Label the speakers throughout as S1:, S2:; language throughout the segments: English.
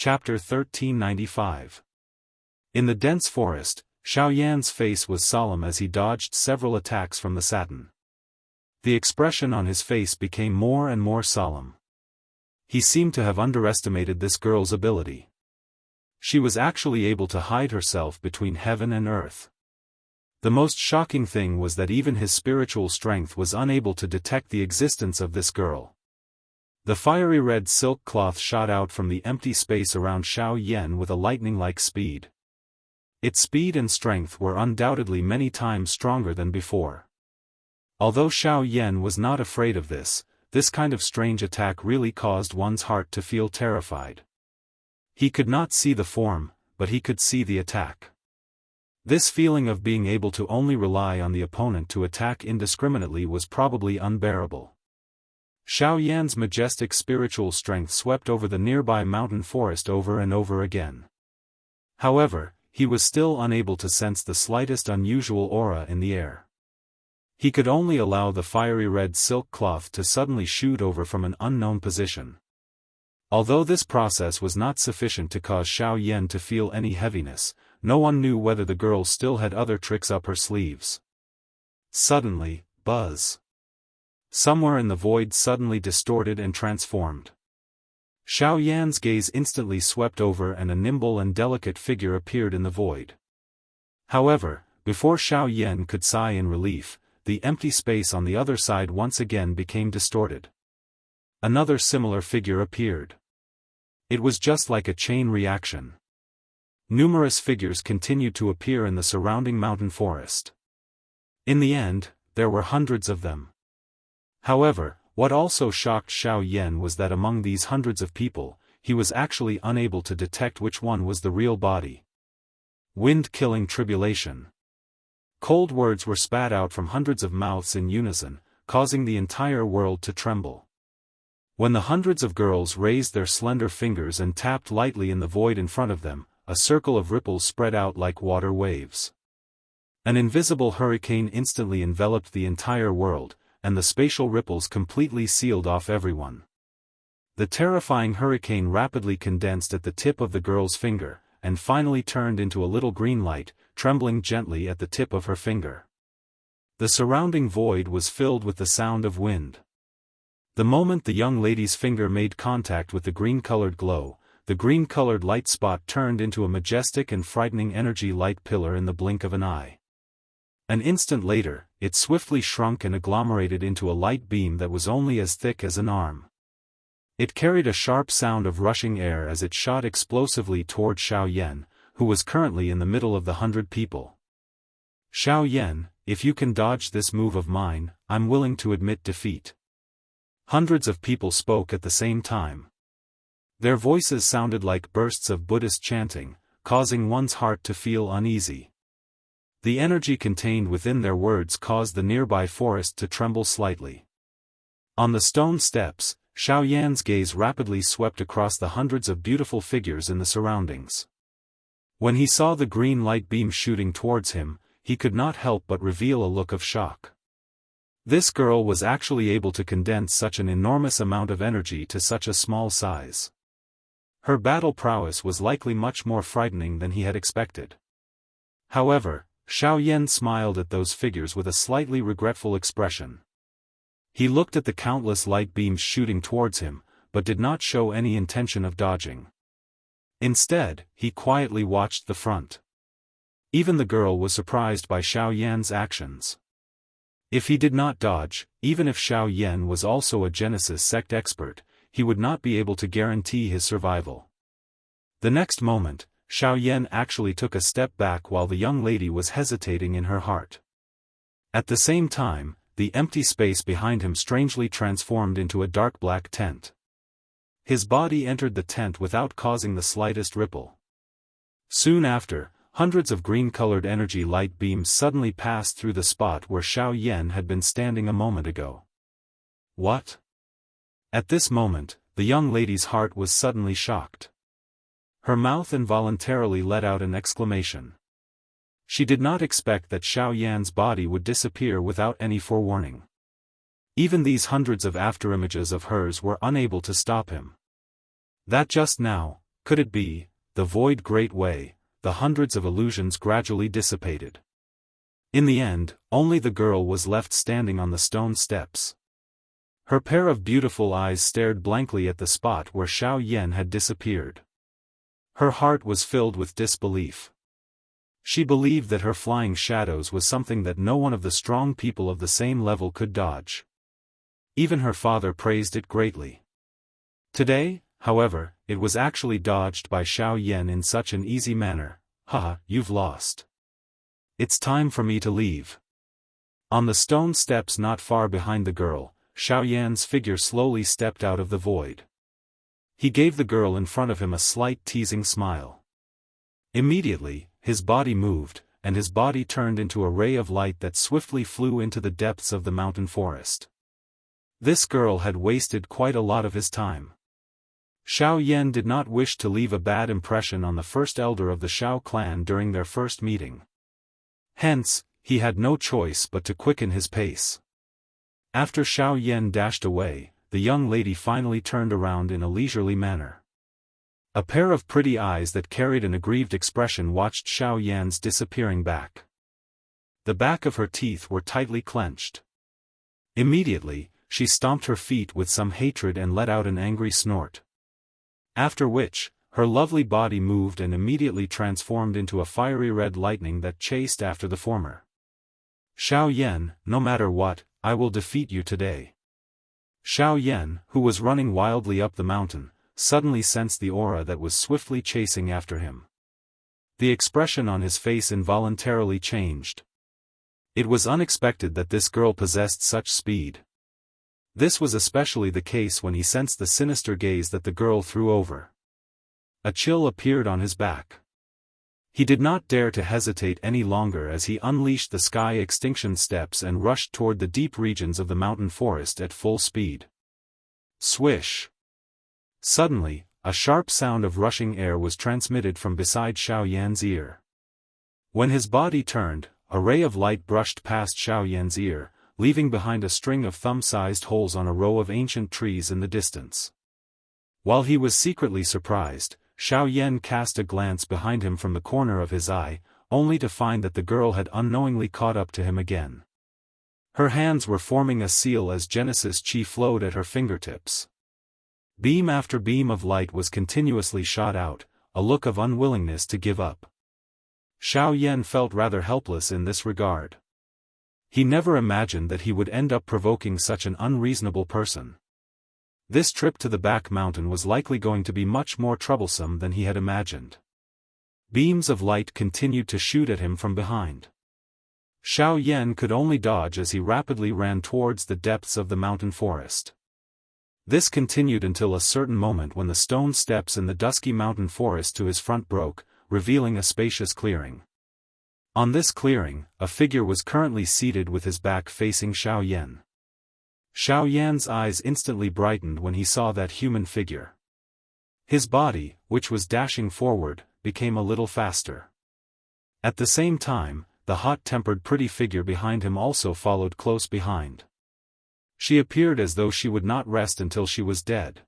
S1: Chapter 1395. In the dense forest, Xiao Yan's face was solemn as he dodged several attacks from the satin. The expression on his face became more and more solemn. He seemed to have underestimated this girl's ability. She was actually able to hide herself between heaven and earth. The most shocking thing was that even his spiritual strength was unable to detect the existence of this girl. The fiery red silk cloth shot out from the empty space around Xiao Yan with a lightning-like speed. Its speed and strength were undoubtedly many times stronger than before. Although Xiao Yan was not afraid of this kind of strange attack really caused one's heart to feel terrified. He could not see the form, but he could see the attack. This feeling of being able to only rely on the opponent to attack indiscriminately was probably unbearable. Xiao Yan's majestic spiritual strength swept over the nearby mountain forest over and over again. However, he was still unable to sense the slightest unusual aura in the air. He could only allow the fiery red silk cloth to suddenly shoot over from an unknown position. Although this process was not sufficient to cause Xiao Yan to feel any heaviness, no one knew whether the girl still had other tricks up her sleeves. Suddenly, buzz. Somewhere in the void suddenly distorted and transformed. Xiao Yan's gaze instantly swept over and a nimble and delicate figure appeared in the void. However, before Xiao Yan could sigh in relief, the empty space on the other side once again became distorted. Another similar figure appeared. It was just like a chain reaction. Numerous figures continued to appear in the surrounding mountain forest. In the end, there were hundreds of them. However, what also shocked Xiao Yan was that among these hundreds of people, he was actually unable to detect which one was the real body. Wind-killing tribulation. Cold words were spat out from hundreds of mouths in unison, causing the entire world to tremble. When the hundreds of girls raised their slender fingers and tapped lightly in the void in front of them, a circle of ripples spread out like water waves. An invisible hurricane instantly enveloped the entire world, and the spatial ripples completely sealed off everyone. The terrifying hurricane rapidly condensed at the tip of the girl's finger, and finally turned into a little green light, trembling gently at the tip of her finger. The surrounding void was filled with the sound of wind. The moment the young lady's finger made contact with the green-colored glow, the green-colored light spot turned into a majestic and frightening energy light pillar in the blink of an eye. An instant later, it swiftly shrunk and agglomerated into a light beam that was only as thick as an arm. It carried a sharp sound of rushing air as it shot explosively toward Xiao Yan, who was currently in the middle of the 100 people. Xiao Yan, if you can dodge this move of mine, I'm willing to admit defeat. Hundreds of people spoke at the same time. Their voices sounded like bursts of Buddhist chanting, causing one's heart to feel uneasy. The energy contained within their words caused the nearby forest to tremble slightly. On the stone steps, Xiao Yan's gaze rapidly swept across the hundreds of beautiful figures in the surroundings. When he saw the green light beam shooting towards him, he could not help but reveal a look of shock. This girl was actually able to condense such an enormous amount of energy to such a small size. Her battle prowess was likely much more frightening than he had expected. However, Xiao Yan smiled at those figures with a slightly regretful expression. He looked at the countless light beams shooting towards him, but did not show any intention of dodging. Instead, he quietly watched the front. Even the girl was surprised by Xiao Yan's actions. If he did not dodge, even if Xiao Yan was also a Genesis sect expert, he would not be able to guarantee his survival. The next moment, Xiao Yan actually took a step back while the young lady was hesitating in her heart. At the same time, the empty space behind him strangely transformed into a dark black tent. His body entered the tent without causing the slightest ripple. Soon after, hundreds of green-colored energy light beams suddenly passed through the spot where Xiao Yan had been standing a moment ago. What? At this moment, the young lady's heart was suddenly shocked. Her mouth involuntarily let out an exclamation. She did not expect that Xiao Yan's body would disappear without any forewarning. Even these hundreds of afterimages of hers were unable to stop him. That just now, could it be, the void great way? The hundreds of illusions gradually dissipated. In the end, only the girl was left standing on the stone steps. Her pair of beautiful eyes stared blankly at the spot where Xiao Yan had disappeared. Her heart was filled with disbelief. She believed that her flying shadows was something that no one of the strong people of the same level could dodge. Even her father praised it greatly. Today, however, it was actually dodged by Xiao Yan in such an easy manner. Haha, you've lost. It's time for me to leave. On the stone steps not far behind the girl, Xiao Yan's figure slowly stepped out of the void. He gave the girl in front of him a slight teasing smile. Immediately, his body moved, and his body turned into a ray of light that swiftly flew into the depths of the mountain forest. This girl had wasted quite a lot of his time. Xiao Yan did not wish to leave a bad impression on the first elder of the Xiao clan during their first meeting. Hence, he had no choice but to quicken his pace. After Xiao Yan dashed away, the young lady finally turned around in a leisurely manner. A pair of pretty eyes that carried an aggrieved expression watched Xiao Yan's disappearing back. The back of her teeth were tightly clenched. Immediately, she stomped her feet with some hatred and let out an angry snort. After which, her lovely body moved and immediately transformed into a fiery red lightning that chased after the former. Xiao Yan, no matter what, I will defeat you today. Xiao Yan, who was running wildly up the mountain, suddenly sensed the aura that was swiftly chasing after him. The expression on his face involuntarily changed. It was unexpected that this girl possessed such speed. This was especially the case when he sensed the sinister gaze that the girl threw over. A chill appeared on his back. He did not dare to hesitate any longer as he unleashed the sky extinction steps and rushed toward the deep regions of the mountain forest at full speed. Swish! Suddenly, a sharp sound of rushing air was transmitted from beside Xiao Yan's ear. When his body turned, a ray of light brushed past Xiao Yan's ear, leaving behind a string of thumb-sized holes on a row of ancient trees in the distance. While he was secretly surprised, Xiao Yan cast a glance behind him from the corner of his eye, only to find that the girl had unknowingly caught up to him again. Her hands were forming a seal as Genesis Chi flowed at her fingertips. Beam after beam of light was continuously shot out, a look of unwillingness to give up. Xiao Yan felt rather helpless in this regard. He never imagined that he would end up provoking such an unreasonable person. This trip to the back mountain was likely going to be much more troublesome than he had imagined. Beams of light continued to shoot at him from behind. Xiao Yan could only dodge as he rapidly ran towards the depths of the mountain forest. This continued until a certain moment when the stone steps in the dusky mountain forest to his front broke, revealing a spacious clearing. On this clearing, a figure was currently seated with his back facing Xiao Yan. Xiao Yan's eyes instantly brightened when he saw that human figure. His body, which was dashing forward, became a little faster. At the same time, the hot-tempered pretty figure behind him also followed close behind. She appeared as though she would not rest until she was dead.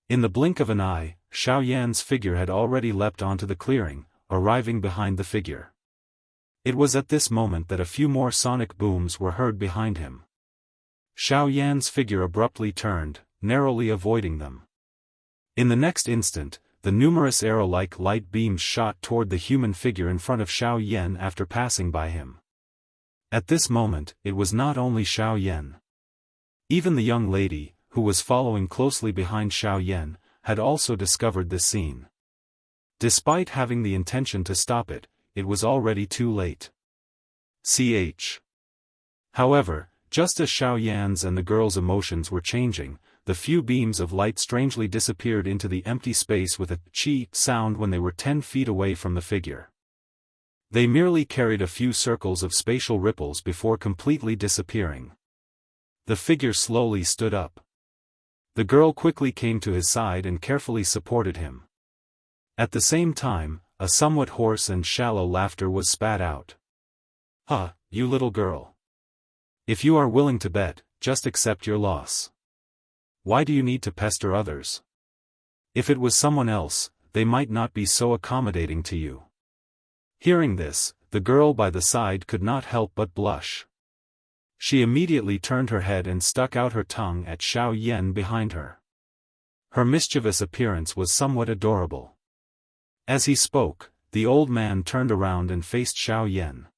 S1: In the blink of an eye, Xiao Yan's figure had already leapt onto the clearing, arriving behind the figure. It was at this moment that a few more sonic booms were heard behind him. Xiao Yan's figure abruptly turned, narrowly avoiding them. In the next instant, the numerous arrow-like light beams shot toward the human figure in front of Xiao Yan after passing by him. At this moment, it was not only Xiao Yan. Even the young lady, who was following closely behind Xiao Yan, had also discovered this scene. Despite having the intention to stop it, it was already too late. However, just as Xiao Yan's and the girl's emotions were changing, the few beams of light strangely disappeared into the empty space with a "chi" sound when they were 10 feet away from the figure. They merely carried a few circles of spatial ripples before completely disappearing. The figure slowly stood up. The girl quickly came to his side and carefully supported him. At the same time, a somewhat hoarse and shallow laughter was spat out. "Ha, you little girl. If you are willing to bet, just accept your loss. Why do you need to pester others? If it was someone else, they might not be so accommodating to you." Hearing this, the girl by the side could not help but blush. She immediately turned her head and stuck out her tongue at Xiao Yan behind her. Her mischievous appearance was somewhat adorable. As he spoke, the old man turned around and faced Xiao Yan.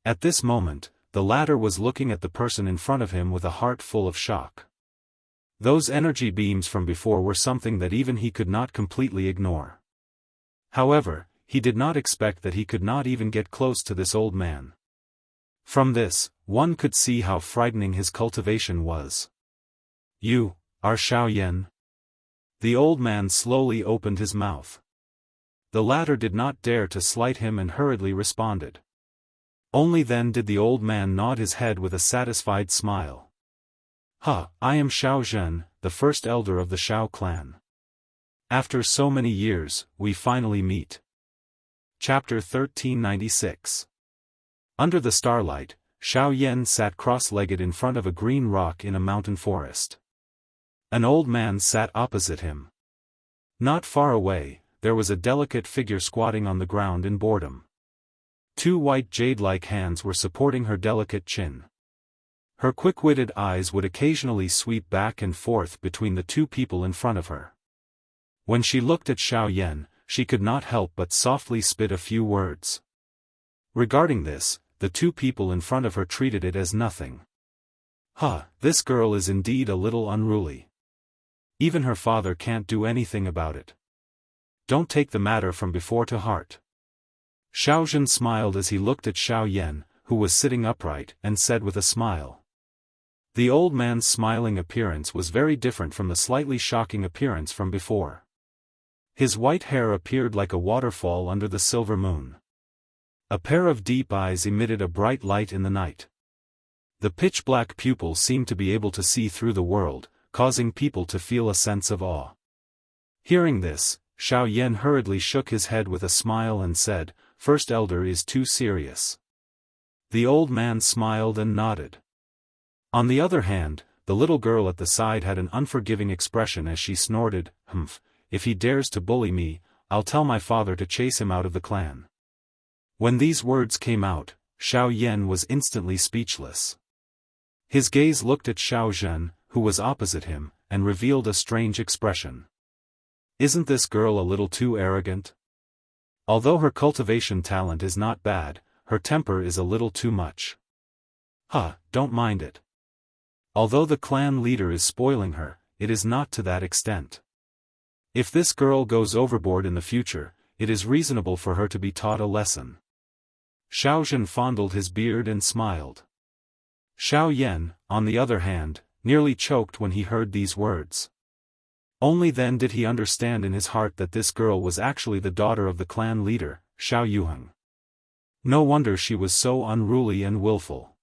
S1: At this moment, the latter was looking at the person in front of him with a heart full of shock. Those energy beams from before were something that even he could not completely ignore. However, he did not expect that he could not even get close to this old man. From this, one could see how frightening his cultivation was. "You are Xiao Yan?" The old man slowly opened his mouth. The latter did not dare to slight him and hurriedly responded. Only then did the old man nod his head with a satisfied smile. I am Xiao Zhen, the first elder of the Xiao clan. After so many years, we finally meet." Chapter 1396. Under the starlight, Xiao Yan sat cross-legged in front of a green rock in a mountain forest. An old man sat opposite him. Not far away, there was a delicate figure squatting on the ground in boredom. Two white jade-like hands were supporting her delicate chin. Her quick-witted eyes would occasionally sweep back and forth between the two people in front of her. When she looked at Xiao Yan, she could not help but softly spit a few words. Regarding this, the two people in front of her treated it as nothing. This girl is indeed a little unruly. Even her father can't do anything about it. Don't take the matter from before to heart. Xiao Zhen smiled as he looked at Xiao Yan, who was sitting upright, and said with a smile. The old man's smiling appearance was very different from the slightly shocking appearance from before. His white hair appeared like a waterfall under the silver moon. A pair of deep eyes emitted a bright light in the night. The pitch-black pupils seemed to be able to see through the world, causing people to feel a sense of awe. Hearing this, Xiao Yan hurriedly shook his head with a smile and said, "First elder is too serious." The old man smiled and nodded. On the other hand, the little girl at the side had an unforgiving expression as she snorted, "If he dares to bully me, I'll tell my father to chase him out of the clan." When these words came out, Xiao Yan was instantly speechless. His gaze looked at Xiao Zhen, who was opposite him, and revealed a strange expression. Isn't this girl a little too arrogant? Although her cultivation talent is not bad, her temper is a little too much. Don't mind it. Although the clan leader is spoiling her, it is not to that extent. If this girl goes overboard in the future, it is reasonable for her to be taught a lesson. Xiao Zhen fondled his beard and smiled. Xiao Yan, on the other hand, nearly choked when he heard these words. Only then did he understand in his heart that this girl was actually the daughter of the clan leader, Xiao Yuheng. No wonder she was so unruly and willful.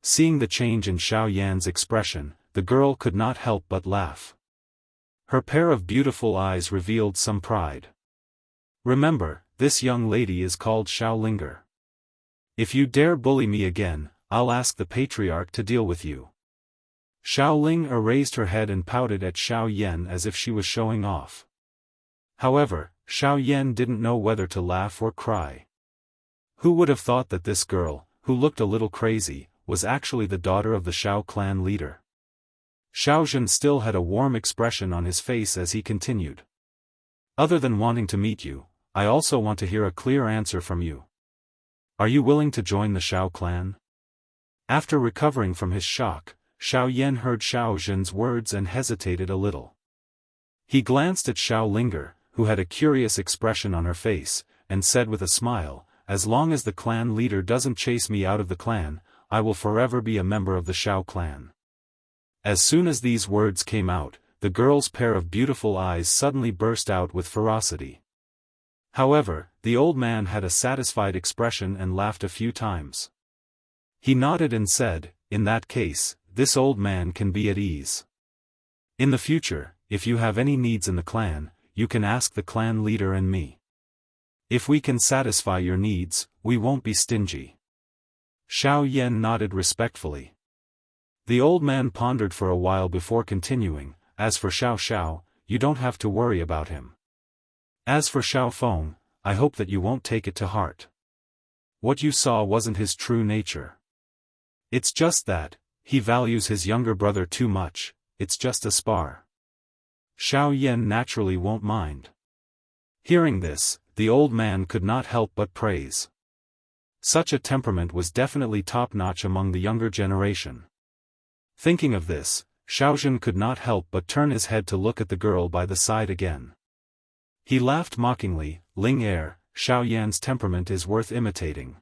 S1: Seeing the change in Xiao Yan's expression, the girl could not help but laugh. Her pair of beautiful eyes revealed some pride. "Remember, this young lady is called Xiao Linger. If you dare bully me again, I'll ask the patriarch to deal with you." Xiao Ling raised her head and pouted at Xiao Yan as if she was showing off. However, Xiao Yan didn't know whether to laugh or cry. Who would have thought that this girl, who looked a little crazy, was actually the daughter of the Xiao clan leader? Xiao Zhen still had a warm expression on his face as he continued. "Other than wanting to meet you, I also want to hear a clear answer from you. Are you willing to join the Xiao clan?" After recovering from his shock, Xiao Yan heard Xiao Zhen's words and hesitated a little. He glanced at Xiao Linger, who had a curious expression on her face, and said with a smile, "As long as the clan leader doesn't chase me out of the clan, I will forever be a member of the Xiao clan." As soon as these words came out, the girl's pair of beautiful eyes suddenly burst out with ferocity. However, the old man had a satisfied expression and laughed a few times. He nodded and said, "In that case, this old man can be at ease. In the future, if you have any needs in the clan, you can ask the clan leader and me. If we can satisfy your needs, we won't be stingy." Xiao Yan nodded respectfully. The old man pondered for a while before continuing, "As for Xiao Xiao, you don't have to worry about him. As for Xiao Feng, I hope that you won't take it to heart. What you saw wasn't his true nature. It's just that, he values his younger brother too much, it's just a spar. Xiao Yan naturally won't mind. Hearing this, the old man could not help but praise. Such a temperament was definitely top-notch among the younger generation. Thinking of this, Xiaozhen could not help but turn his head to look at the girl by the side again. He laughed mockingly. Ling Er, Xiao Yan's temperament is worth imitating.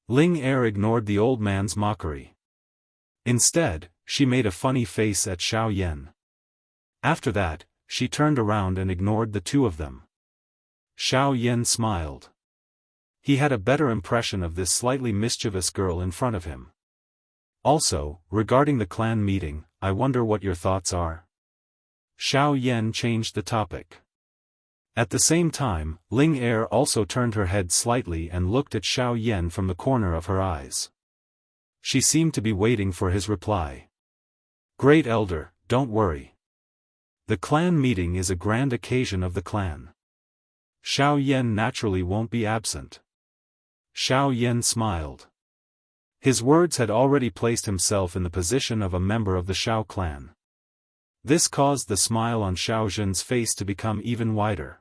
S1: Ling Er ignored the old man's mockery. Instead, she made a funny face at Xiao Yan. After that, she turned around and ignored the two of them. Xiao Yan smiled. He had a better impression of this slightly mischievous girl in front of him. Also, regarding the clan meeting, I wonder what your thoughts are. Xiao Yan changed the topic. At the same time, Ling Er also turned her head slightly and looked at Xiao Yan from the corner of her eyes. She seemed to be waiting for his reply. Great Elder, don't worry. The clan meeting is a grand occasion of the clan. Xiao Yan naturally won't be absent. Xiao Yan smiled. His words had already placed himself in the position of a member of the Xiao clan. This caused the smile on Xiao Zhen's face to become even wider.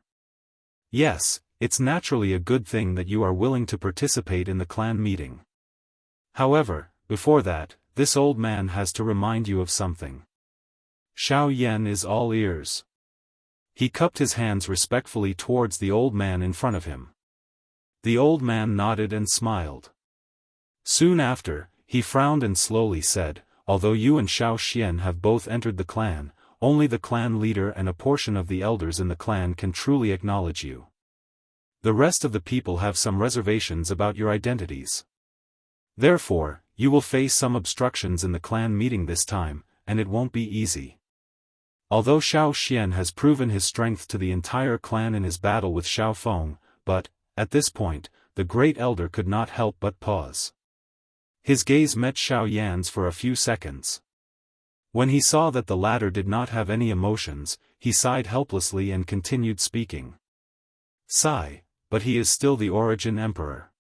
S1: Yes, it's naturally a good thing that you are willing to participate in the clan meeting. However, before that, this old man has to remind you of something. Xiao Yan is all ears. He cupped his hands respectfully towards the old man in front of him. The old man nodded and smiled. Soon after, he frowned and slowly said, although you and Xiao Xian have both entered the clan, only the clan leader and a portion of the elders in the clan can truly acknowledge you. The rest of the people have some reservations about your identities. Therefore, you will face some obstructions in the clan meeting this time, and it won't be easy. Although Xiao Xian has proven his strength to the entire clan in his battle with Xiao Feng, but, at this point, the great elder could not help but pause. His gaze met Xiao Yan's for a few seconds. When he saw that the latter did not have any emotions, he sighed helplessly and continued speaking. Sigh, but he is still the Origin Emperor.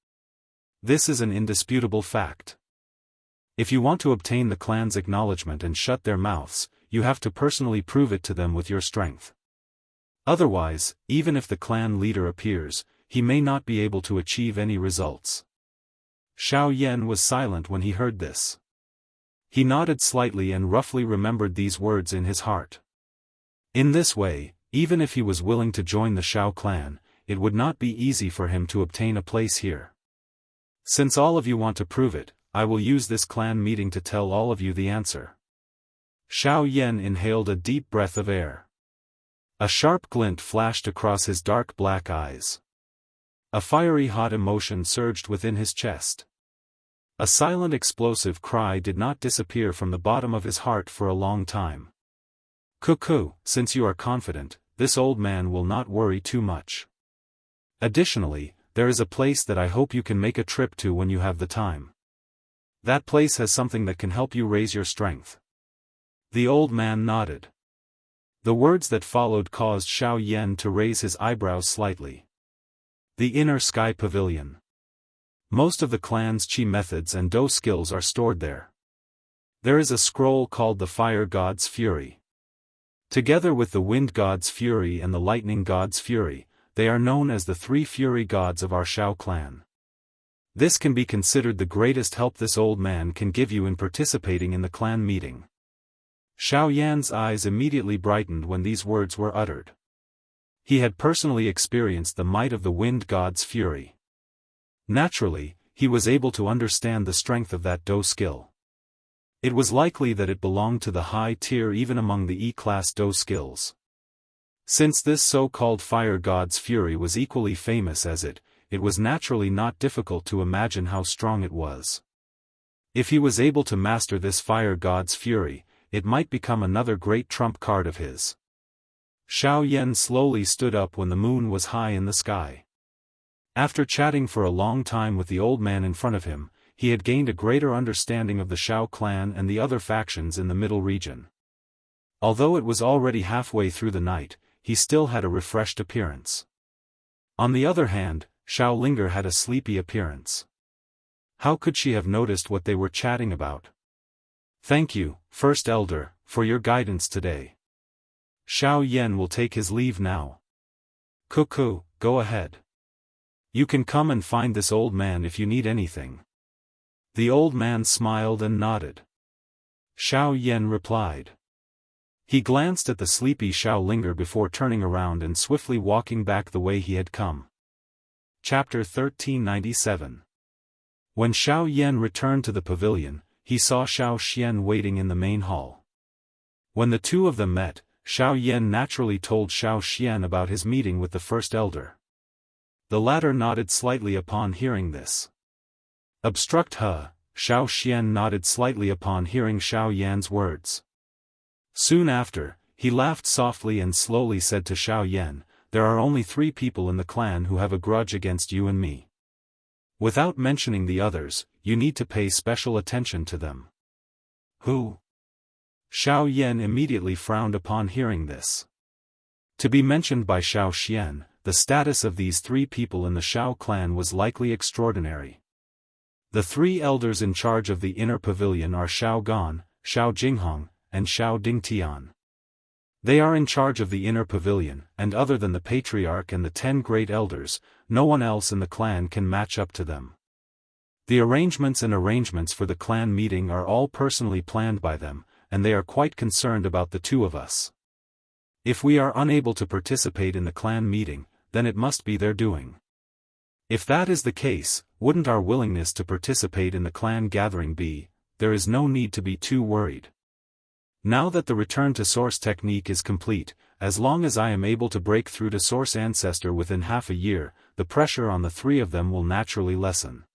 S1: This is an indisputable fact. If you want to obtain the clan's acknowledgement and shut their mouths, you have to personally prove it to them with your strength. Otherwise, even if the clan leader appears, he may not be able to achieve any results. Xiao Yan was silent when he heard this. He nodded slightly and roughly remembered these words in his heart. In this way, even if he was willing to join the Xiao clan, it would not be easy for him to obtain a place here. Since all of you want to prove it, I will use this clan meeting to tell all of you the answer. Xiao Yan inhaled a deep breath of air. A sharp glint flashed across his dark black eyes. A fiery hot emotion surged within his chest. A silent explosive cry did not disappear from the bottom of his heart for a long time. Cuckoo, since you are confident, this old man will not worry too much. Additionally, there is a place that I hope you can make a trip to when you have the time. That place has something that can help you raise your strength. The old man nodded. The words that followed caused Xiao Yan to raise his eyebrows slightly. The Inner Sky Pavilion. Most of the clan's chi methods and do skills are stored there. There is a scroll called the Fire God's Fury. Together with the Wind God's Fury and the Lightning God's Fury, they are known as the three Fury Gods of our Xiao clan. This can be considered the greatest help this old man can give you in participating in the clan meeting. Xiao Yan's eyes immediately brightened when these words were uttered. He had personally experienced the might of the Wind God's Fury. Naturally, he was able to understand the strength of that do skill. It was likely that it belonged to the high tier even among the E-class do skills. Since this so-called Fire God's Fury was equally famous as it was naturally not difficult to imagine how strong it was. If he was able to master this Fire God's Fury, it might become another great trump card of his. Xiao Yan slowly stood up when the moon was high in the sky. After chatting for a long time with the old man in front of him, he had gained a greater understanding of the Xiao clan and the other factions in the middle region. Although it was already halfway through the night, he still had a refreshed appearance. On the other hand, Xiao Linger had a sleepy appearance. How could she have noticed what they were chatting about? Thank you, First Elder, for your guidance today. Xiao Yan will take his leave now. Cuckoo, go ahead. You can come and find this old man if you need anything. The old man smiled and nodded. Xiao Yan replied. He glanced at the sleepy Xiao Linger before turning around and swiftly walking back the way he had come. Chapter 1397. When Xiao Yan returned to the pavilion, he saw Xiao Xian waiting in the main hall. When the two of them met, Xiao Yan naturally told Xiao Xian about his meeting with the First Elder. The latter nodded slightly upon hearing this. Obstruct her, Xiao Xian nodded slightly upon hearing Xiao Yan's words. Soon after, he laughed softly and slowly said to Xiao Yan, "There are only 3 people in the clan who have a grudge against you and me. Without mentioning the others, you need to pay special attention to them." Who? Xiao Yan immediately frowned upon hearing this. To be mentioned by Xiao Xian, the status of these 3 people in the Xiao clan was likely extraordinary. The 3 elders in charge of the inner pavilion are Xiao Gan, Xiao Jinghong, and Xiao Dingtian. They are in charge of the inner pavilion, and other than the patriarch and the 10 great elders, no one else in the clan can match up to them. The arrangements for the clan meeting are all personally planned by them, and they are quite concerned about the 2 of us. If we are unable to participate in the clan meeting, then it must be their doing. If that is the case, wouldn't our willingness to participate in the clan gathering be? There is no need to be too worried. Now that the return to source technique is complete, as long as I am able to break through to source ancestor within half a year, the pressure on the 3 of them will naturally lessen.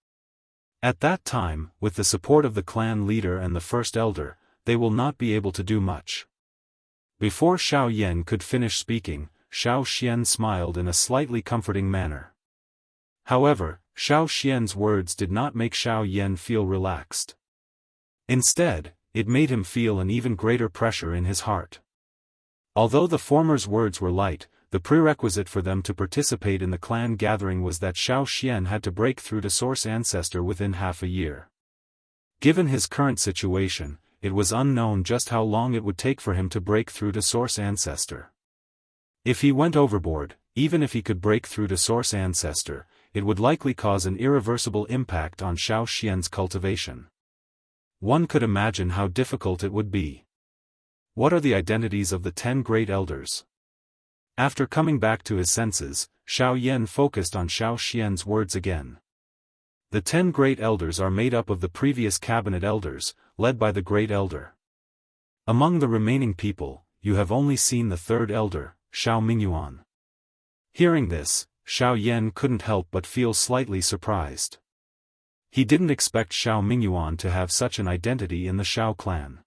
S1: At that time, with the support of the clan leader and the First Elder, they will not be able to do much. Before Xiao Yan could finish speaking, Xiao Xian smiled in a slightly comforting manner. However, Xiao Xian's words did not make Xiao Yan feel relaxed. Instead, it made him feel an even greater pressure in his heart. Although the former's words were light, the prerequisite for them to participate in the clan gathering was that Xiao Xian had to break through to source ancestor within half a year. Given his current situation, it was unknown just how long it would take for him to break through to source ancestor. If he went overboard, even if he could break through to source ancestor, it would likely cause an irreversible impact on Xiao Xian's cultivation. One could imagine how difficult it would be. What are the identities of the 10 great elders? After coming back to his senses, Xiao Yan focused on Xiao Xian's words again. The 10 great elders are made up of the previous cabinet elders, led by the great elder. Among the remaining people, you have only seen the 3rd elder, Xiao Mingyuan. Hearing this, Xiao Yan couldn't help but feel slightly surprised. He didn't expect Xiao Mingyuan to have such an identity in the Xiao clan.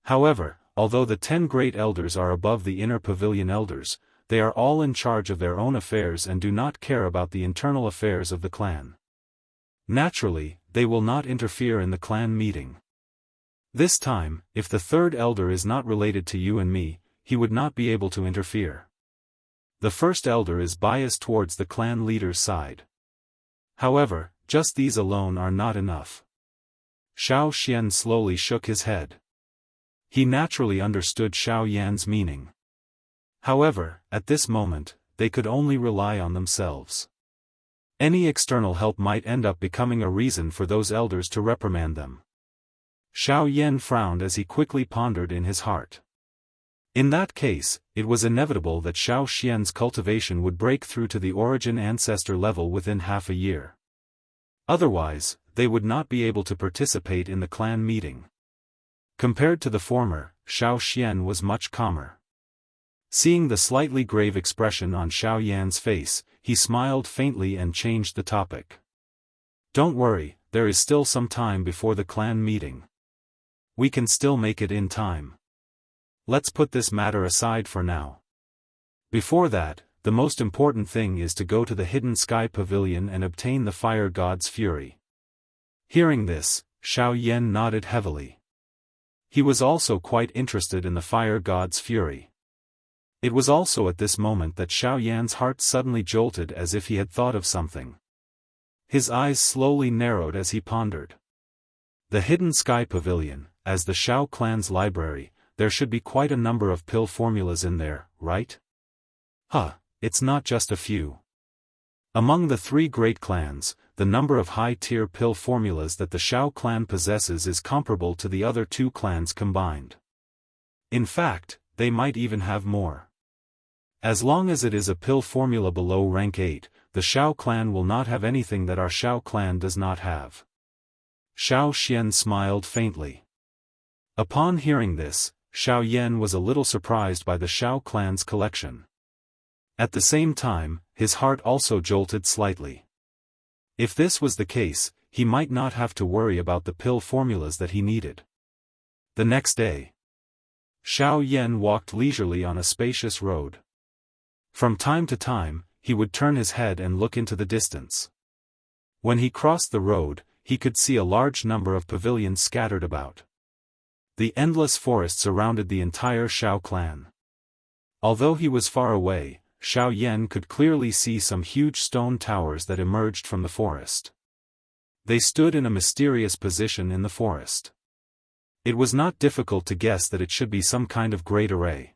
S1: However, although the 10 great elders are above the inner pavilion elders, they are all in charge of their own affairs and do not care about the internal affairs of the clan. Naturally, they will not interfere in the clan meeting. This time, if the 3rd elder is not related to you and me, he would not be able to interfere. The First Elder is biased towards the clan leader's side. However, just these alone are not enough. Xiao Xian slowly shook his head. He naturally understood Xiao Yan's meaning. However, at this moment, they could only rely on themselves. Any external help might end up becoming a reason for those elders to reprimand them. Xiao Yan frowned as he quickly pondered in his heart. In that case, it was inevitable that Xiao Xian's cultivation would break through to the origin ancestor level within half a year. Otherwise, they would not be able to participate in the clan meeting. Compared to the former, Xiao Xian was much calmer. Seeing the slightly grave expression on Xiao Yan's face, he smiled faintly and changed the topic. Don't worry, there is still some time before the clan meeting. We can still make it in time. Let's put this matter aside for now. Before that, the most important thing is to go to the Hidden Sky Pavilion and obtain the Fire God's Fury. Hearing this, Xiao Yan nodded heavily. He was also quite interested in the Fire God's Fury. It was also at this moment that Xiao Yan's heart suddenly jolted as if he had thought of something. His eyes slowly narrowed as he pondered. The hidden sky pavilion, as the Shao clan's library, there should be quite a number of pill formulas in there, right? It's not just a few. Among the three great clans, the number of high-tier pill formulas that the Shao clan possesses is comparable to the other two clans combined. In fact, they might even have more. As long as it is a pill formula below rank 8, the Shao clan will not have anything that our Shao clan does not have. Xiao Xian smiled faintly. Upon hearing this, Xiao Yan was a little surprised by the Shao clan's collection. At the same time, his heart also jolted slightly. If this was the case, he might not have to worry about the pill formulas that he needed. The next day, Xiao Yan walked leisurely on a spacious road. From time to time, he would turn his head and look into the distance. When he crossed the road, he could see a large number of pavilions scattered about. The endless forest surrounded the entire Shao clan. Although he was far away, Xiao Yan could clearly see some huge stone towers that emerged from the forest. They stood in a mysterious position in the forest. It was not difficult to guess that it should be some kind of great array.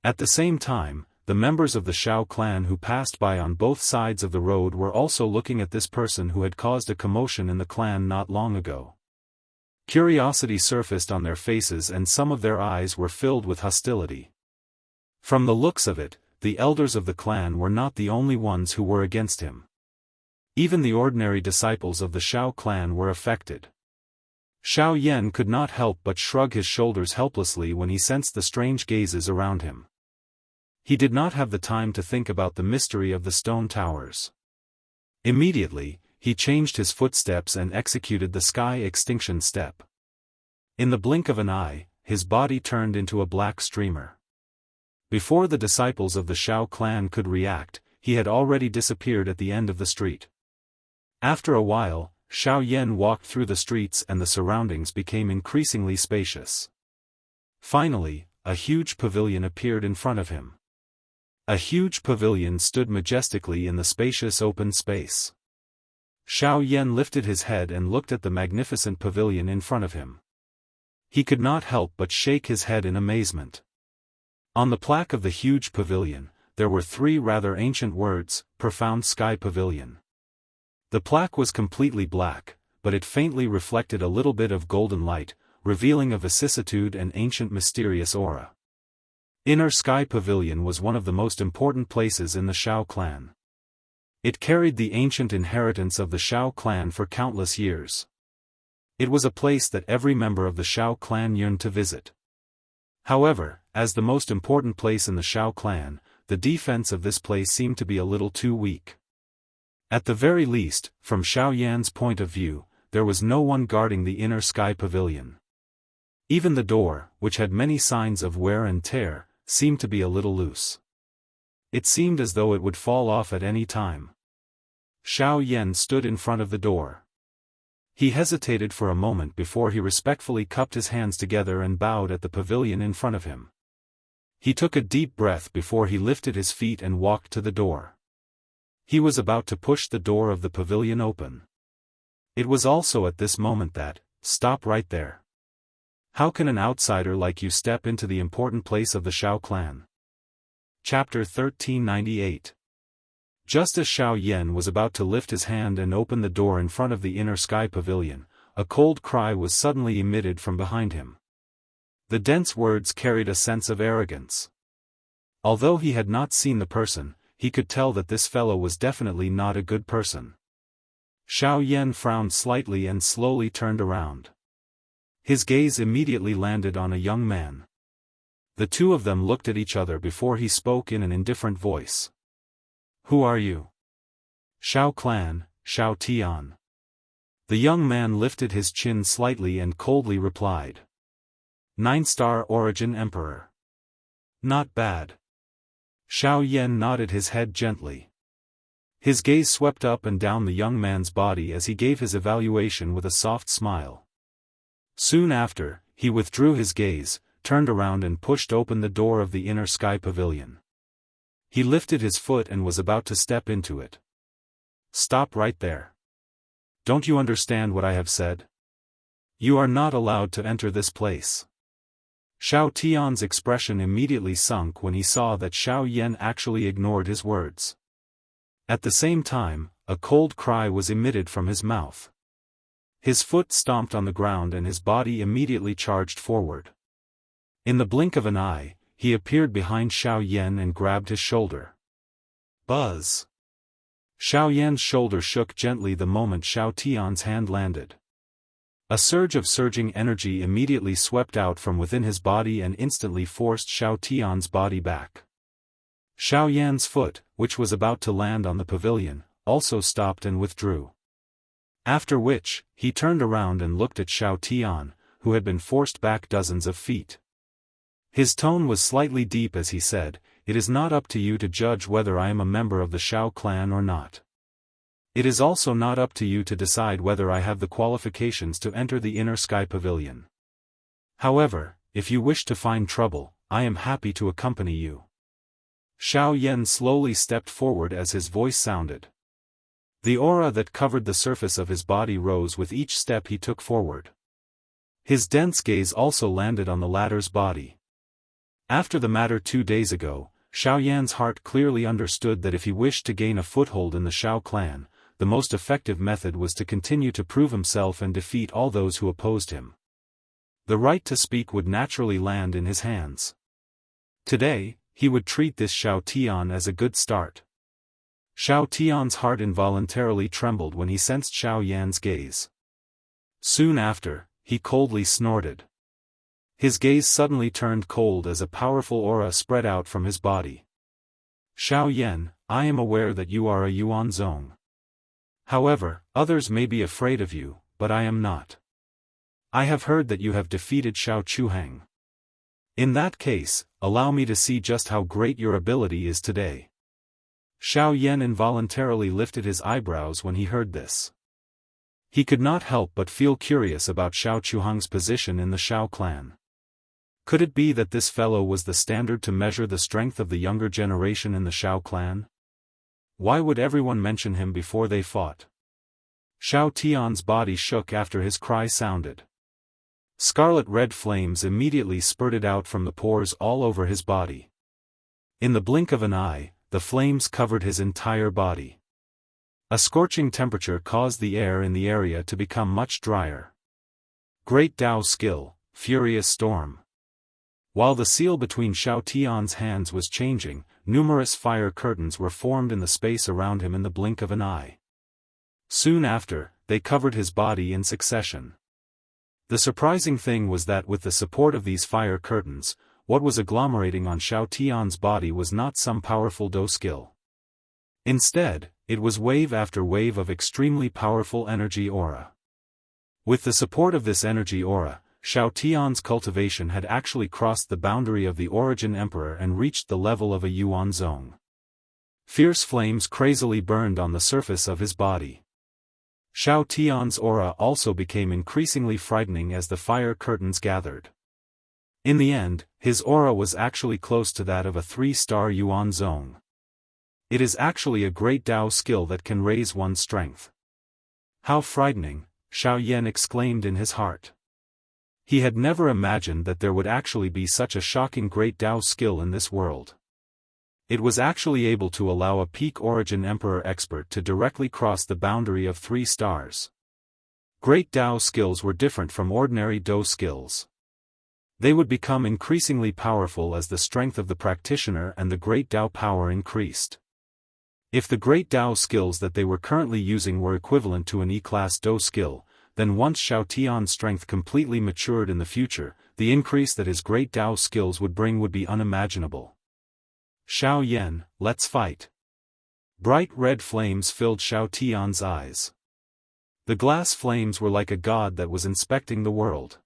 S1: At the same time, the members of the Shao clan who passed by on both sides of the road were also looking at this person who had caused a commotion in the clan not long ago. Curiosity surfaced on their faces and some of their eyes were filled with hostility. From the looks of it, the elders of the clan were not the only ones who were against him. Even the ordinary disciples of the Shao clan were affected. Xiao Yan could not help but shrug his shoulders helplessly when he sensed the strange gazes around him. He did not have the time to think about the mystery of the stone towers. Immediately, he changed his footsteps and executed the sky extinction step. In the blink of an eye, his body turned into a black streamer. Before the disciples of the Shao clan could react, he had already disappeared at the end of the street. After a while, Xiao Yan walked through the streets and the surroundings became increasingly spacious. Finally, a huge pavilion appeared in front of him. A huge pavilion stood majestically in the spacious open space. Xiao Yan lifted his head and looked at the magnificent pavilion in front of him. He could not help but shake his head in amazement. On the plaque of the huge pavilion, there were three rather ancient words, Profound Sky Pavilion. The plaque was completely black, but it faintly reflected a little bit of golden light, revealing a vicissitude and ancient mysterious aura. Inner Sky Pavilion was one of the most important places in the Shao clan. It carried the ancient inheritance of the Shao clan for countless years. It was a place that every member of the Shao clan yearned to visit. However, as the most important place in the Shao clan, the defense of this place seemed to be a little too weak. At the very least, from Xiao Yan's point of view, there was no one guarding the Inner Sky Pavilion. Even the door, which had many signs of wear and tear, seemed to be a little loose. It seemed as though it would fall off at any time. Xiao Yan stood in front of the door. He hesitated for a moment before he respectfully cupped his hands together and bowed at the pavilion in front of him. He took a deep breath before he lifted his feet and walked to the door. He was about to push the door of the pavilion open. It was also at this moment that, "Stop right there. How can an outsider like you step into the important place of the Shao clan?" Chapter 1398. Just as Xiao Yan was about to lift his hand and open the door in front of the Inner Sky Pavilion, a cold cry was suddenly emitted from behind him. The dense words carried a sense of arrogance. Although he had not seen the person, he could tell that this fellow was definitely not a good person. Xiao Yan frowned slightly and slowly turned around. His gaze immediately landed on a young man. The two of them looked at each other before he spoke in an indifferent voice. "Who are you?" "Shao Clan, Shao Tian." The young man lifted his chin slightly and coldly replied. "Nine-star origin Emperor." "Not bad." Xiao Yan nodded his head gently. His gaze swept up and down the young man's body as he gave his evaluation with a soft smile. Soon after, he withdrew his gaze, turned around and pushed open the door of the inner sky pavilion. He lifted his foot and was about to step into it. "Stop right there. Don't you understand what I have said? You are not allowed to enter this place." Xiao Tian's expression immediately sunk when he saw that Xiao Yan actually ignored his words. At the same time, a cold cry was emitted from his mouth. His foot stomped on the ground and his body immediately charged forward. In the blink of an eye, he appeared behind Xiao Yan and grabbed his shoulder. Buzz! Xiao Yan's shoulder shook gently the moment Xiao Tian's hand landed. A surge of surging energy immediately swept out from within his body and instantly forced Xiao Tian's body back. Xiao Yan's foot, which was about to land on the pavilion, also stopped and withdrew. After which, he turned around and looked at Xiao Tian, who had been forced back dozens of feet. His tone was slightly deep as he said, "It is not up to you to judge whether I am a member of the Xiao clan or not. It is also not up to you to decide whether I have the qualifications to enter the inner sky pavilion. However, if you wish to find trouble, I am happy to accompany you." Xiao Yan slowly stepped forward as his voice sounded. The aura that covered the surface of his body rose with each step he took forward. His dense gaze also landed on the latter's body. After the matter 2 days ago, Xiao Yan's heart clearly understood that if he wished to gain a foothold in the Xiao clan, the most effective method was to continue to prove himself and defeat all those who opposed him. The right to speak would naturally land in his hands. Today, he would treat this Xiao Tian as a good start. Xiao Tian's heart involuntarily trembled when he sensed Xiao Yan's gaze. Soon after, he coldly snorted. His gaze suddenly turned cold as a powerful aura spread out from his body. "Xiao Yan, I am aware that you are a Yuan Zong. However, others may be afraid of you, but I am not. I have heard that you have defeated Xiao Chuheng. In that case, allow me to see just how great your ability is today." Xiao Yan involuntarily lifted his eyebrows when he heard this. He could not help but feel curious about Xiao Chuheng's position in the Xiao clan. Could it be that this fellow was the standard to measure the strength of the younger generation in the Xiao clan? Why would everyone mention him before they fought? Xiao Tian's body shook after his cry sounded. Scarlet-red flames immediately spurted out from the pores all over his body. In the blink of an eye, the flames covered his entire body. A scorching temperature caused the air in the area to become much drier. Great Dao skill, Furious Storm. While the seal between Xiao Tian's hands was changing, numerous fire curtains were formed in the space around him in the blink of an eye. Soon after, they covered his body in succession. The surprising thing was that with the support of these fire curtains, what was agglomerating on Xiao Tian's body was not some powerful Dao skill. Instead, it was wave after wave of extremely powerful energy aura. With the support of this energy aura, Xiao Tian's cultivation had actually crossed the boundary of the Origin Emperor and reached the level of a Yuan Zong. Fierce flames crazily burned on the surface of his body. Xiao Tian's aura also became increasingly frightening as the fire curtains gathered. In the end, his aura was actually close to that of a 3-star Yuan Zong. It is actually a great Dao skill that can raise one's strength. How frightening, Xiao Yan exclaimed in his heart. He had never imagined that there would actually be such a shocking great Dao skill in this world. It was actually able to allow a peak Origin Emperor expert to directly cross the boundary of 3 stars. Great Dao skills were different from ordinary Dao skills. They would become increasingly powerful as the strength of the practitioner and the great Dao power increased. If the great Dao skills that they were currently using were equivalent to an E-class Dao skill, then once Xiao Tian's strength completely matured in the future, the increase that his great Dao skills would bring would be unimaginable. "Xiao Yan, let's fight." Bright red flames filled Xiao Tian's eyes. The glass flames were like a god that was inspecting the world.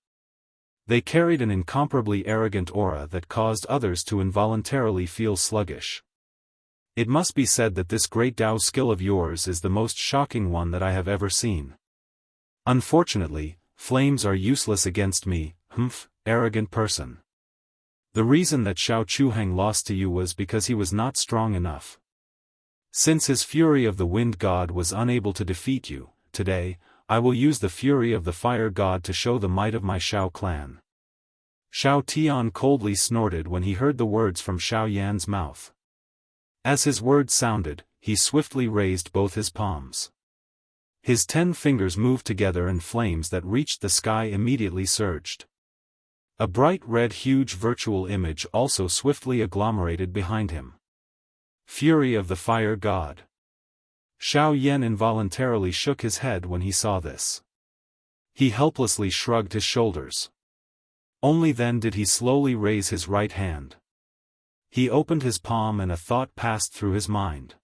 S1: They carried an incomparably arrogant aura that caused others to involuntarily feel sluggish. "It must be said that this great Dao skill of yours is the most shocking one that I have ever seen. Unfortunately, flames are useless against me, arrogant person. The reason that Xiao Chuheng lost to you was because he was not strong enough. Since his fury of the wind god was unable to defeat you, today, I will use the fury of the fire god to show the might of my Xiao clan. Xiao Tian coldly snorted when he heard the words from Xiao Yan's mouth. As his words sounded, he swiftly raised both his palms. His 10 fingers moved together and flames that reached the sky immediately surged. A bright red huge virtual image also swiftly agglomerated behind him. Fury of the Fire God. Xiao Yan involuntarily shook his head when he saw this. He helplessly shrugged his shoulders. Only then did he slowly raise his right hand. He opened his palm and a thought passed through his mind.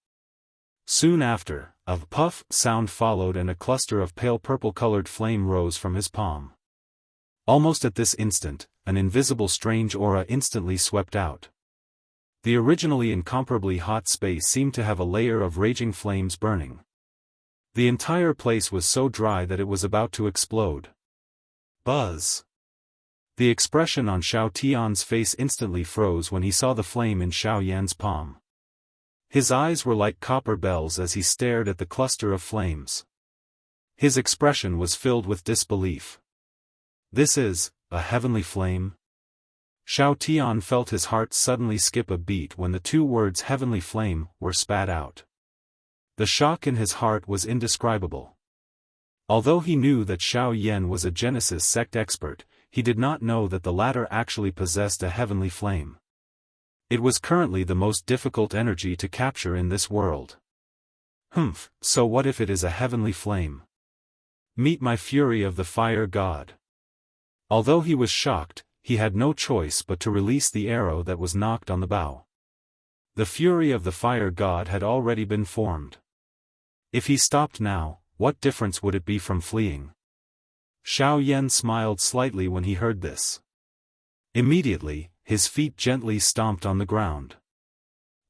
S1: Soon after, a puff sound followed and a cluster of pale purple-colored flame rose from his palm. Almost at this instant, an invisible strange aura instantly swept out. The originally incomparably hot space seemed to have a layer of raging flames burning. The entire place was so dry that it was about to explode. Buzz! The expression on Xiao Tian's face instantly froze when he saw the flame in Xiao Yan's palm. His eyes were like copper bells as he stared at the cluster of flames. His expression was filled with disbelief. This is a heavenly flame? Xiao Tian felt his heart suddenly skip a beat when the 2 words heavenly flame were spat out. The shock in his heart was indescribable. Although he knew that Xiao Yan was a Genesis sect expert, he did not know that the latter actually possessed a heavenly flame. It was currently the most difficult energy to capture in this world. So what if it is a heavenly flame? Meet my fury of the fire god. Although he was shocked, he had no choice but to release the arrow that was knocked on the bow. The fury of the fire god had already been formed. If he stopped now, what difference would it be from fleeing? Xiao Yan smiled slightly when he heard this. Immediately, his feet gently stomped on the ground.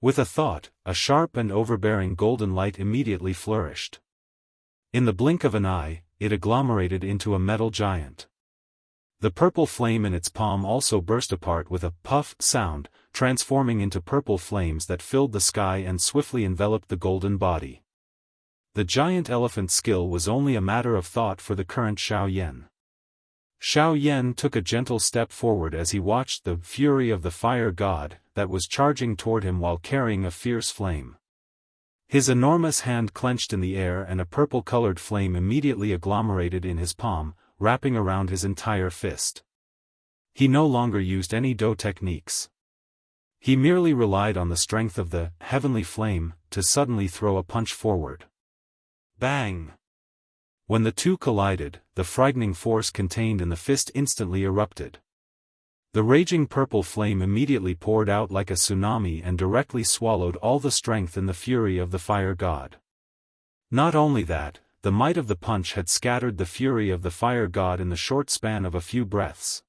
S1: With a thought, a sharp and overbearing golden light immediately flourished. In the blink of an eye, it agglomerated into a metal giant. The purple flame in its palm also burst apart with a puff sound, transforming into purple flames that filled the sky and swiftly enveloped the golden body. The giant elephant's skill was only a matter of thought for the current Xiao Yan. Xiao Yan took a gentle step forward as he watched the fury of the fire god that was charging toward him while carrying a fierce flame. His enormous hand clenched in the air and a purple-colored flame immediately agglomerated in his palm, wrapping around his entire fist. He no longer used any Do techniques. He merely relied on the strength of the heavenly flame to suddenly throw a punch forward. Bang! When the two collided, the frightening force contained in the fist instantly erupted. The raging purple flame immediately poured out like a tsunami and directly swallowed all the strength in the fury of the fire god. Not only that, the might of the punch had scattered the fury of the fire god in the short span of a few breaths.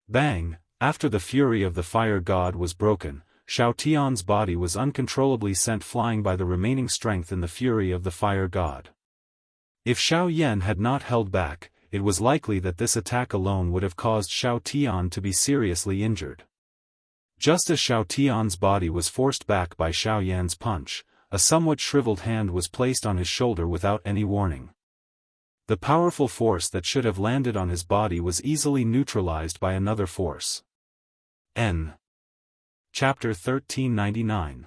S1: Bang! After the fury of the fire god was broken, Xiao Tian's body was uncontrollably sent flying by the remaining strength in the fury of the fire god. If Xiao Yan had not held back, it was likely that this attack alone would have caused Xiao Tian to be seriously injured. Just as Xiao Tian's body was forced back by Xiao Yan's punch, a somewhat shriveled hand was placed on his shoulder without any warning. The powerful force that should have landed on his body was easily neutralized by another force. N. Chapter 1399.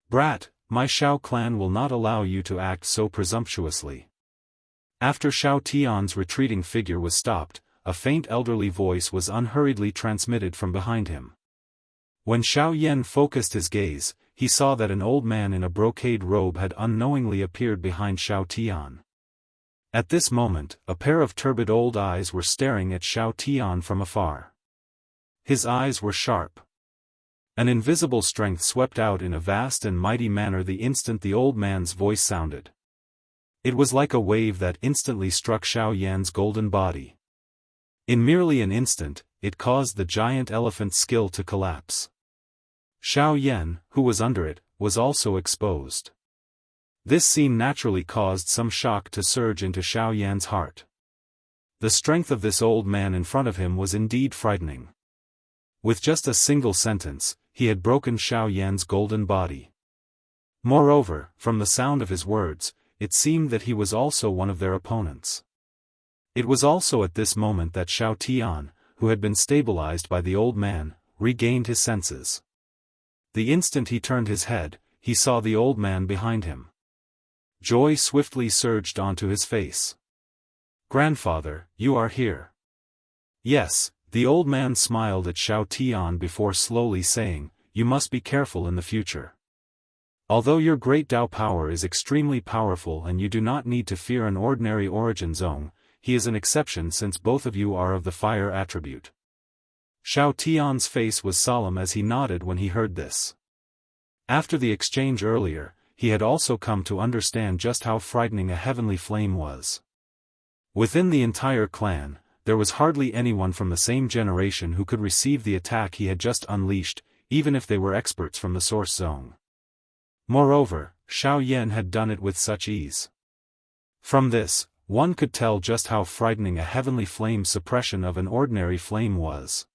S1: Brat, my Xiao clan will not allow you to act so presumptuously. After Xiao Tian's retreating figure was stopped, a faint elderly voice was unhurriedly transmitted from behind him. When Xiao Yan focused his gaze, he saw that an old man in a brocade robe had unknowingly appeared behind Xiao Tian. At this moment, a pair of turbid old eyes were staring at Xiao Tian from afar. His eyes were sharp. An invisible strength swept out in a vast and mighty manner the instant the old man's voice sounded. It was like a wave that instantly struck Xiao Yan's golden body. In merely an instant, it caused the giant elephant's skill to collapse. Xiao Yan, who was under it, was also exposed. This scene naturally caused some shock to surge into Xiao Yan's heart. The strength of this old man in front of him was indeed frightening. With just a single sentence, he had broken Xiao Yan's golden body. Moreover, from the sound of his words, it seemed that he was also one of their opponents. It was also at this moment that Xiao Tian, who had been stabilized by the old man, regained his senses. The instant he turned his head, he saw the old man behind him. Joy swiftly surged onto his face. "Grandfather, you are here." "Yes," the old man smiled at Xiao Tian before slowly saying, "You must be careful in the future. Although your great Dao power is extremely powerful and you do not need to fear an ordinary origin zone, he is an exception since both of you are of the fire attribute." Xiao Tian's face was solemn as he nodded when he heard this. After the exchange earlier, he had also come to understand just how frightening a heavenly flame was. Within the entire clan, there was hardly anyone from the same generation who could receive the attack he had just unleashed, even if they were experts from the source zone. Moreover, Xiao Yan had done it with such ease. From this, one could tell just how frightening a heavenly flame suppression of an ordinary flame was.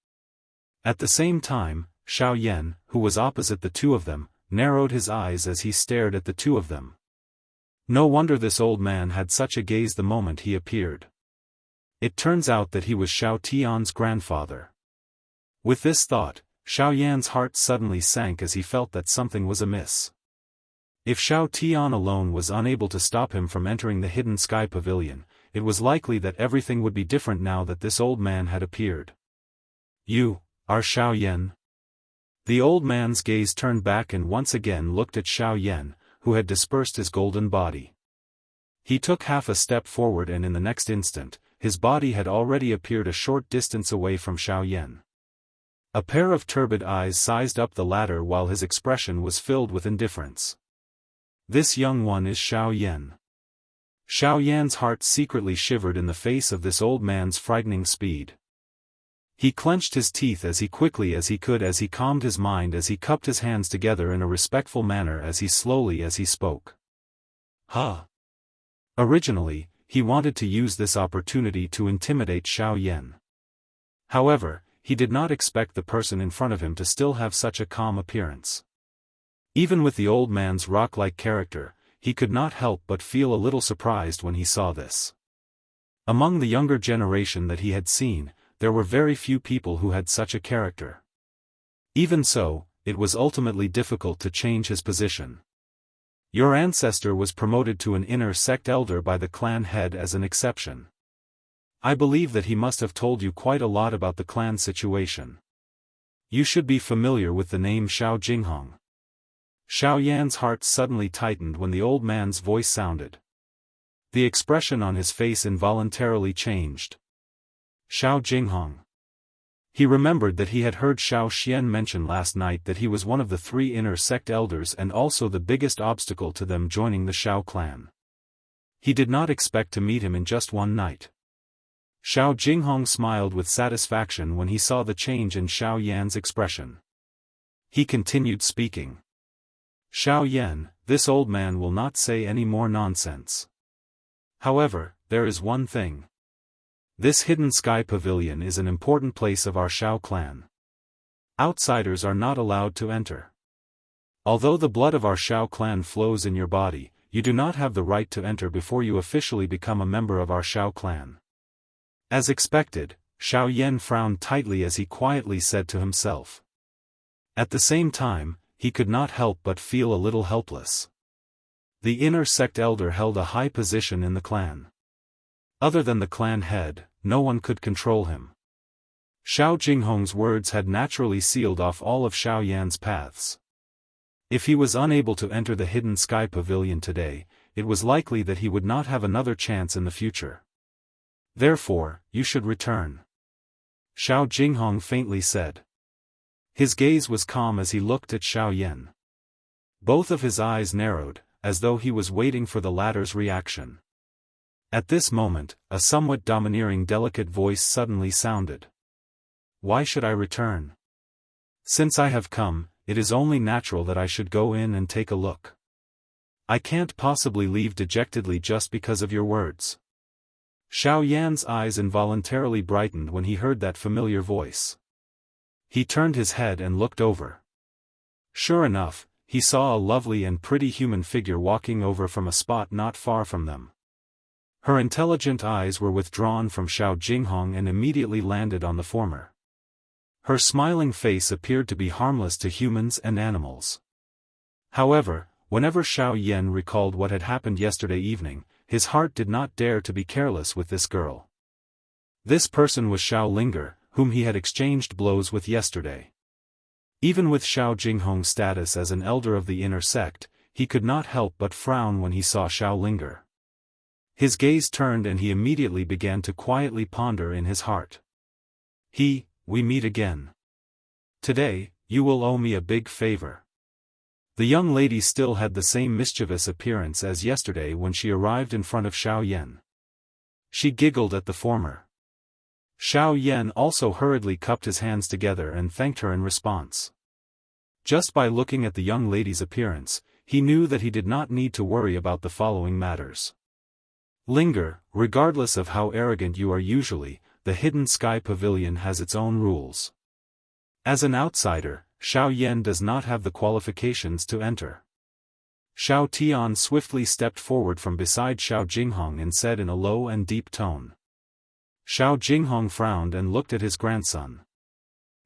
S1: At the same time, Xiao Yan, who was opposite the two of them, narrowed his eyes as he stared at the two of them. No wonder this old man had such a gaze the moment he appeared. It turns out that he was Xiao Tian's grandfather. With this thought, Xiao Yan's heart suddenly sank as he felt that something was amiss. If Xiao Tian alone was unable to stop him from entering the hidden sky pavilion, it was likely that everything would be different now that this old man had appeared. "You are Xiao Yan?" The old man's gaze turned back and once again looked at Xiao Yan, who had dispersed his golden body. He took half a step forward and in the next instant, his body had already appeared a short distance away from Xiao Yan. A pair of turbid eyes sized up the latter while his expression was filled with indifference. "This young one is Xiao Yan." Xiao Yan's heart secretly shivered in the face of this old man's frightening speed. He clenched his teeth as quickly as he could as he calmed his mind as he cupped his hands together in a respectful manner as he spoke. Originally, he wanted to use this opportunity to intimidate Xiao Yan. However, he did not expect the person in front of him to still have such a calm appearance. Even with the old man's rock-like character, he could not help but feel a little surprised when he saw this. Among the younger generation that he had seen, there were very few people who had such a character. Even so, it was ultimately difficult to change his position. "Your ancestor was promoted to an inner sect elder by the clan head as an exception. I believe that he must have told you quite a lot about the clan situation. You should be familiar with the name Xiao Jinghong." Xiao Yan's heart suddenly tightened when the old man's voice sounded. The expression on his face involuntarily changed. Xiao Jinghong. He remembered that he had heard Xiao Xian mention last night that he was one of the 3 inner sect elders and also the biggest obstacle to them joining the Xiao clan. He did not expect to meet him in just one night. Xiao Jinghong smiled with satisfaction when he saw the change in Xiao Yan's expression. He continued speaking. "Xiao Yan, this old man will not say any more nonsense. However, there is one thing. This hidden sky pavilion is an important place of our Xiao clan. Outsiders are not allowed to enter. Although the blood of our Xiao clan flows in your body, you do not have the right to enter before you officially become a member of our Xiao clan." As expected, Xiao Yan frowned tightly as he quietly said to himself. At the same time, he could not help but feel a little helpless. The inner sect elder held a high position in the clan. Other than the clan head, no one could control him. Xiao Jinghong's words had naturally sealed off all of Xiao Yan's paths. If he was unable to enter the hidden sky pavilion today, it was likely that he would not have another chance in the future. Therefore, you should return. Xiao Jinghong faintly said. His gaze was calm as he looked at Xiao Yan. Both of his eyes narrowed, as though he was waiting for the latter's reaction. At this moment, a somewhat domineering delicate voice suddenly sounded. "Why should I return? Since I have come, it is only natural that I should go in and take a look. I can't possibly leave dejectedly just because of your words." Xiao Yan's eyes involuntarily brightened when he heard that familiar voice. He turned his head and looked over. Sure enough, he saw a lovely and pretty human figure walking over from a spot not far from them. Her intelligent eyes were withdrawn from Xiao Jinghong and immediately landed on the former. Her smiling face appeared to be harmless to humans and animals. However, whenever Xiao Yan recalled what had happened yesterday evening, his heart did not dare to be careless with this girl. This person was Xiao Linger, whom he had exchanged blows with yesterday. Even with Xiao Jinghong's status as an elder of the inner sect, he could not help but frown when he saw Xiao Linger. His gaze turned and he immediately began to quietly ponder in his heart. We meet again. Today, you will owe me a big favor. The young lady still had the same mischievous appearance as yesterday when she arrived in front of Xiao Yan. She giggled at the former. Xiao Yan also hurriedly cupped his hands together and thanked her in response. Just by looking at the young lady's appearance, he knew that he did not need to worry about the following matters. Linger, regardless of how arrogant you are usually, the Hidden Sky Pavilion has its own rules. As an outsider, Xiao Yan does not have the qualifications to enter. Xiao Tian swiftly stepped forward from beside Xiao Jinghong and said in a low and deep tone. Xiao Jinghong frowned and looked at his grandson.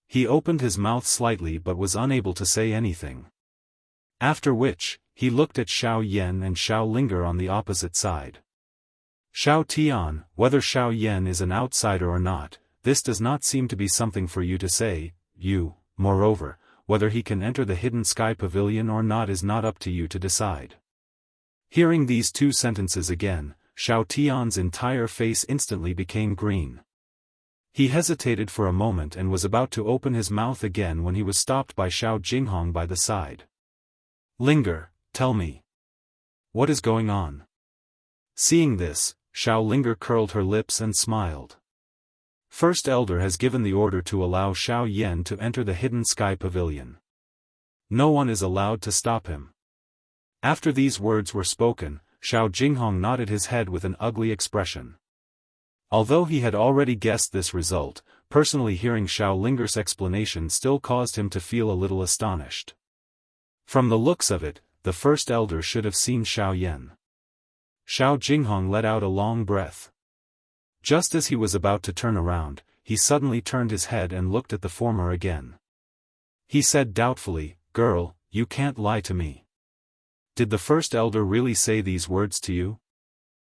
S1: He opened his mouth slightly but was unable to say anything. After which, he looked at Xiao Yan and Xiao Linger on the opposite side. Xiao Tian, whether Xiao Yan is an outsider or not, this does not seem to be something for you to say. Moreover, whether he can enter the Hidden Sky Pavilion or not is not up to you to decide. Hearing these two sentences again, Xiao Tian's entire face instantly became green. He hesitated for a moment and was about to open his mouth again when he was stopped by Xiao Jinghong by the side. Linger, tell me. What is going on? Seeing this, Xiao Linger curled her lips and smiled. First Elder has given the order to allow Xiao Yan to enter the Hidden Sky Pavilion. No one is allowed to stop him. After these words were spoken, Xiao Jinghong nodded his head with an ugly expression. Although he had already guessed this result, personally hearing Xiao Linger's explanation still caused him to feel a little astonished. From the looks of it, the First Elder should have seen Xiao Yan. Xiao Jinghong let out a long breath. Just as he was about to turn around, he suddenly turned his head and looked at the former again. He said doubtfully, "Girl, you can't lie to me. Did the First Elder really say these words to you?"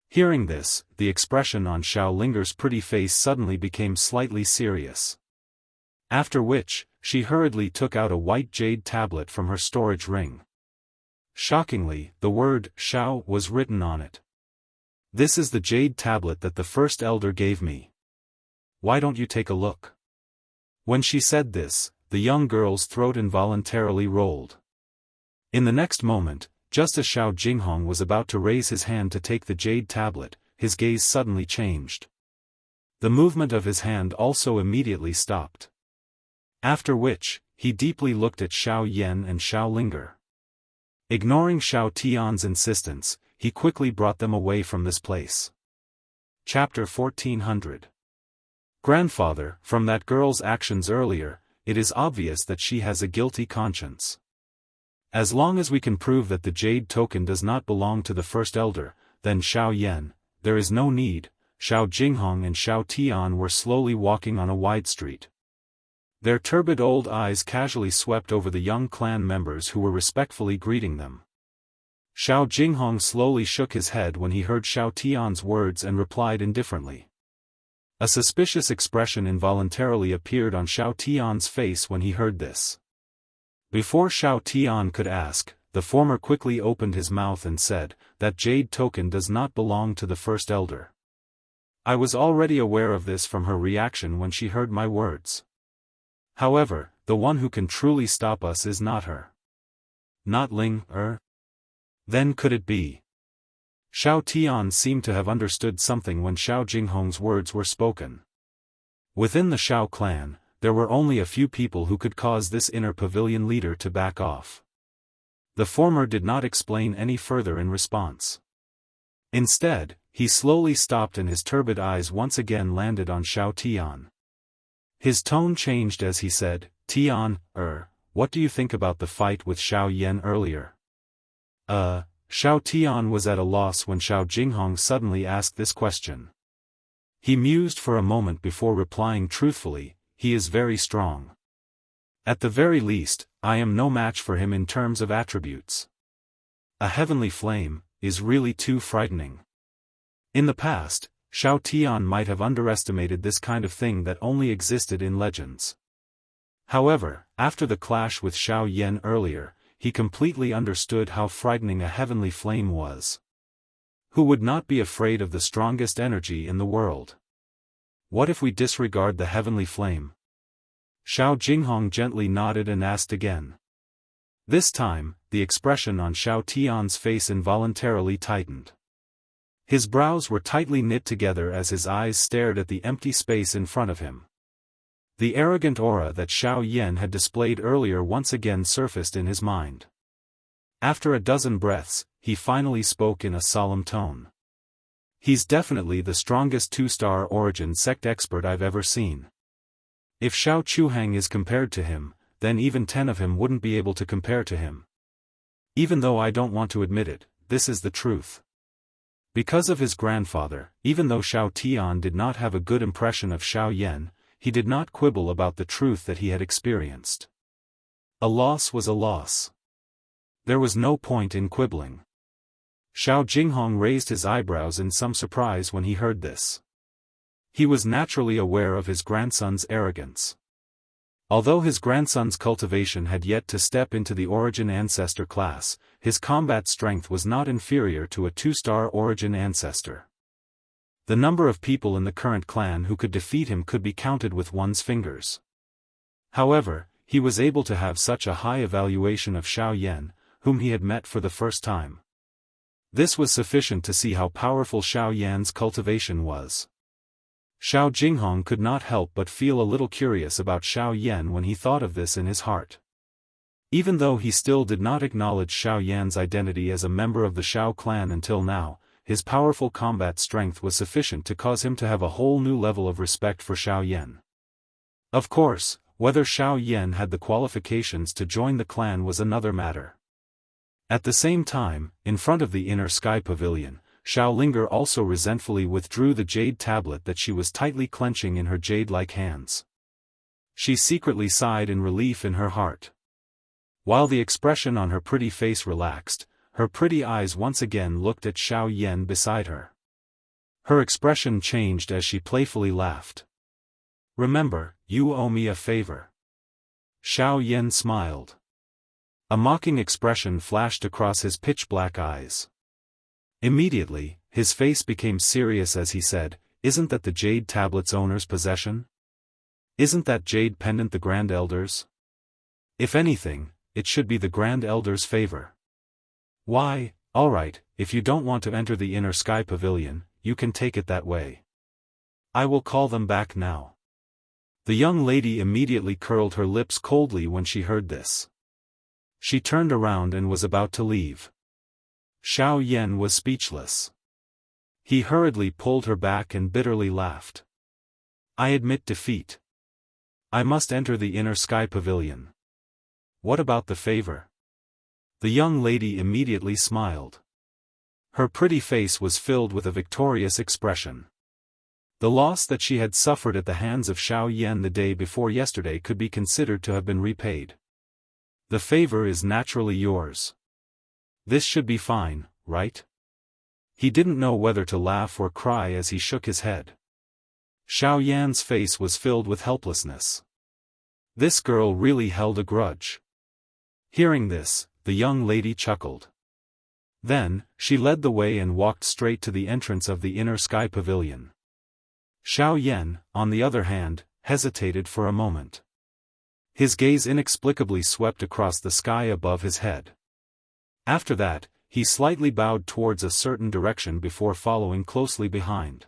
S1: Hearing this, the expression on Xiao Linger's pretty face suddenly became slightly serious. After which, she hurriedly took out a white jade tablet from her storage ring. Shockingly, the word Xiao was written on it. This is the jade tablet that the First Elder gave me. Why don't you take a look? When she said this, the young girl's throat involuntarily rolled. In the next moment, just as Xiao Jinghong was about to raise his hand to take the jade tablet, his gaze suddenly changed. The movement of his hand also immediately stopped. After which, he deeply looked at Xiao Yan and Xiao Linger. Ignoring Xiao Tian's insistence, he quickly brought them away from this place. Chapter 1400. Grandfather, from that girl's actions earlier, it is obvious that she has a guilty conscience. As long as we can prove that the jade token does not belong to the First Elder, then Xiao Yan, there is no need. Xiao Jinghong and Xiao Tian were slowly walking on a wide street. Their turbid old eyes casually swept over the young clan members who were respectfully greeting them. Xiao Jinghong slowly shook his head when he heard Xiao Tian's words and replied indifferently. A suspicious expression involuntarily appeared on Xiao Tian's face when he heard this. Before Xiao Tian could ask, the former quickly opened his mouth and said, "That jade token does not belong to the First Elder." I was already aware of this from her reaction when she heard my words. However, the one who can truly stop us is not her. Not Ling. Then could it be? Xiao Tian seemed to have understood something when Xiao Jinghong's words were spoken. Within the Xiao clan, there were only a few people who could cause this inner pavilion leader to back off. The former did not explain any further in response. Instead, he slowly stopped and his turbid eyes once again landed on Xiao Tian. His tone changed as he said, Tian, what do you think about the fight with Xiao Yan earlier? Xiao Tian was at a loss when Xiao Jinghong suddenly asked this question. He mused for a moment before replying truthfully, he is very strong. At the very least, I am no match for him in terms of attributes. A heavenly flame is really too frightening. In the past, Xiao Tian might have underestimated this kind of thing that only existed in legends. However, after the clash with Xiao Yan earlier, he completely understood how frightening a heavenly flame was. Who would not be afraid of the strongest energy in the world? What if we disregard the heavenly flame? Xiao Jinghong gently nodded and asked again. This time, the expression on Xiao Tian's face involuntarily tightened. His brows were tightly knit together as his eyes stared at the empty space in front of him. The arrogant aura that Xiao Yan had displayed earlier once again surfaced in his mind. After a dozen breaths, he finally spoke in a solemn tone. He's definitely the strongest two-star origin sect expert I've ever seen. If Xiao Chuhang is compared to him, then even 10 of him wouldn't be able to compare to him. Even though I don't want to admit it, this is the truth. Because of his grandfather, even though Xiao Tian did not have a good impression of Xiao Yan, he did not quibble about the truth that he had experienced. A loss was a loss. There was no point in quibbling. Xiao Jinghong raised his eyebrows in some surprise when he heard this. He was naturally aware of his grandson's arrogance. Although his grandson's cultivation had yet to step into the origin ancestor class, his combat strength was not inferior to a two-star origin ancestor. The number of people in the current clan who could defeat him could be counted with one's fingers. However, he was able to have such a high evaluation of Xiao Yan, whom he had met for the first time. This was sufficient to see how powerful Xiao Yan's cultivation was. Xiao Jinghong could not help but feel a little curious about Xiao Yan when he thought of this in his heart. Even though he still did not acknowledge Xiao Yan's identity as a member of the Xiao clan until now, his powerful combat strength was sufficient to cause him to have a whole new level of respect for Xiao Yan. Of course, whether Xiao Yan had the qualifications to join the clan was another matter. At the same time, in front of the inner sky pavilion, Xiao Linger also resentfully withdrew the jade tablet that she was tightly clenching in her jade-like hands. She secretly sighed in relief in her heart. While the expression on her pretty face relaxed, her pretty eyes once again looked at Xiao Yan beside her. Her expression changed as she playfully laughed. Remember, you owe me a favor. Xiao Yan smiled. A mocking expression flashed across his pitch-black eyes. Immediately, his face became serious as he said, "Isn't that the jade tablet's owner's possession? Isn't that jade pendant the Grand Elder's? If anything, it should be the Grand Elder's favor." "Why, alright, if you don't want to enter the inner sky pavilion, you can take it that way. I will call them back now." The young lady immediately curled her lips coldly when she heard this. She turned around and was about to leave. Xiao Yan was speechless. He hurriedly pulled her back and bitterly laughed. "I admit defeat. I must enter the inner sky pavilion. What about the favor?" The young lady immediately smiled. Her pretty face was filled with a victorious expression. The loss that she had suffered at the hands of Xiao Yan the day before yesterday could be considered to have been repaid. "The favor is naturally yours. This should be fine, right?" He didn't know whether to laugh or cry as he shook his head. Xiao Yan's face was filled with helplessness. This girl really held a grudge. Hearing this, the young lady chuckled. Then, she led the way and walked straight to the entrance of the inner sky pavilion. Xiao Yan, on the other hand, hesitated for a moment. His gaze inexplicably swept across the sky above his head. After that, he slightly bowed towards a certain direction before following closely behind.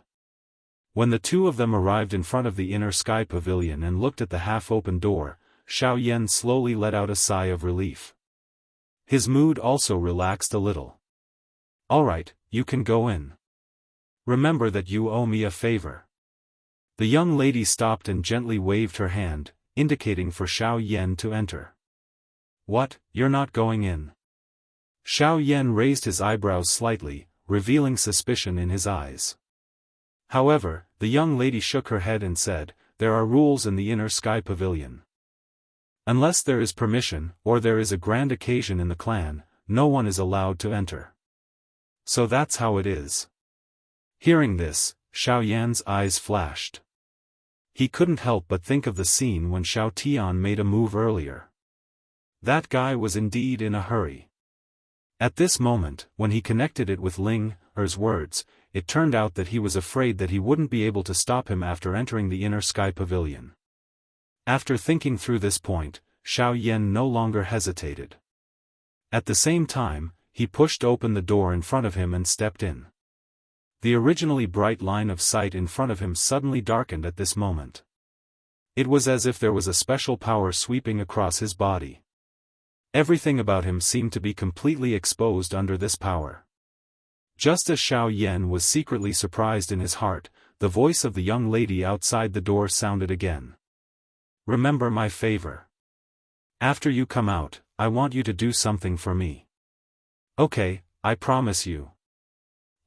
S1: When the two of them arrived in front of the inner sky pavilion and looked at the half-open door, Xiao Yan slowly let out a sigh of relief. His mood also relaxed a little. "Alright, you can go in. Remember that you owe me a favor." The young lady stopped and gently waved her hand, indicating for Xiao Yan to enter. What, you're not going in? Xiao Yan raised his eyebrows slightly, revealing suspicion in his eyes. However, the young lady shook her head and said, there are rules in the inner sky pavilion. Unless there is permission, or there is a grand occasion in the clan, no one is allowed to enter. So that's how it is. Hearing this, Xiao Yan's eyes flashed. He couldn't help but think of the scene when Xiao Tian made a move earlier. That guy was indeed in a hurry. At this moment, when he connected it with Ling Er's words, it turned out that he was afraid that he wouldn't be able to stop him after entering the inner sky pavilion. After thinking through this point, Xiao Yan no longer hesitated. At the same time, he pushed open the door in front of him and stepped in. The originally bright line of sight in front of him suddenly darkened at this moment. It was as if there was a special power sweeping across his body. Everything about him seemed to be completely exposed under this power. Just as Xiao Yan was secretly surprised in his heart, the voice of the young lady outside the door sounded again. Remember my favor. After you come out, I want you to do something for me. Okay, I promise you.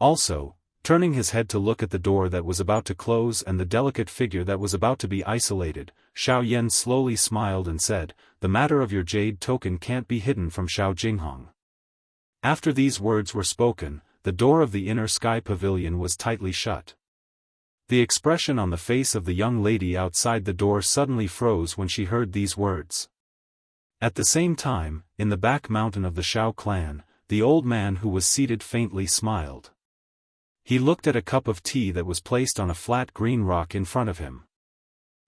S1: Also, turning his head to look at the door that was about to close and the delicate figure that was about to be isolated, Xiao Yan slowly smiled and said, the matter of your jade token can't be hidden from Xiao Jinghong. After these words were spoken, the door of the inner sky pavilion was tightly shut. The expression on the face of the young lady outside the door suddenly froze when she heard these words. At the same time, in the back mountain of the Xiao clan, the old man who was seated faintly smiled. He looked at a cup of tea that was placed on a flat green rock in front of him.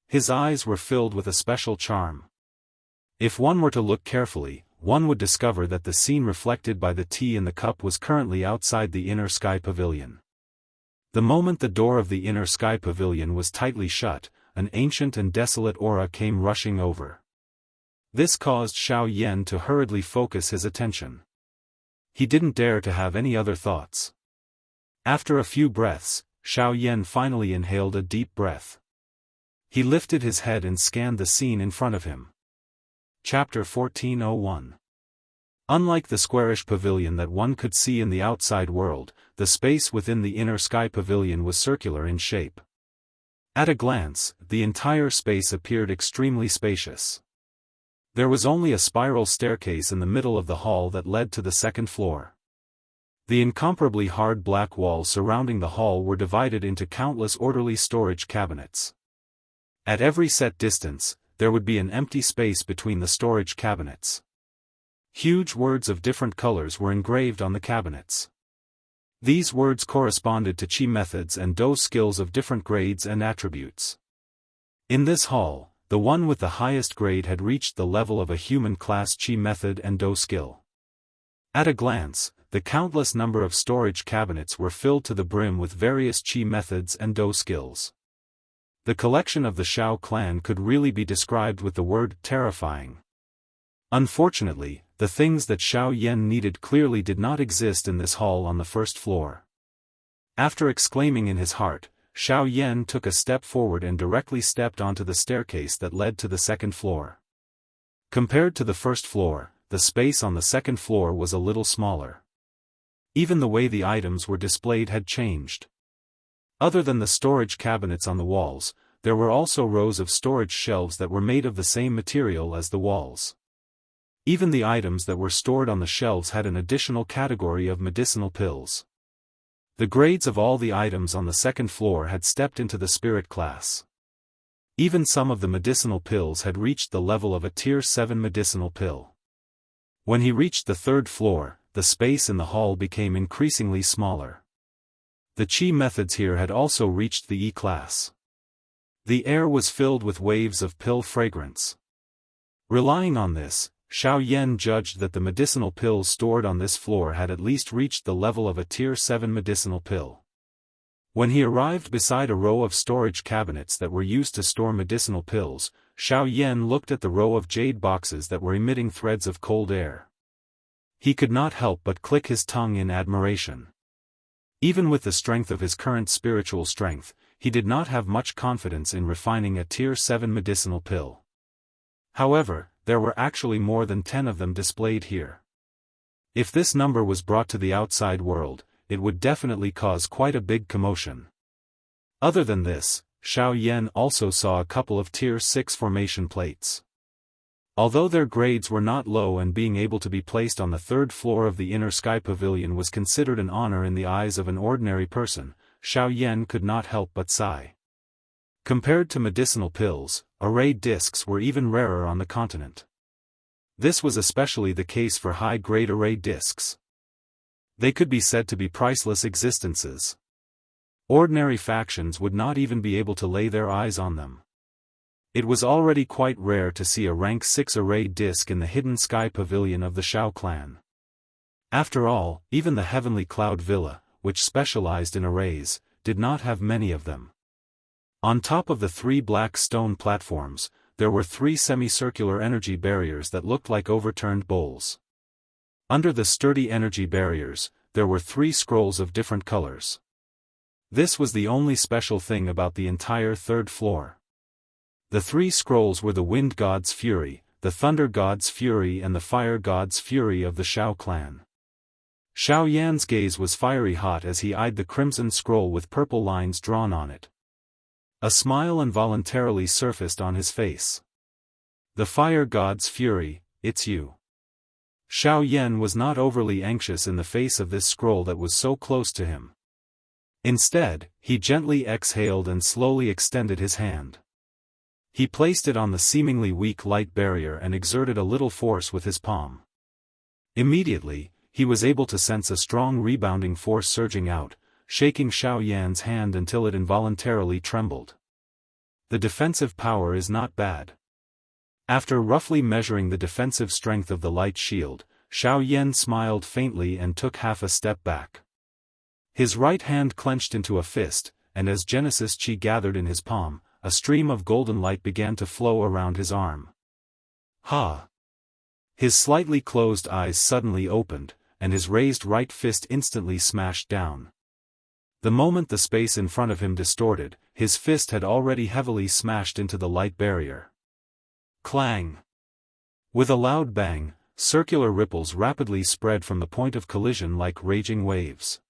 S1: His eyes were filled with a special charm. If one were to look carefully, one would discover that the scene reflected by the tea in the cup was currently outside the inner sky pavilion. The moment the door of the inner sky pavilion was tightly shut, an ancient and desolate aura came rushing over. This caused Xiao Yan to hurriedly focus his attention. He didn't dare to have any other thoughts. After a few breaths, Xiao Yan finally inhaled a deep breath. He lifted his head and scanned the scene in front of him. Chapter 1401. Unlike the squarish pavilion that one could see in the outside world, the space within the inner sky pavilion was circular in shape. At a glance, the entire space appeared extremely spacious. There was only a spiral staircase in the middle of the hall that led to the second floor. The incomparably hard black walls surrounding the hall were divided into countless orderly storage cabinets. At every set distance, there would be an empty space between the storage cabinets. Huge words of different colors were engraved on the cabinets. These words corresponded to chi methods and do skills of different grades and attributes. In this hall, the one with the highest grade had reached the level of a human class chi method and do skill. At a glance, the countless number of storage cabinets were filled to the brim with various chi methods and do skills. The collection of the Xiao clan could really be described with the word terrifying. Unfortunately, the things that Xiao Yan needed clearly did not exist in this hall on the first floor. After exclaiming in his heart, Xiao Yan took a step forward and directly stepped onto the staircase that led to the second floor. Compared to the first floor, the space on the second floor was a little smaller. Even the way the items were displayed had changed. Other than the storage cabinets on the walls, there were also rows of storage shelves that were made of the same material as the walls. Even the items that were stored on the shelves had an additional category of medicinal pills. The grades of all the items on the second floor had stepped into the spirit class. Even some of the medicinal pills had reached the level of a Tier 7 medicinal pill. When he reached the third floor, the space in the hall became increasingly smaller. The chi methods here had also reached the E class. The air was filled with waves of pill fragrance. Relying on this, Xiao Yan judged that the medicinal pills stored on this floor had at least reached the level of a Tier 7 medicinal pill. When he arrived beside a row of storage cabinets that were used to store medicinal pills, Xiao Yan looked at the row of jade boxes that were emitting threads of cold air. He could not help but click his tongue in admiration. Even with the strength of his current spiritual strength, he did not have much confidence in refining a Tier 7 medicinal pill. However, there were actually more than 10 of them displayed here. If this number was brought to the outside world, it would definitely cause quite a big commotion. Other than this, Xiao Yan also saw a couple of Tier 6 formation plates. Although their grades were not low and being able to be placed on the 3rd floor of the inner sky pavilion was considered an honor in the eyes of an ordinary person, Xiao Yan could not help but sigh. Compared to medicinal pills, array discs were even rarer on the continent. This was especially the case for high-grade array discs. They could be said to be priceless existences. Ordinary factions would not even be able to lay their eyes on them. It was already quite rare to see a rank 6 array disc in the hidden sky pavilion of the Shao clan. After all, even the Heavenly Cloud Villa, which specialized in arrays, did not have many of them. On top of the 3 black stone platforms, there were 3 semicircular energy barriers that looked like overturned bowls. Under the sturdy energy barriers, there were 3 scrolls of different colors. This was the only special thing about the entire 3rd floor. The 3 scrolls were the Wind God's Fury, the Thunder God's Fury and the Fire God's Fury of the Shao clan. Xiao Yan's gaze was fiery hot as he eyed the crimson scroll with purple lines drawn on it. A smile involuntarily surfaced on his face. The Fire God's Fury, it's you. Xiao Yan was not overly anxious in the face of this scroll that was so close to him. Instead, he gently exhaled and slowly extended his hand. He placed it on the seemingly weak light barrier and exerted a little force with his palm. Immediately, he was able to sense a strong rebounding force surging out, shaking Xiao Yan's hand until it involuntarily trembled. The defensive power is not bad. After roughly measuring the defensive strength of the light shield, Xiao Yan smiled faintly and took half a step back. His right hand clenched into a fist, and as Genesis Chi gathered in his palm, a stream of golden light began to flow around his arm. Ha! His slightly closed eyes suddenly opened, and his raised right fist instantly smashed down. The moment the space in front of him distorted, his fist had already heavily smashed into the light barrier. Clang! With a loud bang, circular ripples rapidly spread from the point of collision like raging waves.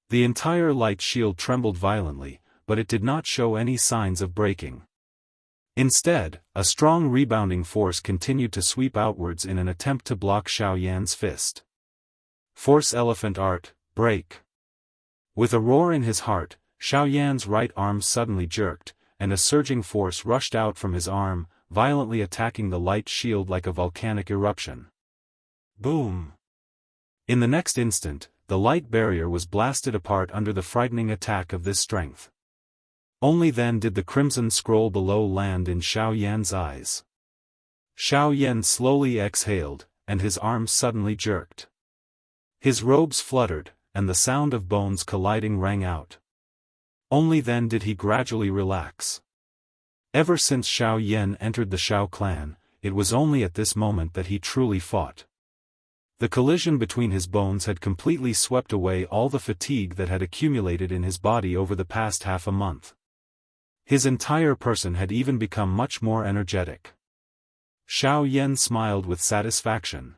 S1: The entire light shield trembled violently, but it did not show any signs of breaking. Instead, a strong rebounding force continued to sweep outwards in an attempt to block Xiao Yan's fist. Force Elephant Art, break! With a roar in his heart, Xiao Yan's right arm suddenly jerked, and a surging force rushed out from his arm, violently attacking the light shield like a volcanic eruption. Boom! In the next instant, the light barrier was blasted apart under the frightening attack of this strength. Only then did the crimson scroll below land in Xiao Yan's eyes. Xiao Yan slowly exhaled, and his arms suddenly jerked. His robes fluttered, and the sound of bones colliding rang out. Only then did he gradually relax. Ever since Xiao Yan entered the Shao clan, it was only at this moment that he truly fought. The collision between his bones had completely swept away all the fatigue that had accumulated in his body over the past half a month. His entire person had even become much more energetic. Xiao Yan smiled with satisfaction.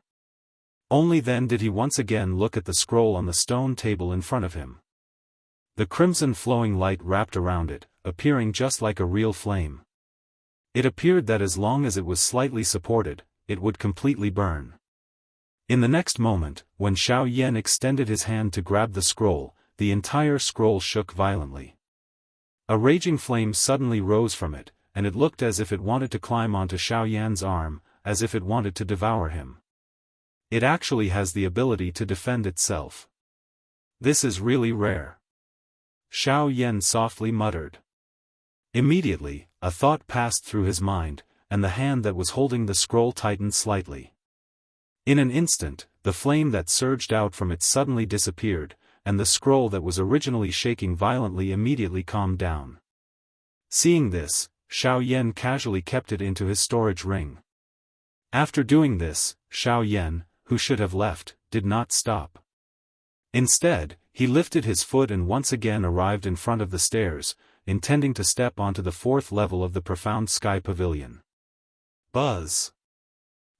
S1: Only then did he once again look at the scroll on the stone table in front of him. The crimson flowing light wrapped around it, appearing just like a real flame. It appeared that as long as it was slightly supported, it would completely burn. In the next moment, when Xiao Yan extended his hand to grab the scroll, the entire scroll shook violently. A raging flame suddenly rose from it, and it looked as if it wanted to climb onto Xiao Yan's arm, as if it wanted to devour him. It actually has the ability to defend itself. This is really rare. Xiao Yan softly muttered. Immediately, a thought passed through his mind, and the hand that was holding the scroll tightened slightly. In an instant, the flame that surged out from it suddenly disappeared, and the scroll that was originally shaking violently immediately calmed down. Seeing this, Xiao Yan casually kept it into his storage ring. After doing this, Xiao Yan, who should have left, did not stop. Instead, he lifted his foot and once again arrived in front of the stairs, intending to step onto the 4th level of the profound sky pavilion. Buzz!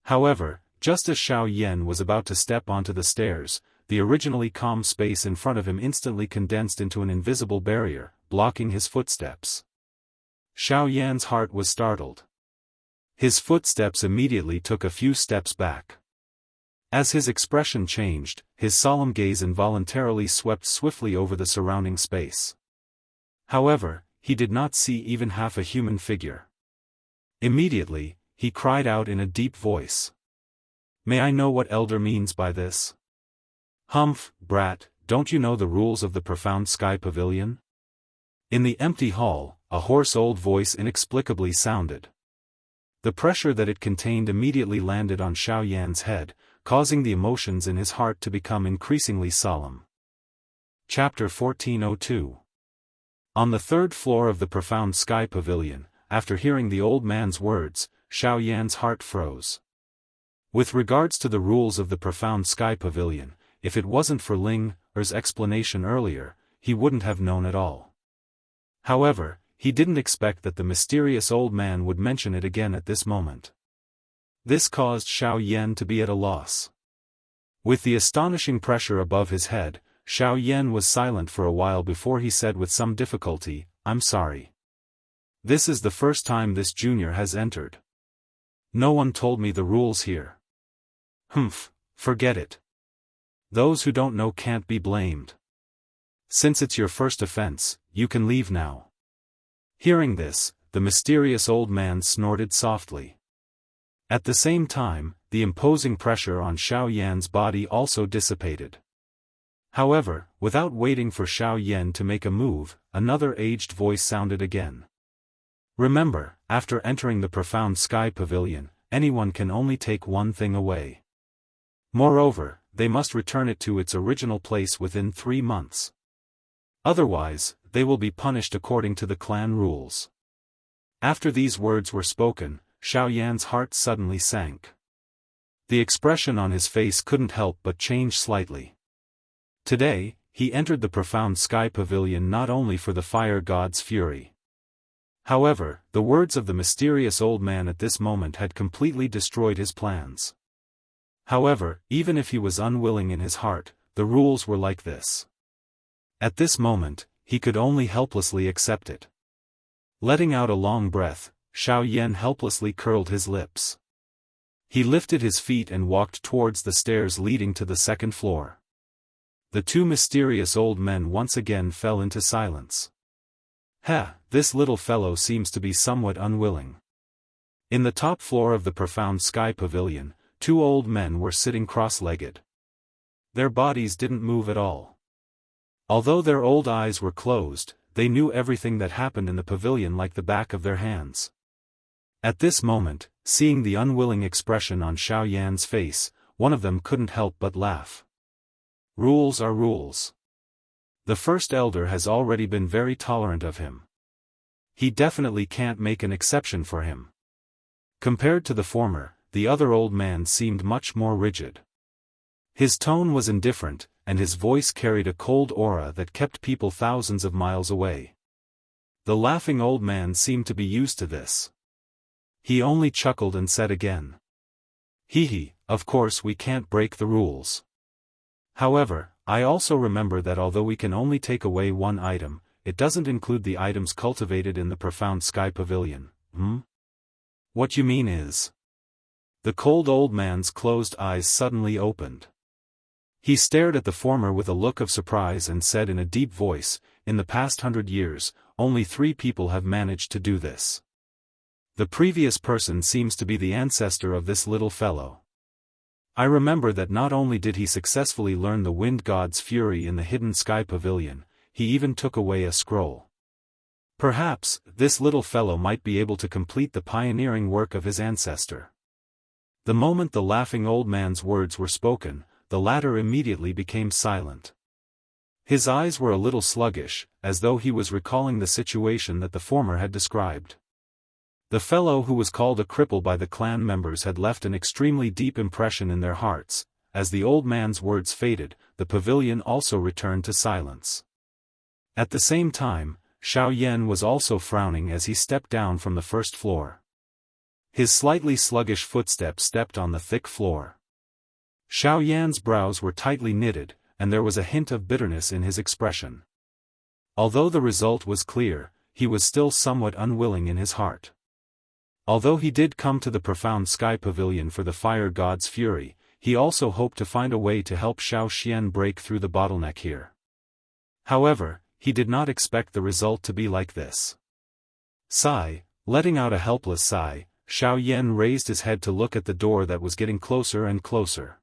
S1: However, just as Xiao Yan was about to step onto the stairs, the originally calm space in front of him instantly condensed into an invisible barrier, blocking his footsteps. Xiao Yan's heart was startled. His footsteps immediately took a few steps back. As his expression changed, his solemn gaze involuntarily swept swiftly over the surrounding space. However, he did not see even half a human figure. Immediately, he cried out in a deep voice. "May I know what elder means by this?" "Humph, brat, don't you know the rules of the profound sky pavilion?" In the empty hall, a hoarse old voice inexplicably sounded. The pressure that it contained immediately landed on Xiao Yan's head, causing the emotions in his heart to become increasingly solemn. Chapter 1402. On the 3rd floor of the profound sky pavilion, after hearing the old man's words, Xiao Yan's heart froze. With regards to the rules of the profound sky pavilion, if it wasn't for Ling Er's explanation earlier, he wouldn't have known at all. However, he didn't expect that the mysterious old man would mention it again at this moment. This caused Xiao Yan to be at a loss. With the astonishing pressure above his head, Xiao Yan was silent for a while before he said with some difficulty, "I'm sorry. This is the first time this junior has entered. No one told me the rules here." "Humph, forget it. Those who don't know can't be blamed. Since it's your first offense, you can leave now." Hearing this, the mysterious old man snorted softly. At the same time, the imposing pressure on Xiao Yan's body also dissipated. However, without waiting for Xiao Yan to make a move, another aged voice sounded again. "Remember, after entering the profound sky pavilion, anyone can only take one thing away. Moreover, they must return it to its original place within 3 months. Otherwise, they will be punished according to the clan rules." After these words were spoken, Xiao Yan's heart suddenly sank. The expression on his face couldn't help but change slightly. Today, he entered the profound sky pavilion not only for the fire god's fury. However, the words of the mysterious old man at this moment had completely destroyed his plans. However, even if he was unwilling in his heart, the rules were like this. At this moment, he could only helplessly accept it. Letting out a long breath, Xiao Yan helplessly curled his lips. He lifted his feet and walked towards the stairs leading to the 2nd floor. The two mysterious old men once again fell into silence. This little fellow seems to be somewhat unwilling. In the top floor of the profound sky pavilion, 2 old men were sitting cross-legged. Their bodies didn't move at all. Although their old eyes were closed, they knew everything that happened in the pavilion like the back of their hands. At this moment, seeing the unwilling expression on Xiao Yan's face, one of them couldn't help but laugh. Rules are rules. The first elder has already been very tolerant of him. He definitely can't make an exception for him. Compared to the former, the other old man seemed much more rigid. His tone was indifferent, and his voice carried a cold aura that kept people thousands of miles away. The laughing old man seemed to be used to this. He only chuckled and said again, "Hee, of course we can't break the rules. However, I also remember that although we can only take away one item, it doesn't include the items cultivated in the profound sky pavilion." "What you mean is?" The cold old man's closed eyes suddenly opened. He stared at the former with a look of surprise and said in a deep voice, "In the past 100 years, only 3 people have managed to do this. The previous person seems to be the ancestor of this little fellow. I remember that not only did he successfully learn the wind god's fury in the hidden sky pavilion, he even took away a scroll. Perhaps, this little fellow might be able to complete the pioneering work of his ancestor." The moment the laughing old man's words were spoken, the latter immediately became silent. His eyes were a little sluggish, as though he was recalling the situation that the former had described. The fellow who was called a cripple by the clan members had left an extremely deep impression in their hearts. As the old man's words faded, the pavilion also returned to silence. At the same time, Xiao Yan was also frowning as he stepped down from the first floor. His slightly sluggish footsteps stepped on the thick floor. Xiao Yan's brows were tightly knitted, and there was a hint of bitterness in his expression. Although the result was clear, he was still somewhat unwilling in his heart. Although he did come to the profound sky pavilion for the fire god's fury, he also hoped to find a way to help Xiao Xian break through the bottleneck here. However, he did not expect the result to be like this. Sigh, letting out a helpless sigh, Xiao Yan raised his head to look at the door that was getting closer and closer.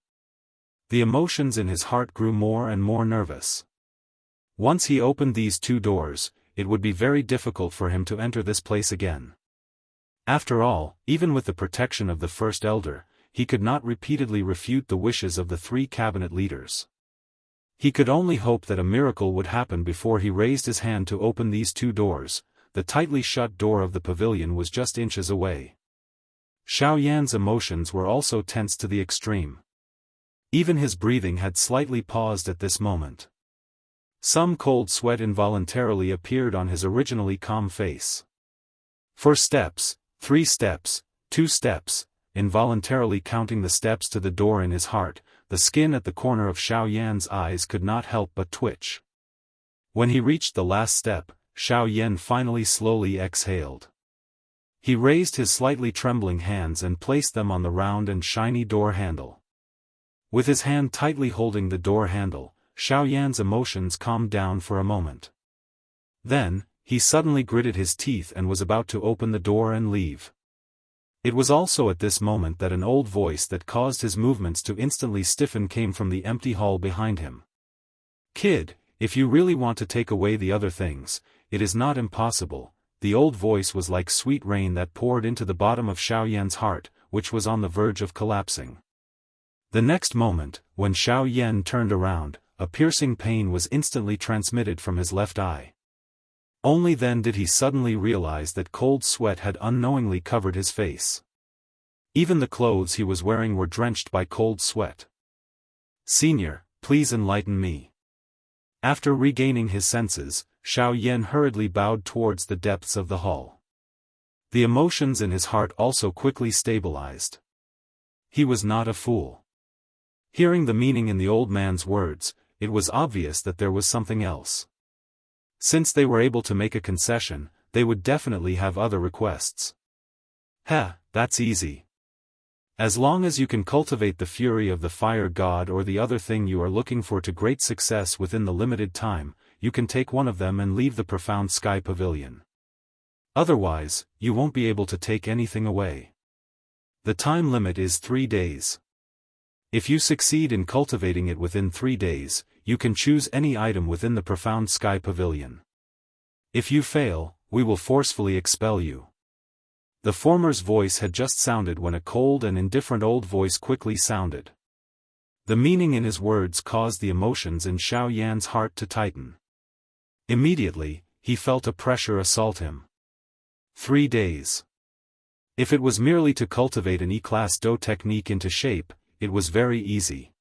S1: The emotions in his heart grew more and more nervous. Once he opened these two doors, it would be very difficult for him to enter this place again. After all, even with the protection of the First Elder, he could not repeatedly refute the wishes of the three cabinet leaders. He could only hope that a miracle would happen before he raised his hand to open these two doors. The tightly shut door of the pavilion was just inches away. Xiao Yan's emotions were also tense to the extreme. Even his breathing had slightly paused at this moment. Some cold sweat involuntarily appeared on his originally calm face. 4 steps, 3 steps, 2 steps, involuntarily counting the steps to the door in his heart, the skin at the corner of Xiao Yan's eyes could not help but twitch. When he reached the last step, Xiao Yan finally slowly exhaled. He raised his slightly trembling hands and placed them on the round and shiny door handle. With his hand tightly holding the door handle, Xiao Yan's emotions calmed down for a moment. Then, he suddenly gritted his teeth and was about to open the door and leave. It was also at this moment that an old voice that caused his movements to instantly stiffen came from the empty hall behind him. "Kid, if you really want to take away the other things, it is not impossible." The old voice was like sweet rain that poured into the bottom of Xiao Yan's heart, which was on the verge of collapsing. The next moment, when Xiao Yan turned around, a piercing pain was instantly transmitted from his left eye. Only then did he suddenly realize that cold sweat had unknowingly covered his face. Even the clothes he was wearing were drenched by cold sweat. "Senior, please enlighten me." After regaining his senses, Xiao Yan hurriedly bowed towards the depths of the hall. The emotions in his heart also quickly stabilized. He was not a fool. Hearing the meaning in the old man's words, it was obvious that there was something else. Since they were able to make a concession, they would definitely have other requests. That's easy. As long as you can cultivate the fury of the fire god or the other thing you are looking for to great success within the limited time, you can take one of them and leave the profound sky pavilion. Otherwise, you won't be able to take anything away. The time limit is 3 days. If you succeed in cultivating it within 3 days, you can choose any item within the profound sky pavilion. If you fail, we will forcefully expel you. The former's voice had just sounded when a cold and indifferent old voice quickly sounded. The meaning in his words caused the emotions in Xiao Yan's heart to tighten. Immediately, he felt a pressure assault him. 3 days. If it was merely to cultivate an E-class Do technique into shape, it was very easy.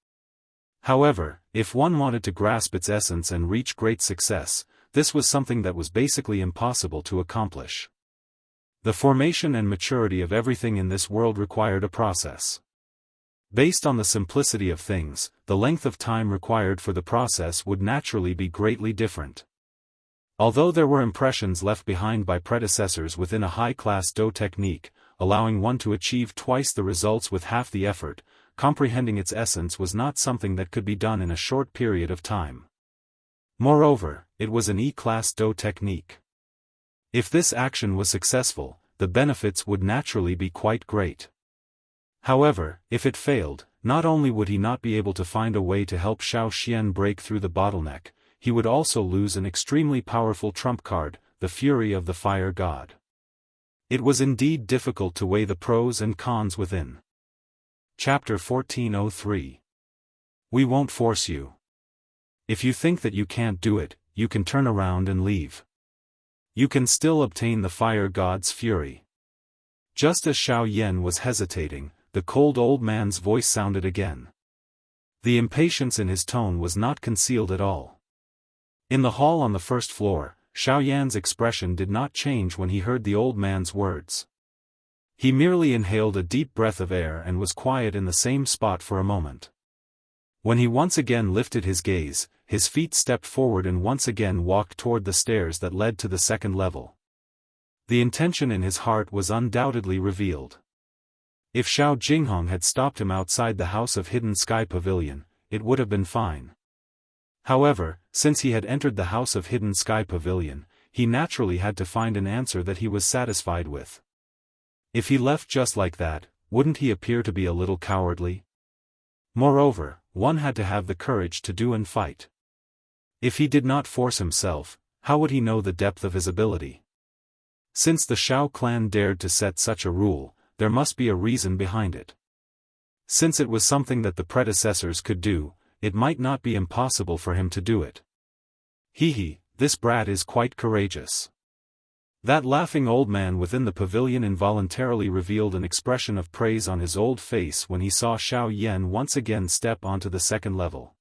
S1: However, if one wanted to grasp its essence and reach great success, this was something that was basically impossible to accomplish. The formation and maturity of everything in this world required a process. Based on the simplicity of things, the length of time required for the process would naturally be greatly different. Although there were impressions left behind by predecessors within a high-class Do technique, allowing one to achieve twice the results with half the effort, comprehending its essence was not something that could be done in a short period of time. Moreover, it was an E-class Do technique. If this action was successful, the benefits would naturally be quite great. However, if it failed, not only would he not be able to find a way to help Xiao Xian break through the bottleneck, he would also lose an extremely powerful trump card, the fury of the fire god. It was indeed difficult to weigh the pros and cons within. Chapter 1403. We won't force you. If you think that you can't do it, you can turn around and leave. You can still obtain the fire god's fury. Just as Xiao Yan was hesitating, the cold old man's voice sounded again. The impatience in his tone was not concealed at all. In the hall on the first floor, Xiaoyan's expression did not change when he heard the old man's words. He merely inhaled a deep breath of air and was quiet in the same spot for a moment. When he once again lifted his gaze, his feet stepped forward and once again walked toward the stairs that led to the second level. The intention in his heart was undoubtedly revealed. If Xiao Jinghong had stopped him outside the House of Hidden Sky Pavilion, it would have been fine. However, since he had entered the House of Hidden Sky Pavilion, he naturally had to find an answer that he was satisfied with. If he left just like that, wouldn't he appear to be a little cowardly? Moreover, one had to have the courage to do and fight. If he did not force himself, how would he know the depth of his ability? Since the Shao clan dared to set such a rule, there must be a reason behind it. Since it was something that the predecessors could do, it might not be impossible for him to do it. Hee, this brat is quite courageous. That laughing old man within the pavilion involuntarily revealed an expression of praise on his old face when he saw Xiaoyan once again step onto the second level.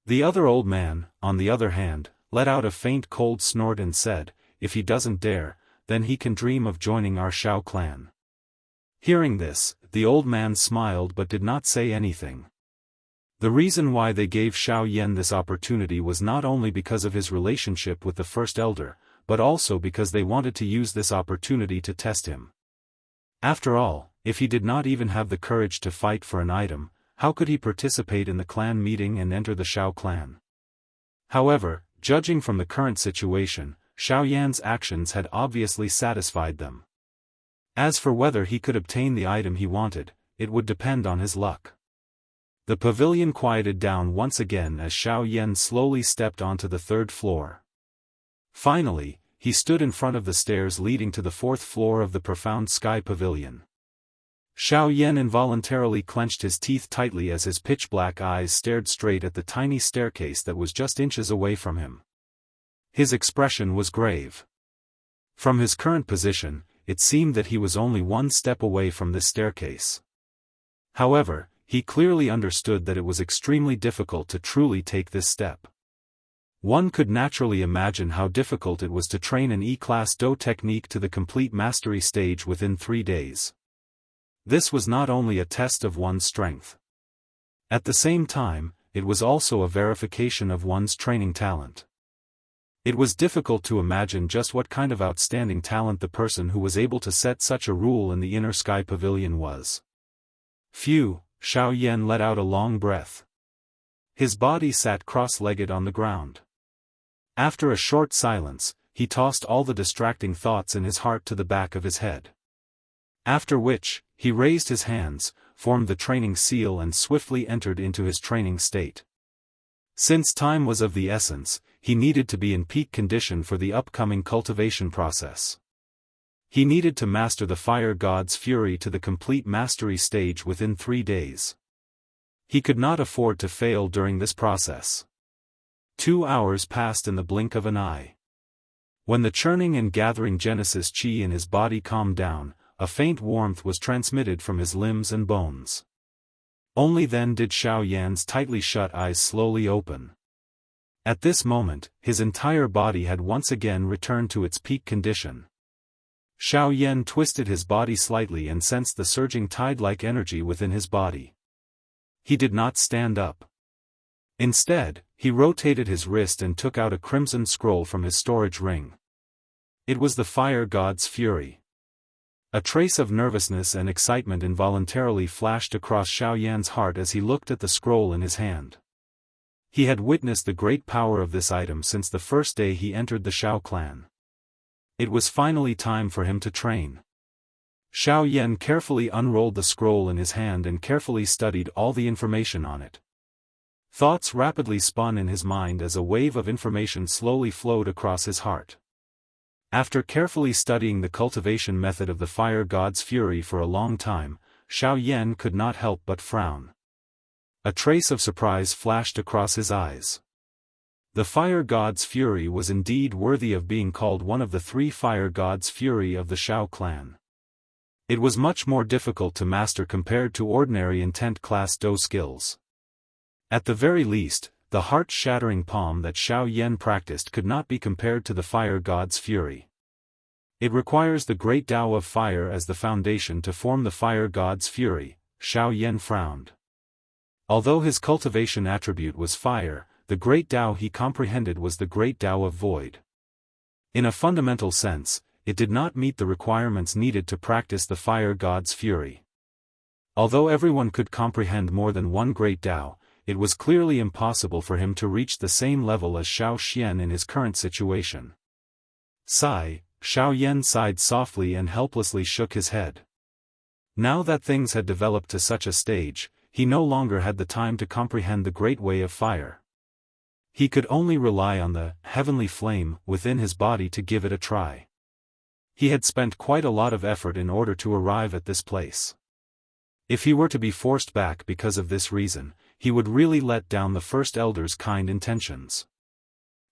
S1: The other old man, on the other hand, let out a faint cold snort and said, "If he doesn't dare, then he can dream of joining our Shao clan." Hearing this, the old man smiled but did not say anything. The reason why they gave Xiaoyan this opportunity was not only because of his relationship with the first elder, but also because they wanted to use this opportunity to test him. After all, if he did not even have the courage to fight for an item, how could he participate in the clan meeting and enter the Shao clan? However, judging from the current situation, Xiaoyan's actions had obviously satisfied them. As for whether he could obtain the item he wanted, it would depend on his luck. The pavilion quieted down once again as Xiaoyan slowly stepped onto the third floor. Finally, he stood in front of the stairs leading to the fourth floor of the profound sky pavilion. Xiaoyan involuntarily clenched his teeth tightly as his pitch-black eyes stared straight at the tiny staircase that was just inches away from him. His expression was grave. From his current position, it seemed that he was only one step away from this staircase. However, he clearly understood that it was extremely difficult to truly take this step. One could naturally imagine how difficult it was to train an E-class Do technique to the complete mastery stage within 3 days. This was not only a test of one's strength. At the same time, it was also a verification of one's training talent. It was difficult to imagine just what kind of outstanding talent the person who was able to set such a rule in the inner sky pavilion was. Phew, Xiaoyan let out a long breath. His body sat cross-legged on the ground. After a short silence, he tossed all the distracting thoughts in his heart to the back of his head. After which, he raised his hands, formed the training seal and swiftly entered into his training state. Since time was of the essence, he needed to be in peak condition for the upcoming cultivation process. He needed to master the fire god's fury to the complete mastery stage within 3 days. He could not afford to fail during this process. 2 hours passed in the blink of an eye. When the churning and gathering Genesis chi in his body calmed down, a faint warmth was transmitted from his limbs and bones. Only then did Xiaoyan's tightly shut eyes slowly open. At this moment, his entire body had once again returned to its peak condition. Xiaoyan twisted his body slightly and sensed the surging tide-like energy within his body. He did not stand up. Instead, he rotated his wrist and took out a crimson scroll from his storage ring. It was the fire god's fury. A trace of nervousness and excitement involuntarily flashed across Xiaoyan's heart as he looked at the scroll in his hand. He had witnessed the great power of this item since the first day he entered the Shao clan. It was finally time for him to train. Xiaoyan carefully unrolled the scroll in his hand and carefully studied all the information on it. Thoughts rapidly spun in his mind as a wave of information slowly flowed across his heart. After carefully studying the cultivation method of the fire god's fury for a long time, Xiaoyan could not help but frown. A trace of surprise flashed across his eyes. The fire god's fury was indeed worthy of being called one of the 3 fire god's fury of the Shao clan. It was much more difficult to master compared to ordinary intent class Do skills. At the very least, the heart-shattering palm that Xiao Yan practiced could not be compared to the fire god's fury. It requires the great Tao of fire as the foundation to form the fire god's fury. Xiao Yan frowned. Although his cultivation attribute was fire, the great Tao he comprehended was the great Tao of void. In a fundamental sense, it did not meet the requirements needed to practice the fire god's fury. Although everyone could comprehend more than one great Tao, it was clearly impossible for him to reach the same level as Xiao Xian in his current situation. Sigh, Xiao Yan sighed softly and helplessly shook his head. Now that things had developed to such a stage, he no longer had the time to comprehend the great way of fire. He could only rely on the heavenly flame within his body to give it a try. He had spent quite a lot of effort in order to arrive at this place. If he were to be forced back because of this reason, he would really let down the First Elder's kind intentions.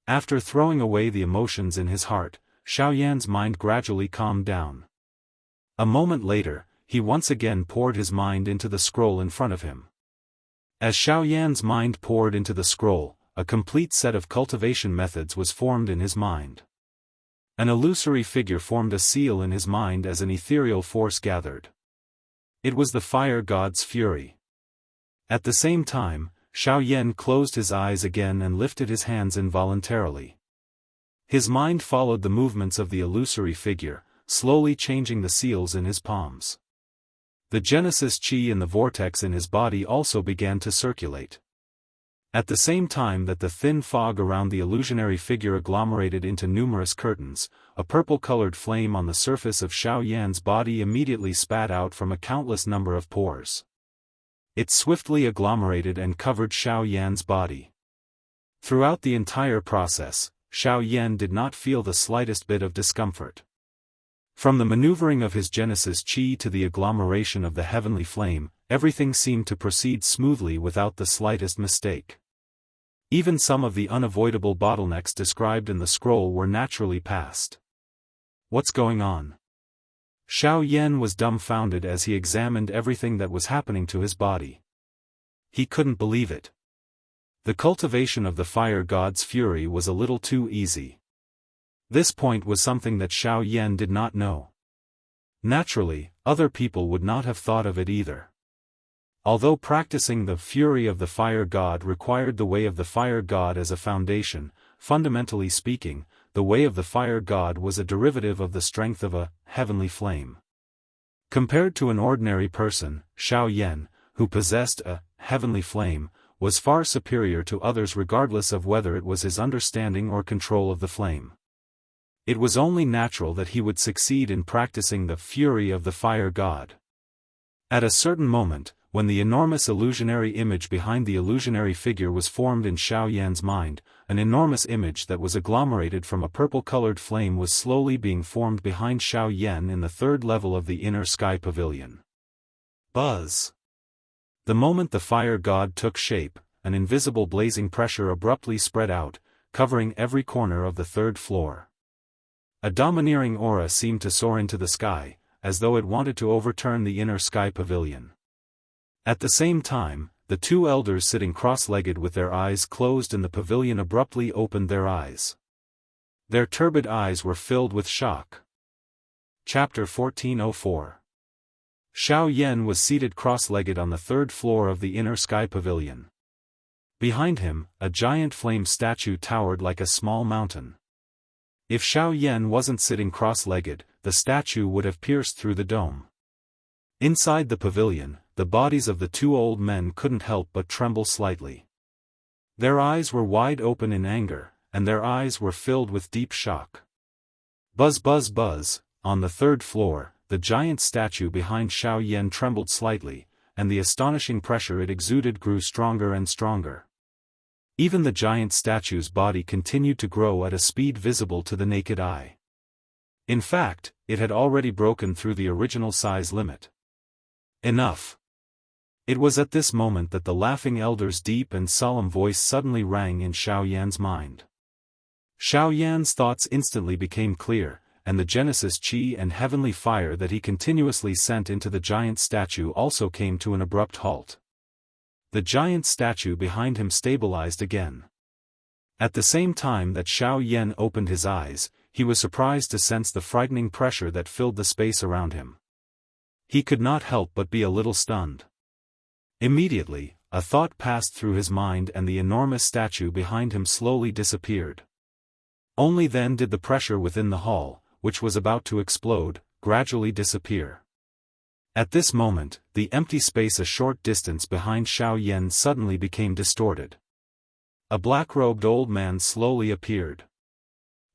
S1: After throwing away the emotions in his heart, Xiao Yan's mind gradually calmed down. A moment later, he once again poured his mind into the scroll in front of him. As Xiao Yan's mind poured into the scroll, a complete set of cultivation methods was formed in his mind. An illusory figure formed a seal in his mind as an ethereal force gathered. It was the fire god's fury. At the same time, Xiao Yan closed his eyes again and lifted his hands involuntarily. His mind followed the movements of the illusory figure, slowly changing the seals in his palms. The Genesis Qi in the vortex in his body also began to circulate. At the same time that the thin fog around the illusionary figure agglomerated into numerous curtains, a purple-colored flame on the surface of Xiao Yan's body immediately spat out from a countless number of pores. It swiftly agglomerated and covered Xiao Yan's body. Throughout the entire process, Xiao Yan did not feel the slightest bit of discomfort. From the maneuvering of his Genesis Qi to the agglomeration of the heavenly flame, everything seemed to proceed smoothly without the slightest mistake. Even some of the unavoidable bottlenecks described in the scroll were naturally passed. What's going on? Xiao Yan was dumbfounded as he examined everything that was happening to his body. He couldn't believe it. The cultivation of the fire god's fury was a little too easy. This point was something that Xiao Yan did not know. Naturally, other people would not have thought of it either. Although practicing the fury of the fire god required the way of the fire god as a foundation, fundamentally speaking, the way of the fire god was a derivative of the strength of a heavenly flame. Compared to an ordinary person, Xiao Yan, who possessed a heavenly flame, was far superior to others regardless of whether it was his understanding or control of the flame. It was only natural that he would succeed in practicing the fury of the fire god. At a certain moment, when the enormous illusionary image behind the illusionary figure was formed in Xiao Yan's mind, an enormous image that was agglomerated from a purple-colored flame was slowly being formed behind Xiao Yan in the third level of the inner sky pavilion. Buzz! The moment the fire god took shape, an invisible blazing pressure abruptly spread out, covering every corner of the third floor. A domineering aura seemed to soar into the sky, as though it wanted to overturn the inner sky pavilion. At the same time, the two elders sitting cross-legged with their eyes closed in the pavilion abruptly opened their eyes. Their turbid eyes were filled with shock. Chapter 1404. Xiao Yan was seated cross-legged on the third floor of the inner sky pavilion. Behind him, a giant flame statue towered like a small mountain. If Xiao Yan wasn't sitting cross-legged, the statue would have pierced through the dome. Inside the pavilion, the bodies of the two old men couldn't help but tremble slightly. Their eyes were wide open in anger, and their eyes were filled with deep shock. Buzz buzz buzz, on the third floor, the giant statue behind Xiao Yan trembled slightly, and the astonishing pressure it exuded grew stronger and stronger. Even the giant statue's body continued to grow at a speed visible to the naked eye. In fact, it had already broken through the original size limit. Enough! It was at this moment that the laughing elder's deep and solemn voice suddenly rang in Xiao Yan's mind. Xiao Yan's thoughts instantly became clear, and the Genesis Qi and heavenly fire that he continuously sent into the giant statue also came to an abrupt halt. the giant statue behind him stabilized again. At the same time that Xiao Yan opened his eyes, he was surprised to sense the frightening pressure that filled the space around him. He could not help but be a little stunned. Immediately, a thought passed through his mind and the enormous statue behind him slowly disappeared. Only then did the pressure within the hall, which was about to explode, gradually disappear. At this moment, the empty space a short distance behind Xiao Yan suddenly became distorted. A black-robed old man slowly appeared.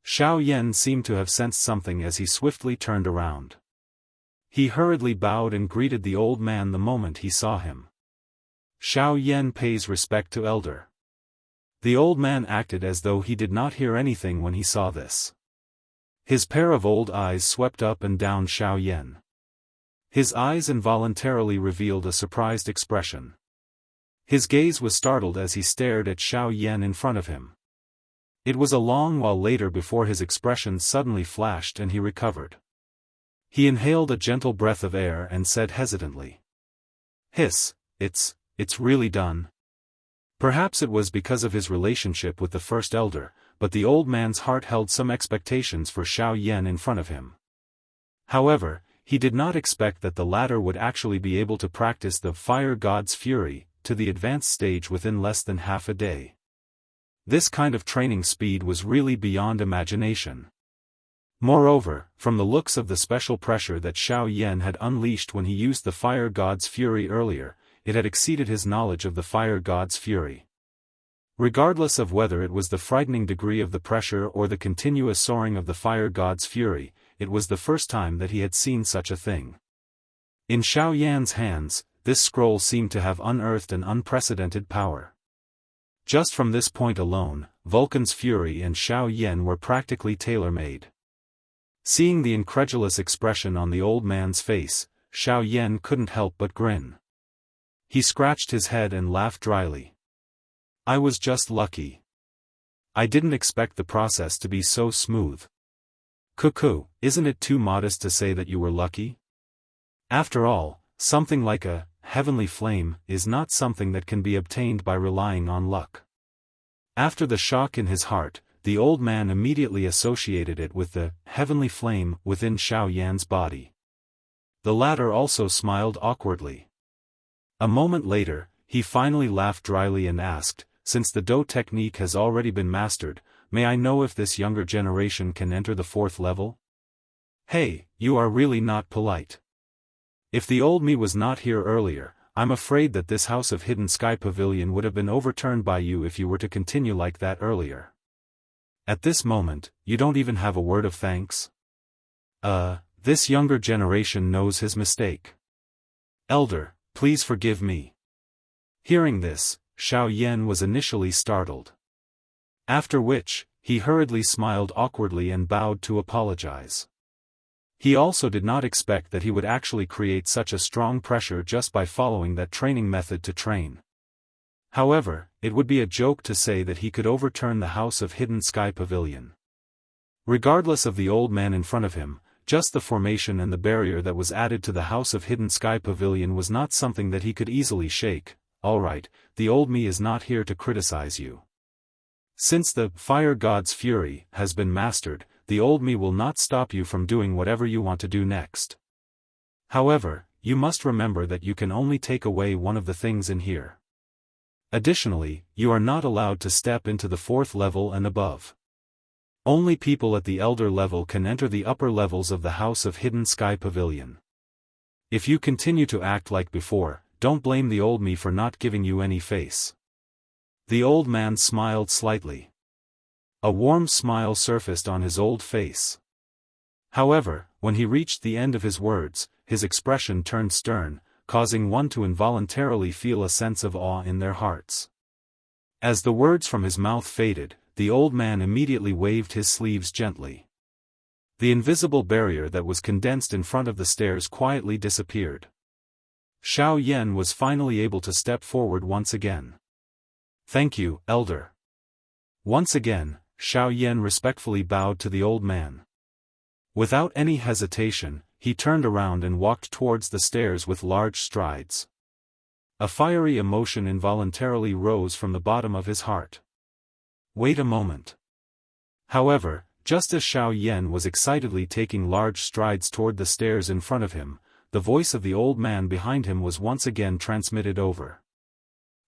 S1: Xiao Yan seemed to have sensed something as he swiftly turned around. He hurriedly bowed and greeted the old man the moment he saw him. Xiao Yan pays respect to elder. The old man acted as though he did not hear anything when he saw this. His pair of old eyes swept up and down Xiao Yan. His eyes involuntarily revealed a surprised expression. His gaze was startled as he stared at Xiao Yan in front of him. It was a long while later before his expression suddenly flashed and he recovered. He inhaled a gentle breath of air and said hesitantly. "Hiss, it's really done." Perhaps it was because of his relationship with the first elder, but the old man's heart held some expectations for Xiao Yan in front of him. However, he did not expect that the latter would actually be able to practice the fire god's fury to the advanced stage within less than half a day. This kind of training speed was really beyond imagination. Moreover, from the looks of the special pressure that Xiao Yan had unleashed when he used the fire god's fury earlier, it had exceeded his knowledge of the fire god's fury. Regardless of whether it was the frightening degree of the pressure or the continuous soaring of the fire god's fury, it was the first time that he had seen such a thing. In Xiao Yan's hands, this scroll seemed to have unearthed an unprecedented power. Just from this point alone, Vulcan's fury and Xiao Yan were practically tailor-made. Seeing the incredulous expression on the old man's face, Xiao Yan couldn't help but grin. He scratched his head and laughed dryly. "I was just lucky. I didn't expect the process to be so smooth." "Cuckoo, isn't it too modest to say that you were lucky? After all, something like a heavenly flame is not something that can be obtained by relying on luck." After the shock in his heart, the old man immediately associated it with the heavenly flame within Xiao Yan's body. The latter also smiled awkwardly. A moment later, he finally laughed dryly and asked, "Since the Do technique has already been mastered, may I know if this younger generation can enter the 4th level?" "Hey, you are really not polite. If the old me was not here earlier, I'm afraid that this House of Hidden Sky Pavilion would have been overturned by you if you were to continue like that earlier. At this moment, you don't even have a word of thanks?" This younger generation knows his mistake. Elder, please forgive me." Hearing this, Xiao Yan was initially startled. After which, he hurriedly smiled awkwardly and bowed to apologize. He also did not expect that he would actually create such a strong pressure just by following that training method to train. However, it would be a joke to say that he could overturn the House of Hidden Sky Pavilion. Regardless of the old man in front of him, just the formation and the barrier that was added to the House of Hidden Sky Pavilion was not something that he could easily shake. "Alright, the old me is not here to criticize you. Since the fire god's fury has been mastered, the old me will not stop you from doing whatever you want to do next. However, you must remember that you can only take away one of the things in here. Additionally, you are not allowed to step into the 4th level and above. Only people at the elder level can enter the upper levels of the House of Hidden Sky Pavilion. If you continue to act like before, don't blame the old me for not giving you any face." The old man smiled slightly. A warm smile surfaced on his old face. However, when he reached the end of his words, his expression turned stern, causing one to involuntarily feel a sense of awe in their hearts. As the words from his mouth faded, the old man immediately waved his sleeves gently. The invisible barrier that was condensed in front of the stairs quietly disappeared. Xiao Yan was finally able to step forward once again. "Thank you, elder." Once again, Xiao Yan respectfully bowed to the old man. Without any hesitation, he turned around and walked towards the stairs with large strides. A fiery emotion involuntarily rose from the bottom of his heart. Wait a moment. However, just as Xiao Yan was excitedly taking large strides toward the stairs in front of him, the voice of the old man behind him was once again transmitted over.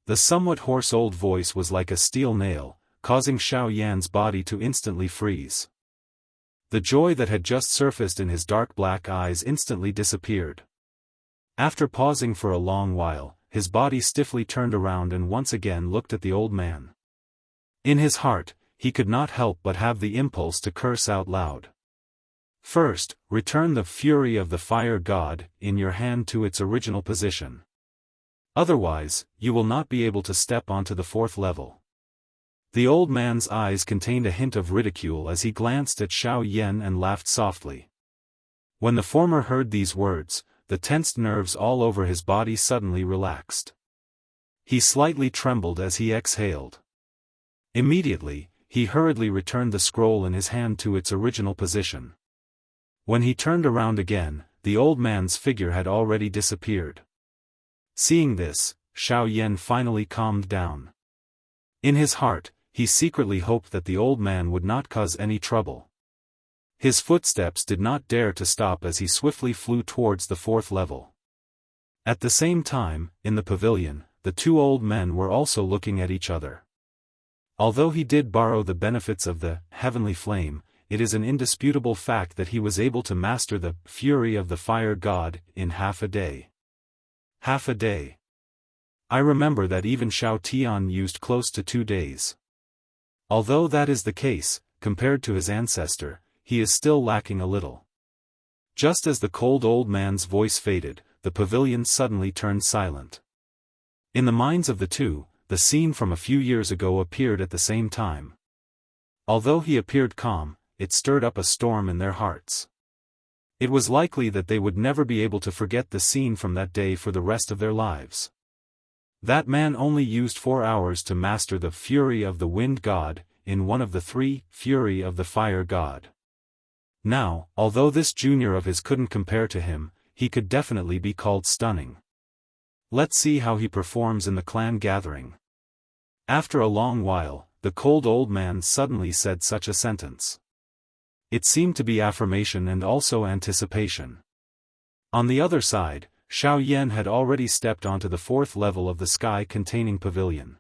S1: The somewhat hoarse old voice was like a steel nail, causing Xiao Yan's body to instantly freeze. The joy that had just surfaced in his dark black eyes instantly disappeared. After pausing for a long while, his body stiffly turned around and once again looked at the old man. In his heart, he could not help but have the impulse to curse out loud. First, return the fury of the fire god in your hand to its original position. Otherwise, you will not be able to step onto the fourth level. The old man's eyes contained a hint of ridicule as he glanced at Xiao Yan and laughed softly. When the former heard these words, the tensed nerves all over his body suddenly relaxed. He slightly trembled as he exhaled. Immediately, he hurriedly returned the scroll in his hand to its original position. When he turned around again, the old man's figure had already disappeared. Seeing this, Xiao Yan finally calmed down. In his heart, he secretly hoped that the old man would not cause any trouble. His footsteps did not dare to stop as he swiftly flew towards the fourth level. At the same time, in the pavilion, the two old men were also looking at each other. Although he did borrow the benefits of the heavenly flame, it is an indisputable fact that he was able to master the fury of the fire god in half a day. Half a day. I remember that even Xiao Tian used close to 2 days. Although that is the case, compared to his ancestor, he is still lacking a little. Just as the cold old man's voice faded, the pavilion suddenly turned silent. In the minds of the two, the scene from a few years ago appeared at the same time. Although he appeared calm, it stirred up a storm in their hearts. It was likely that they would never be able to forget the scene from that day for the rest of their lives. That man only used 4 hours to master the fury of the wind god, in one of the 3 fury of the fire god. Now, although this junior of his couldn't compare to him, he could definitely be called stunning. Let's see how he performs in the clan gathering. After a long while, the cold old man suddenly said such a sentence. It seemed to be affirmation and also anticipation. On the other side, Xiao Yan had already stepped onto the 4th level of the sky-containing pavilion.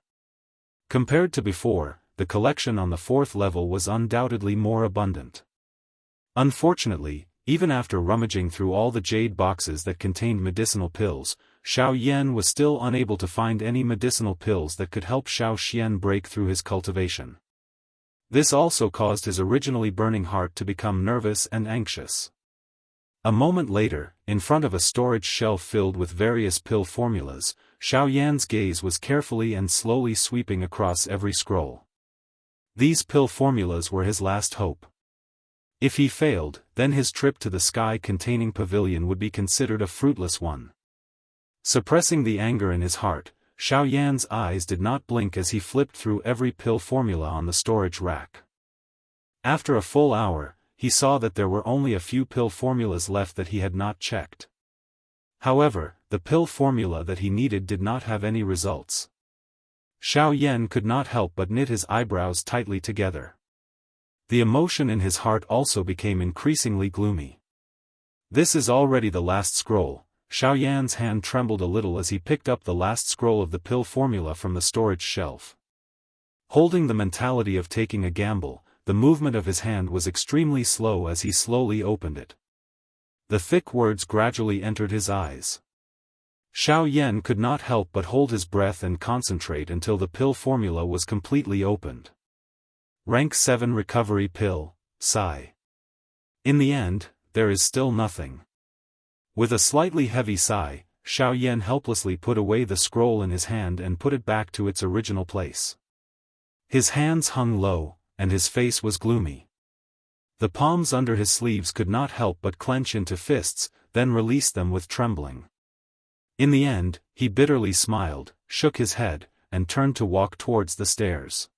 S1: Compared to before, the collection on the 4th level was undoubtedly more abundant. Unfortunately, even after rummaging through all the jade boxes that contained medicinal pills, Xiao Yan was still unable to find any medicinal pills that could help Xiao Xian break through his cultivation. This also caused his originally burning heart to become nervous and anxious. A moment later, in front of a storage shelf filled with various pill formulas, Xiao Yan's gaze was carefully and slowly sweeping across every scroll. These pill formulas were his last hope. If he failed, then his trip to the sky-containing pavilion would be considered a fruitless one. Suppressing the anger in his heart, Xiao Yan's eyes did not blink as he flipped through every pill formula on the storage rack. After a full hour, he saw that there were only a few pill formulas left that he had not checked. However, the pill formula that he needed did not have any results. Xiao Yan could not help but knit his eyebrows tightly together. The emotion in his heart also became increasingly gloomy. This is already the last scroll. Xiao Yan's hand trembled a little as he picked up the last scroll of the pill formula from the storage shelf. Holding the mentality of taking a gamble, the movement of his hand was extremely slow as he slowly opened it. The thick words gradually entered his eyes. Xiao Yan could not help but hold his breath and concentrate until the pill formula was completely opened. Rank 7 Recovery Pill, Psi. In the end, there is still nothing. With a slightly heavy sigh, Xiao Yan helplessly put away the scroll in his hand and put it back to its original place. His hands hung low, and his face was gloomy. The palms under his sleeves could not help but clench into fists, then release them with trembling. In the end, he bitterly smiled, shook his head, and turned to walk towards the stairs.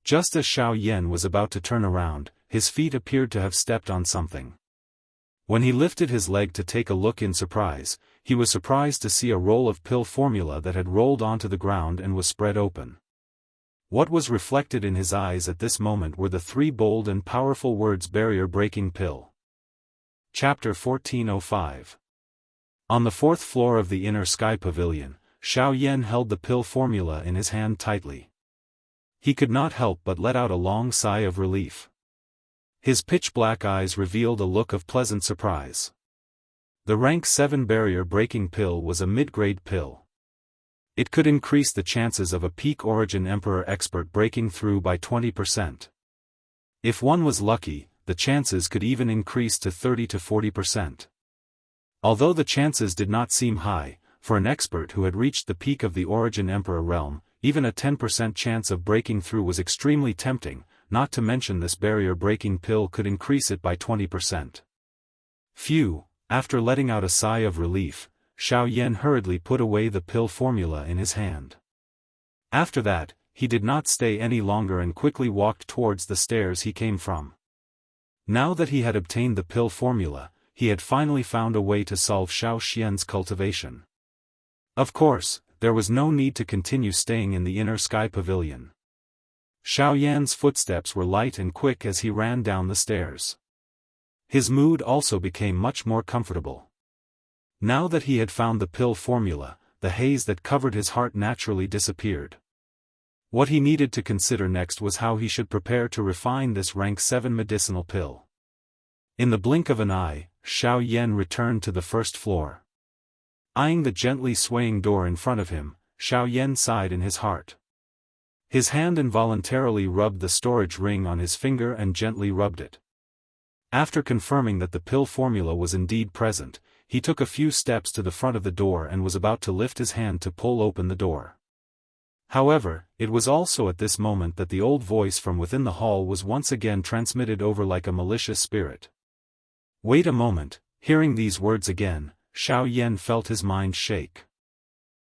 S1: Just as Xiao Yan was about to turn around, his feet appeared to have stepped on something. When he lifted his leg to take a look in surprise, he was surprised to see a roll of pill formula that had rolled onto the ground and was spread open. What was reflected in his eyes at this moment were the 3 bold and powerful words barrier-breaking pill. Chapter 1405. On the 4th floor of the inner sky pavilion, Xiaoyan held the pill formula in his hand tightly. He could not help but let out a long sigh of relief. His pitch-black eyes revealed a look of pleasant surprise. The rank 7 barrier-breaking pill was a mid-grade pill. It could increase the chances of a peak origin emperor expert breaking through by 20%. If one was lucky, the chances could even increase to 30 to 40%. Although the chances did not seem high, for an expert who had reached the peak of the origin emperor realm, even a 10% chance of breaking through was extremely tempting, not to mention this barrier-breaking pill could increase it by 20%. Phew, after letting out a sigh of relief, Xiaoyan hurriedly put away the pill formula in his hand. After that, he did not stay any longer and quickly walked towards the stairs he came from. Now that he had obtained the pill formula, he had finally found a way to solve Xiaoxian's cultivation. Of course, there was no need to continue staying in the inner sky pavilion. Xiaoyan's footsteps were light and quick as he ran down the stairs. His mood also became much more comfortable. Now that he had found the pill formula, the haze that covered his heart naturally disappeared. What he needed to consider next was how he should prepare to refine this rank 7 medicinal pill. In the blink of an eye, Xiaoyan returned to the 1st floor. Eyeing the gently swaying door in front of him, Xiaoyan sighed in his heart. His hand involuntarily rubbed the storage ring on his finger and gently rubbed it. After confirming that the pill formula was indeed present, he took a few steps to the front of the door and was about to lift his hand to pull open the door. However, it was also at this moment that the old voice from within the hall was once again transmitted over like a malicious spirit. Wait a moment. Hearing these words again, Xiaoyan felt his mind shake.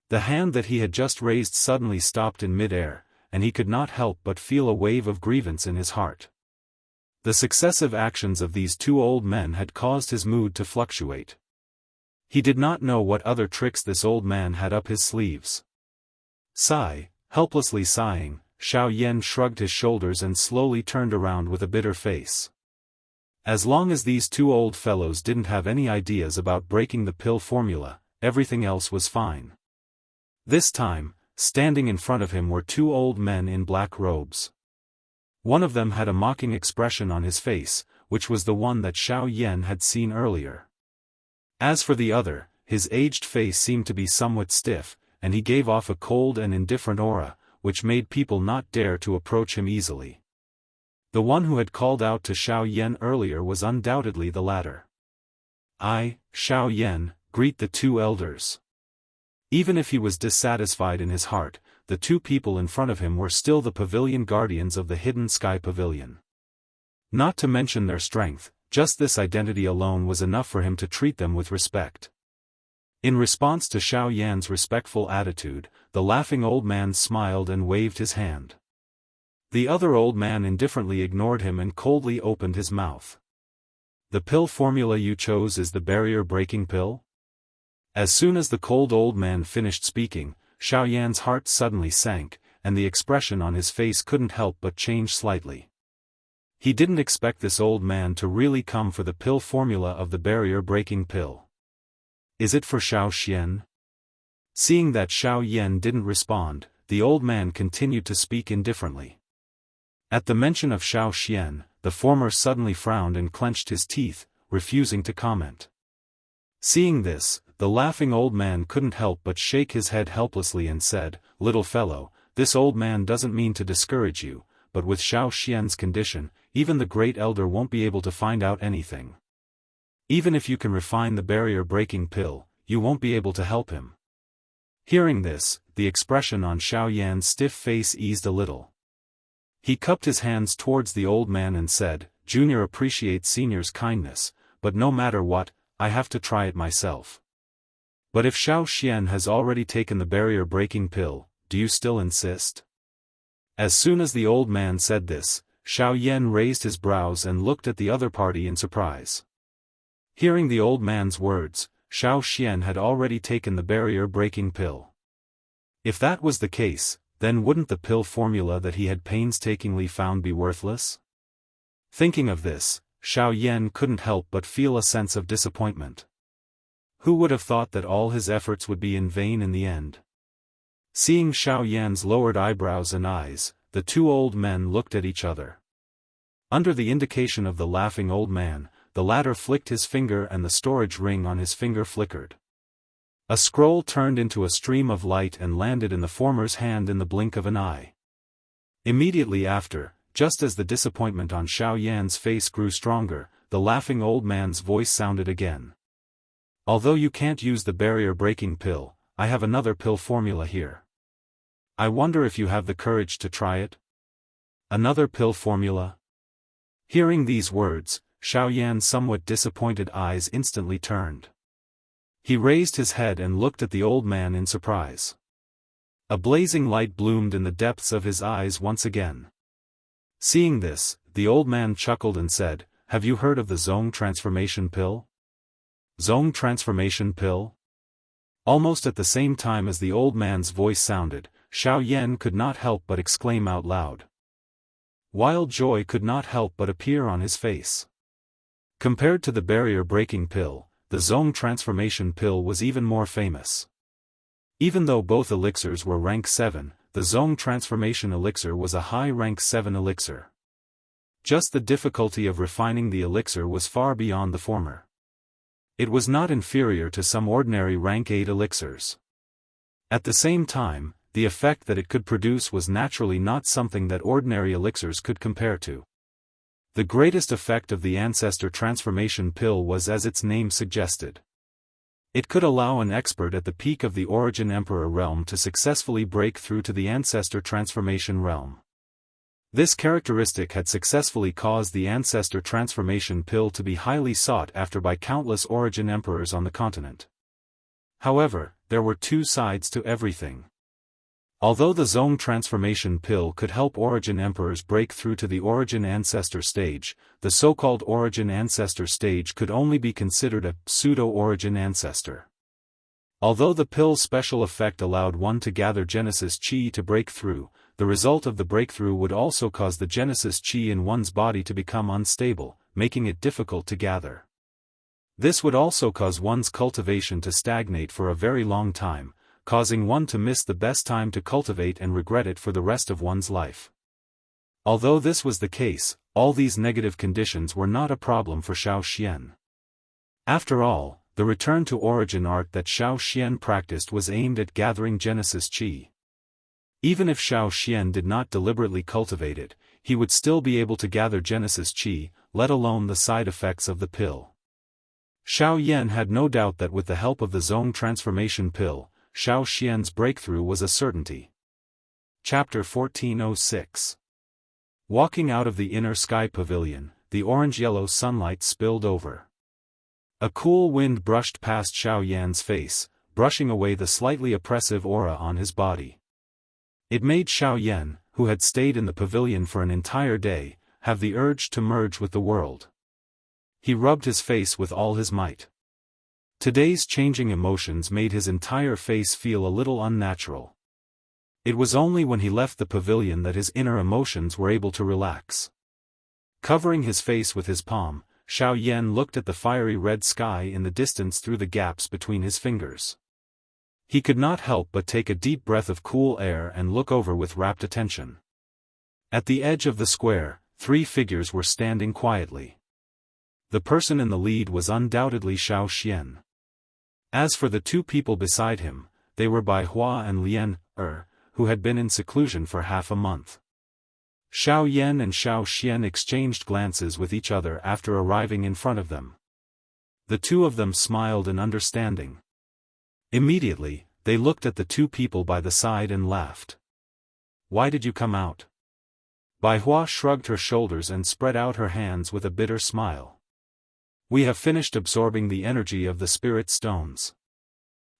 S1: The hand that he had just raised suddenly stopped in mid-air, and he could not help but feel a wave of grievance in his heart. The successive actions of these 2 old men had caused his mood to fluctuate. He did not know what other tricks this old man had up his sleeves. Helplessly sighing, Xiaoyan shrugged his shoulders and slowly turned around with a bitter face. As long as these 2 old fellows didn't have any ideas about breaking the pill formula, everything else was fine. This time, standing in front of him were 2 old men in black robes. One of them had a mocking expression on his face, which was the one that Xiaoyan had seen earlier. As for the other, his aged face seemed to be somewhat stiff, and he gave off a cold and indifferent aura, which made people not dare to approach him easily. The one who had called out to Xiaoyan earlier was undoubtedly the latter. I, Xiaoyan, greet the 2 elders. Even if he was dissatisfied in his heart, the 2 people in front of him were still the pavilion guardians of the hidden sky pavilion. Not to mention their strength, just this identity alone was enough for him to treat them with respect. In response to Xiaoyan's respectful attitude, the laughing old man smiled and waved his hand. The other old man indifferently ignored him and coldly opened his mouth. The pill formula you chose is the barrier-breaking pill? As soon as the cold old man finished speaking, Xiaoyan's heart suddenly sank, and the expression on his face couldn't help but change slightly. He didn't expect this old man to really come for the pill formula of the barrier-breaking pill. Is it for Xiaoxian? Seeing that Xiaoyan didn't respond, the old man continued to speak indifferently. At the mention of Xiaoxian, the former suddenly frowned and clenched his teeth, refusing to comment. Seeing this, the laughing old man couldn't help but shake his head helplessly and said, "Little fellow, this old man doesn't mean to discourage you, but with Xiaoxian's condition, even the great elder won't be able to find out anything. Even if you can refine the barrier-breaking pill, you won't be able to help him." Hearing this, the expression on Xiaoyan's stiff face eased a little. He cupped his hands towards the old man and said, "Junior appreciates senior's kindness, but no matter what, I have to try it myself. But if Xiaoxian has already taken the barrier-breaking pill, do you still insist?" As soon as the old man said this, Xiaoyan raised his brows and looked at the other party in surprise. Hearing the old man's words, Xiao Xian had already taken the barrier-breaking pill. If that was the case, then wouldn't the pill formula that he had painstakingly found be worthless? Thinking of this, Xiao Yan couldn't help but feel a sense of disappointment. Who would have thought that all his efforts would be in vain in the end? Seeing Xiao Yan's lowered eyebrows and eyes, the two old men looked at each other. Under the indication of the laughing old man, the latter flicked his finger and the storage ring on his finger flickered. A scroll turned into a stream of light and landed in the former's hand in the blink of an eye. Immediately after, just as the disappointment on Xiao Yan's face grew stronger, the laughing old man's voice sounded again. Although you can't use the barrier-breaking pill, I have another pill formula here. I wonder if you have the courage to try it? Another pill formula? Hearing these words, Xiao Yan's somewhat disappointed eyes instantly turned. He raised his head and looked at the old man in surprise. A blazing light bloomed in the depths of his eyes once again. Seeing this, the old man chuckled and said, "Have you heard of the Zong transformation pill?" Zong transformation pill? Almost at the same time as the old man's voice sounded, Xiao Yan could not help but exclaim out loud. Wild joy could not help but appear on his face. Compared to the barrier-breaking pill, the Zong transformation pill was even more famous. Even though both elixirs were rank 7, the Zong transformation elixir was a high rank 7 elixir. Just the difficulty of refining the elixir was far beyond the former. It was not inferior to some ordinary rank 8 elixirs. At the same time, the effect that it could produce was naturally not something that ordinary elixirs could compare to. The greatest effect of the Ancestor Transformation Pill was as its name suggested. It could allow an expert at the peak of the Origin Emperor realm to successfully break through to the Ancestor Transformation realm. This characteristic had successfully caused the Ancestor Transformation Pill to be highly sought after by countless Origin Emperors on the continent. However, there were two sides to everything. Although the Zong transformation pill could help Origin Emperors break through to the Origin Ancestor stage, the so-called Origin Ancestor stage could only be considered a pseudo-Origin Ancestor. Although the pill's special effect allowed one to gather Genesis Chi to break through, the result of the breakthrough would also cause the Genesis Chi in one's body to become unstable, making it difficult to gather. This would also cause one's cultivation to stagnate for a very long time, causing one to miss the best time to cultivate and regret it for the rest of one's life. Although this was the case, all these negative conditions were not a problem for Xiao Xian. After all, the return to origin art that Xiao Xian practiced was aimed at gathering Genesis Chi. Even if Xiao Xian did not deliberately cultivate it, he would still be able to gather Genesis Chi, let alone the side effects of the pill. Xiao Yan had no doubt that with the help of the Zong transformation pill, Xiao Xian's breakthrough was a certainty. Chapter 1406. Walking out of the inner sky pavilion, the orange-yellow sunlight spilled over. A cool wind brushed past Xiao Yan's face, brushing away the slightly oppressive aura on his body. It made Xiao Yan, who had stayed in the pavilion for an entire day, have the urge to merge with the world. He rubbed his face with all his might. Today's changing emotions made his entire face feel a little unnatural. It was only when he left the pavilion that his inner emotions were able to relax. Covering his face with his palm, Xiao Yan looked at the fiery red sky in the distance through the gaps between his fingers. He could not help but take a deep breath of cool air and look over with rapt attention. At the edge of the square, 3 figures were standing quietly. The person in the lead was undoubtedly Xiao Xian. As for the 2 people beside him, they were Bai Hua and Lian, who had been in seclusion for half a month. Xiao Yan and Xiao Xian exchanged glances with each other after arriving in front of them. The 2 of them smiled in understanding. Immediately, they looked at the 2 people by the side and laughed. "Why did you come out?" Bai Hua shrugged her shoulders and spread out her hands with a bitter smile. "We have finished absorbing the energy of the spirit stones.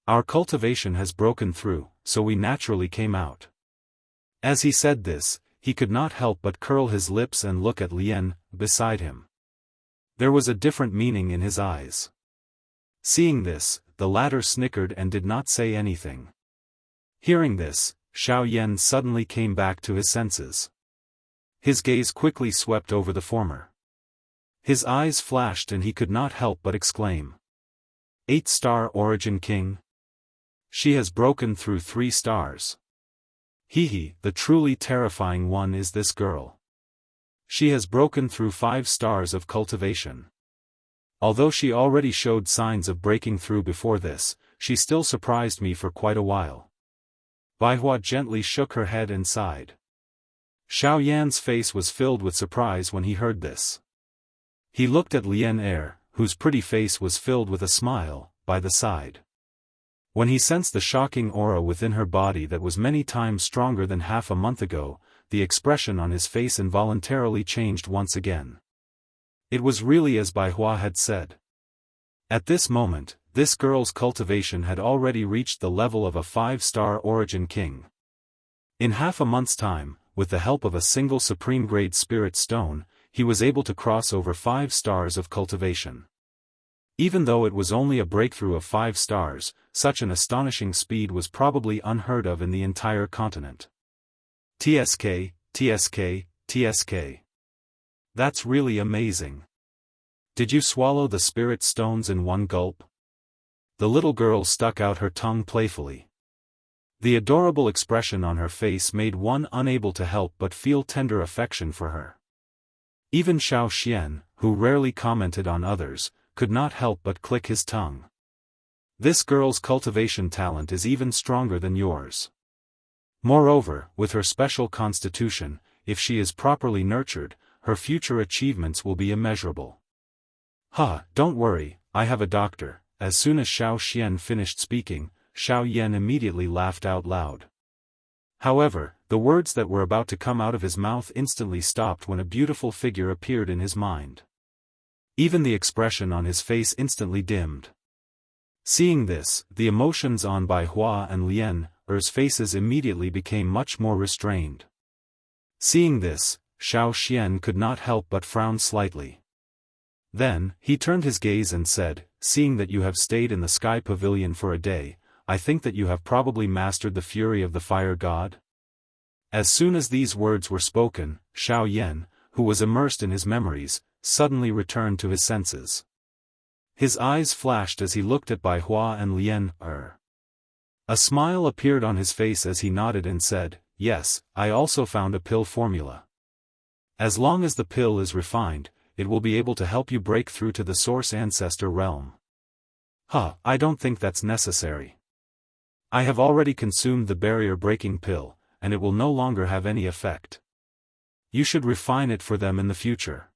S1: Our cultivation has broken through, so we naturally came out." As he said this, he could not help but curl his lips and look at Lian, beside him. There was a different meaning in his eyes. Seeing this, the latter snickered and did not say anything. Hearing this, Xiao Yan suddenly came back to his senses. His gaze quickly swept over the former. His eyes flashed and he could not help but exclaim. 8-star origin king? She has broken through 3 stars. The truly terrifying one is this girl. She has broken through 5 stars of cultivation. Although she already showed signs of breaking through before this, she still surprised me for quite a while. Baihua gently shook her head and sighed. Xiao Yan's face was filled with surprise when he heard this. He looked at Lian Er, whose pretty face was filled with a smile, by the side. When he sensed the shocking aura within her body that was many times stronger than half a month ago, the expression on his face involuntarily changed once again. It was really as Baihua had said. At this moment, this girl's cultivation had already reached the level of a 5-star origin king. In half a month's time, with the help of a single supreme-grade spirit stone, he was able to cross over 5 stars of cultivation. Even though it was only a breakthrough of 5 stars, such an astonishing speed was probably unheard of in the entire continent. TSK, TSK, TSK. That's really amazing. Did you swallow the spirit stones in one gulp? The little girl stuck out her tongue playfully. The adorable expression on her face made one unable to help but feel tender affection for her. Even Xiao Xian, who rarely commented on others, could not help but click his tongue. This girl's cultivation talent is even stronger than yours. Moreover, with her special constitution, if she is properly nurtured, her future achievements will be immeasurable. Don't worry, I have a doctor. As soon as Xiao Xian finished speaking, Xiao Yan immediately laughed out loud. However, the words that were about to come out of his mouth instantly stopped when a beautiful figure appeared in his mind. Even the expression on his face instantly dimmed. Seeing this, the emotions on Baihua and Lian Er's faces immediately became much more restrained. Seeing this, Xiao Xian could not help but frown slightly. Then, he turned his gaze and said, seeing that you have stayed in the sky pavilion for a day, I think that you have probably mastered the fury of the fire god? As soon as these words were spoken, Xiao Yan, who was immersed in his memories, suddenly returned to his senses. His eyes flashed as he looked at Baihua and Lian Er. A smile appeared on his face as he nodded and said, yes, I also found a pill formula. As long as the pill is refined, it will be able to help you break through to the source ancestor realm. I don't think that's necessary. I have already consumed the barrier-breaking pill, and it will no longer have any effect. You should refine it for them in the future.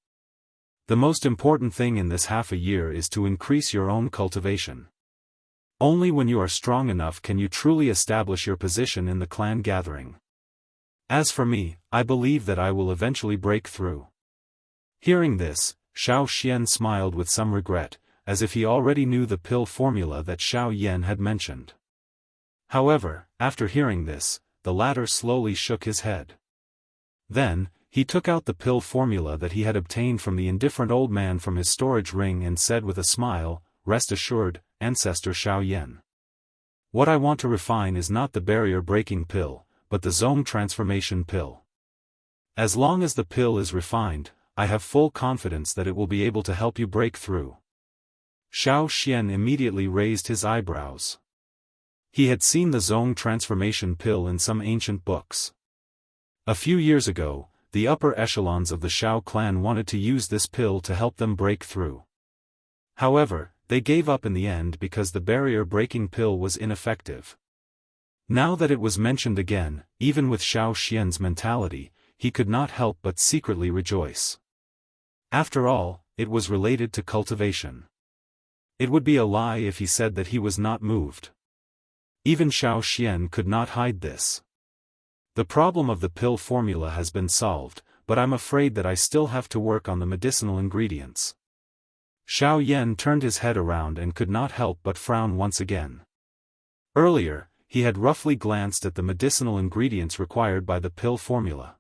S1: The most important thing in this half a year is to increase your own cultivation. Only when you are strong enough can you truly establish your position in the clan gathering. As for me, I believe that I will eventually break through. Hearing this, Xiao Xian smiled with some regret, as if he already knew the pill formula that Xiao Yan had mentioned. However, after hearing this, the latter slowly shook his head. Then, he took out the pill formula that he had obtained from the indifferent old man from his storage ring and said with a smile, rest assured, Ancestor Xiao Yan. What I want to refine is not the barrier-breaking pill, but the zone transformation pill. As long as the pill is refined, I have full confidence that it will be able to help you break through. Xiao Xian immediately raised his eyebrows. He had seen the zone transformation pill in some ancient books. A few years ago, the upper echelons of the Xiao clan wanted to use this pill to help them break through. However, they gave up in the end because the barrier-breaking pill was ineffective. Now that it was mentioned again, even with Xiao Xian's mentality, he could not help but secretly rejoice. After all, it was related to cultivation. It would be a lie if he said that he was not moved. Even Xiao Xian could not hide this. The problem of the pill formula has been solved, but I'm afraid that I still have to work on the medicinal ingredients. Xiao Yan turned his head around and could not help but frown once again. Earlier, he had roughly glanced at the medicinal ingredients required by the pill formula.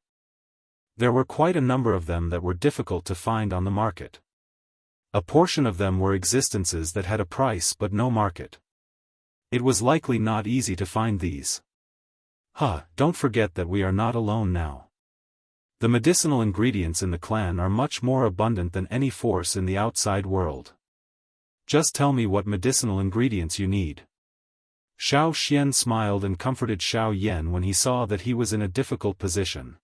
S1: There were quite a number of them that were difficult to find on the market. A portion of them were existences that had a price but no market. It was likely not easy to find these. Don't forget that we are not alone now. The medicinal ingredients in the clan are much more abundant than any force in the outside world. Just tell me what medicinal ingredients you need. Xiao Xian smiled and comforted Xiao Yan when he saw that he was in a difficult position.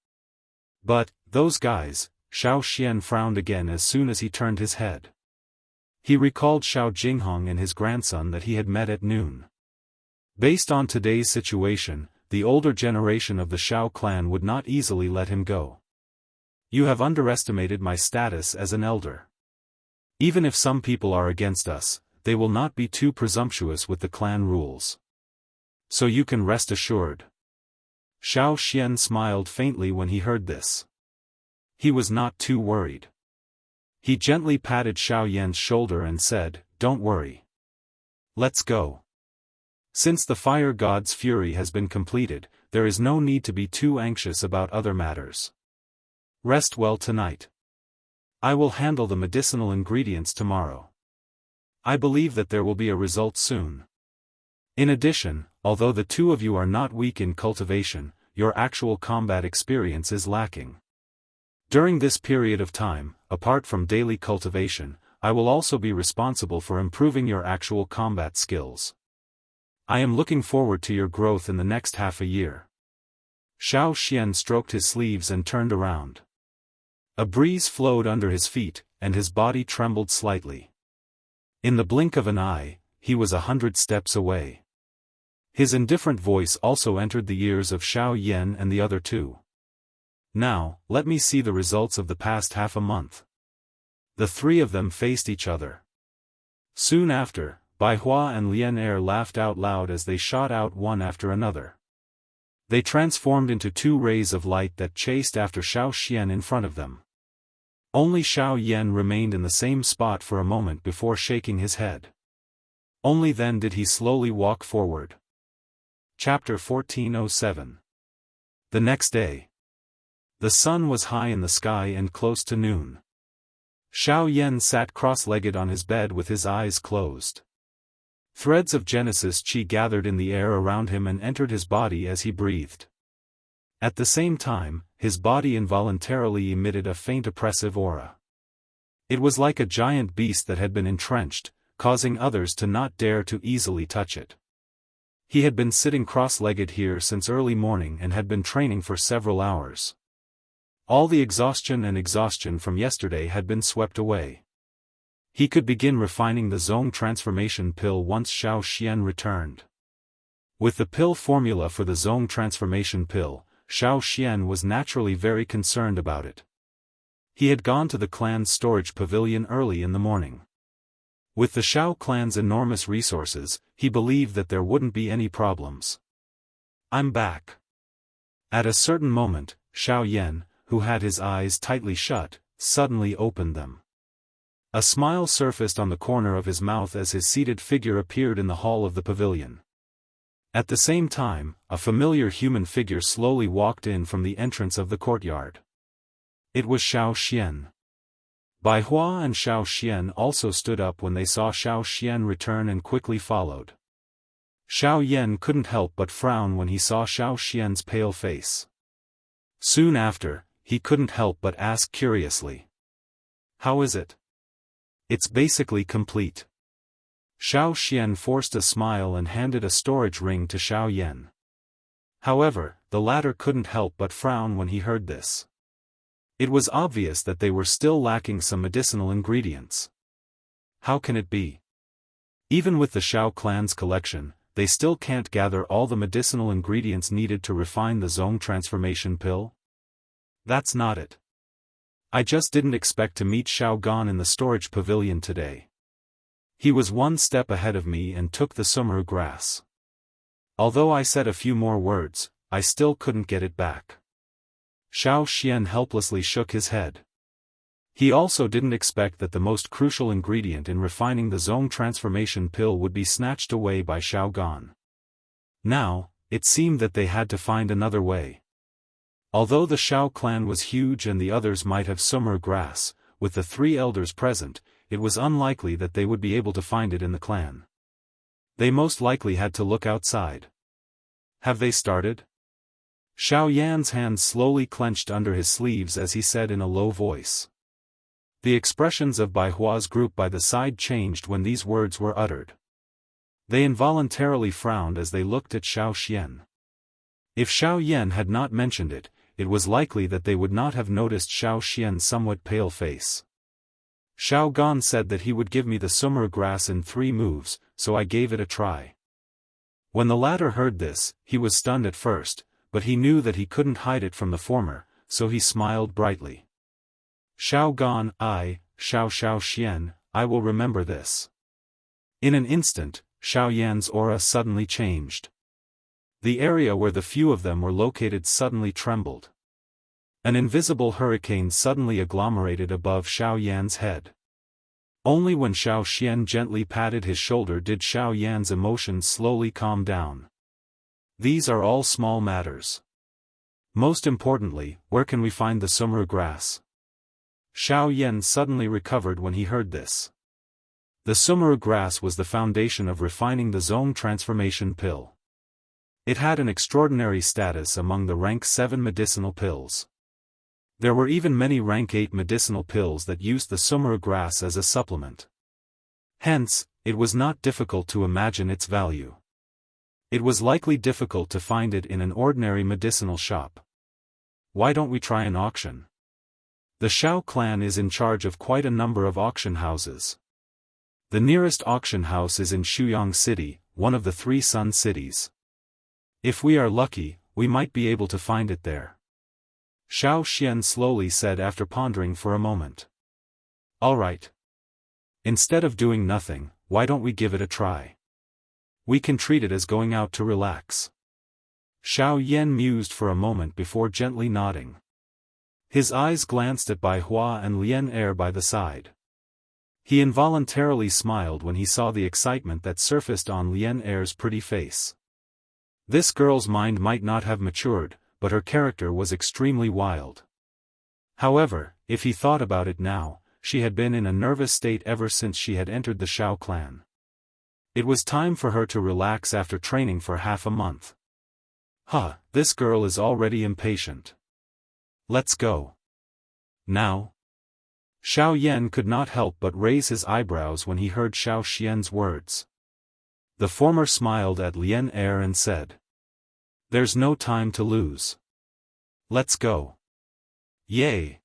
S1: But, those guys, Xiao Xian frowned again as soon as he turned his head. He recalled Xiao Jinghong and his grandson that he had met at noon. Based on today's situation, the older generation of the Xiao clan would not easily let him go. You have underestimated my status as an elder. Even if some people are against us, they will not be too presumptuous with the clan rules. So you can rest assured. Xiao Xian smiled faintly when he heard this. He was not too worried. He gently patted Xiao Yan's shoulder and said, "Don't worry. Let's go. Since the fire god's fury has been completed, there is no need to be too anxious about other matters. Rest well tonight. I will handle the medicinal ingredients tomorrow. I believe that there will be a result soon. In addition, although the two of you are not weak in cultivation, your actual combat experience is lacking. During this period of time, apart from daily cultivation, I will also be responsible for improving your actual combat skills. I am looking forward to your growth in the next half a year." Xiao Xian stroked his sleeves and turned around. A breeze flowed under his feet, and his body trembled slightly. In the blink of an eye, he was 100 steps away. His indifferent voice also entered the ears of Xiao Yan and the other two. "Now, let me see the results of the past half a month." The three of them faced each other. Soon after, Bai Hua and Lian Er laughed out loud as they shot out one after another. They transformed into two rays of light that chased after Xiao Xian in front of them. Only Xiao Yan remained in the same spot for a moment before shaking his head. Only then did he slowly walk forward. Chapter 1407. The next day. The sun was high in the sky and close to noon. Xiao Yan sat cross-legged on his bed with his eyes closed. Threads of Genesis Qi gathered in the air around him and entered his body as he breathed. At the same time, his body involuntarily emitted a faint oppressive aura. It was like a giant beast that had been entrenched, causing others to not dare to easily touch it. He had been sitting cross-legged here since early morning and had been training for several hours. All the exhaustion from yesterday had been swept away. He could begin refining the zone transformation pill once Xiao Xian returned. With the pill formula for the zone transformation pill, Xiao Xian was naturally very concerned about it. He had gone to the clan's storage pavilion early in the morning. With the Xiao clan's enormous resources, he believed that there wouldn't be any problems. "I'm back." At a certain moment, Xiao Yan, who had his eyes tightly shut, suddenly opened them. A smile surfaced on the corner of his mouth as his seated figure appeared in the hall of the pavilion. At the same time, a familiar human figure slowly walked in from the entrance of the courtyard. It was Xiao Xian. Bai Hua and Xiao Xian also stood up when they saw Xiao Xian return and quickly followed. Xiao Yan couldn't help but frown when he saw Xiao Xian's pale face. Soon after, he couldn't help but ask curiously, "How is it?" "It's basically complete." Xiao Xian forced a smile and handed a storage ring to Xiao Yan. However, the latter couldn't help but frown when he heard this. It was obvious that they were still lacking some medicinal ingredients. How can it be? Even with the Xiao clan's collection, they still can't gather all the medicinal ingredients needed to refine the zone transformation pill? That's not it. I just didn't expect to meet Xiao Gan in the storage pavilion today. He was one step ahead of me and took the sumru grass. Although I said a few more words, I still couldn't get it back. Xiao Xian helplessly shook his head. He also didn't expect that the most crucial ingredient in refining the zone transformation pill would be snatched away by Xiao Gan. Now, it seemed that they had to find another way. Although the Xiao clan was huge and the others might have sumru grass, with the three elders present, it was unlikely that they would be able to find it in the clan. They most likely had to look outside. Have they started? Xiao Yan's hands slowly clenched under his sleeves as he said in a low voice. The expressions of Bai Hua's group by the side changed when these words were uttered. They involuntarily frowned as they looked at Xiao Xian. If Xiao Yan had not mentioned it, it was likely that they would not have noticed Xiao Xian's somewhat pale face. Xiao Gan said that he would give me the summer grass in 3 moves, so I gave it a try. When the latter heard this, he was stunned at first, but he knew that he couldn't hide it from the former, so he smiled brightly. Xiao Gan, Xiao Xian, I will remember this. In an instant, Xiao Yan's aura suddenly changed. The area where the few of them were located suddenly trembled. An invisible hurricane suddenly agglomerated above Xiao Yan's head. Only when Xiao Xian gently patted his shoulder did Xiao Yan's emotions slowly calm down. These are all small matters. Most importantly, where can we find the summer grass? Xiao Yan suddenly recovered when he heard this. The summer grass was the foundation of refining the zone transformation pill. It had an extraordinary status among the rank 7 medicinal pills. There were even many rank 8 medicinal pills that used the summer grass as a supplement. Hence, it was not difficult to imagine its value. It was likely difficult to find it in an ordinary medicinal shop. Why don't we try an auction? The Xiao clan is in charge of quite a number of auction houses. The nearest auction house is in Shuyang City, one of the 3 Sun cities. If we are lucky, we might be able to find it there. Xiao Xian slowly said after pondering for a moment. All right. Instead of doing nothing, why don't we give it a try? We can treat it as going out to relax. Xiao Yan mused for a moment before gently nodding. His eyes glanced at Bai Hua and Lian Er by the side. He involuntarily smiled when he saw the excitement that surfaced on Lian Er's pretty face. This girl's mind might not have matured, but her character was extremely wild. However, if he thought about it now, she had been in a nervous state ever since she had entered the Xiao clan. It was time for her to relax after training for half a month. This girl is already impatient. Let's go. Now? Xiao Yan could not help but raise his eyebrows when he heard Xiao Xian's words. The former smiled at Lian Er and said, There's no time to lose. Let's go. Yay!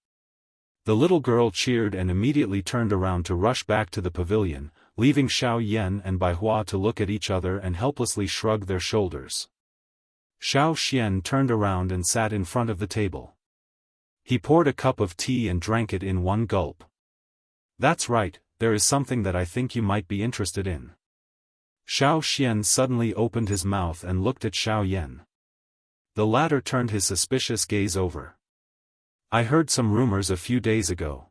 S1: The little girl cheered and immediately turned around to rush back to the pavilion, leaving Xiao Yan and Bai Hua to look at each other and helplessly shrug their shoulders. Xiao Xian turned around and sat in front of the table. He poured a cup of tea and drank it in one gulp. That's right, there is something that I think you might be interested in. Xiao Xian suddenly opened his mouth and looked at Xiao Yan. The latter turned his suspicious gaze over. I heard some rumors a few days ago.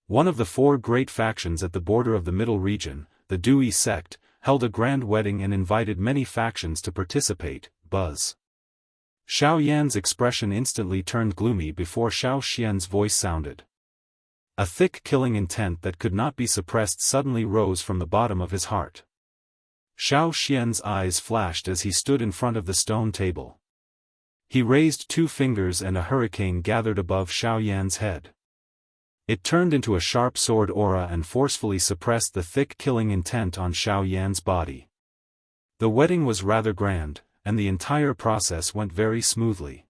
S1: One of the 4 great factions at the border of the Middle Region, the Daoist sect, held a grand wedding and invited many factions to participate. Buzz. Xiao Yan's expression instantly turned gloomy before Xiao Xian's voice sounded. A thick killing intent that could not be suppressed suddenly rose from the bottom of his heart. Xiao Xian's eyes flashed as he stood in front of the stone table. He raised 2 fingers and a hurricane gathered above Xiao Yan's head. It turned into a sharp sword aura and forcefully suppressed the thick killing intent on Xiao Yan's body. The wedding was rather grand, and the entire process went very smoothly.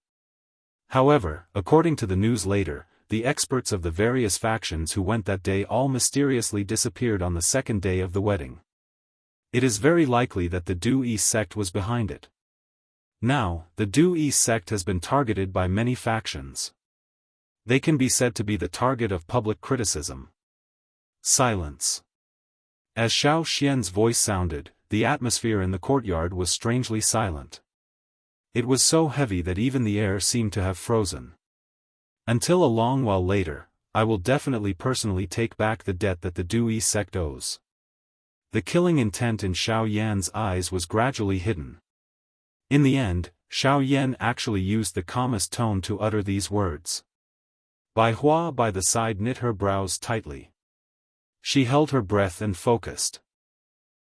S1: However, according to the news later, the experts of the various factions who went that day all mysteriously disappeared on the 2nd day of the wedding. It is very likely that the Daoist sect was behind it. Now, the Daoist sect has been targeted by many factions. They can be said to be the target of public criticism. Silence. As Xiao Xian's voice sounded, the atmosphere in the courtyard was strangely silent. It was so heavy that even the air seemed to have frozen. Until a long while later, I will definitely personally take back the debt that the Daoist sect owes. The killing intent in Xiao Yan's eyes was gradually hidden. In the end, Xiao Yan actually used the calmest tone to utter these words. Bai Hua by the side knit her brows tightly. She held her breath and focused.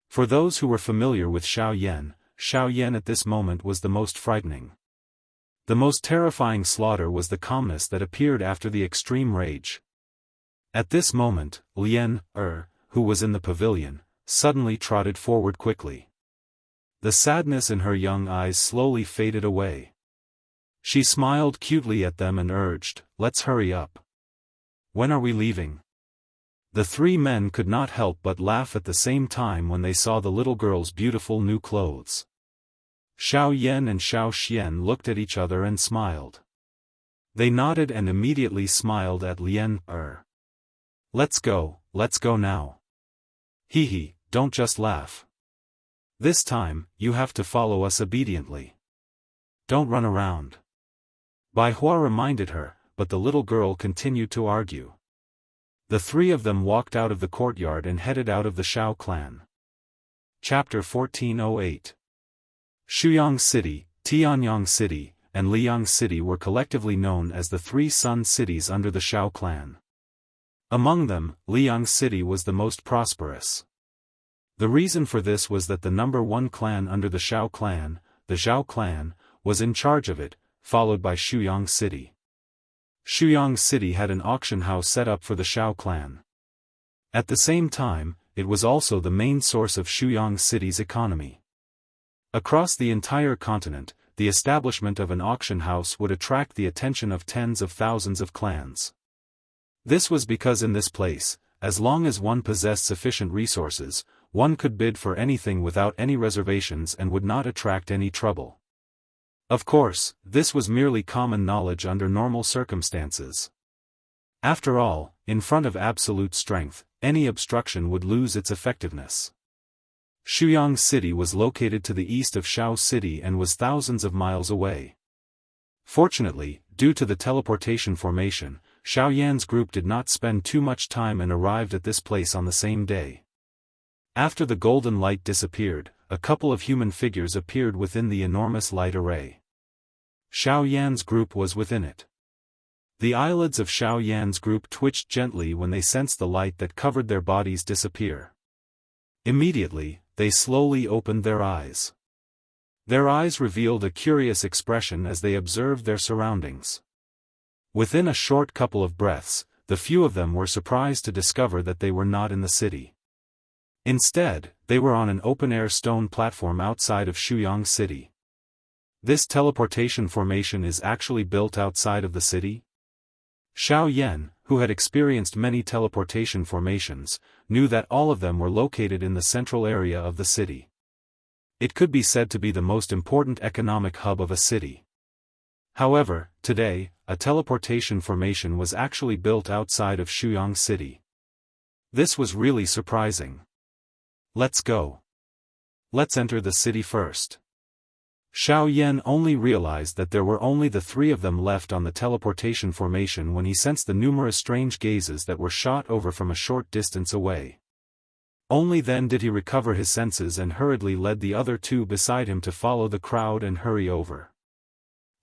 S1: For those who were familiar with Xiao Yan at this moment was the most frightening. The most terrifying slaughter was the calmness that appeared after the extreme rage. At this moment, Lian, who was in the pavilion, suddenly trotted forward quickly. The sadness in her young eyes slowly faded away. She smiled cutely at them and urged, "Let's hurry up. When are we leaving?" The three men could not help but laugh at the same time when they saw the little girl's beautiful new clothes. Xiao Yan and Xiao Xian looked at each other and smiled. They nodded and immediately smiled at Lian. Let's go now. Hee, don't just laugh. This time, you have to follow us obediently. Don't run around. Bai Hua reminded her, but the little girl continued to argue. The three of them walked out of the courtyard and headed out of the Shao clan. Chapter 1408. Shuyang City, Tianyang City, and Liyang City were collectively known as the three Sun cities under the Shao clan. Among them, Liyang City was the most prosperous. The reason for this was that the number one clan under the Shao clan, the Zhao clan, was in charge of it, followed by Shuyang City. Shuyang City had an auction house set up for the Shao clan. At the same time, it was also the main source of Shuyang City's economy. Across the entire continent, the establishment of an auction house would attract the attention of tens of thousands of clans. This was because in this place, as long as one possessed sufficient resources, one could bid for anything without any reservations and would not attract any trouble. Of course, this was merely common knowledge under normal circumstances. After all, in front of absolute strength, any obstruction would lose its effectiveness. Shuyang City was located to the east of Shao City and was thousands of miles away. Fortunately, due to the teleportation formation, Xiao Yan's group did not spend too much time and arrived at this place on the same day. After the golden light disappeared, a couple of human figures appeared within the enormous light array. Xiao Yan's group was within it. The eyelids of Xiao Yan's group twitched gently when they sensed the light that covered their bodies disappear. Immediately, they slowly opened their eyes. Their eyes revealed a curious expression as they observed their surroundings. Within a short couple of breaths, the few of them were surprised to discover that they were not in the city. Instead, they were on an open-air stone platform outside of Shuyang City. This teleportation formation is actually built outside of the city? Xiao Yan, who had experienced many teleportation formations, knew that all of them were located in the central area of the city. It could be said to be the most important economic hub of a city. However, today, a teleportation formation was actually built outside of Shuyang City. This was really surprising. Let's go. Let's enter the city first. Xiao Yan only realized that there were only the three of them left on the teleportation formation when he sensed the numerous strange gazes that were shot over from a short distance away. Only then did he recover his senses and hurriedly led the other two beside him to follow the crowd and hurry over.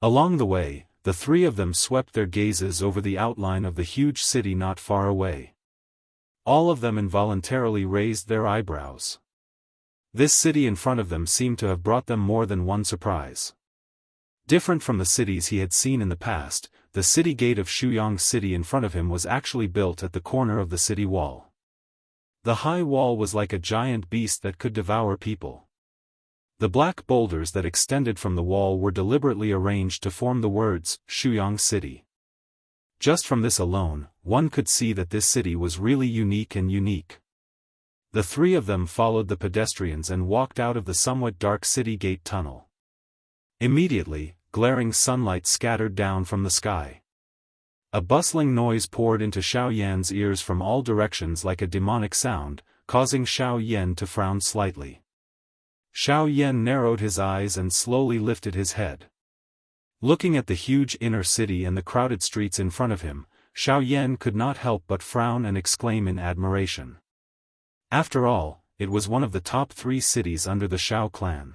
S1: Along the way, the three of them swept their gazes over the outline of the huge city not far away. All of them involuntarily raised their eyebrows. This city in front of them seemed to have brought them more than one surprise. Different from the cities he had seen in the past, the city gate of Shuyang City in front of him was actually built at the corner of the city wall. The high wall was like a giant beast that could devour people. The black boulders that extended from the wall were deliberately arranged to form the words, Shuyang City. Just from this alone, one could see that this city was really unique and unique. The three of them followed the pedestrians and walked out of the somewhat dark city gate tunnel. Immediately, glaring sunlight scattered down from the sky. A bustling noise poured into Xiao Yan's ears from all directions like a demonic sound, causing Xiao Yan to frown slightly. Xiao Yan narrowed his eyes and slowly lifted his head. Looking at the huge inner city and the crowded streets in front of him, Xiao Yan could not help but frown and exclaim in admiration. After all, it was one of the top 3 cities under the Shao clan.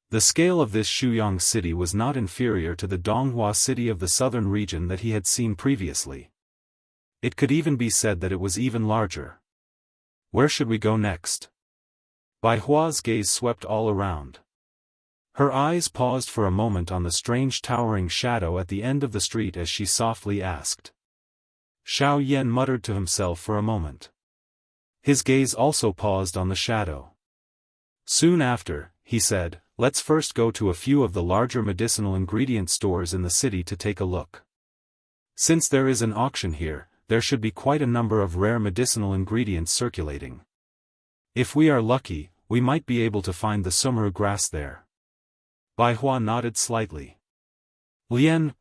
S1: The scale of this Shuyang city was not inferior to the Donghua city of the southern region that he had seen previously. It could even be said that it was even larger. Where should we go next? Bai Hua's gaze swept all around. Her eyes paused for a moment on the strange towering shadow at the end of the street as she softly asked. Xiao Yan muttered to himself for a moment. His gaze also paused on the shadow. Soon after, he said, let's first go to a few of the larger medicinal ingredient stores in the city to take a look. Since there is an auction here, there should be quite a number of rare medicinal ingredients circulating. If we are lucky, we might be able to find the sumaru grass there. Bai Hua nodded slightly. Lian,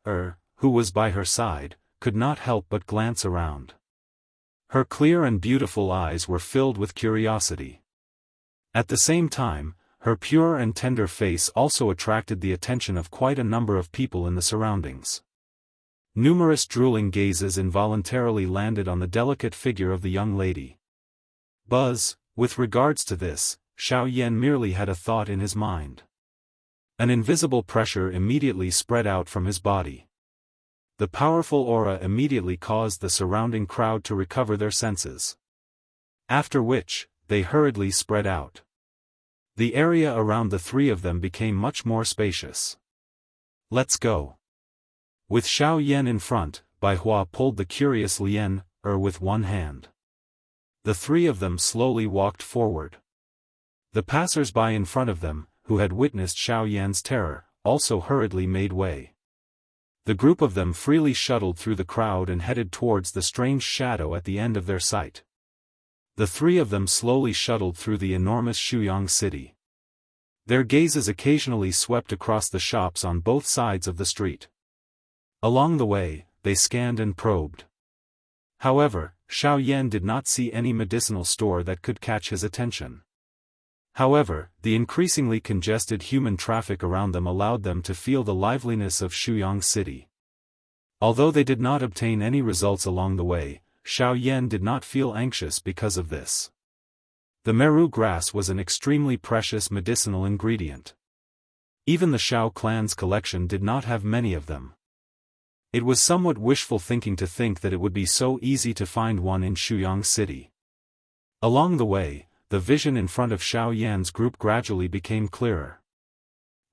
S1: who was by her side, could not help but glance around. Her clear and beautiful eyes were filled with curiosity. At the same time, her pure and tender face also attracted the attention of quite a number of people in the surroundings. Numerous drooling gazes involuntarily landed on the delicate figure of the young lady. Buzz, with regards to this, Xiao Yan merely had a thought in his mind. An invisible pressure immediately spread out from his body. The powerful aura immediately caused the surrounding crowd to recover their senses. After which, they hurriedly spread out. The area around the three of them became much more spacious. Let's go. With Xiao Yan in front, Bai Hua pulled the curious Lian, with one hand. The three of them slowly walked forward. The passers-by in front of them, who had witnessed Xiao Yan's terror, also hurriedly made way. The group of them freely shuttled through the crowd and headed towards the strange shadow at the end of their sight. The three of them slowly shuttled through the enormous Shuyang city. Their gazes occasionally swept across the shops on both sides of the street. Along the way, they scanned and probed. However, Xiao Yan did not see any medicinal store that could catch his attention. However, the increasingly congested human traffic around them allowed them to feel the liveliness of Shuyang city. Although they did not obtain any results along the way, Xiao Yan did not feel anxious because of this. The meru grass was an extremely precious medicinal ingredient. Even the Xiao clan's collection did not have many of them. It was somewhat wishful thinking to think that it would be so easy to find one in Shuyang city. Along the way, the vision in front of Xiao Yan's group gradually became clearer.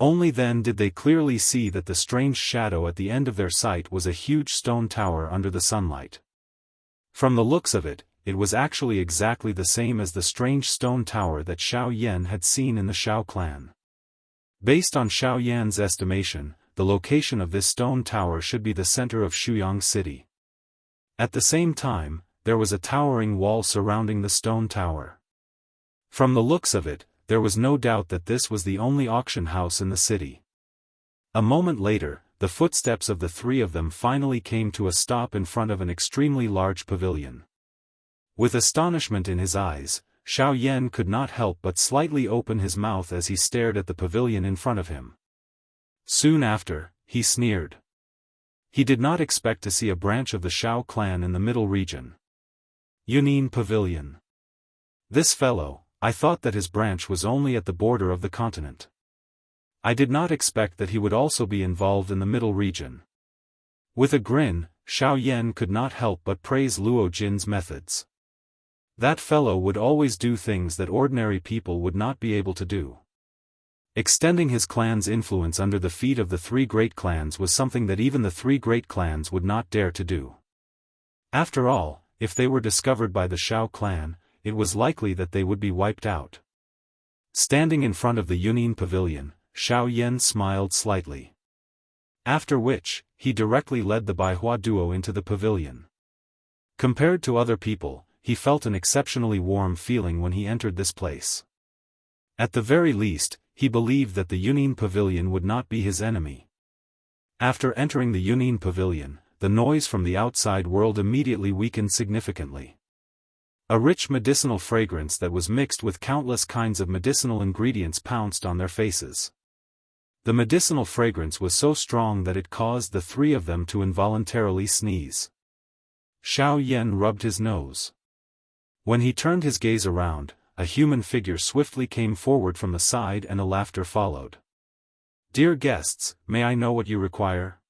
S1: Only then did they clearly see that the strange shadow at the end of their sight was a huge stone tower under the sunlight. From the looks of it, it was actually exactly the same as the strange stone tower that Xiao Yan had seen in the Xiao clan. Based on Xiao Yan's estimation, the location of this stone tower should be the center of Shuyang city. At the same time, there was a towering wall surrounding the stone tower. From the looks of it, there was no doubt that this was the only auction house in the city. A moment later, the footsteps of the three of them finally came to a stop in front of an extremely large pavilion. With astonishment in his eyes, Xiao Yan could not help but slightly open his mouth as he stared at the pavilion in front of him. Soon after, he sneered. He did not expect to see a branch of the Xiao clan in the middle region. Yunin Pavilion. This fellow, I thought that his branch was only at the border of the continent. I did not expect that he would also be involved in the middle region. With a grin, Xiao Yan could not help but praise Luo Jin's methods. That fellow would always do things that ordinary people would not be able to do. Extending his clan's influence under the feet of the three great clans was something that even the three great clans would not dare to do. After all, if they were discovered by the Xiao clan, it was likely that they would be wiped out. Standing in front of the Yunin Pavilion, Xiao Yan smiled slightly. After which, he directly led the Bai Hua duo into the pavilion. Compared to other people, he felt an exceptionally warm feeling when he entered this place. At the very least, he believed that the Yunin Pavilion would not be his enemy. After entering the Yunin Pavilion, the noise from the outside world immediately weakened significantly. A rich medicinal fragrance that was mixed with countless kinds of medicinal ingredients pounced on their faces. The medicinal fragrance was so strong that it caused the three of them to involuntarily sneeze. Xiao Yan rubbed his nose. When he turned his gaze around, a human figure swiftly came forward from the side and a laughter followed. "Dear guests, may I know what you require?"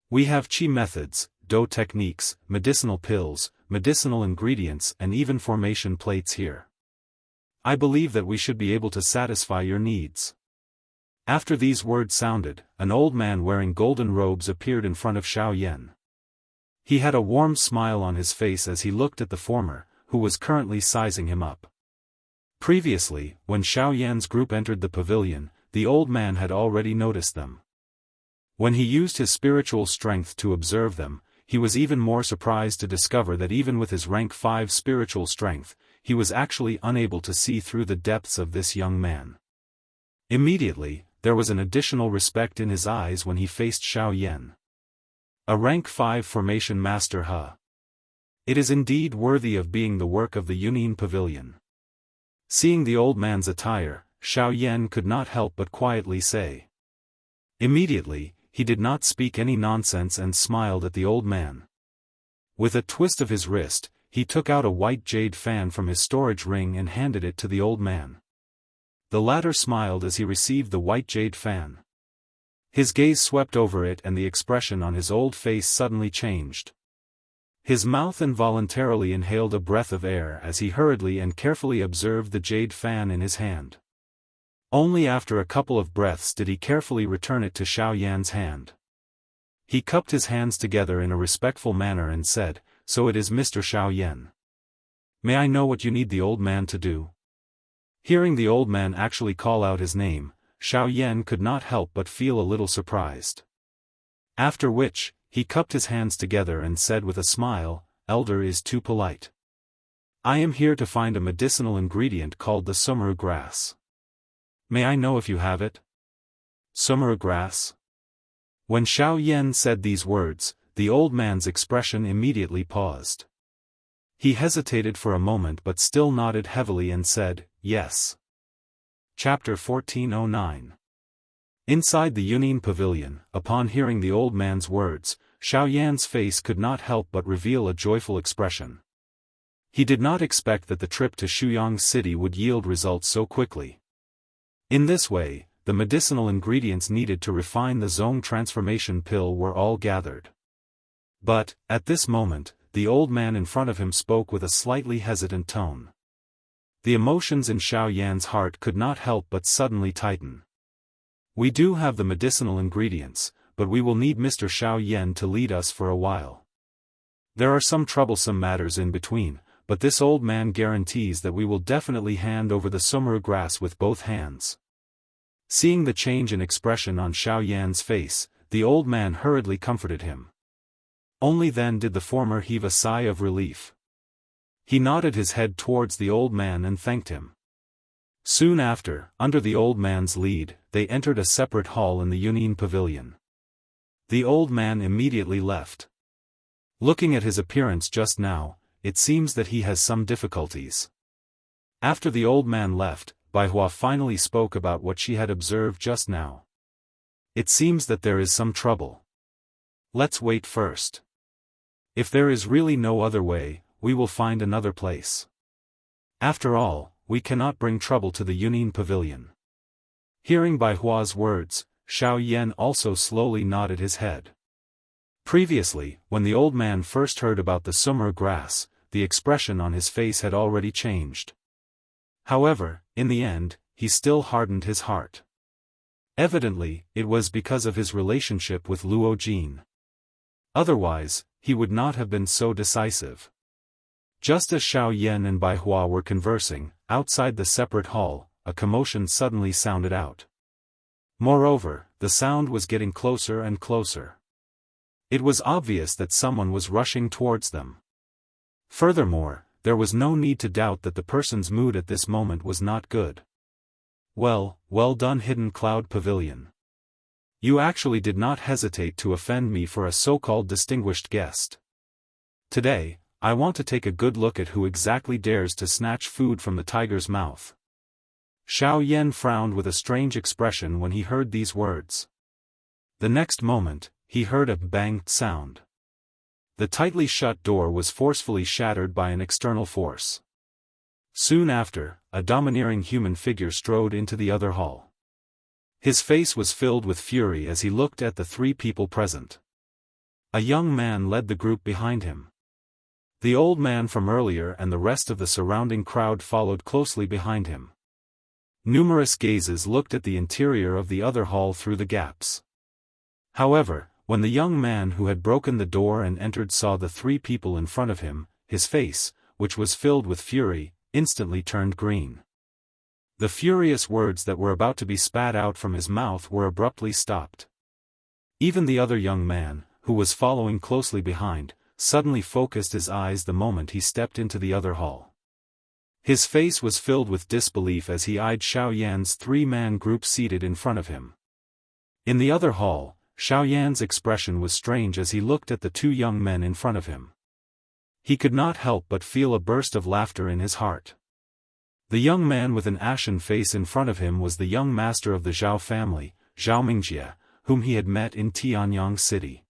S1: "We have qi methods, dough techniques, medicinal pills, medicinal ingredients and even formation plates here. I believe that we should be able to satisfy your needs." After these words sounded, an old man wearing golden robes appeared in front of Xiaoyan. He had a warm smile on his face as he looked at the former, who was currently sizing him up. Previously, when Xiaoyan's group entered the pavilion, the old man had already noticed them. When he used his spiritual strength to observe them, he was even more surprised to discover that even with his rank 5 spiritual strength, he was actually unable to see through the depths of this young man. Immediately, there was an additional respect in his eyes when he faced Xiaoyan. A rank 5 formation master, huh? It is indeed worthy of being the work of the Union Pavilion. Seeing the old man's attire, Xiaoyan could not help but quietly say. Immediately, he did not speak any nonsense and smiled at the old man. With a twist of his wrist, he took out a white jade fan from his storage ring and handed it to the old man. The latter smiled as he received the white jade fan. His gaze swept over it and the expression on his old face suddenly changed. His mouth involuntarily inhaled a breath of air as he hurriedly and carefully observed the jade fan in his hand. Only after a couple of breaths did he carefully return it to Xiaoyan's hand. He cupped his hands together in a respectful manner and said, "So it is Mr. Xiaoyan. May I know what you need the old man to do?" Hearing the old man actually call out his name, Xiaoyan could not help but feel a little surprised. After which, he cupped his hands together and said with a smile, "Elder is too polite. I am here to find a medicinal ingredient called the sumaru grass. May I know if you have it?" Sumaru grass? When Xiaoyan said these words, the old man's expression immediately paused. He hesitated for a moment but still nodded heavily and said, "Yes." Chapter 1409. Inside the Union Pavilion, upon hearing the old man's words, Xiaoyan's face could not help but reveal a joyful expression. He did not expect that the trip to Shuyang City would yield results so quickly. In this way, the medicinal ingredients needed to refine the Zong transformation pill were all gathered. But, at this moment, the old man in front of him spoke with a slightly hesitant tone. The emotions in Xiaoyan's heart could not help but suddenly tighten. "We do have the medicinal ingredients, but we will need Mr. Xiaoyan to lead us for a while. There are some troublesome matters in between, but this old man guarantees that we will definitely hand over the sumaru grass with both hands." Seeing the change in expression on Xiaoyan's face, the old man hurriedly comforted him. Only then did the former heave a sigh of relief. He nodded his head towards the old man and thanked him. Soon after, under the old man's lead, they entered a separate hall in the Union Pavilion. The old man immediately left. Looking at his appearance just now, it seems that he has some difficulties. After the old man left, Baihua finally spoke about what she had observed just now. "It seems that there is some trouble. Let's wait first. If there is really no other way, we will find another place. After all, we cannot bring trouble to the Union Pavilion." Hearing Baihua's words, Xiaoyan also slowly nodded his head. Previously, when the old man first heard about the sumaru grass, the expression on his face had already changed. However, in the end, he still hardened his heart. Evidently, it was because of his relationship with Luo Jin. Otherwise, he would not have been so decisive. Just as Xiaoyan and Baihua were conversing, outside the separate hall, a commotion suddenly sounded out. Moreover, the sound was getting closer and closer. It was obvious that someone was rushing towards them. Furthermore, there was no need to doubt that the person's mood at this moment was not good. Well done, Hidden Cloud Pavilion. You actually did not hesitate to offend me for a so-called distinguished guest. Today, I want to take a good look at who exactly dares to snatch food from the tiger's mouth." Xiaoyan frowned with a strange expression when he heard these words. The next moment, he heard a bang sound. The tightly shut door was forcefully shattered by an external force. Soon after, a domineering human figure strode into the other hall. His face was filled with fury as he looked at the three people present. A young man led the group behind him. The old man from earlier and the rest of the surrounding crowd followed closely behind him. Numerous gazes looked at the interior of the other hall through the gaps. However, when the young man who had broken the door and entered saw the three people in front of him, his face, which was filled with fury, instantly turned green. The furious words that were about to be spat out from his mouth were abruptly stopped. Even the other young man, who was following closely behind, suddenly focused his eyes the moment he stepped into the other hall. His face was filled with disbelief as he eyed Xiao Yan's three-man group seated in front of him. In the other hall, Xiao Yan's expression was strange as he looked at the two young men in front of him. He could not help but feel a burst of laughter in his heart. The young man with an ashen face in front of him was the young master of the Zhao family, Zhao Mingjie, whom he had met in Tianyang City.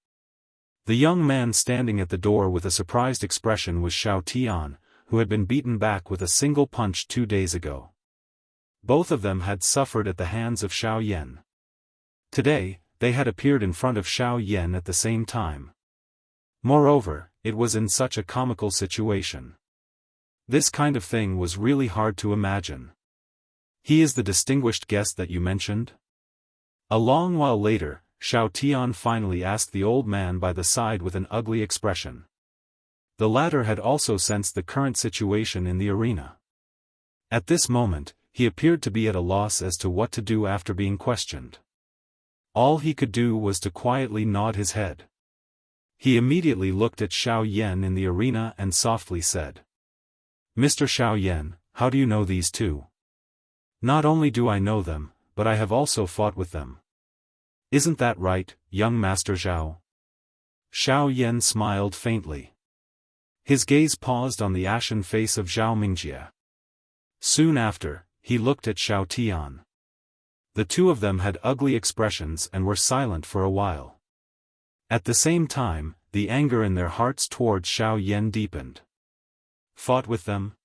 S1: The young man standing at the door with a surprised expression was Xiao Tian, who had been beaten back with a single punch 2 days ago. Both of them had suffered at the hands of Xiao Yan. Today, they had appeared in front of Xiao Yan at the same time. Moreover, it was in such a comical situation. This kind of thing was really hard to imagine. "He is the distinguished guest that you mentioned?" A long while later, Xiao Tian finally asked the old man by the side with an ugly expression. The latter had also sensed the current situation in the arena. At this moment, he appeared to be at a loss as to what to do after being questioned. All he could do was to quietly nod his head. He immediately looked at Xiao Yan in the arena and softly said, "Mr. Xiao Yan, how do you know these two?" "Not only do I know them, but I have also fought with them." "Isn't that right, young Master Zhao?" Xiao Yan smiled faintly. His gaze paused on the ashen face of Zhao Mingjie. Soon after, he looked at Xiao Tian. The two of them had ugly expressions and were silent for a while. At the same time, the anger in their hearts towards Xiao Yan deepened. "Fought with them?"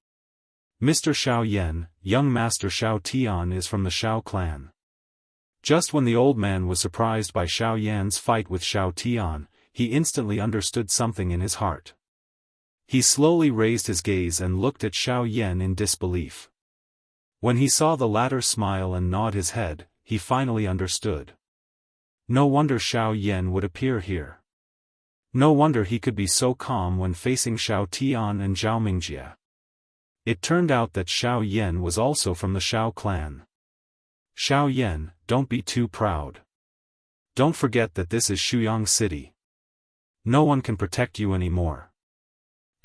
S1: "Mr. Xiao Yan, young Master Xiao Tian is from the Xiao clan." Just when the old man was surprised by Xiao Yan's fight with Xiao Tian, he instantly understood something in his heart. He slowly raised his gaze and looked at Xiao Yan in disbelief. When he saw the latter smile and nod his head, he finally understood. No wonder Xiao Yan would appear here. No wonder he could be so calm when facing Xiao Tian and Zhao Mingjie. It turned out that Xiao Yan was also from the Xiao clan. "Xiao Yan, don't be too proud. Don't forget that this is Shuyang City. No one can protect you anymore."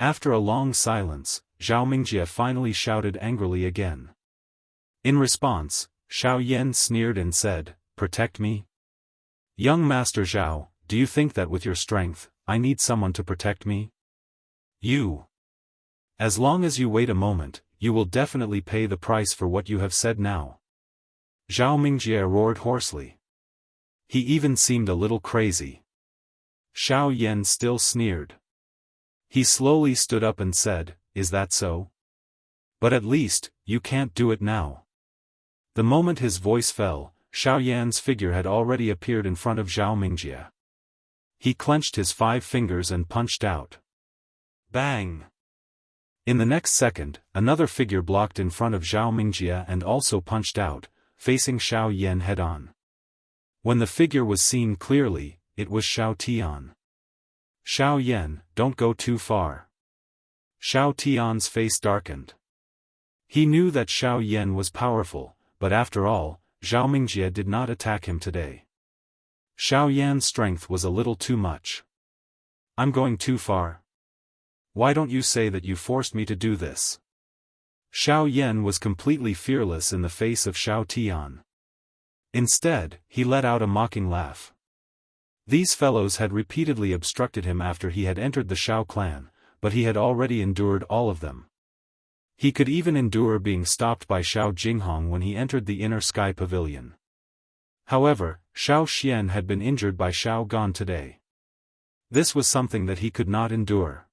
S1: After a long silence, Zhao Mingjie finally shouted angrily again. In response, Xiao Yan sneered and said, "Protect me? Young Master Zhao, do you think that with your strength, I need someone to protect me? You. As long as you wait a moment, you will definitely pay the price for what you have said now." Zhao Mingjie roared hoarsely. He even seemed a little crazy. Xiao Yan still sneered. He slowly stood up and said, "Is that so? But at least, you can't do it now." The moment his voice fell, Xiao Yan's figure had already appeared in front of Zhao Mingjie. He clenched his 5 fingers and punched out. Bang! In the next second, another figure blocked in front of Zhao Mingjie and also punched out, facing Xiao Yan head-on. When the figure was seen clearly, it was Xiao Tian. "Xiao Yan, don't go too far." Xiao Tian's face darkened. He knew that Xiao Yan was powerful, but after all, Zhao Mingjie did not attack him today. Xiao Yan's strength was a little too much. "I'm going too far? Why don't you say that you forced me to do this?" Xiao Yan was completely fearless in the face of Xiao Tian. Instead, he let out a mocking laugh. These fellows had repeatedly obstructed him after he had entered the Xiao clan, but he had already endured all of them. He could even endure being stopped by Xiao Jinghong when he entered the inner sky pavilion. However, Xiao Xian had been injured by Xiao Gan today. This was something that he could not endure.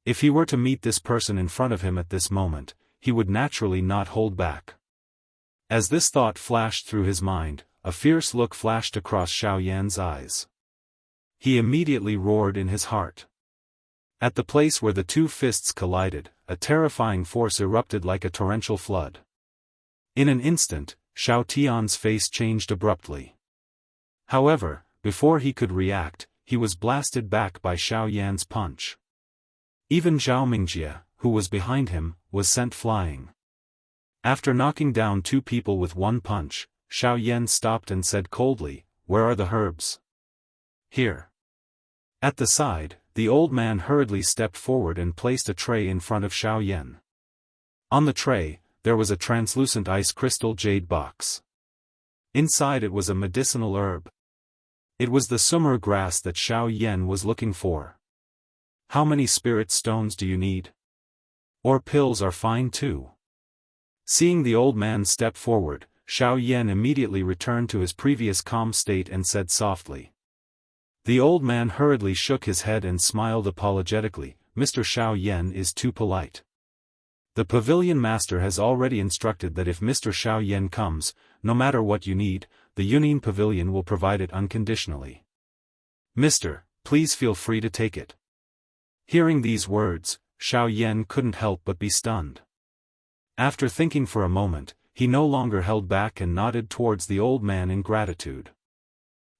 S1: If he were to meet this person in front of him at this moment, he would naturally not hold back. As this thought flashed through his mind, a fierce look flashed across Xiao Yan's eyes. he immediately roared in his heart. At the place where the two fists collided, a terrifying force erupted like a torrential flood. In an instant, Xiao Tian's face changed abruptly. However, before he could react, he was blasted back by Xiao Yan's punch. Even Zhao Mingjie, who was behind him, was sent flying. After knocking down two people with one punch, Xiao Yan stopped and said coldly, "Where are the herbs?" "Here." At the side, the old man hurriedly stepped forward and placed a tray in front of Xiao Yan. On the tray, there was a translucent ice crystal jade box. Inside it was a medicinal herb. It was the summer grass that Xiao Yan was looking for. "How many spirit stones do you need? Or pills are fine too." Seeing the old man step forward, Xiao Yan immediately returned to his previous calm state and said softly. The old man hurriedly shook his head and smiled apologetically, "Mr. Xiao Yan is too polite. The pavilion master has already instructed that if Mr. Xiao Yan comes, no matter what you need, the Yunin Pavilion will provide it unconditionally. Mister, please feel free to take it." Hearing these words, Xiao Yan couldn't help but be stunned. After thinking for a moment, he no longer held back and nodded towards the old man in gratitude.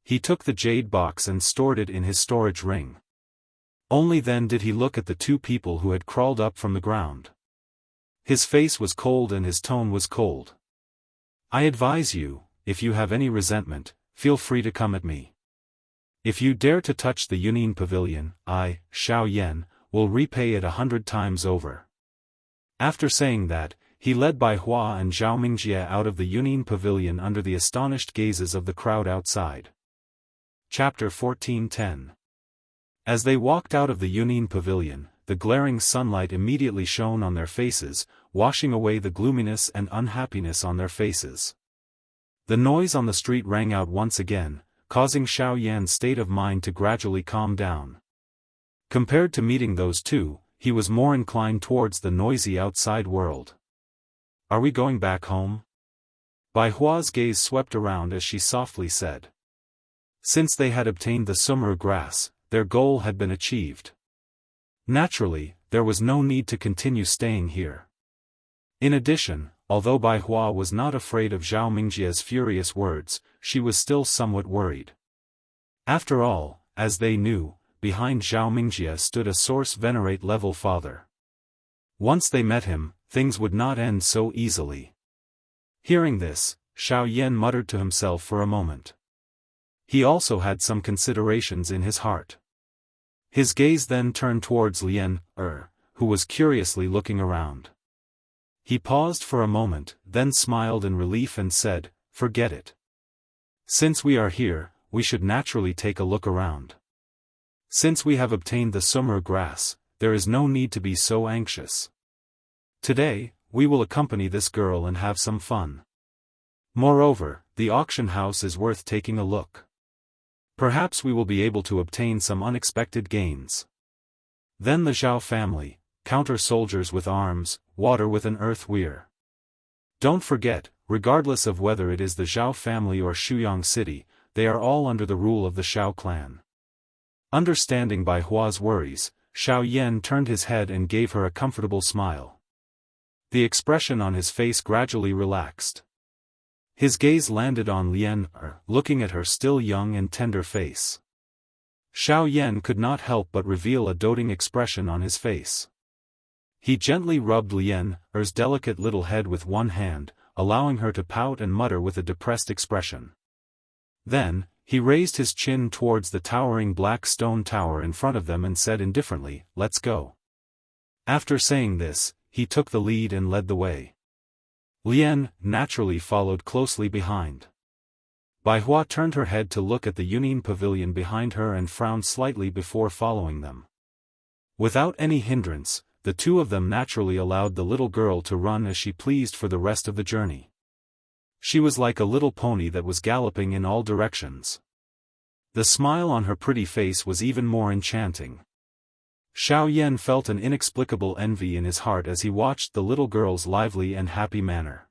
S1: He took the jade box and stored it in his storage ring. Only then did he look at the two people who had crawled up from the ground. His face was cold and his tone was cold. "I advise you, if you have any resentment, feel free to come at me. If you dare to touch the Yunin Pavilion, I, Xiao Yan, will repay it 100 times over." After saying that, he led Bai Hua and Zhao Mingjie out of the Yunin Pavilion under the astonished gazes of the crowd outside. Chapter 14:10. As they walked out of the Yunin Pavilion, the glaring sunlight immediately shone on their faces, washing away the gloominess and unhappiness on their faces. The noise on the street rang out once again, causing Xiao Yan's state of mind to gradually calm down. Compared to meeting those two, he was more inclined towards the noisy outside world. "Are we going back home?" Bai Hua's gaze swept around as she softly said. Since they had obtained the summer grass, their goal had been achieved. Naturally, there was no need to continue staying here. In addition, although Bai Hua was not afraid of Zhao Mingjie's furious words, she was still somewhat worried. After all, as they knew, behind Zhao Mingjie stood a source venerate level father. Once they met him, things would not end so easily. Hearing this, Xiao Yan muttered to himself for a moment. He also had some considerations in his heart. His gaze then turned towards Lian, who was curiously looking around. He paused for a moment, then smiled in relief and said, "Forget it. Since we are here, we should naturally take a look around. Since we have obtained the summer grass, there is no need to be so anxious. Today, we will accompany this girl and have some fun. Moreover, the auction house is worth taking a look. Perhaps we will be able to obtain some unexpected gains. Then the Zhao family, counter soldiers with arms, water with an earth weir. Don't forget, regardless of whether it is the Zhao family or Shuyang City, they are all under the rule of the Xiao clan." Understanding Bai Hua's worries, Xiao Yan turned his head and gave her a comfortable smile. The expression on his face gradually relaxed. His gaze landed on Lian, looking at her still young and tender face. Xiao Yan could not help but reveal a doting expression on his face. He gently rubbed Lian's delicate little head with one hand, allowing her to pout and mutter with a depressed expression. Then, he raised his chin towards the towering black stone tower in front of them and said indifferently, "Let's go." After saying this, he took the lead and led the way. Lian, naturally, followed closely behind. Bai Hua turned her head to look at the Yunin Pavilion behind her and frowned slightly before following them. Without any hindrance, the two of them naturally allowed the little girl to run as she pleased for the rest of the journey. She was like a little pony that was galloping in all directions. The smile on her pretty face was even more enchanting. Xiao Yan felt an inexplicable envy in his heart as he watched the little girl's lively and happy manner.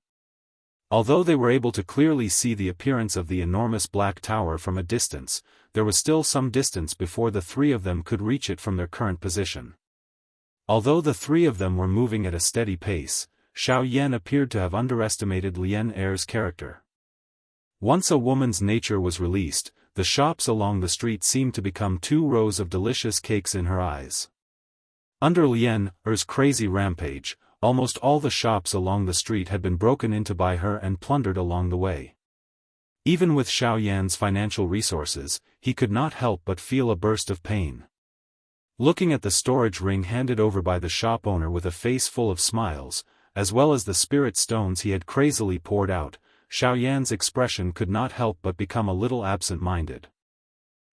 S1: Although they were able to clearly see the appearance of the enormous black tower from a distance, there was still some distance before the three of them could reach it from their current position. Although the three of them were moving at a steady pace, Xiao Yan appeared to have underestimated Lien Er's character. Once a woman's nature was released, the shops along the street seemed to become 2 rows of delicious cakes in her eyes. Under Lien Er's crazy rampage, almost all the shops along the street had been broken into by her and plundered along the way. Even with Xiao Yan's financial resources, he could not help but feel a burst of pain. Looking at the storage ring handed over by the shop owner with a face full of smiles, as well as the spirit stones he had crazily poured out, Xiao Yan's expression could not help but become a little absent-minded.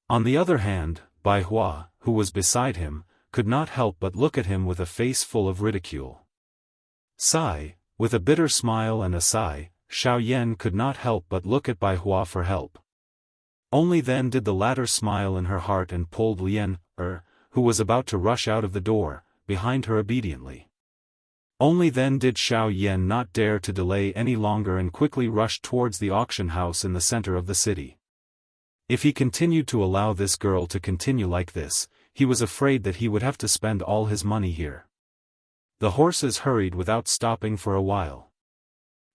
S1: On the other hand, Bai Hua, who was beside him, could not help but look at him with a face full of ridicule. Sigh, with a bitter smile and a sigh, Xiao Yan could not help but look at Bai Hua for help. Only then did the latter smile in her heart and pulled Lien Er, who was about to rush out of the door, behind her obediently. Only then did Xiao Yan not dare to delay any longer and quickly rushed towards the auction house in the center of the city. If he continued to allow this girl to continue like this, he was afraid that he would have to spend all his money here. The horses hurried without stopping for a while.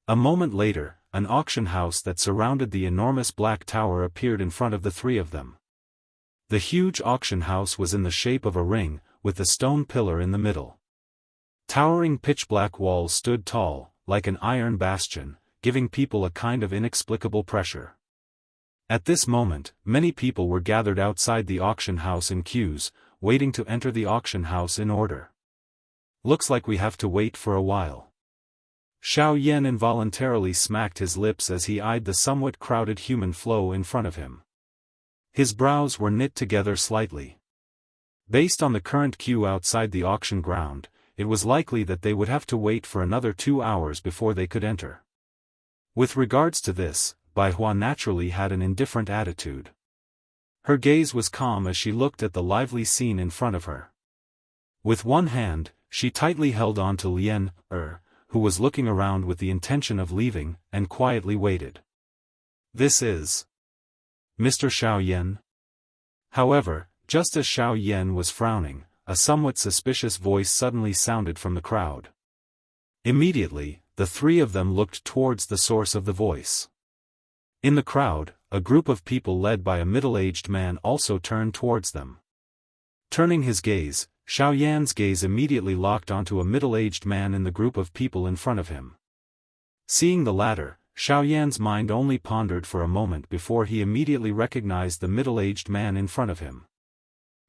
S1: A moment later, an auction house that surrounded the enormous black tower appeared in front of the three of them. The huge auction house was in the shape of a ring, with the stone pillar in the middle. Towering pitch-black walls stood tall, like an iron bastion, giving people a kind of inexplicable pressure. At this moment, many people were gathered outside the auction house in queues, waiting to enter the auction house in order. Looks like we have to wait for a while. Xiao Yan involuntarily smacked his lips as he eyed the somewhat crowded human flow in front of him. His brows were knit together slightly. Based on the current queue outside the auction ground, it was likely that they would have to wait for another 2 hours before they could enter. With regards to this, Bai Hua naturally had an indifferent attitude. Her gaze was calm as she looked at the lively scene in front of her. With one hand, she tightly held on to Lien Er, who was looking around with the intention of leaving, and quietly waited. "This is Mr. Xiao Yan?" However, just as Xiao Yan was frowning, a somewhat suspicious voice suddenly sounded from the crowd. Immediately, the three of them looked towards the source of the voice. In the crowd, a group of people led by a middle-aged man also turned towards them. Turning his gaze, Xiao Yan's gaze immediately locked onto a middle-aged man in the group of people in front of him. Seeing the latter, Xiao Yan's mind only pondered for a moment before he immediately recognized the middle-aged man in front of him.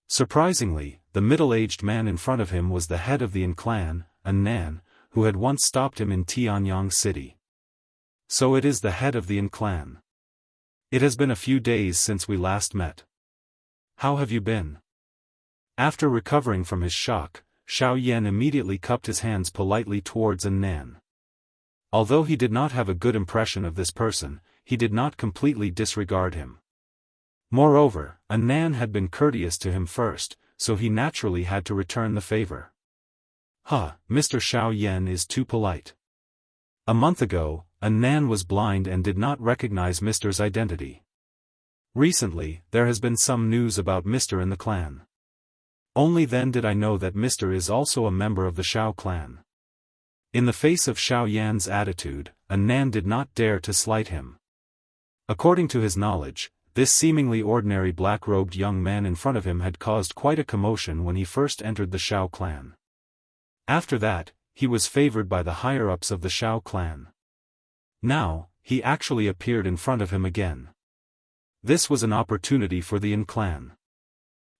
S1: Surprisingly, the middle-aged man in front of him was the head of the An clan, An Nan, who had once stopped him in Tianyang City. So it is the head of the An clan. It has been a few days since we last met. How have you been? After recovering from his shock, Xiao Yan immediately cupped his hands politely towards An Nan. Although he did not have a good impression of this person, he did not completely disregard him. Moreover, An Nan had been courteous to him first, so he naturally had to return the favor. Mr. Xiao Yan is too polite. A month ago, An Nan was blind and did not recognize Mr.'s identity. Recently, there has been some news about Mr. in the clan. Only then did I know that Mr. is also a member of the Xiao clan. In the face of Xiao Yan's attitude, An Nan did not dare to slight him. According to his knowledge, this seemingly ordinary black-robed young man in front of him had caused quite a commotion when he first entered the Xiao clan. After that, he was favored by the higher-ups of the Xiao clan. Now, he actually appeared in front of him again. This was an opportunity for the An clan.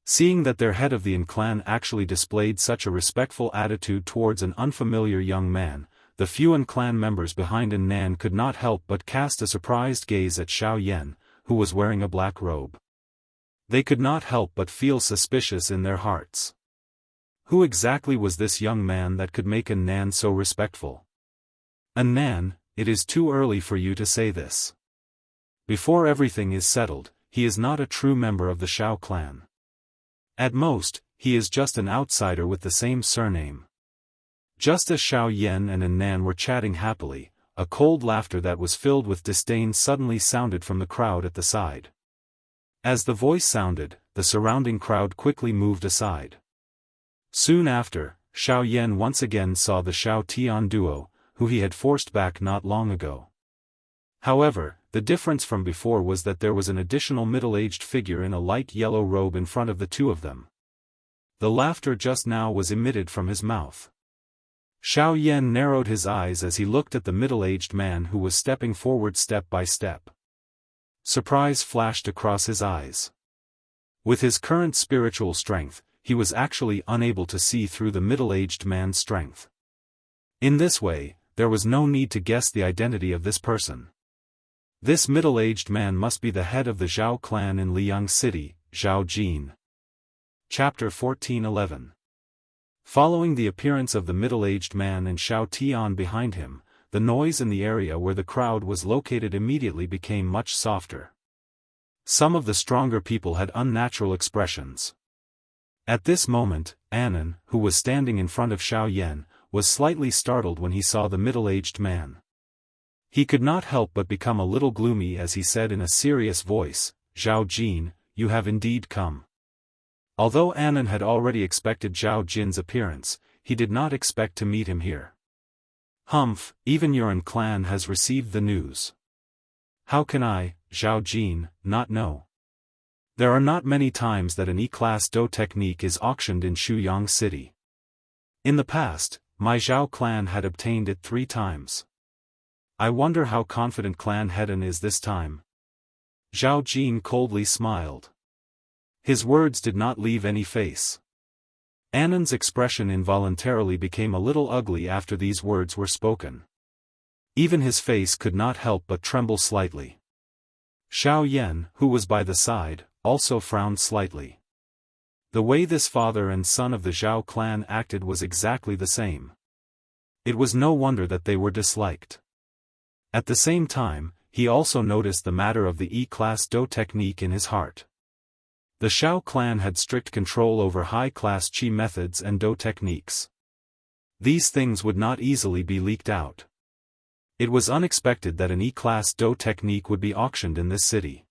S1: Seeing that their head of the An clan actually displayed such a respectful attitude towards an unfamiliar young man, the few An clan members behind An Nan could not help but cast a surprised gaze at Xiao Yan, who was wearing a black robe. They could not help but feel suspicious in their hearts. Who exactly was this young man that could make An Nan so respectful? An Nan, it is too early for you to say this. Before everything is settled, he is not a true member of the Xiao clan. At most, he is just an outsider with the same surname. Just as Xiao Yan and An Nan were chatting happily, a cold laughter that was filled with disdain suddenly sounded from the crowd at the side. As the voice sounded, the surrounding crowd quickly moved aside. Soon after, Xiao Yan once again saw the Xiao Tian duo, who he had forced back not long ago. However, the difference from before was that there was an additional middle-aged figure in a light yellow robe in front of the two of them. The laughter just now was emitted from his mouth. Xiao Yan narrowed his eyes as he looked at the middle-aged man who was stepping forward step by step. Surprise flashed across his eyes. With his current spiritual strength, he was actually unable to see through the middle-aged man's strength. In this way, there was no need to guess the identity of this person. This middle-aged man must be the head of the Zhao clan in Liang City, Zhao Jin. Chapter 14:11. Following the appearance of the middle-aged man and Xiao Tian behind him, the noise in the area where the crowd was located immediately became much softer. Some of the stronger people had unnatural expressions. At this moment, Annan, who was standing in front of Xiao Yan, was slightly startled when he saw the middle-aged man. He could not help but become a little gloomy as he said in a serious voice, "Zhao Jin, you have indeed come." Although Annan had already expected Zhao Jin's appearance, he did not expect to meet him here. "Humph, even your clan has received the news. How can I, Zhao Jin, not know? There are not many times that an E-class Do technique is auctioned in Shuyang City. In the past, my Zhao clan had obtained it 3 times. I wonder how confident Clan Hedan is this time." Zhao Jin coldly smiled. His words did not leave any face. Annan's expression involuntarily became a little ugly after these words were spoken. Even his face could not help but tremble slightly. Xiao Yan, who was by the side, also frowned slightly. The way this father and son of the Zhao clan acted was exactly the same. It was no wonder that they were disliked. At the same time, he also noticed the matter of the E-class Do technique in his heart. The Xiao clan had strict control over high-class Qi methods and Do techniques. These things would not easily be leaked out. It was unexpected that an E-class Do technique would be auctioned in this city.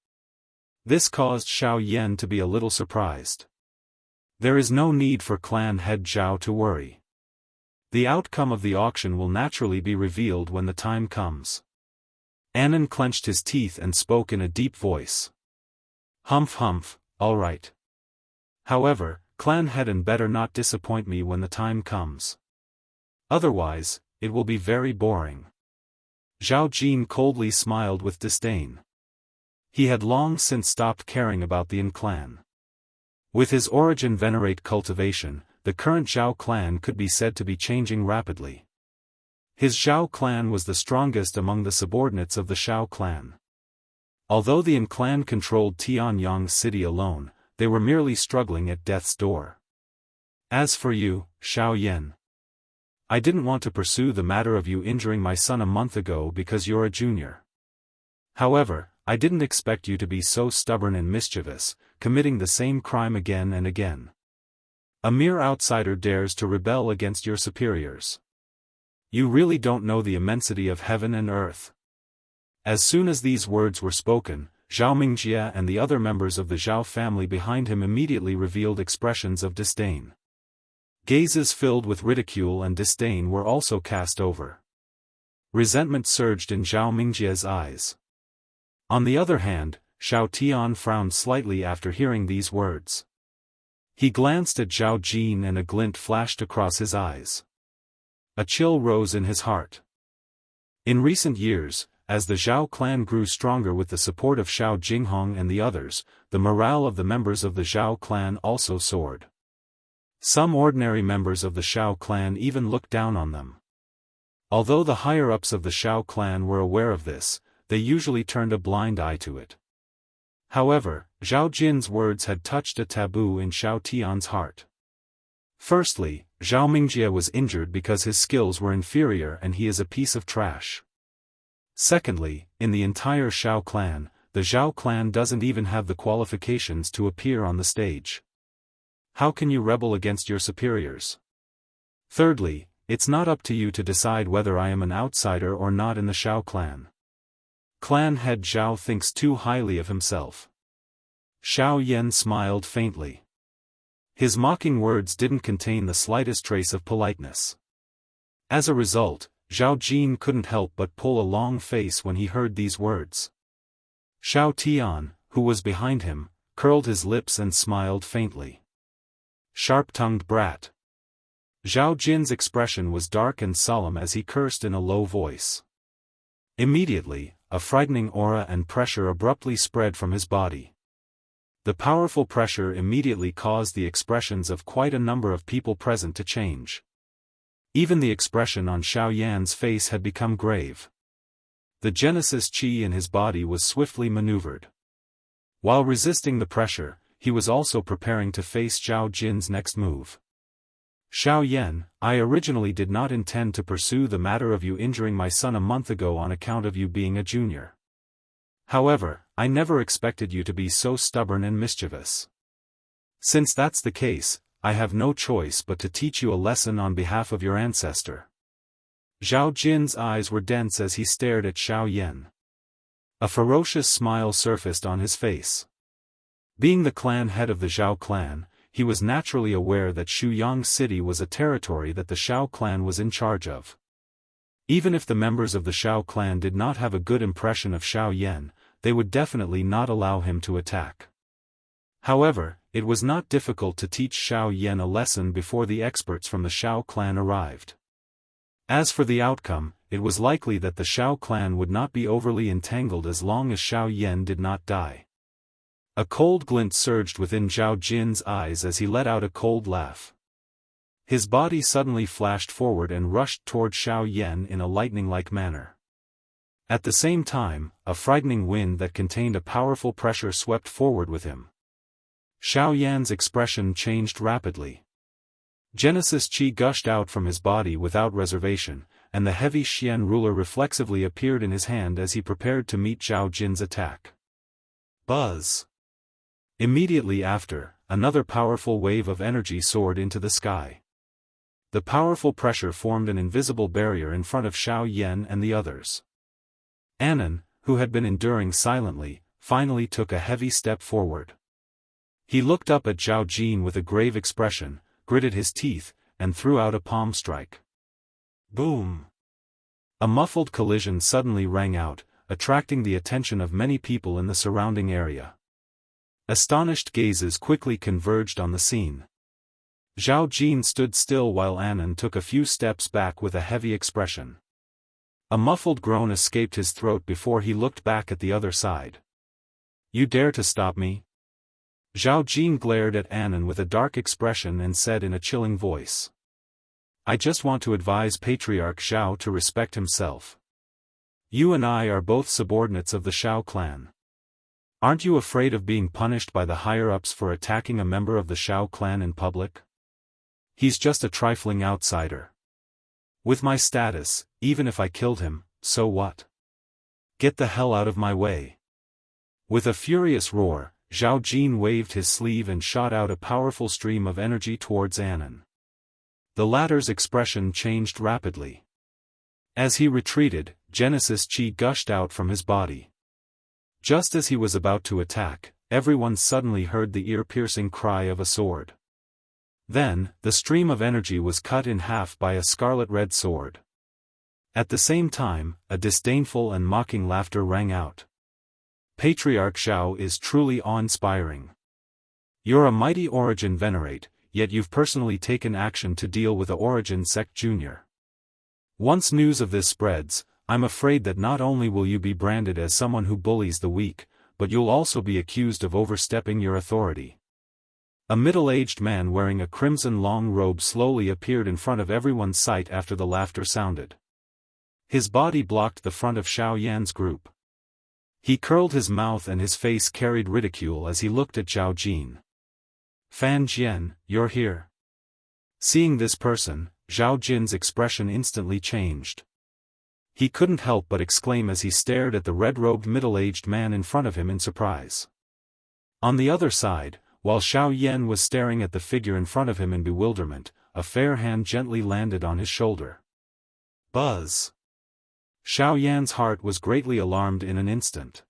S1: This caused Xiao Yan to be a little surprised. There is no need for clan head Zhao to worry. The outcome of the auction will naturally be revealed when the time comes. Annan clenched his teeth and spoke in a deep voice. "Humph humph, all right. However, Clan Hedan better not disappoint me when the time comes. Otherwise, it will be very boring." Zhao Jin coldly smiled with disdain. He had long since stopped caring about the Yin clan. With his origin venerate cultivation, the current Zhao clan could be said to be changing rapidly. His Zhao clan was the strongest among the subordinates of the Xiao clan. Although the Yin clan controlled Tianyang City alone, they were merely struggling at death's door. As for you, Xiao Yan, I didn't want to pursue the matter of you injuring my son a month ago because you're a junior. However, I didn't expect you to be so stubborn and mischievous, committing the same crime again and again. A mere outsider dares to rebel against your superiors. You really don't know the immensity of heaven and earth." As soon as these words were spoken, Zhao Mingjie and the other members of the Zhao family behind him immediately revealed expressions of disdain. Gazes filled with ridicule and disdain were also cast over. Resentment surged in Zhao Mingjie's eyes. On the other hand, Xiao Tian frowned slightly after hearing these words. He glanced at Zhao Jin and a glint flashed across his eyes. A chill rose in his heart. In recent years, as the Zhao clan grew stronger with the support of Xiao Jinghong and the others, the morale of the members of the Zhao clan also soared. Some ordinary members of the Xiao clan even looked down on them. Although the higher-ups of the Xiao clan were aware of this, they usually turned a blind eye to it. However, Zhao Jin's words had touched a taboo in Xiao Tian's heart. Firstly, Zhao Mingjie was injured because his skills were inferior and he is a piece of trash. Secondly, in the entire Xiao clan, the Zhao clan doesn't even have the qualifications to appear on the stage. How can you rebel against your superiors? Thirdly, it's not up to you to decide whether I am an outsider or not in the Shao clan. Clan head Zhao thinks too highly of himself. Xiao Yan smiled faintly. His mocking words didn't contain the slightest trace of politeness. As a result, Zhao Jin couldn't help but pull a long face when he heard these words. Xiao Tian, who was behind him, curled his lips and smiled faintly. Sharp-tongued brat. Zhao Jin's expression was dark and solemn as he cursed in a low voice. Immediately, a frightening aura and pressure abruptly spread from his body. The powerful pressure immediately caused the expressions of quite a number of people present to change. Even the expression on Xiao Yan's face had become grave. The Genesis Qi in his body was swiftly maneuvered. While resisting the pressure, he was also preparing to face Zhao Jin's next move. Xiao Yan, I originally did not intend to pursue the matter of you injuring my son a month ago on account of you being a junior. However, I never expected you to be so stubborn and mischievous. Since that's the case, I have no choice but to teach you a lesson on behalf of your ancestor. Zhao Jin's eyes were dense as he stared at Xiao Yan. A ferocious smile surfaced on his face. Being the clan head of the Zhao clan, he was naturally aware that Shuyang City was a territory that the Shao clan was in charge of. Even if the members of the Shao clan did not have a good impression of Xiao Yan, they would definitely not allow him to attack. However, it was not difficult to teach Xiao Yan a lesson before the experts from the Shao clan arrived. As for the outcome, it was likely that the Shao clan would not be overly entangled as long as Xiao Yan did not die. A cold glint surged within Zhao Jin's eyes as he let out a cold laugh. His body suddenly flashed forward and rushed toward Xiao Yan in a lightning-like manner. At the same time, a frightening wind that contained a powerful pressure swept forward with him. Xiao Yan's expression changed rapidly. Genesis Qi gushed out from his body without reservation, and the heavy Xian ruler reflexively appeared in his hand as he prepared to meet Zhao Jin's attack. Buzz! Immediately after, another powerful wave of energy soared into the sky. The powerful pressure formed an invisible barrier in front of Xiao Yan and the others. Anan, who had been enduring silently, finally took a heavy step forward. He looked up at Zhao Jin with a grave expression, gritted his teeth, and threw out a palm strike. Boom! A muffled collision suddenly rang out, attracting the attention of many people in the surrounding area. Astonished gazes quickly converged on the scene. Zhao Jin stood still while Anan took a few steps back with a heavy expression. A muffled groan escaped his throat before he looked back at the other side. You dare to stop me? Zhao Jin glared at Anan with a dark expression and said in a chilling voice. I just want to advise Patriarch Zhao to respect himself. You and I are both subordinates of the Shao clan. Aren't you afraid of being punished by the higher-ups for attacking a member of the Shao clan in public? He's just a trifling outsider. With my status, even if I killed him, so what? Get the hell out of my way. With a furious roar, Zhao Jin waved his sleeve and shot out a powerful stream of energy towards Anan. The latter's expression changed rapidly. As he retreated, Genesis Qi gushed out from his body. Just as he was about to attack, everyone suddenly heard the ear-piercing cry of a sword. Then, the stream of energy was cut in half by a scarlet-red sword. At the same time, a disdainful and mocking laughter rang out. Patriarch Zhao is truly awe-inspiring. You're a mighty Origin Venerate, yet you've personally taken action to deal with a Origin Sect Junior. Once news of this spreads, I'm afraid that not only will you be branded as someone who bullies the weak, but you'll also be accused of overstepping your authority. A middle-aged man wearing a crimson long robe slowly appeared in front of everyone's sight after the laughter sounded. His body blocked the front of Xiao Yan's group. He curled his mouth and his face carried ridicule as he looked at Zhao Jin. Fan Jian, you're here. Seeing this person, Zhao Jin's expression instantly changed. He couldn't help but exclaim as he stared at the red-robed middle-aged man in front of him in surprise. On the other side, while Xiao Yan was staring at the figure in front of him in bewilderment, a fair hand gently landed on his shoulder. Buzz! Xiao Yan's heart was greatly alarmed in an instant.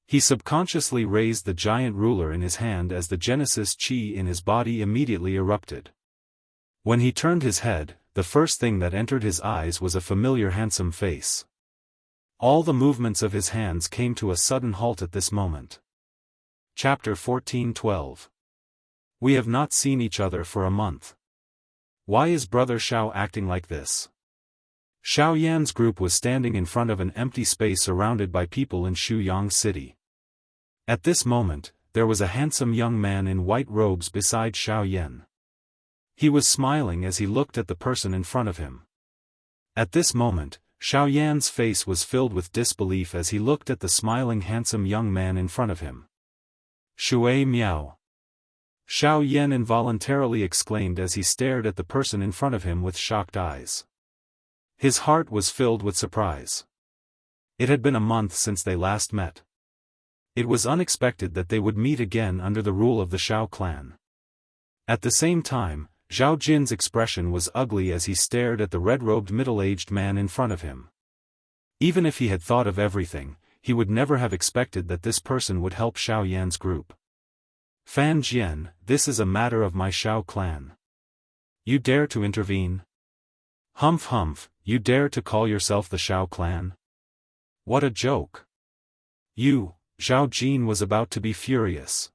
S1: He subconsciously raised the giant ruler in his hand as the Genesis chi in his body immediately erupted. When he turned his head, the first thing that entered his eyes was a familiar handsome face. All the movements of his hands came to a sudden halt at this moment. Chapter 14:12. We have not seen each other for a month. Why is Brother Xiao acting like this? Xiao Yan's group was standing in front of an empty space surrounded by people in Shuyang City. At this moment, there was a handsome young man in white robes beside Xiao Yan. He was smiling as he looked at the person in front of him. At this moment, Xiao Yan's face was filled with disbelief as he looked at the smiling handsome young man in front of him. Shui Miao! Xiao Yan involuntarily exclaimed as he stared at the person in front of him with shocked eyes. His heart was filled with surprise. It had been a month since they last met. It was unexpected that they would meet again under the rule of the Xiao clan. At the same time, Zhao Jin's expression was ugly as he stared at the red-robed middle-aged man in front of him. Even if he had thought of everything, he would never have expected that this person would help Xiao Yan's group. Fan Jian, this is a matter of my Xiao clan. You dare to intervene? Humph humph, you dare to call yourself the Xiao clan? What a joke. Zhao Jin was about to be furious.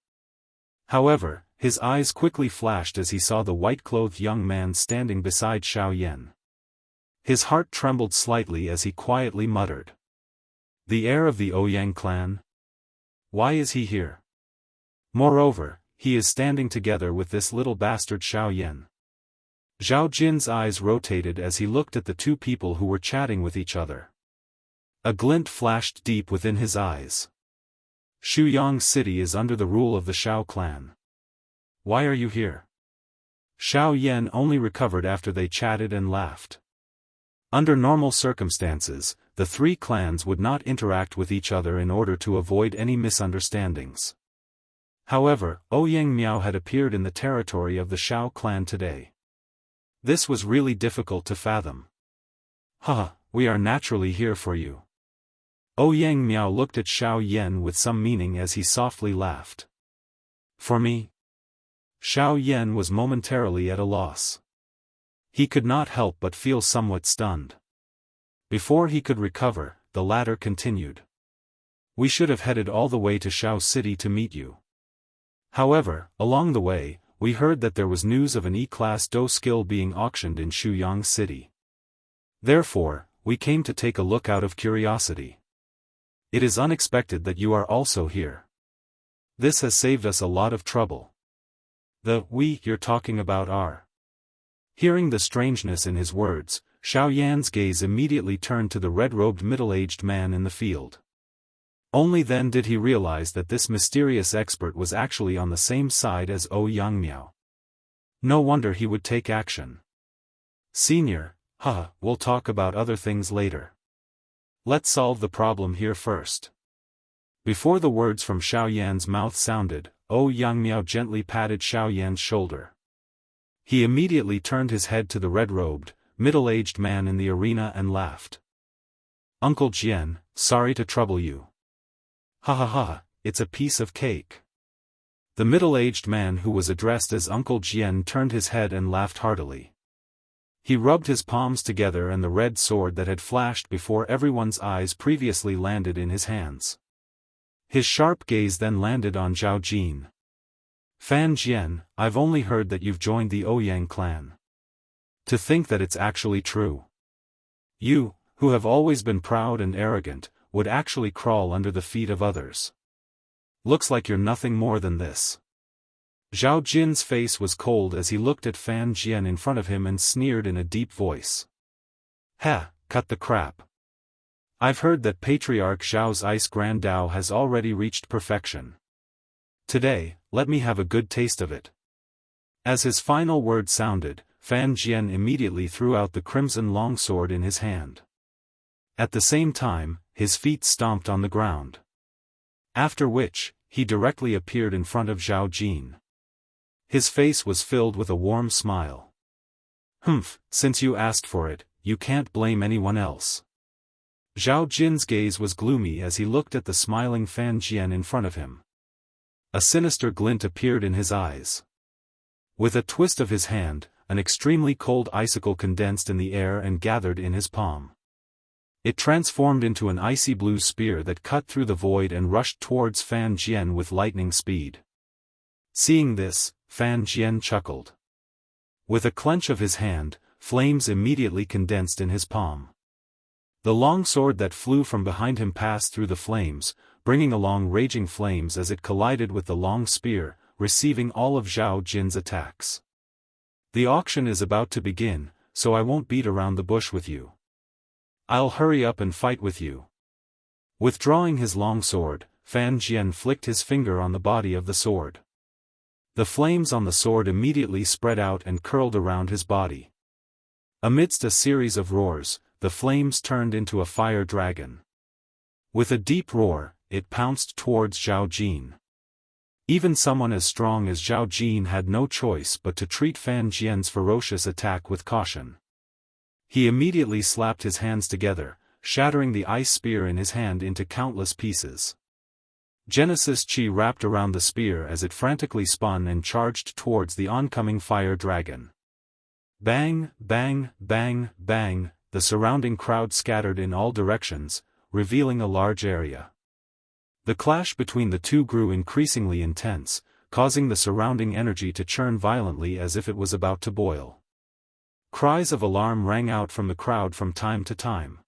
S1: However, his eyes quickly flashed as he saw the white-clothed young man standing beside Xiao Yan. His heart trembled slightly as he quietly muttered. The heir of the Ouyang clan? Why is he here? Moreover, he is standing together with this little bastard Xiao Yan. Zhao Jin's eyes rotated as he looked at the two people who were chatting with each other. A glint flashed deep within his eyes. Shuyang City is under the rule of the Xiao clan. Why are you here? Xiao Yan only recovered after they chatted and laughed. Under normal circumstances, the three clans would not interact with each other in order to avoid any misunderstandings. However, Ouyang Miao had appeared in the territory of the Xiao clan today. This was really difficult to fathom. Haha, we are naturally here for you. Ouyang Miao looked at Xiao Yan with some meaning as he softly laughed. For me? Xiao Yan was momentarily at a loss. He could not help but feel somewhat stunned. Before he could recover, the latter continued. We should have headed all the way to Xiao City to meet you. However, along the way, we heard that there was news of an E-class Do skill being auctioned in Shuyang City. Therefore, we came to take a look out of curiosity. It is unexpected that you are also here. This has saved us a lot of trouble. The we you're talking about are. Hearing the strangeness in his words, Xiao Yan's gaze immediately turned to the red-robed middle-aged man in the field. Only then did he realize that this mysterious expert was actually on the same side as Ouyang Miao. No wonder he would take action. Senior, we'll talk about other things later. Let's solve the problem here first. Before the words from Xiao Yan's mouth sounded, Ouyang Miao gently patted Xiao Yan's shoulder. He immediately turned his head to the red-robed, middle-aged man in the arena and laughed. Uncle Jian, sorry to trouble you. It's a piece of cake. The middle-aged man who was addressed as Uncle Jian turned his head and laughed heartily. He rubbed his palms together and the red sword that had flashed before everyone's eyes previously landed in his hands. His sharp gaze then landed on Zhao Jin. Fan Jian, I've only heard that you've joined the Ouyang clan. To think that it's actually true. You, who have always been proud and arrogant, would actually crawl under the feet of others. Looks like you're nothing more than this. Zhao Jin's face was cold as he looked at Fan Jian in front of him and sneered in a deep voice. Cut the crap. I've heard that Patriarch Zhao's Ice Grand Dao has already reached perfection. Today, let me have a good taste of it. As his final word sounded, Fan Jian immediately threw out the crimson longsword in his hand. At the same time, his feet stomped on the ground. After which, he directly appeared in front of Zhao Jin. His face was filled with a warm smile. Humph, since you asked for it, you can't blame anyone else. Zhao Jin's gaze was gloomy as he looked at the smiling Fan Jian in front of him. A sinister glint appeared in his eyes. With a twist of his hand, an extremely cold icicle condensed in the air and gathered in his palm. It transformed into an icy blue spear that cut through the void and rushed towards Fan Jian with lightning speed. Seeing this, Fan Jian chuckled. With a clench of his hand, flames immediately condensed in his palm. The long sword that flew from behind him passed through the flames, bringing along raging flames as it collided with the long spear, receiving all of Zhao Jin's attacks. The auction is about to begin, so I won't beat around the bush with you. I'll hurry up and fight with you. Withdrawing his long sword, Fan Jian flicked his finger on the body of the sword. The flames on the sword immediately spread out and curled around his body. Amidst a series of roars, the flames turned into a fire dragon. With a deep roar, it pounced towards Zhao Jin. Even someone as strong as Zhao Jin had no choice but to treat Fan Jian's ferocious attack with caution. He immediately slapped his hands together, shattering the ice spear in his hand into countless pieces. Genesis Chi wrapped around the spear as it frantically spun and charged towards the oncoming fire dragon. Bang, bang, bang, bang, the surrounding crowd scattered in all directions, revealing a large area. The clash between the two grew increasingly intense, causing the surrounding energy to churn violently as if it was about to boil. Cries of alarm rang out from the crowd from time to time.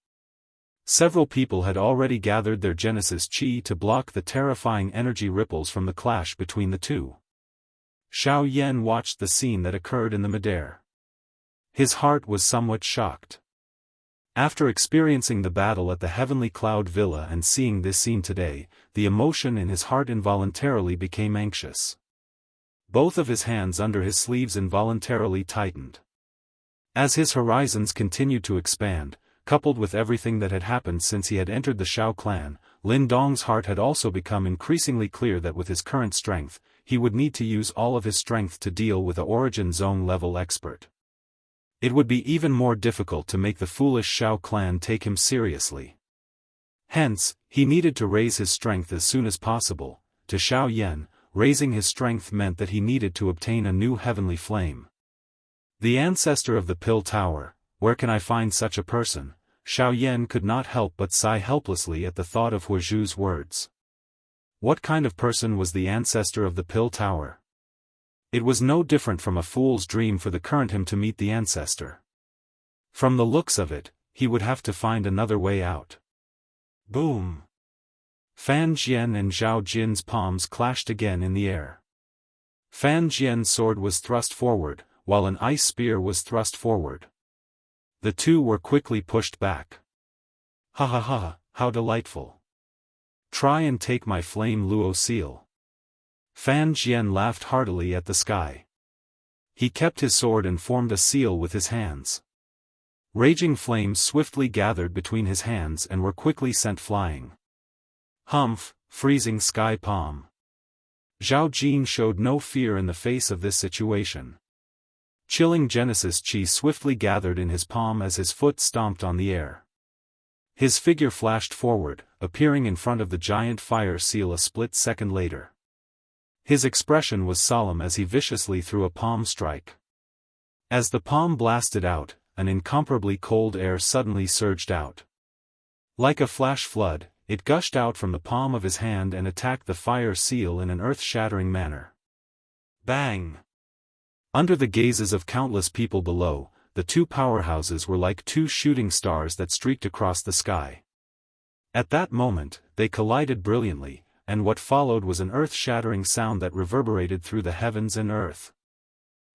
S1: Several people had already gathered their Genesis Chi to block the terrifying energy ripples from the clash between the two. Xiao Yan watched the scene that occurred in the midair. His heart was somewhat shocked. After experiencing the battle at the Heavenly Cloud Villa and seeing this scene today, the emotion in his heart involuntarily became anxious. Both of his hands under his sleeves involuntarily tightened. As his horizons continued to expand, coupled with everything that had happened since he had entered the Shao clan, Lin Dong's heart had also become increasingly clear that with his current strength, he would need to use all of his strength to deal with a Origin Zone level expert. It would be even more difficult to make the foolish Shao clan take him seriously. Hence, he needed to raise his strength as soon as possible. To Xiao Yan, raising his strength meant that he needed to obtain a new heavenly flame. The ancestor of the Pill Tower, where can I find such a person? Xiao Yan could not help but sigh helplessly at the thought of Huazhu's words. What kind of person was the ancestor of the Pill Tower? It was no different from a fool's dream for the current him to meet the ancestor. From the looks of it, he would have to find another way out. Boom! Fan Jian and Zhao Jin's palms clashed again in the air. Fan Jian's sword was thrust forward, while an ice spear was thrust forward. The two were quickly pushed back. Ha ha ha, how delightful. Try and take my flame Luo seal. Fan Jian laughed heartily at the sky. He kept his sword and formed a seal with his hands. Raging flames swiftly gathered between his hands and were quickly sent flying. Humph, freezing sky palm. Zhao Jin showed no fear in the face of this situation. Chilling Genesis Chi swiftly gathered in his palm as his foot stomped on the air. His figure flashed forward, appearing in front of the giant fire seal a split second later. His expression was solemn as he viciously threw a palm strike. As the palm blasted out, an incomparably cold air suddenly surged out. Like a flash flood, it gushed out from the palm of his hand and attacked the fire seal in an earth-shattering manner. Bang! Under the gazes of countless people below, the two powerhouses were like two shooting stars that streaked across the sky. At that moment, they collided brilliantly, and what followed was an earth-shattering sound that reverberated through the heavens and earth.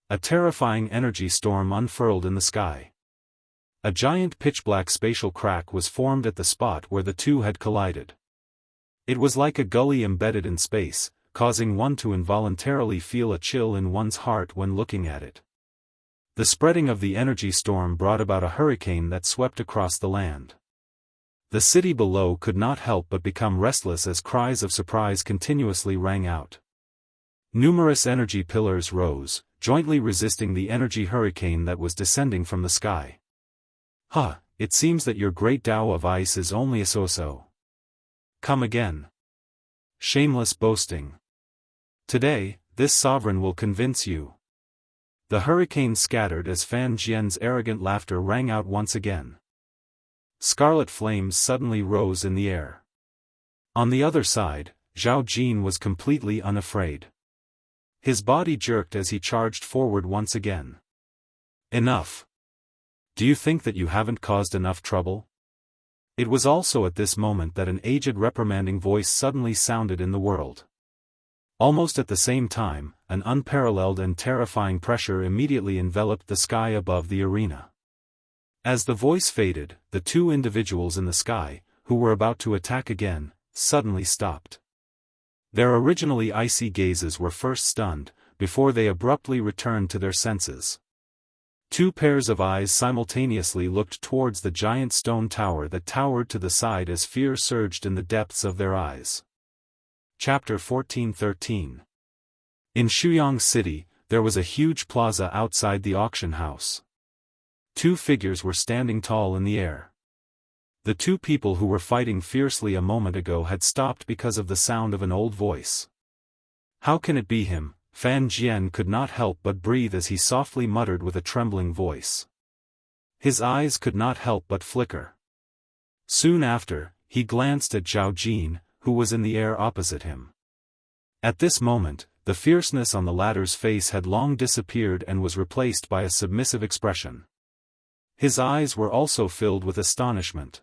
S1: A terrifying energy storm unfurled in the sky. A giant pitch-black spatial crack was formed at the spot where the two had collided. It was like a gully embedded in space, causing one to involuntarily feel a chill in one's heart when looking at it. The spreading of the energy storm brought about a hurricane that swept across the land. The city below could not help but become restless as cries of surprise continuously rang out. Numerous energy pillars rose, jointly resisting the energy hurricane that was descending from the sky. It seems that your great Tao of ice is only a so-so. Come again. Shameless boasting. Today, this sovereign will convince you. The hurricane scattered as Fan Jian's arrogant laughter rang out once again. Scarlet flames suddenly rose in the air. On the other side, Zhao Jin was completely unafraid. His body jerked as he charged forward once again. Enough. Do you think that you haven't caused enough trouble? It was also at this moment that an aged reprimanding voice suddenly sounded in the world. Almost at the same time, an unparalleled and terrifying pressure immediately enveloped the sky above the arena. As the voice faded, the two individuals in the sky, who were about to attack again, suddenly stopped. Their originally icy gazes were first stunned, before they abruptly returned to their senses. Two pairs of eyes simultaneously looked towards the giant stone tower that towered to the side as fear surged in the depths of their eyes. Chapter 14:13. In Shuyang City, there was a huge plaza outside the auction house. Two figures were standing tall in the air. The two people who were fighting fiercely a moment ago had stopped because of the sound of an old voice. How can it be him? Fan Jian could not help but breathe as he softly muttered with a trembling voice. His eyes could not help but flicker. Soon after, he glanced at Zhao Jin, who was in the air opposite him. At this moment, the fierceness on the latter's face had long disappeared and was replaced by a submissive expression. His eyes were also filled with astonishment.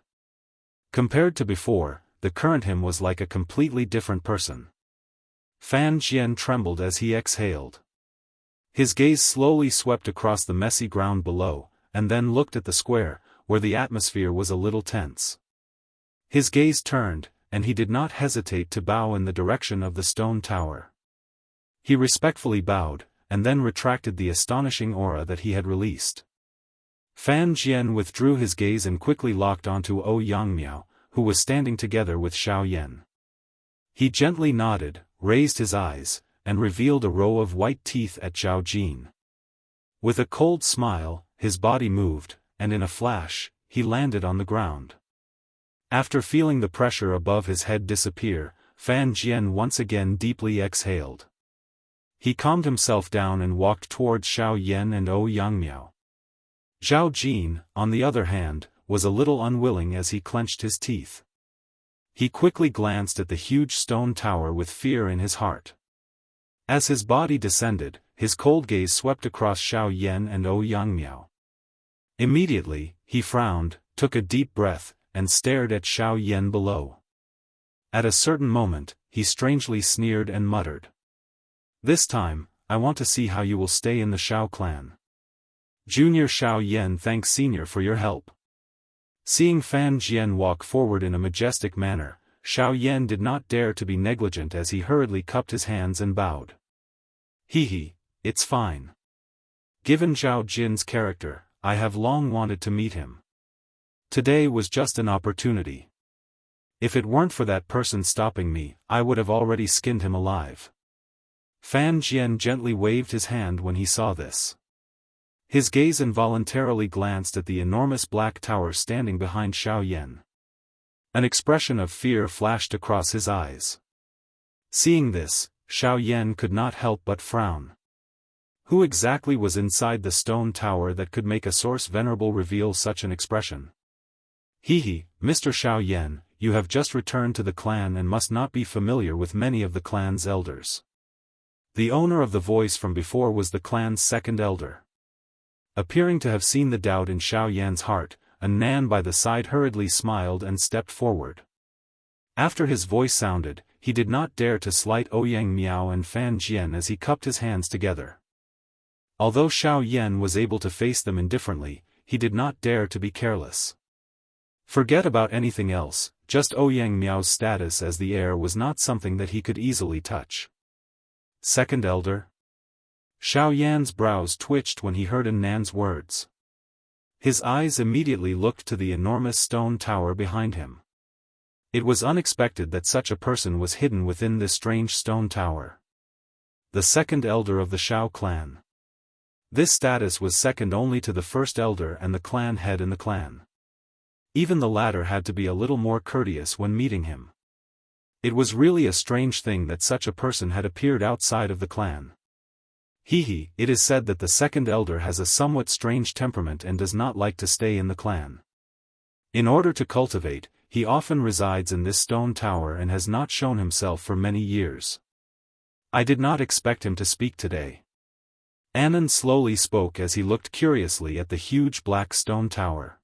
S1: Compared to before, the current him was like a completely different person. Fan Jian trembled as he exhaled. His gaze slowly swept across the messy ground below, and then looked at the square, where the atmosphere was a little tense. His gaze turned, and he did not hesitate to bow in the direction of the stone tower. He respectfully bowed, and then retracted the astonishing aura that he had released. Fan Jian withdrew his gaze and quickly locked onto Yang, who was standing together with Xiao Yan. He gently nodded, raised his eyes, and revealed a row of white teeth at Zhao Jin. With a cold smile, his body moved, and in a flash, he landed on the ground. After feeling the pressure above his head disappear, Fan Jian once again deeply exhaled. He calmed himself down and walked towards Xiao Yan and Yang. Zhao Jin, on the other hand, was a little unwilling as he clenched his teeth. He quickly glanced at the huge stone tower with fear in his heart. As his body descended, his cold gaze swept across Xiao Yan and Yang. Immediately, he frowned, took a deep breath, and stared at Xiao Yan below. At a certain moment, he strangely sneered and muttered. "This time, I want to see how you will stay in the Xiao clan." Junior Xiao Yan thanks Senior for your help. Seeing Fan Jian walk forward in a majestic manner, Xiao Yan did not dare to be negligent as he hurriedly cupped his hands and bowed. It's fine. Given Zhao Jin's character, I have long wanted to meet him. Today was just an opportunity. If it weren't for that person stopping me, I would have already skinned him alive. Fan Jian gently waved his hand when he saw this. His gaze involuntarily glanced at the enormous black tower standing behind Xiao Yan. An expression of fear flashed across his eyes. Seeing this, Xiao Yan could not help but frown. Who exactly was inside the stone tower that could make a source venerable reveal such an expression? Mr. Xiao Yan, you have just returned to the clan and must not be familiar with many of the clan's elders. The owner of the voice from before was the clan's second elder. Appearing to have seen the doubt in Xiao Yan's heart, a Nan by the side hurriedly smiled and stepped forward. After his voice sounded, he did not dare to slight Yang and Fan Jian as he cupped his hands together. Although Xiao Yan was able to face them indifferently, he did not dare to be careless. Forget about anything else, just Yang status as the heir was not something that he could easily touch. Second elder? Xiao Yan's brows twitched when he heard Nan's words. His eyes immediately looked to the enormous stone tower behind him. It was unexpected that such a person was hidden within this strange stone tower. The second elder of the Xiao clan. This status was second only to the first elder and the clan head in the clan. Even the latter had to be a little more courteous when meeting him. It was really a strange thing that such a person had appeared outside of the clan. It is said that the second elder has a somewhat strange temperament and does not like to stay in the clan. In order to cultivate, he often resides in this stone tower and has not shown himself for many years. I did not expect him to speak today. Anand slowly spoke as he looked curiously at the huge black stone tower.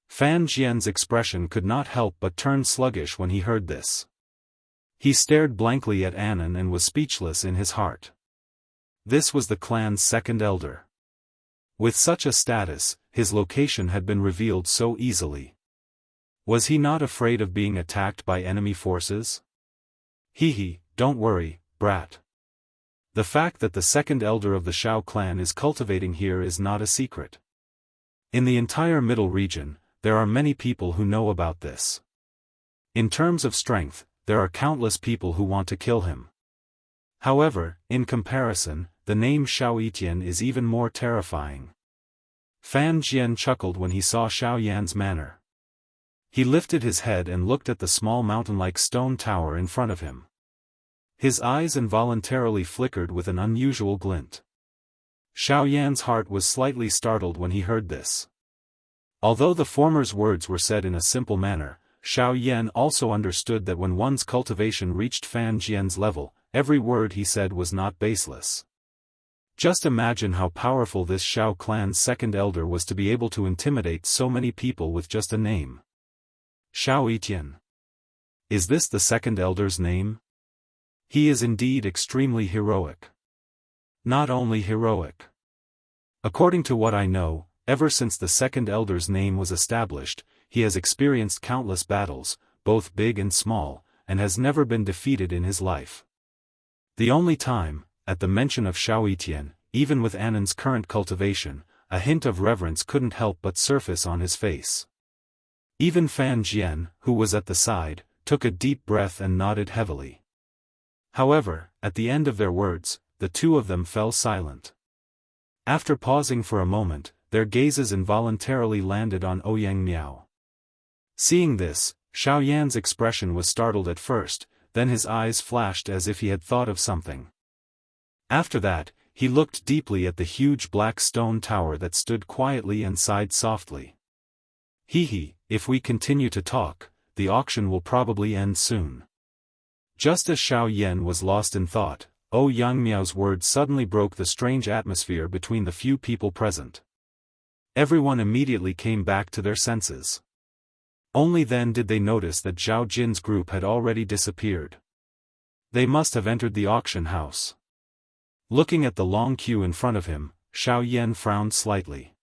S1: Fan Jian's expression could not help but turn sluggish when he heard this. He stared blankly at Anand and was speechless in his heart. This was the clan's second elder. With such a status, his location had been revealed so easily. Was he not afraid of being attacked by enemy forces? Don't worry, brat. The fact that the second elder of the Shao clan is cultivating here is not a secret. In the entire middle region, there are many people who know about this. In terms of strength, there are countless people who want to kill him. However, in comparison, the name Shao Etian is even more terrifying. Fan Jian chuckled when he saw Shao Yan's manner. He lifted his head and looked at the small mountain-like stone tower in front of him. His eyes involuntarily flickered with an unusual glint. Shao Yan's heart was slightly startled when he heard this. Although the former's words were said in a simple manner, Shao Yan also understood that when one's cultivation reached Fan Jian's level, every word he said was not baseless. Just imagine how powerful this Shao clan's second elder was to be able to intimidate so many people with just a name. Shao Etian. Is this the second elder's name? He is indeed extremely heroic. Not only heroic. According to what I know, ever since the second elder's name was established, he has experienced countless battles, both big and small, and has never been defeated in his life. The only time, at the mention of Shao Etian, even with Anand's current cultivation, a hint of reverence couldn't help but surface on his face. Even Fan Jian, who was at the side, took a deep breath and nodded heavily. However, at the end of their words, the two of them fell silent. After pausing for a moment, their gazes involuntarily landed on Ouyang Miao. Seeing this, Shao Yan's expression was startled at first, then his eyes flashed as if he had thought of something. After that, he looked deeply at the huge black stone tower that stood quietly and sighed softly. If we continue to talk, the auction will probably end soon. Just as Shao Yan was lost in thought, Ouyang Miao's words suddenly broke the strange atmosphere between the few people present. Everyone immediately came back to their senses. Only then did they notice that Zhao Jin's group had already disappeared. They must have entered the auction house. Looking at the long queue in front of him, Shao Yan frowned slightly.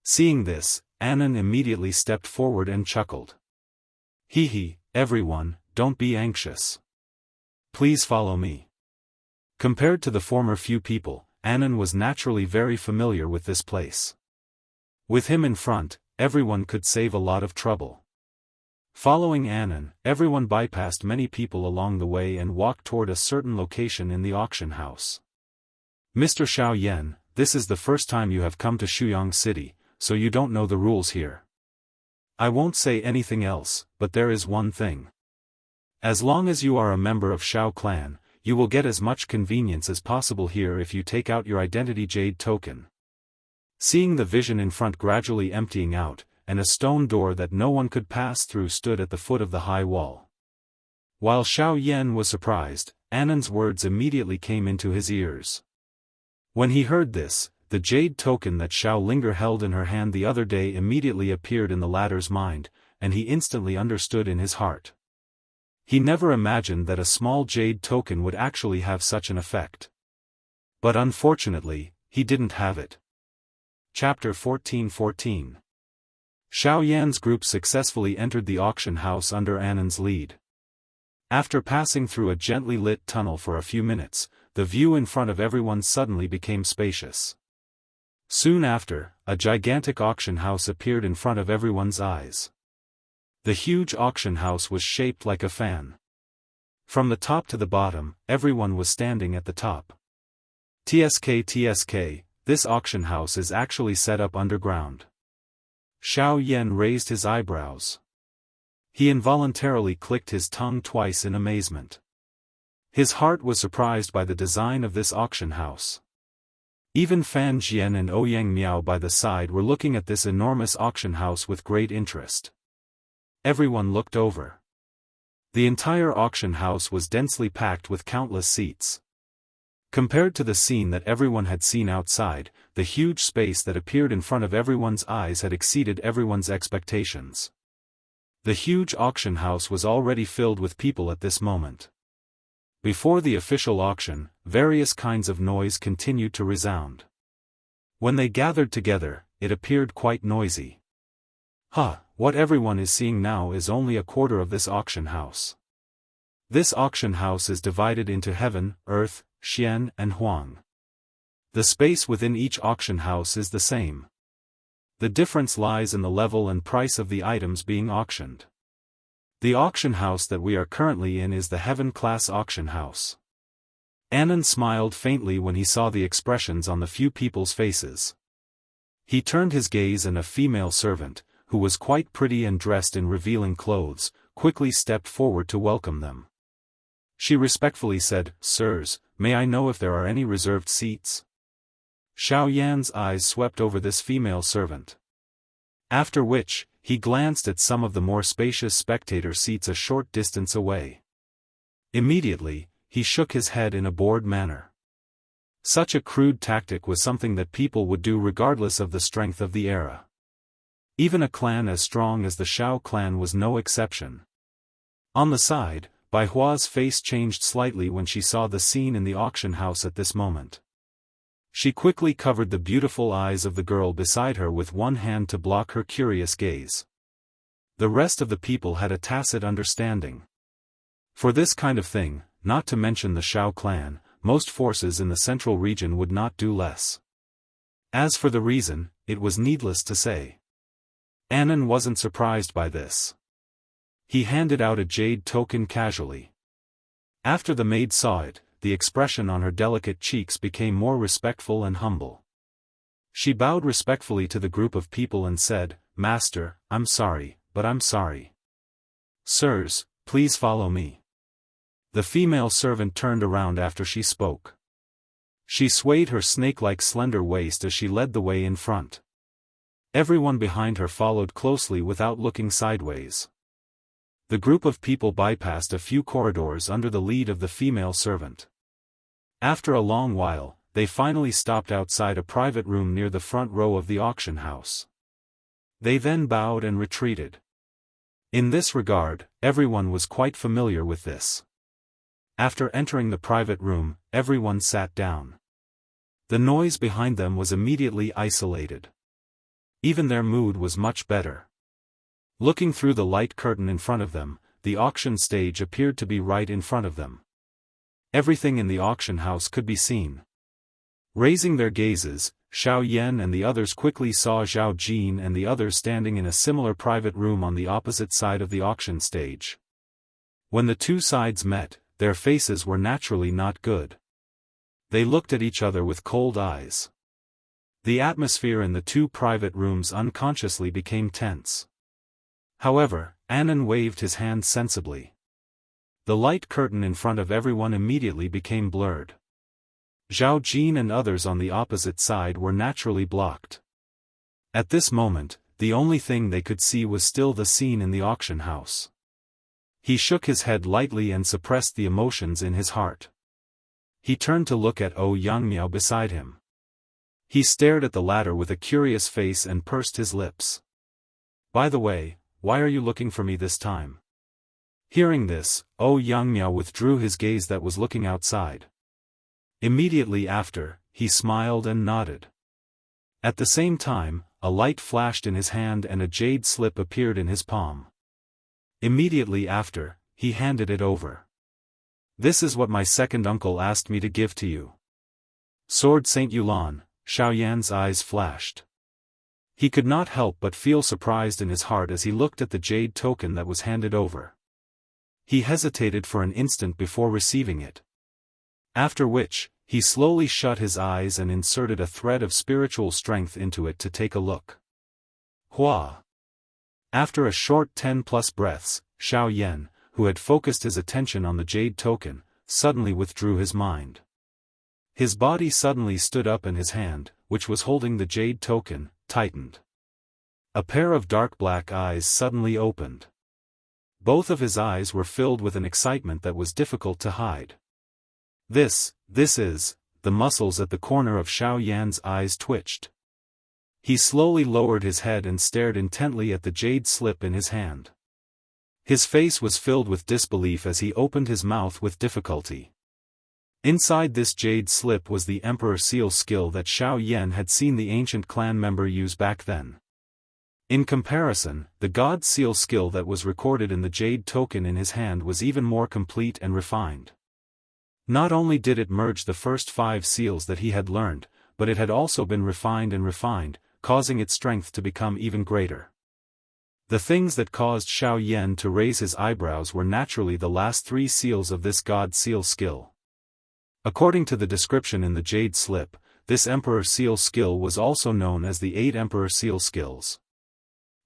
S1: Seeing this, Anand immediately stepped forward and chuckled. Everyone, don't be anxious. Please follow me. Compared to the former few people, Anand was naturally very familiar with this place. With him in front, everyone could save a lot of trouble. Following Anand, everyone bypassed many people along the way and walked toward a certain location in the auction house. Mr. Shao Yan, this is the first time you have come to Shuyang City, so you don't know the rules here. I won't say anything else, but there is one thing. As long as you are a member of Shao clan, you will get as much convenience as possible here if you take out your identity jade token. Seeing the vision in front gradually emptying out, and a stone door that no one could pass through stood at the foot of the high wall. While Shao Yan was surprised, Anand's words immediately came into his ears. When he heard this, the jade token that Shao Linger held in her hand the other day immediately appeared in the latter's mind, and he instantly understood in his heart. He never imagined that a small jade token would actually have such an effect. But unfortunately, he didn't have it. Chapter 14:14. Shao Yan's group successfully entered the auction house under Anand's lead. After passing through a gently lit tunnel for a few minutes, the view in front of everyone suddenly became spacious. Soon after, a gigantic auction house appeared in front of everyone's eyes. The huge auction house was shaped like a fan. From the top to the bottom, everyone was standing at the top. TSK, this auction house is actually set up underground. Xiao Yan raised his eyebrows. He involuntarily clicked his tongue twice in amazement. His heart was surprised by the design of this auction house. Even Fan Jian and Ouyang Miao by the side were looking at this enormous auction house with great interest. Everyone looked over. The entire auction house was densely packed with countless seats. Compared to the scene that everyone had seen outside, the huge space that appeared in front of everyone's eyes had exceeded everyone's expectations. The huge auction house was already filled with people at this moment. Before the official auction, various kinds of noise continued to resound. When they gathered together, it appeared quite noisy. What everyone is seeing now is only a quarter of this auction house. This auction house is divided into heaven, earth, Xian and Huang. The space within each auction house is the same. The difference lies in the level and price of the items being auctioned. The auction house that we are currently in is the heaven-class auction house. Anand smiled faintly when he saw the expressions on the few people's faces. He turned his gaze and a female servant, who was quite pretty and dressed in revealing clothes, quickly stepped forward to welcome them. She respectfully said, "Sirs, may I know if there are any reserved seats?" Xiao Yan's eyes swept over this female servant. After which, he glanced at some of the more spacious spectator seats a short distance away. Immediately, he shook his head in a bored manner. Such a crude tactic was something that people would do regardless of the strength of the era. Even a clan as strong as the Shao clan was no exception. On the side, Bai Hua's face changed slightly when she saw the scene in the auction house at this moment. She quickly covered the beautiful eyes of the girl beside her with one hand to block her curious gaze. The rest of the people had a tacit understanding. For this kind of thing, not to mention the Shao clan, most forces in the central region would not do less. As for the reason, it was needless to say. Anand wasn't surprised by this. He handed out a jade token casually. After the maid saw it, the expression on her delicate cheeks became more respectful and humble. She bowed respectfully to the group of people and said, "Master, I'm sorry, but I'm sorry. Sirs, please follow me." The female servant turned around after she spoke. She swayed her snake-like slender waist as she led the way in front. Everyone behind her followed closely without looking sideways. The group of people bypassed a few corridors under the lead of the female servant. After a long while, they finally stopped outside a private room near the front row of the auction house. They then bowed and retreated. In this regard, everyone was quite familiar with this. After entering the private room, everyone sat down. The noise behind them was immediately isolated. Even their mood was much better. Looking through the light curtain in front of them, the auction stage appeared to be right in front of them. Everything in the auction house could be seen. Raising their gazes, Xiao Yan and the others quickly saw Zhao Jin and the others standing in a similar private room on the opposite side of the auction stage. When the two sides met, their faces were naturally not good. They looked at each other with cold eyes. The atmosphere in the two private rooms unconsciously became tense. However, Anand waved his hand sensibly. The light curtain in front of everyone immediately became blurred. Zhao Jin and others on the opposite side were naturally blocked. At this moment, the only thing they could see was still the scene in the auction house. He shook his head lightly and suppressed the emotions in his heart. He turned to look at Ouyang Miao beside him. He stared at the latter with a curious face and pursed his lips. "By the way, why are you looking for me this time?" Hearing this, Ouyang Miao withdrew his gaze that was looking outside. Immediately after, he smiled and nodded. At the same time, a light flashed in his hand and a jade slip appeared in his palm. Immediately after, he handed it over. "This is what my second uncle asked me to give to you." Sword Saint Yulan, Xiao Yan's eyes flashed. He could not help but feel surprised in his heart as he looked at the jade token that was handed over. He hesitated for an instant before receiving it. After which, He slowly shut his eyes and inserted a thread of spiritual strength into it to take a look. Hua! After a short 10+ breaths, Xiao Yan, who had focused his attention on the jade token, suddenly withdrew his mind. His body suddenly stood up and his hand, which was holding the jade token, tightened. A pair of dark black eyes suddenly opened. Both of his eyes were filled with an excitement that was difficult to hide. This is, the muscles at the corner of Xiao Yan's eyes twitched. He slowly lowered his head and stared intently at the jade slip in his hand. His face was filled with disbelief as he opened his mouth with difficulty. Inside this jade slip was the Emperor Seal skill that Xiao Yan had seen the ancient clan member use back then. In comparison, the God Seal skill that was recorded in the jade token in his hand was even more complete and refined. Not only did it merge the first 5 seals that he had learned, but it had also been refined and refined, causing its strength to become even greater. The things that caused Xiao Yan to raise his eyebrows were naturally the last 3 seals of this God Seal skill. According to the description in the Jade Slip, this Emperor Seal skill was also known as the 8 Emperor Seal skills.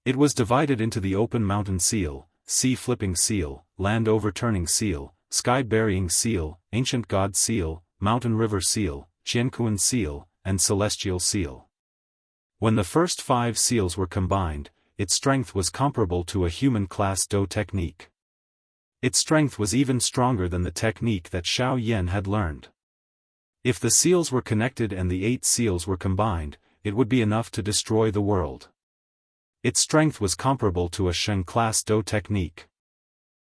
S1: It was divided into the Open Mountain Seal, Sea Flipping Seal, Land Overturning Seal, Sky Burying Seal, Ancient God Seal, Mountain River Seal, Jianghu Seal, and Celestial Seal. When the first 5 seals were combined, its strength was comparable to a human class Do technique. Its strength was even stronger than the technique that Xiao Yan had learned. If the seals were connected and the 8 seals were combined, it would be enough to destroy the world. Its strength was comparable to a Shen class Do technique.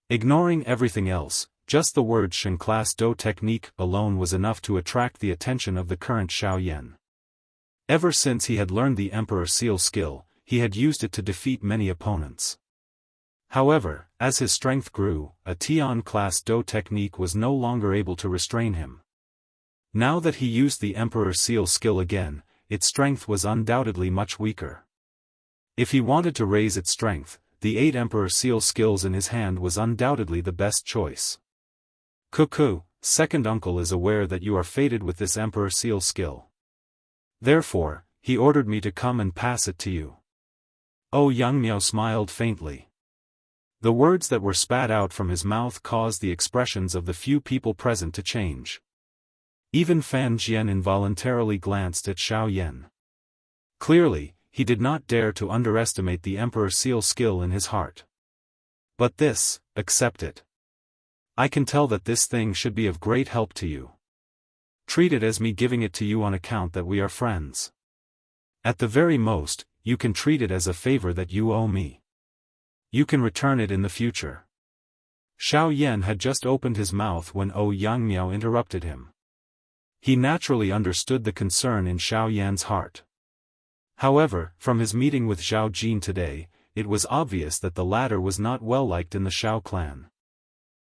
S1: Ignoring everything else, just the word Shen class Do technique alone was enough to attract the attention of the current Xiao Yan. Ever since he had learned the Emperor Seal skill, he had used it to defeat many opponents. However, as his strength grew, a Tian class Do technique was no longer able to restrain him. Now that he used the Emperor Seal skill again, its strength was undoubtedly much weaker. If he wanted to raise its strength, the 8 Emperor Seal skills in his hand was undoubtedly the best choice. Cuckoo, second uncle is aware that you are fated with this Emperor Seal skill. Therefore, he ordered me to come and pass it to you. Oh, Yang Miao smiled faintly. The words that were spat out from his mouth caused the expressions of the few people present to change. Even Fan Jian involuntarily glanced at Xiao Yan. Clearly, he did not dare to underestimate the Emperor Seal skill in his heart. But this, accept it. I can tell that this thing should be of great help to you. Treat it as me giving it to you on account that we are friends. At the very most, you can treat it as a favor that you owe me. You can return it in the future. Xiao Yan had just opened his mouth when Yang Miao interrupted him. He naturally understood the concern in Xiao Yan's heart. However, from his meeting with Zhao Jin today, it was obvious that the latter was not well liked in the Xiao clan.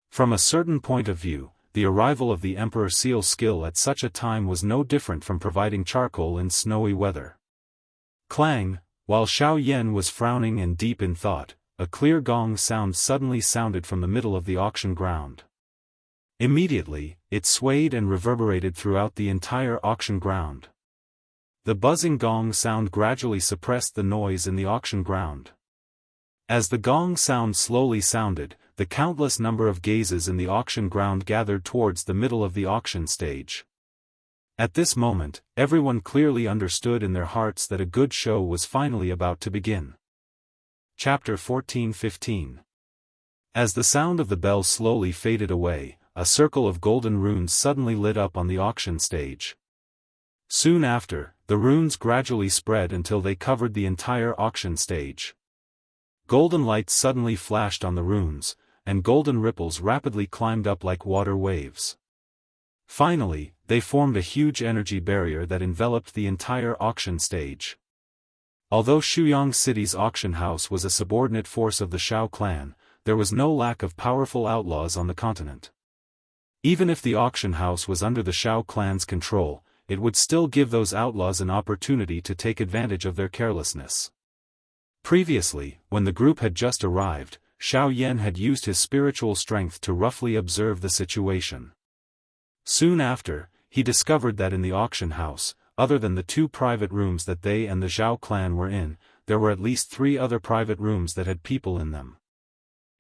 S1: From a certain point of view, the arrival of the Emperor Seal skill at such a time was no different from providing charcoal in snowy weather. Clang, while Xiao Yan was frowning and deep in thought, a clear gong sound suddenly sounded from the middle of the auction ground. Immediately, it swayed and reverberated throughout the entire auction ground. The buzzing gong sound gradually suppressed the noise in the auction ground. As the gong sound slowly sounded, the countless number of gazes in the auction ground gathered towards the middle of the auction stage. At this moment, everyone clearly understood in their hearts that a good show was finally about to begin. Chapter 14-15. As the sound of the bell slowly faded away, a circle of golden runes suddenly lit up on the auction stage. Soon after, the runes gradually spread until they covered the entire auction stage. Golden lights suddenly flashed on the runes, and golden ripples rapidly climbed up like water waves. Finally, they formed a huge energy barrier that enveloped the entire auction stage. Although Shuyang City's auction house was a subordinate force of the Xiao clan, there was no lack of powerful outlaws on the continent. Even if the auction house was under the Xiao clan's control, it would still give those outlaws an opportunity to take advantage of their carelessness. Previously, when the group had just arrived, Xiao Yan had used his spiritual strength to roughly observe the situation. Soon after, he discovered that in the auction house, other than the 2 private rooms that they and the Zhao clan were in, there were at least 3 other private rooms that had people in them.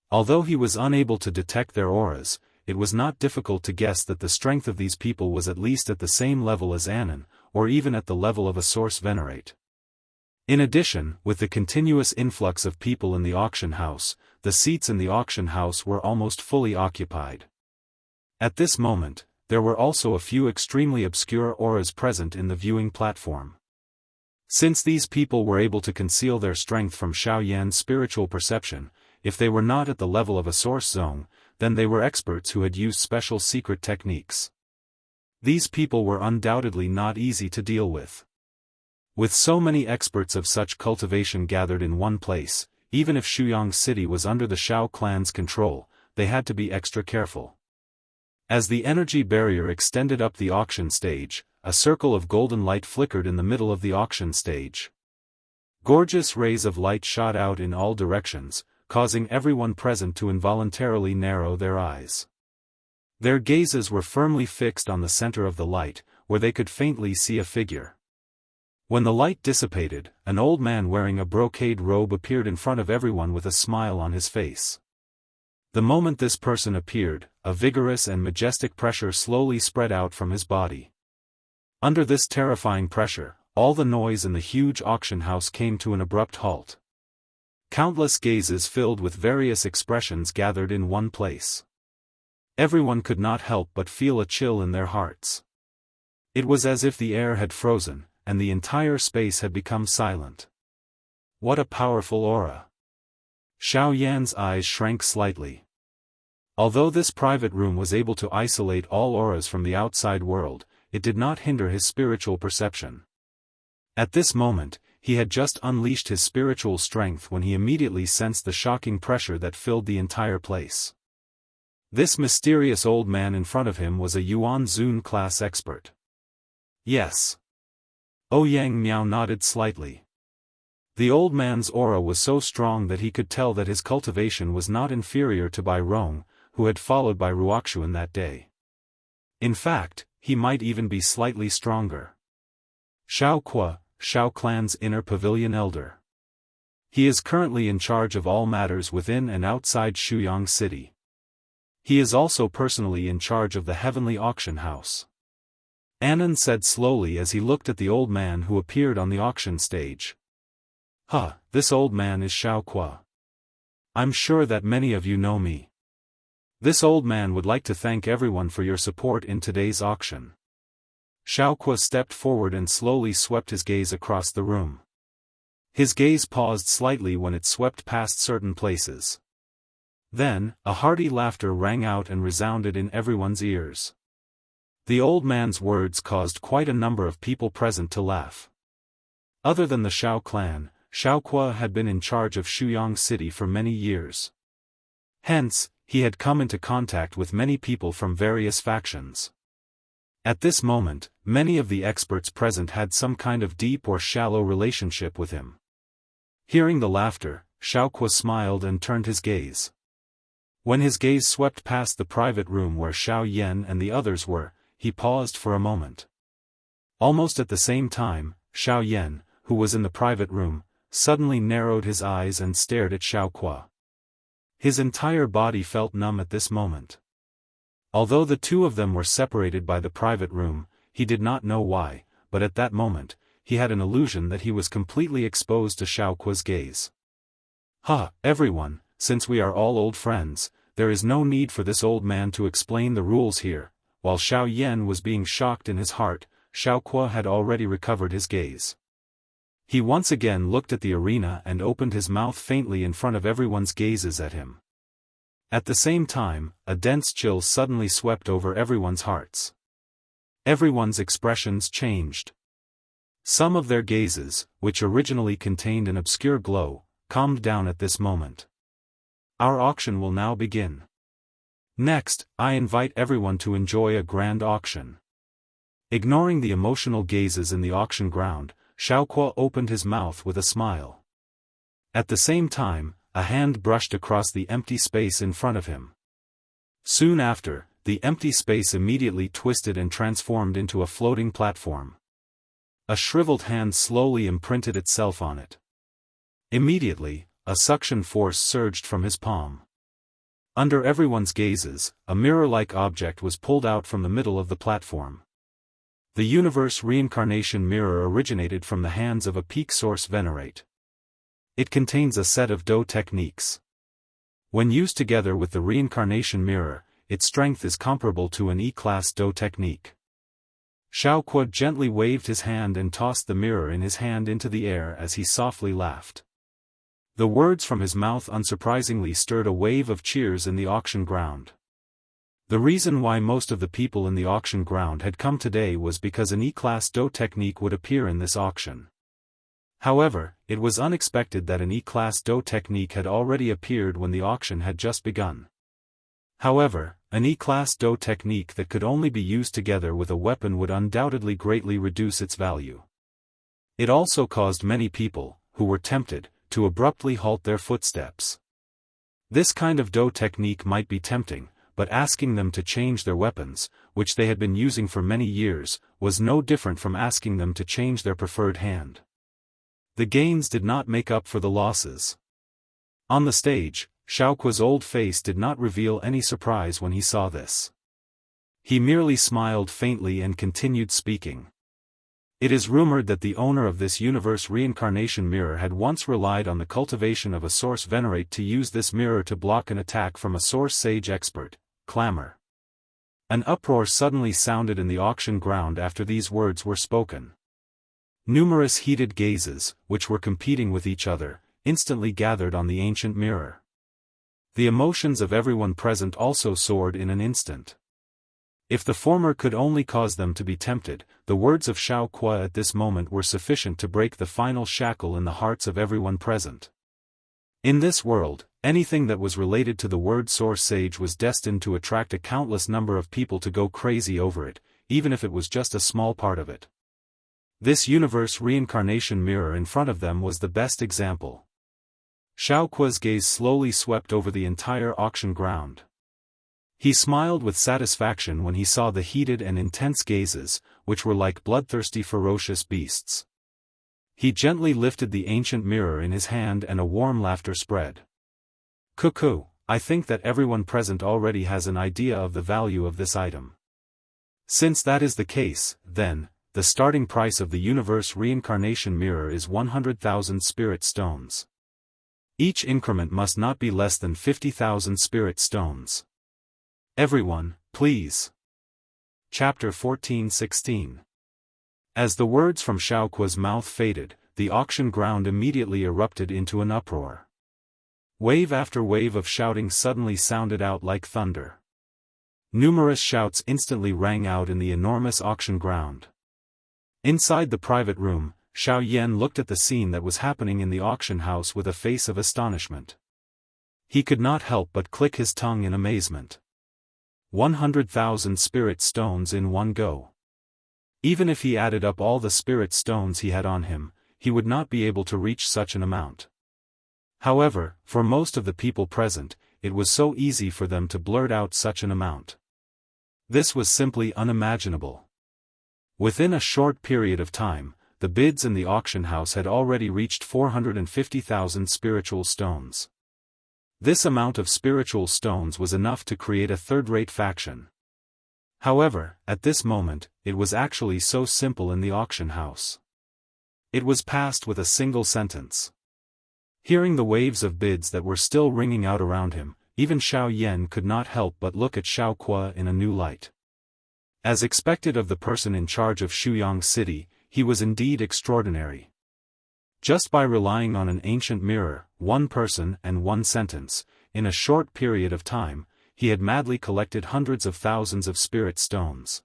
S1: Although he was unable to detect their auras, it was not difficult to guess that the strength of these people was at least at the same level as Anon, or even at the level of a source venerate. In addition, with the continuous influx of people in the auction house, the seats in the auction house were almost fully occupied. At this moment, there were also a few extremely obscure auras present in the viewing platform. Since these people were able to conceal their strength from Xiaoyan's spiritual perception, if they were not at the level of a source zone, then they were experts who had used special secret techniques. These people were undoubtedly not easy to deal with. With so many experts of such cultivation gathered in one place, even if Shuyang City was under the Shao clan's control, they had to be extra careful. As the energy barrier extended up the auction stage, a circle of golden light flickered in the middle of the auction stage. Gorgeous rays of light shot out in all directions, causing everyone present to involuntarily narrow their eyes. Their gazes were firmly fixed on the center of the light, where they could faintly see a figure. When the light dissipated, an old man wearing a brocade robe appeared in front of everyone with a smile on his face. The moment this person appeared, a vigorous and majestic pressure slowly spread out from his body. Under this terrifying pressure, all the noise in the huge auction house came to an abrupt halt. Countless gazes filled with various expressions gathered in one place. Everyone could not help but feel a chill in their hearts. It was as if the air had frozen, and the entire space had become silent. What a powerful aura! Xiaoyan's eyes shrank slightly. Although this private room was able to isolate all auras from the outside world, it did not hinder his spiritual perception. At this moment, he had just unleashed his spiritual strength when he immediately sensed the shocking pressure that filled the entire place. This mysterious old man in front of him was a Yuan Zun class expert. Yes. Ouyang Miao nodded slightly. The old man's aura was so strong that he could tell that his cultivation was not inferior to Bai Rong, who had followed Bai Ruoxuan that day. In fact, he might even be slightly stronger. Xiao Kuo, Shao clan's inner pavilion elder. He is currently in charge of all matters within and outside Shuyang City. He is also personally in charge of the heavenly auction house. Anon said slowly as he looked at the old man who appeared on the auction stage. This old man is Xiao Kuo. I'm sure that many of you know me. This old man would like to thank everyone for your support in today's auction. Xiao Kuo stepped forward and slowly swept his gaze across the room. His gaze paused slightly when it swept past certain places. Then, a hearty laughter rang out and resounded in everyone's ears. The old man's words caused quite a number of people present to laugh. Other than the Shao clan, Xiao Kuo had been in charge of Shuyang City for many years. Hence, he had come into contact with many people from various factions. At this moment, many of the experts present had some kind of deep or shallow relationship with him. Hearing the laughter, Xiao Kuo smiled and turned his gaze. When his gaze swept past the private room where Xiao Yan and the others were, he paused for a moment. Almost at the same time, Xiao Yan, who was in the private room, suddenly narrowed his eyes and stared at Xiao Kuo. His entire body felt numb at this moment. Although the two of them were separated by the private room, he did not know why, but at that moment, he had an illusion that he was completely exposed to Xiao Kuo's gaze. Everyone, since we are all old friends, there is no need for this old man to explain the rules here. While Xiao Yan was being shocked in his heart, Xiao Kuo had already recovered his gaze. He once again looked at the arena and opened his mouth faintly in front of everyone's gazes at him. At the same time, a dense chill suddenly swept over everyone's hearts. Everyone's expressions changed. Some of their gazes, which originally contained an obscure glow, calmed down at this moment. Our auction will now begin. Next, I invite everyone to enjoy a grand auction. Ignoring the emotional gazes in the auction ground, Xiao Kuo opened his mouth with a smile. At the same time, a hand brushed across the empty space in front of him. Soon after, the empty space immediately twisted and transformed into a floating platform. A shriveled hand slowly imprinted itself on it. Immediately, a suction force surged from his palm. Under everyone's gazes, a mirror-like object was pulled out from the middle of the platform. The universe reincarnation mirror originated from the hands of a peak source venerate. It contains a set of Do techniques. When used together with the reincarnation mirror, its strength is comparable to an E-class Do technique. Xiao Kuo gently waved his hand and tossed the mirror in his hand into the air as he softly laughed. The words from his mouth unsurprisingly stirred a wave of cheers in the auction ground. The reason why most of the people in the auction ground had come today was because an E-class Do technique would appear in this auction. However, it was unexpected that an E-class Do technique had already appeared when the auction had just begun. However, an E-class Do technique that could only be used together with a weapon would undoubtedly greatly reduce its value. It also caused many people, who were tempted, to abruptly halt their footsteps. This kind of Do technique might be tempting, but asking them to change their weapons, which they had been using for many years, was no different from asking them to change their preferred hand. The gains did not make up for the losses. On the stage, Xiao Kuo's old face did not reveal any surprise when he saw this. He merely smiled faintly and continued speaking. It is rumored that the owner of this universe reincarnation mirror had once relied on the cultivation of a source venerate to use this mirror to block an attack from a source sage expert. Clamor. An uproar suddenly sounded in the auction ground after these words were spoken. Numerous heated gazes, which were competing with each other, instantly gathered on the ancient mirror. The emotions of everyone present also soared in an instant. If the former could only cause them to be tempted, the words of Xiao Kuo at this moment were sufficient to break the final shackle in the hearts of everyone present. In this world, anything that was related to the word source sage was destined to attract a countless number of people to go crazy over it, even if it was just a small part of it. This universe reincarnation mirror in front of them was the best example. Xiao Kuo's gaze slowly swept over the entire auction ground. He smiled with satisfaction when he saw the heated and intense gazes, which were like bloodthirsty ferocious beasts. He gently lifted the ancient mirror in his hand and a warm laughter spread. Cuckoo, I think that everyone present already has an idea of the value of this item. Since that is the case, then, the starting price of the universe reincarnation mirror is 100,000 spirit stones. Each increment must not be less than 50,000 spirit stones. Everyone, please. Chapter 14-16. As the words from Xiao Kuo's mouth faded, the auction ground immediately erupted into an uproar. Wave after wave of shouting suddenly sounded out like thunder. Numerous shouts instantly rang out in the enormous auction ground. Inside the private room, Xiao Yan looked at the scene that was happening in the auction house with a face of astonishment. He could not help but click his tongue in amazement. 100,000 spirit stones in one go. Even if he added up all the spirit stones he had on him, he would not be able to reach such an amount. However, for most of the people present, it was so easy for them to blurt out such an amount. This was simply unimaginable. Within a short period of time, the bids in the auction house had already reached 450,000 spiritual stones. This amount of spiritual stones was enough to create a third-rate faction. However, at this moment, it was actually so simple in the auction house. It was passed with a single sentence. Hearing the waves of bids that were still ringing out around him, even Xiao Yan could not help but look at Xiao Kuo in a new light. As expected of the person in charge of Shuyang City, he was indeed extraordinary. Just by relying on an ancient mirror, one person and one sentence, in a short period of time, he had madly collected hundreds of thousands of spirit stones.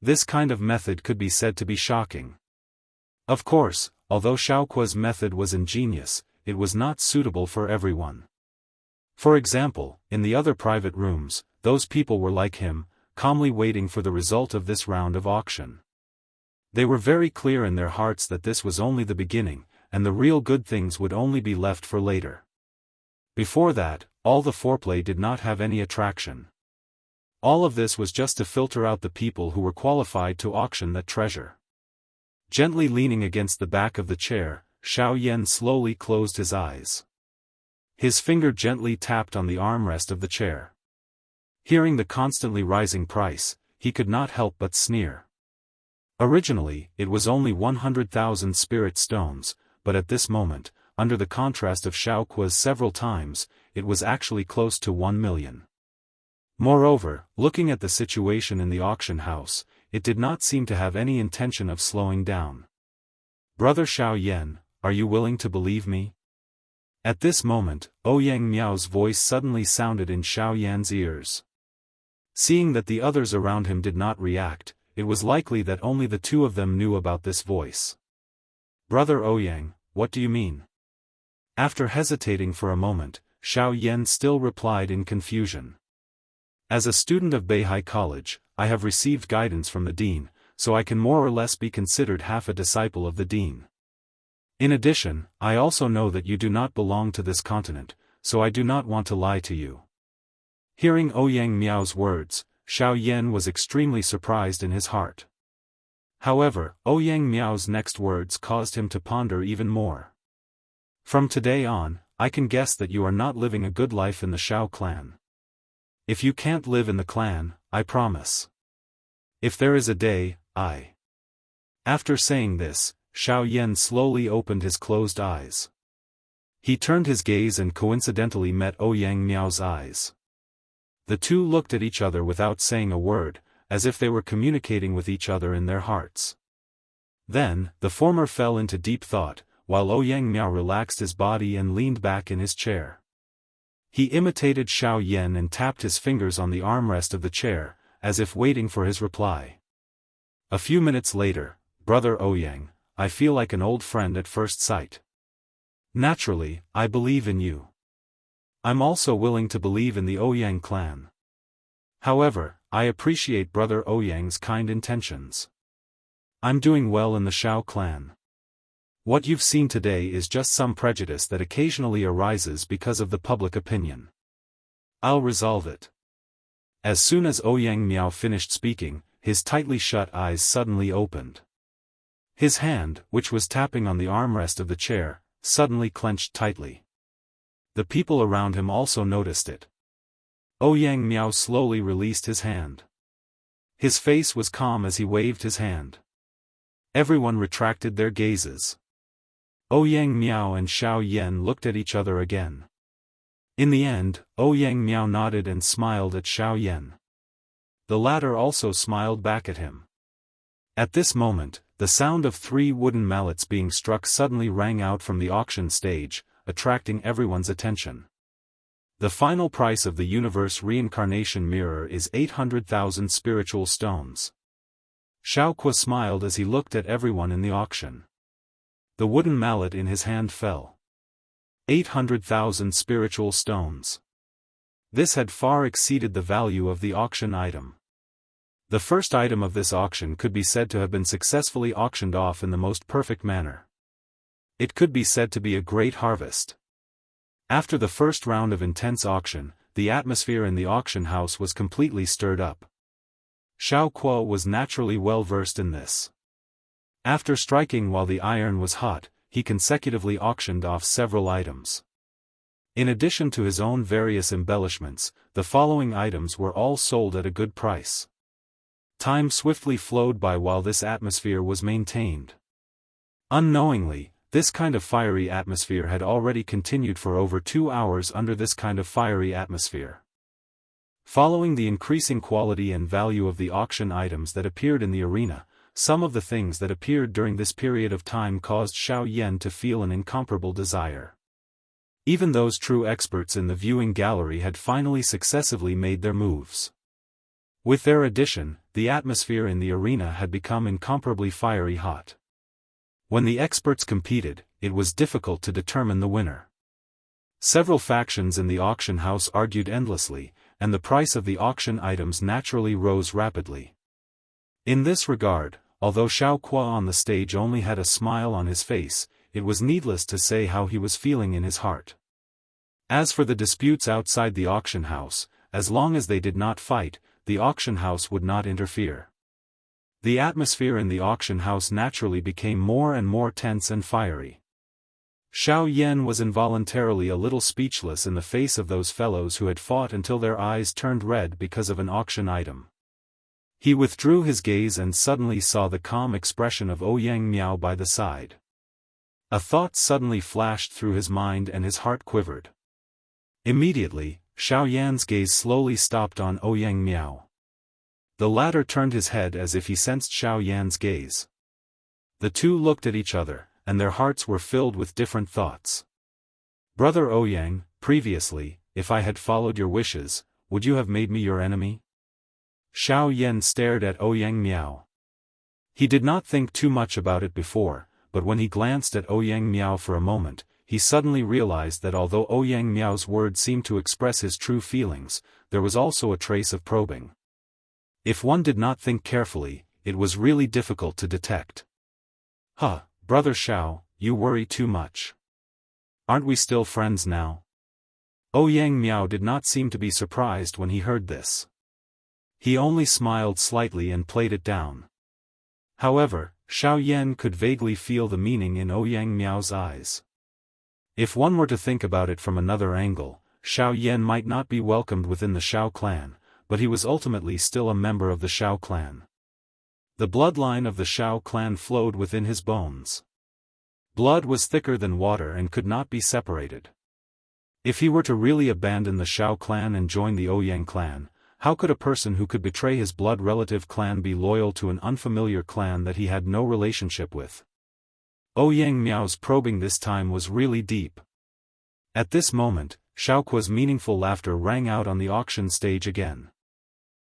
S1: This kind of method could be said to be shocking. Of course, although Xiao Kuo's method was ingenious, it was not suitable for everyone. For example, in the other private rooms, those people were like him, calmly waiting for the result of this round of auction. They were very clear in their hearts that this was only the beginning, and the real good things would only be left for later. Before that, all the foreplay did not have any attraction. All of this was just to filter out the people who were qualified to auction that treasure. Gently leaning against the back of the chair, Xiao Yan slowly closed his eyes. His finger gently tapped on the armrest of the chair. Hearing the constantly rising price, he could not help but sneer. Originally, it was only 100,000 spirit stones, but at this moment, under the contrast of Xiao Kuo's several times, it was actually close to 1 million. Moreover, looking at the situation in the auction house, it did not seem to have any intention of slowing down. "Brother Xiao Yan, are you willing to believe me?" At this moment, Ouyang Miao's voice suddenly sounded in Xiao Yan's ears. Seeing that the others around him did not react, it was likely that only the two of them knew about this voice. "Brother Ouyang, what do you mean?" After hesitating for a moment, Xiao Yan still replied in confusion. "As a student of Beihai College, I have received guidance from the dean, so I can more or less be considered half a disciple of the dean. In addition, I also know that you do not belong to this continent, so I do not want to lie to you." Hearing Ouyang Miao's words, Xiao Yan was extremely surprised in his heart. However, Ouyang Miao's next words caused him to ponder even more. "From today on, I can guess that you are not living a good life in the Xiao clan. If you can't live in the clan, I promise. If there is a day, I..." After saying this, Xiao Yan slowly opened his closed eyes. He turned his gaze and coincidentally met Ouyang Miao's eyes. The two looked at each other without saying a word, as if they were communicating with each other in their hearts. Then, the former fell into deep thought, while Ouyang Miao relaxed his body and leaned back in his chair. He imitated Xiao Yan and tapped his fingers on the armrest of the chair, as if waiting for his reply. A few minutes later, "Brother Ouyang, I feel like an old friend at first sight. Naturally, I believe in you. I'm also willing to believe in the Ouyang clan. However, I appreciate Brother Ouyang's kind intentions. I'm doing well in the Xiao clan. What you've seen today is just some prejudice that occasionally arises because of the public opinion. I'll resolve it." As soon as Ouyang Miao finished speaking, his tightly shut eyes suddenly opened. His hand, which was tapping on the armrest of the chair, suddenly clenched tightly. The people around him also noticed it. Ouyang Miao slowly released his hand. His face was calm as he waved his hand. Everyone retracted their gazes. Ouyang Miao and Xiao Yan looked at each other again. In the end, Ouyang Miao nodded and smiled at Xiao Yan. The latter also smiled back at him. At this moment, the sound of 3 wooden mallets being struck suddenly rang out from the auction stage, attracting everyone's attention. The final price of the universe reincarnation mirror is 800,000 spiritual stones. Xiao Kuo smiled as he looked at everyone in the auction. The wooden mallet in his hand fell. 800,000 spiritual stones. This had far exceeded the value of the auction item. The first item of this auction could be said to have been successfully auctioned off in the most perfect manner. It could be said to be a great harvest. After the first round of intense auction, the atmosphere in the auction house was completely stirred up. Xiao Kuo was naturally well versed in this. After striking while the iron was hot, he consecutively auctioned off several items. In addition to his own various embellishments, the following items were all sold at a good price. Time swiftly flowed by while this atmosphere was maintained. Unknowingly, this kind of fiery atmosphere had already continued for over 2 hours under this kind of fiery atmosphere. Following the increasing quality and value of the auction items that appeared in the arena, some of the things that appeared during this period of time caused Xiao Yan to feel an incomparable desire. Even those true experts in the viewing gallery had finally successively made their moves. With their addition, the atmosphere in the arena had become incomparably fiery hot. When the experts competed, it was difficult to determine the winner. Several factions in the auction house argued endlessly, and the price of the auction items naturally rose rapidly. In this regard, although Xiao Kuo on the stage only had a smile on his face, it was needless to say how he was feeling in his heart. As for the disputes outside the auction house, as long as they did not fight, the auction house would not interfere. The atmosphere in the auction house naturally became more and more tense and fiery. Xiao Yan was involuntarily a little speechless in the face of those fellows who had fought until their eyes turned red because of an auction item. He withdrew his gaze and suddenly saw the calm expression of Ouyang Miao by the side. A thought suddenly flashed through his mind and his heart quivered. Immediately, Xiao Yan's gaze slowly stopped on Ouyang Miao. The latter turned his head as if he sensed Xiao Yan's gaze. The two looked at each other, and their hearts were filled with different thoughts. Brother Ouyang, previously, if I had followed your wishes, would you have made me your enemy? Xiao Yan stared at Ouyang Miao. He did not think too much about it before, but when he glanced at Ouyang Miao for a moment, he suddenly realized that although Ouyang Miao's words seemed to express his true feelings, there was also a trace of probing. If one did not think carefully, it was really difficult to detect. Huh, Brother Xiao, you worry too much. Aren't we still friends now? Ouyang Miao did not seem to be surprised when he heard this. He only smiled slightly and played it down. However, Xiao Yan could vaguely feel the meaning in Ouyang Miao's eyes. If one were to think about it from another angle, Xiao Yan might not be welcomed within the Xiao clan, but he was ultimately still a member of the Xiao clan. The bloodline of the Xiao clan flowed within his bones. Blood was thicker than water and could not be separated. If he were to really abandon the Xiao clan and join the Ouyang clan, how could a person who could betray his blood relative clan be loyal to an unfamiliar clan that he had no relationship with? Ouyang Miao's probing this time was really deep. At this moment, Xiaoqua's meaningful laughter rang out on the auction stage again.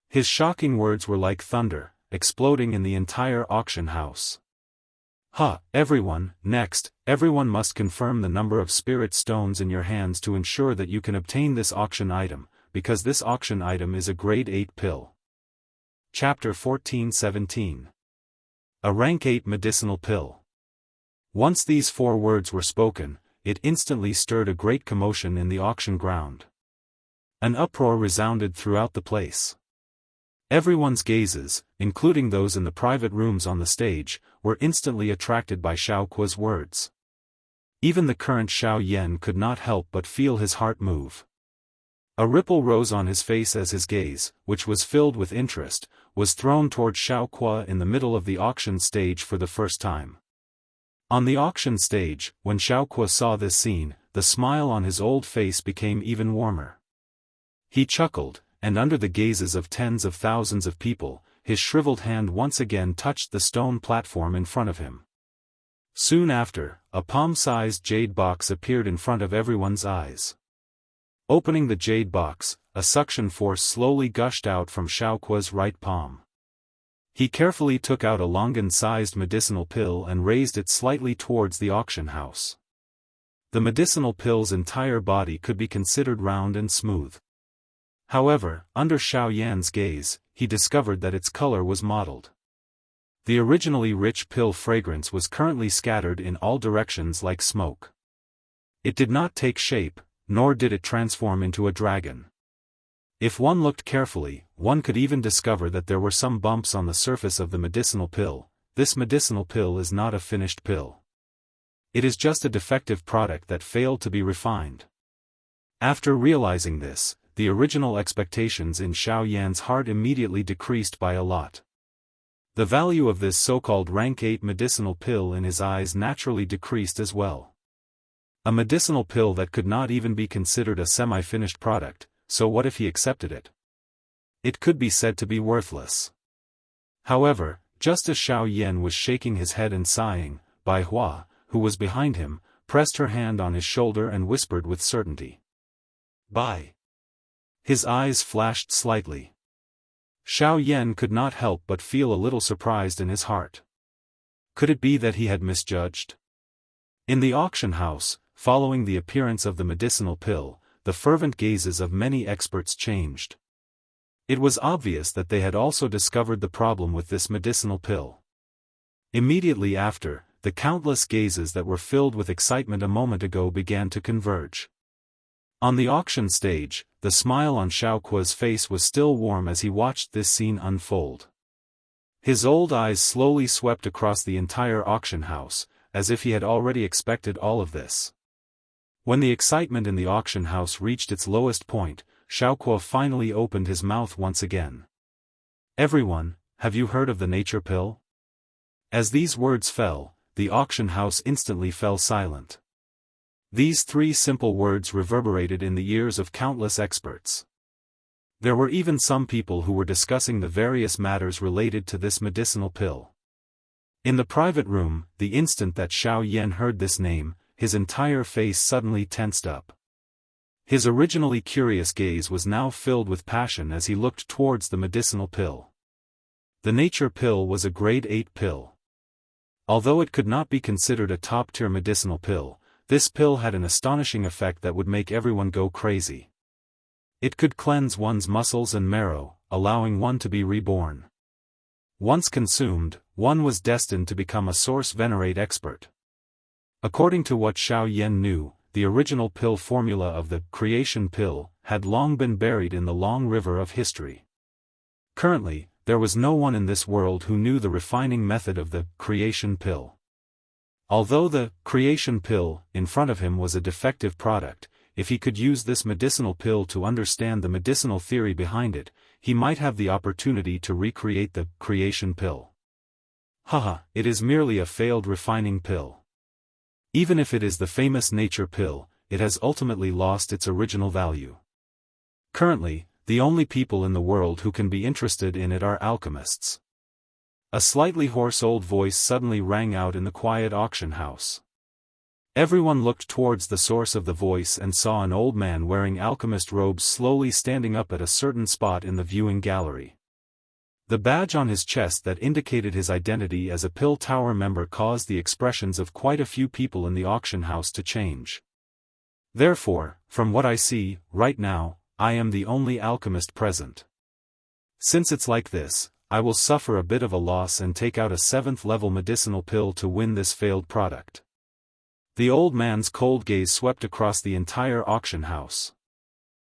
S1: His shocking words were like thunder, exploding in the entire auction house. Everyone, next, everyone must confirm the number of spirit stones in your hands to ensure that you can obtain this auction item, because this auction item is a grade 8 pill. Chapter 14-17. A rank 8 medicinal pill. Once these 4 words were spoken, it instantly stirred a great commotion in the auction ground. An uproar resounded throughout the place. Everyone's gazes, including those in the private rooms on the stage, were instantly attracted by Xiaoqua's words. Even the current Xiao Yan could not help but feel his heart move. A ripple rose on his face as his gaze, which was filled with interest, was thrown toward Xiaoqua in the middle of the auction stage for the first time. On the auction stage, when Xiaoqua saw this scene, the smile on his old face became even warmer. He chuckled, and under the gazes of tens of thousands of people, his shriveled hand once again touched the stone platform in front of him. Soon after, a palm-sized jade box appeared in front of everyone's eyes. Opening the jade box, a suction force slowly gushed out from Xiaoqua's right palm. He carefully took out a longan-sized medicinal pill and raised it slightly towards the auction house. The medicinal pill's entire body could be considered round and smooth. However, under Xiao Yan's gaze, he discovered that its color was mottled. The originally rich pill fragrance was currently scattered in all directions like smoke. It did not take shape, nor did it transform into a dragon. If one looked carefully, one could even discover that there were some bumps on the surface of the medicinal pill. This medicinal pill is not a finished pill. It is just a defective product that failed to be refined. After realizing this, the original expectations in Xiao Yan's heart immediately decreased by a lot. The value of this so-called rank 8 medicinal pill in his eyes naturally decreased as well. A medicinal pill that could not even be considered a semi-finished product, so what if he accepted it? It could be said to be worthless. However, just as Xiao Yan was shaking his head and sighing, Bai Hua, who was behind him, pressed her hand on his shoulder and whispered with certainty. Bai. His eyes flashed slightly. Xiao Yan could not help but feel a little surprised in his heart. Could it be that he had misjudged? In the auction house, following the appearance of the medicinal pill, the fervent gazes of many experts changed. It was obvious that they had also discovered the problem with this medicinal pill. Immediately after, the countless gazes that were filled with excitement a moment ago began to converge. On the auction stage, the smile on Xiaoquo's face was still warm as he watched this scene unfold. His old eyes slowly swept across the entire auction house, as if he had already expected all of this. When the excitement in the auction house reached its lowest point, Xiaoquo finally opened his mouth once again. "Everyone, have you heard of the nature pill?" As these words fell, the auction house instantly fell silent. These three simple words reverberated in the ears of countless experts. There were even some people who were discussing the various matters related to this medicinal pill. In the private room, the instant that Xiao Yan heard this name, his entire face suddenly tensed up. His originally curious gaze was now filled with passion as he looked towards the medicinal pill. The nature pill was a grade 8 pill. Although it could not be considered a top-tier medicinal pill, this pill had an astonishing effect that would make everyone go crazy. It could cleanse one's muscles and marrow, allowing one to be reborn. Once consumed, one was destined to become a source venerate expert. According to what Xiao Yan knew, the original pill formula of the creation pill had long been buried in the long river of history. Currently, there was no one in this world who knew the refining method of the creation pill. Although the creation pill in front of him was a defective product, if he could use this medicinal pill to understand the medicinal theory behind it, he might have the opportunity to recreate the creation pill. Haha, it is merely a failed refining pill. Even if it is the famous nature pill, it has ultimately lost its original value. Currently, the only people in the world who can be interested in it are alchemists. A slightly hoarse old voice suddenly rang out in the quiet auction house. Everyone looked towards the source of the voice and saw an old man wearing alchemist robes slowly standing up at a certain spot in the viewing gallery. The badge on his chest that indicated his identity as a Pill Tower member caused the expressions of quite a few people in the auction house to change. Therefore, from what I see, right now, I am the only alchemist present. Since it's like this, I will suffer a bit of a loss and take out a 7th level medicinal pill to win this failed product. The old man's cold gaze swept across the entire auction house.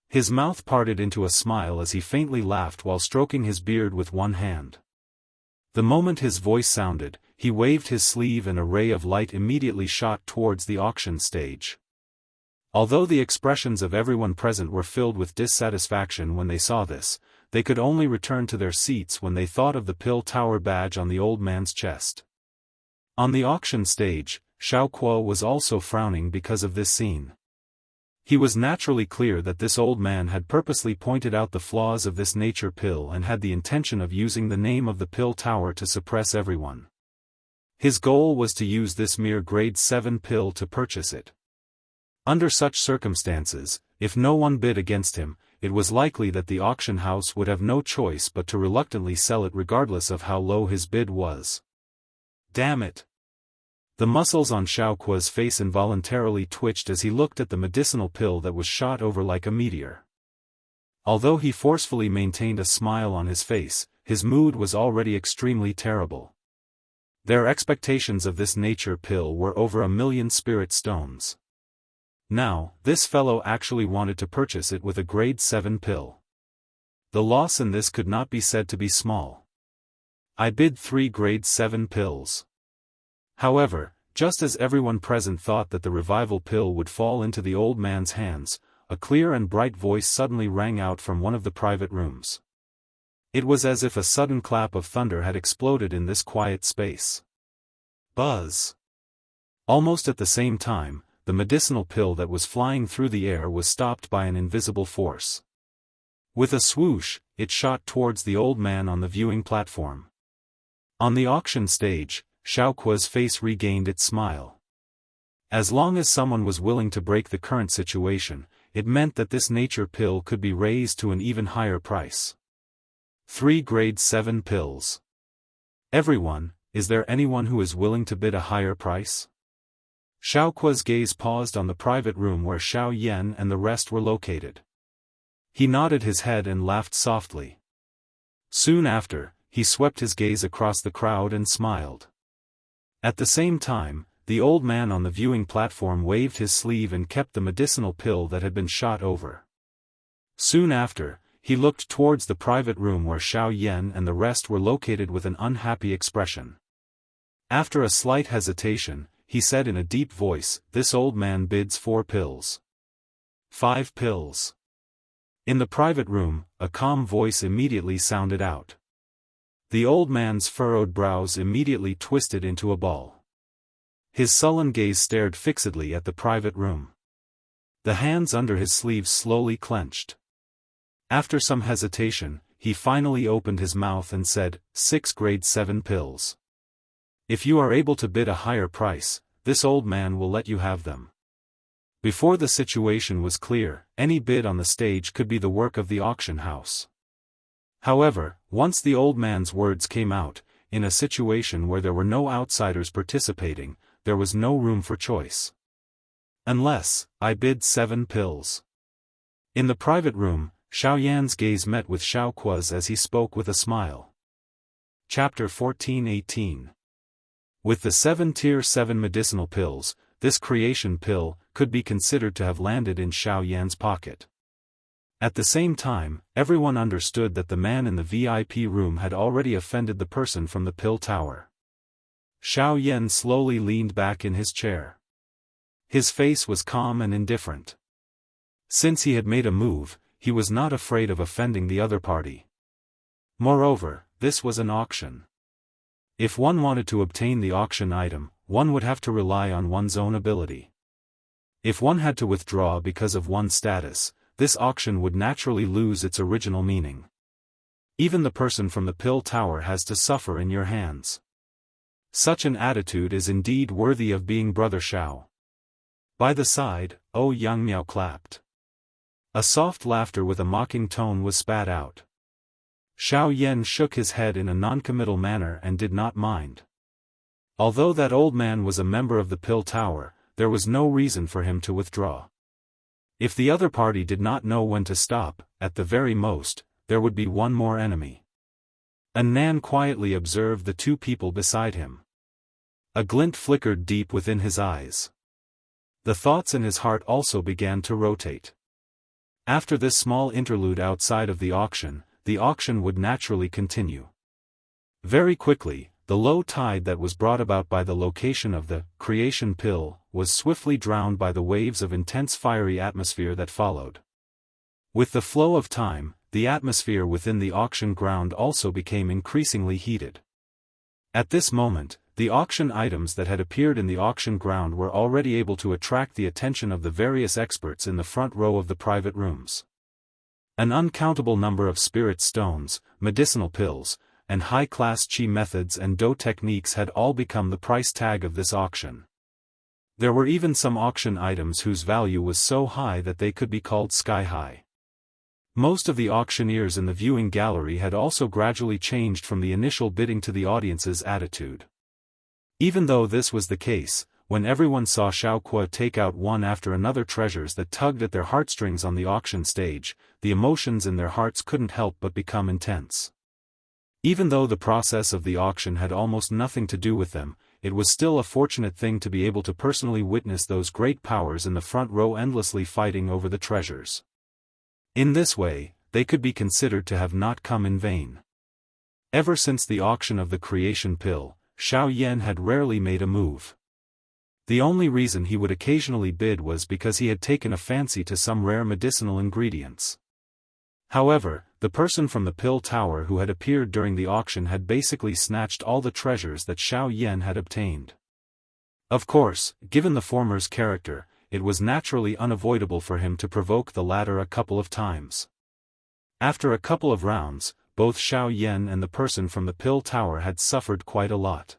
S1: His mouth parted into a smile as he faintly laughed while stroking his beard with one hand. The moment his voice sounded, he waved his sleeve and a ray of light immediately shot towards the auction stage. Although the expressions of everyone present were filled with dissatisfaction when they saw this, they could only return to their seats when they thought of the Pill Tower badge on the old man's chest. On the auction stage, Xiaoquo was also frowning because of this scene. He was naturally clear that this old man had purposely pointed out the flaws of this nature pill and had the intention of using the name of the Pill Tower to suppress everyone. His goal was to use this mere grade 7 pill to purchase it. Under such circumstances, if no one bid against him, it was likely that the auction house would have no choice but to reluctantly sell it regardless of how low his bid was. Damn it! The muscles on Xiaoquo's face involuntarily twitched as he looked at the medicinal pill that was shot over like a meteor. Although he forcefully maintained a smile on his face, his mood was already extremely terrible. Their expectations of this nature pill were over 1,000,000 spirit stones. Now, this fellow actually wanted to purchase it with a grade 7 pill. The loss in this could not be said to be small. I bid 3 grade 7 pills. However, just as everyone present thought that the revival pill would fall into the old man's hands, a clear and bright voice suddenly rang out from one of the private rooms. It was as if a sudden clap of thunder had exploded in this quiet space. Buzz! Almost at the same time, the medicinal pill that was flying through the air was stopped by an invisible force. With a swoosh, it shot towards the old man on the viewing platform. On the auction stage, Xiaoquo's face regained its smile. As long as someone was willing to break the current situation, it meant that this nature pill could be raised to an even higher price. 3 grade 7 pills. Everyone, is there anyone who is willing to bid a higher price? Xiaoquo's gaze paused on the private room where Xiao Yan and the rest were located. He nodded his head and laughed softly. Soon after, he swept his gaze across the crowd and smiled. At the same time, the old man on the viewing platform waved his sleeve and kept the medicinal pill that had been shot over. Soon after, he looked towards the private room where Xiao Yan and the rest were located with an unhappy expression. After a slight hesitation, he said in a deep voice, "This old man bids 4 pills. 5 pills." In the private room, a calm voice immediately sounded out. The old man's furrowed brows immediately twisted into a ball. His sullen gaze stared fixedly at the private room. The hands under his sleeves slowly clenched. After some hesitation, he finally opened his mouth and said, 6 grade 7 pills. If you are able to bid a higher price, this old man will let you have them. Before the situation was clear, any bid on the stage could be the work of the auction house. However, once the old man's words came out, in a situation where there were no outsiders participating, there was no room for choice. Unless, I bid 7 pills. In the private room, Xiao Yan's gaze met with Xiao Kuo's as he spoke with a smile. Chapter 14:18. With the 7 Tier 7 medicinal pills, this creation pill could be considered to have landed in Xiao Yan's pocket. At the same time, everyone understood that the man in the VIP room had already offended the person from the pill tower. Xiao Yan slowly leaned back in his chair. His face was calm and indifferent. Since he had made a move, he was not afraid of offending the other party. Moreover, this was an auction. If one wanted to obtain the auction item, one would have to rely on one's own ability. If one had to withdraw because of one's status, this auction would naturally lose its original meaning. Even the person from the pill tower has to suffer in your hands. Such an attitude is indeed worthy of being Brother Xiao. By the side, Yang Miao clapped. A soft laughter with a mocking tone was spat out. Xiao Yan shook his head in a noncommittal manner and did not mind. Although that old man was a member of the pill tower, there was no reason for him to withdraw. If the other party did not know when to stop, at the very most, there would be one more enemy. Nan quietly observed the 2 people beside him. A glint flickered deep within his eyes. The thoughts in his heart also began to rotate. After this small interlude outside of the auction would naturally continue. Very quickly, the low tide that was brought about by the location of the creation pill was swiftly drowned by the waves of intense fiery atmosphere that followed. With the flow of time, the atmosphere within the auction ground also became increasingly heated. At this moment, the auction items that had appeared in the auction ground were already able to attract the attention of the various experts in the front row of the private rooms. An uncountable number of spirit stones, medicinal pills, and high-class qi methods and do techniques had all become the price tag of this auction. There were even some auction items whose value was so high that they could be called sky-high. Most of the auctioneers in the viewing gallery had also gradually changed from the initial bidding to the audience's attitude. Even though this was the case, when everyone saw Xiao Kuo take out one after another treasures that tugged at their heartstrings on the auction stage, the emotions in their hearts couldn't help but become intense. Even though the process of the auction had almost nothing to do with them, it was still a fortunate thing to be able to personally witness those great powers in the front row endlessly fighting over the treasures. In this way, they could be considered to have not come in vain. Ever since the auction of the creation pill, Xiao Yan had rarely made a move. The only reason he would occasionally bid was because he had taken a fancy to some rare medicinal ingredients. However, the person from the pill tower who had appeared during the auction had basically snatched all the treasures that Xiao Yan had obtained. Of course, given the former's character, it was naturally unavoidable for him to provoke the latter a couple of times. After a couple of rounds, both Xiao Yan and the person from the pill tower had suffered quite a lot.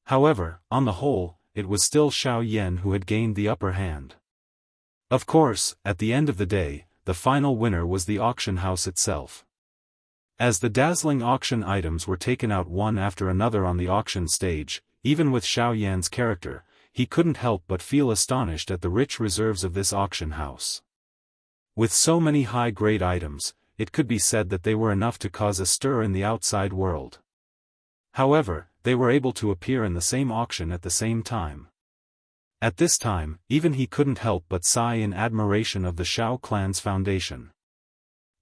S1: However, on the whole, it was still Xiao Yan who had gained the upper hand. Of course, at the end of the day, the final winner was the auction house itself. As the dazzling auction items were taken out one after another on the auction stage, even with Xiao Yan's character, he couldn't help but feel astonished at the rich reserves of this auction house. With so many high-grade items, it could be said that they were enough to cause a stir in the outside world. However, they were able to appear in the same auction at the same time. At this time, even he couldn't help but sigh in admiration of the Shao clan's foundation.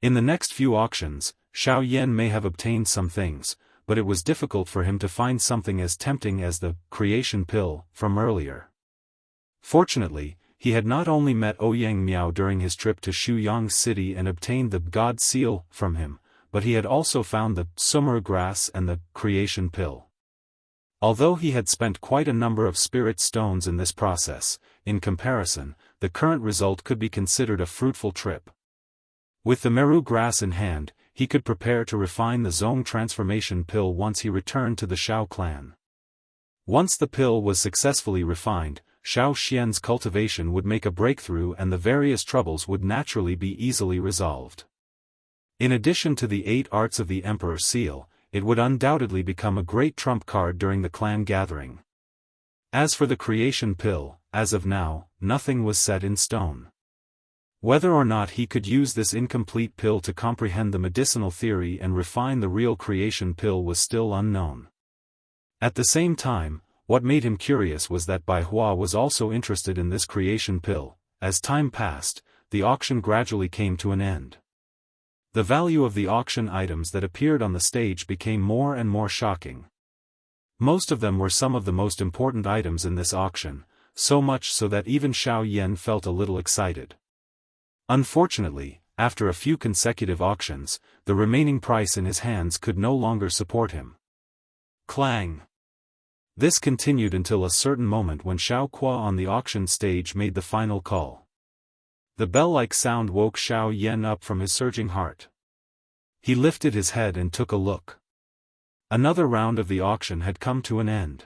S1: In the next few auctions, Xiao Yan may have obtained some things, but it was difficult for him to find something as tempting as the creation pill from earlier. Fortunately, he had not only met Ouyang Miao during his trip to Shuyang City and obtained the God Seal from him, but he had also found the summer grass and the creation pill. Although he had spent quite a number of spirit stones in this process, in comparison, the current result could be considered a fruitful trip. With the Meru grass in hand, he could prepare to refine the Zong transformation pill once he returned to the Shao clan. Once the pill was successfully refined, Shao Xian's cultivation would make a breakthrough and the various troubles would naturally be easily resolved. In addition to the 8 arts of the Emperor Seal, it would undoubtedly become a great trump card during the clan gathering. As for the creation pill, as of now, nothing was set in stone. Whether or not he could use this incomplete pill to comprehend the medicinal theory and refine the real creation pill was still unknown. At the same time, what made him curious was that Bai Hua was also interested in this creation pill. As time passed, the auction gradually came to an end. The value of the auction items that appeared on the stage became more and more shocking. Most of them were some of the most important items in this auction, so much so that even Xiao Yan felt a little excited. Unfortunately, after a few consecutive auctions, the remaining price in his hands could no longer support him. Clang! This continued until a certain moment when Xiao Qua on the auction stage made the final call. The bell-like sound woke Xiao Yan up from his surging heart. He lifted his head and took a look. Another round of the auction had come to an end.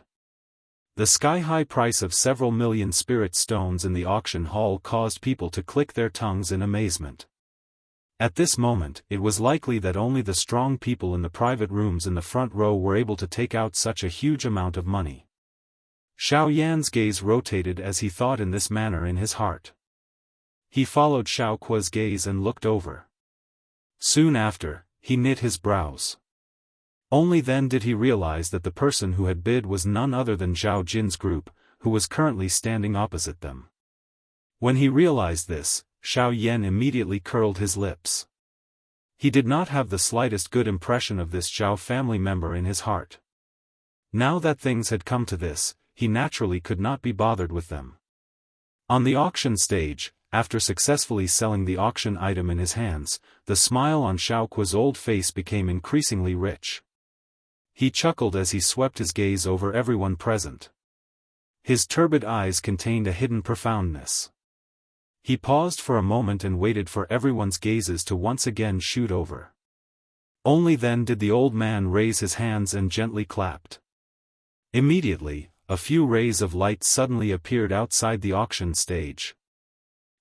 S1: The sky-high price of several million spirit stones in the auction hall caused people to click their tongues in amazement. At this moment, it was likely that only the strong people in the private rooms in the front row were able to take out such a huge amount of money. Xiao Yan's gaze rotated as he thought in this manner in his heart. He followed Xiao Qua's gaze and looked over. Soon after, he knit his brows. Only then did he realize that the person who had bid was none other than Zhao Jin's group, who was currently standing opposite them. When he realized this, Xiao Yan immediately curled his lips. He did not have the slightest good impression of this Zhao family member in his heart. Now that things had come to this, he naturally could not be bothered with them. On the auction stage, after successfully selling the auction item in his hands, the smile on Xiao Qua's old face became increasingly rich. He chuckled as he swept his gaze over everyone present. His turbid eyes contained a hidden profoundness. He paused for a moment and waited for everyone's gazes to once again shoot over. Only then did the old man raise his hands and gently clapped. Immediately, a few rays of light suddenly appeared outside the auction stage.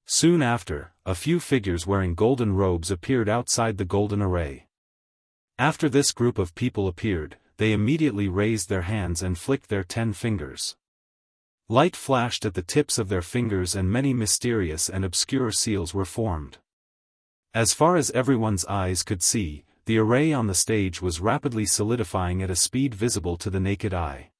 S1: Soon after, a few figures wearing golden robes appeared outside the golden array. After this group of people appeared, they immediately raised their hands and flicked their 10 fingers. Light flashed at the tips of their fingers and many mysterious and obscure seals were formed. As far as everyone's eyes could see, the array on the stage was rapidly solidifying at a speed visible to the naked eye.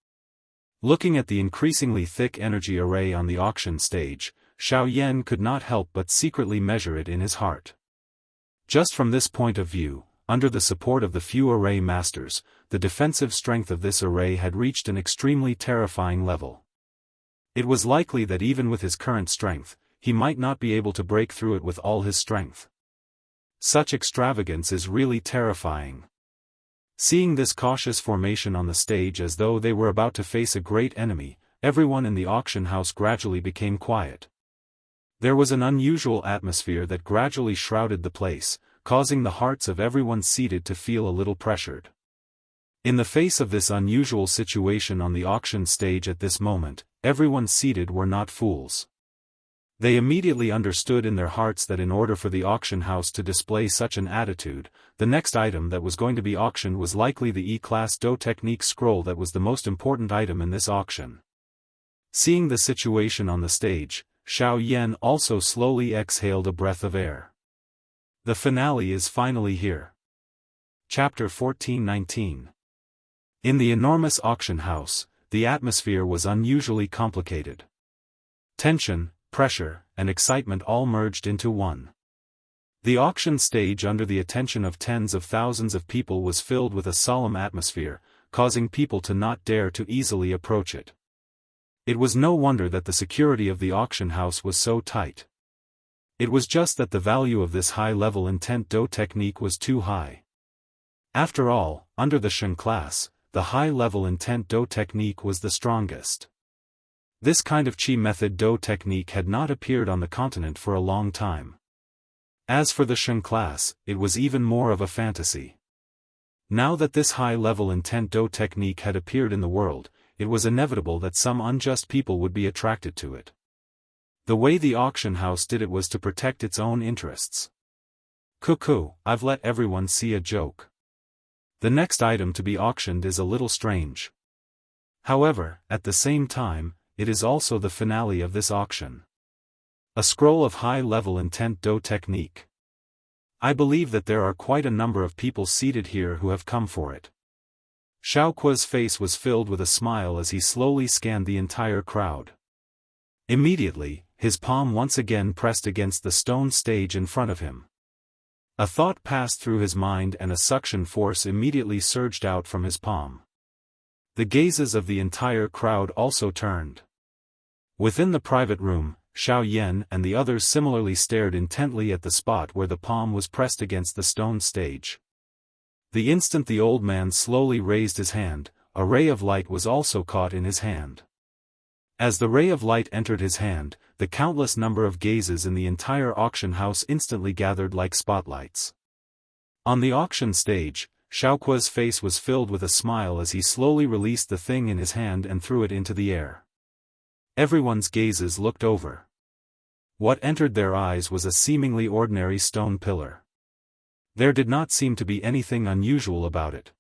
S1: Looking at the increasingly thick energy array on the auction stage, Xiao Yan could not help but secretly measure it in his heart. Just from this point of view, under the support of the few array masters, the defensive strength of this array had reached an extremely terrifying level. It was likely that even with his current strength, he might not be able to break through it with all his strength. Such extravagance is really terrifying. Seeing this cautious formation on the stage as though they were about to face a great enemy, everyone in the auction house gradually became quiet. There was an unusual atmosphere that gradually shrouded the place, causing the hearts of everyone seated to feel a little pressured. In the face of this unusual situation on the auction stage at this moment, everyone seated were not fools. They immediately understood in their hearts that in order for the auction house to display such an attitude, the next item that was going to be auctioned was likely the E-class Do Technique scroll that was the most important item in this auction. Seeing the situation on the stage, Xiao Yan also slowly exhaled a breath of air. The finale is finally here. Chapter 14-19. In the enormous auction house, the atmosphere was unusually complicated. Tension, pressure, and excitement all merged into one. The auction stage under the attention of tens of thousands of people was filled with a solemn atmosphere, causing people to not dare to easily approach it. It was no wonder that the security of the auction house was so tight. It was just that the value of this high-level intent do technique was too high. After all, under the Shen class, the high-level intent do technique was the strongest. This kind of Qi method do technique had not appeared on the continent for a long time. As for the Shen class, it was even more of a fantasy. Now that this high-level intent do technique had appeared in the world, it was inevitable that some unjust people would be attracted to it. The way the auction house did it was to protect its own interests. Cuckoo, I've let everyone see a joke. The next item to be auctioned is a little strange. However, at the same time, it is also the finale of this auction. A scroll of high-level intent do technique. I believe that there are quite a number of people seated here who have come for it. Xiaoqua's face was filled with a smile as he slowly scanned the entire crowd. Immediately, his palm once again pressed against the stone stage in front of him. A thought passed through his mind and a suction force immediately surged out from his palm. The gazes of the entire crowd also turned. Within the private room, Xiao Yan and the others similarly stared intently at the spot where the palm was pressed against the stone stage. The instant the old man slowly raised his hand, a ray of light was also caught in his hand. As the ray of light entered his hand, the countless number of gazes in the entire auction house instantly gathered like spotlights. On the auction stage, Xiaoqua's face was filled with a smile as he slowly released the thing in his hand and threw it into the air. Everyone's gazes looked over. What entered their eyes was a seemingly ordinary stone pillar. There did not seem to be anything unusual about it.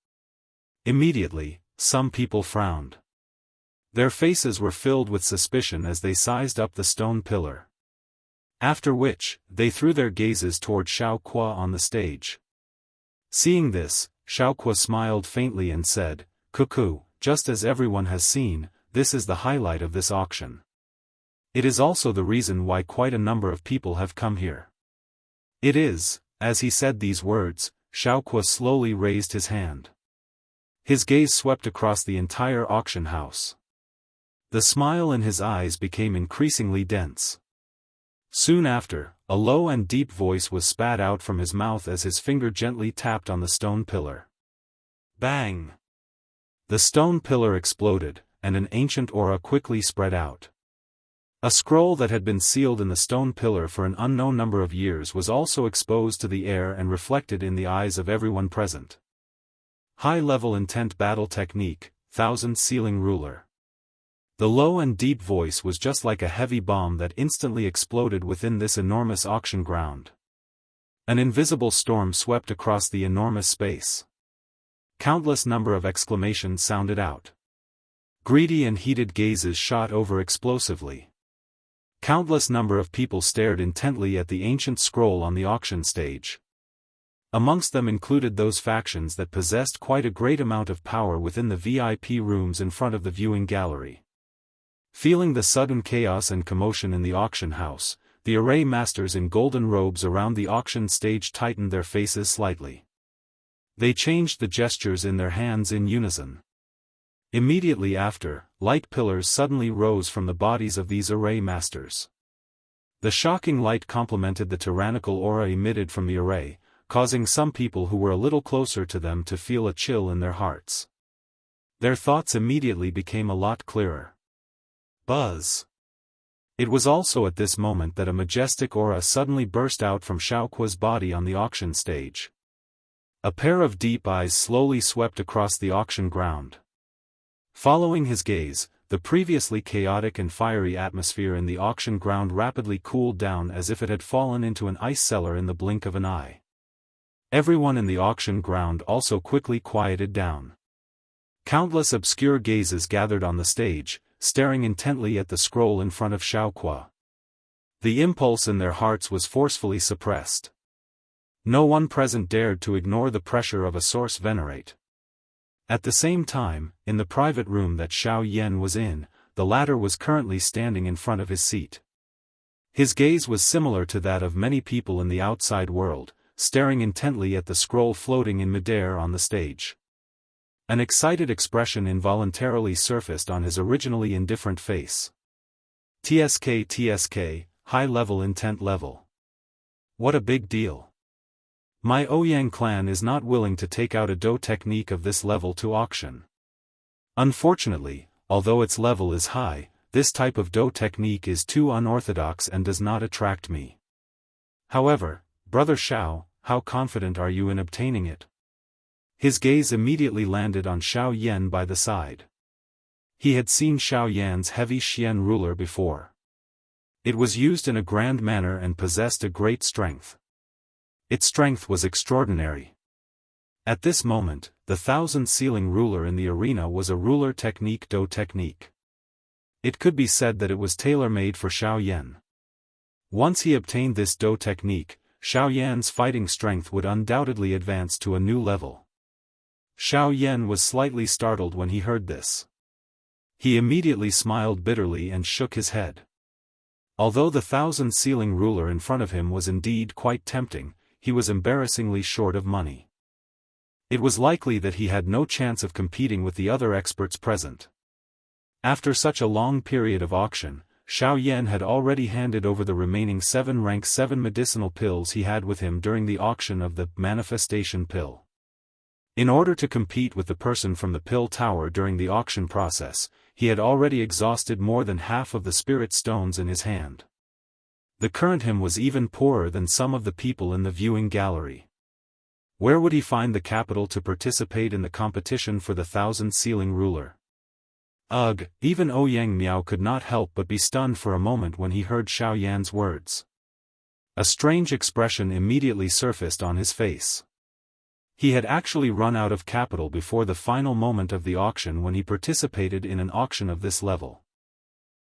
S1: Immediately, some people frowned. Their faces were filled with suspicion as they sized up the stone pillar. After which, they threw their gazes toward Xiaoqua on the stage. Seeing this, Xiaoqua smiled faintly and said, "Cuckoo, just as everyone has seen, this is the highlight of this auction. It is also the reason why quite a number of people have come here." It is, as he said these words, Xiaoqua slowly raised his hand. His gaze swept across the entire auction house. The smile in his eyes became increasingly dense. Soon after, a low and deep voice was spat out from his mouth as his finger gently tapped on the stone pillar. Bang! The stone pillar exploded, and an ancient aura quickly spread out. A scroll that had been sealed in the stone pillar for an unknown number of years was also exposed to the air and reflected in the eyes of everyone present. High-level intent battle technique, Thousand Sealing Ruler. The low and deep voice was just like a heavy bomb that instantly exploded within this enormous auction ground. An invisible storm swept across the enormous space. Countless number of exclamations sounded out. Greedy and heated gazes shot over explosively. Countless number of people stared intently at the ancient scroll on the auction stage. Amongst them included those factions that possessed quite a great amount of power within the VIP rooms in front of the viewing gallery. Feeling the sudden chaos and commotion in the auction house, the array masters in golden robes around the auction stage tightened their faces slightly. They changed the gestures in their hands in unison. Immediately after, light pillars suddenly rose from the bodies of these array masters. The shocking light complemented the tyrannical aura emitted from the array, causing some people who were a little closer to them to feel a chill in their hearts. Their thoughts immediately became a lot clearer. Buzz! It was also at this moment that a majestic aura suddenly burst out from Xiaoqua's body on the auction stage. A pair of deep eyes slowly swept across the auction ground. Following his gaze, the previously chaotic and fiery atmosphere in the auction ground rapidly cooled down as if it had fallen into an ice cellar in the blink of an eye. Everyone in the auction ground also quickly quieted down. Countless obscure gazes gathered on the stage, staring intently at the scroll in front of Xiaoqua. The impulse in their hearts was forcefully suppressed. No one present dared to ignore the pressure of a source venerate. At the same time, in the private room that Xiao Yan was in, the latter was currently standing in front of his seat. His gaze was similar to that of many people in the outside world, staring intently at the scroll floating in midair on the stage. An excited expression involuntarily surfaced on his originally indifferent face. TSK, high-level intent level. What a big deal. My Ouyang clan is not willing to take out a Do technique of this level to auction. Unfortunately, although its level is high, this type of Do technique is too unorthodox and does not attract me. However, Brother Xiao, how confident are you in obtaining it? His gaze immediately landed on Xiao Yan by the side. He had seen Xiao Yan's heavy Xian ruler before. It was used in a grand manner and possessed a great strength. Its strength was extraordinary. At this moment, the thousand-ceiling ruler in the arena was a ruler technique Do technique. It could be said that it was tailor-made for Xiao Yan. Once he obtained this Do technique, Xiao Yan's fighting strength would undoubtedly advance to a new level. Xiao Yan was slightly startled when he heard this. He immediately smiled bitterly and shook his head. Although the thousand-ceiling ruler in front of him was indeed quite tempting, he was embarrassingly short of money. It was likely that he had no chance of competing with the other experts present. After such a long period of auction, Xiao Yan had already handed over the remaining 7 rank 7 medicinal pills he had with him during the auction of the manifestation pill. In order to compete with the person from the pill tower during the auction process, he had already exhausted more than half of the spirit stones in his hand. The current him was even poorer than some of the people in the viewing gallery. Where would he find the capital to participate in the competition for the thousand-ceiling ruler? Ugh, even Ouyang Miao could not help but be stunned for a moment when he heard Xiao Yan's words. A strange expression immediately surfaced on his face. He had actually run out of capital before the final moment of the auction when he participated in an auction of this level.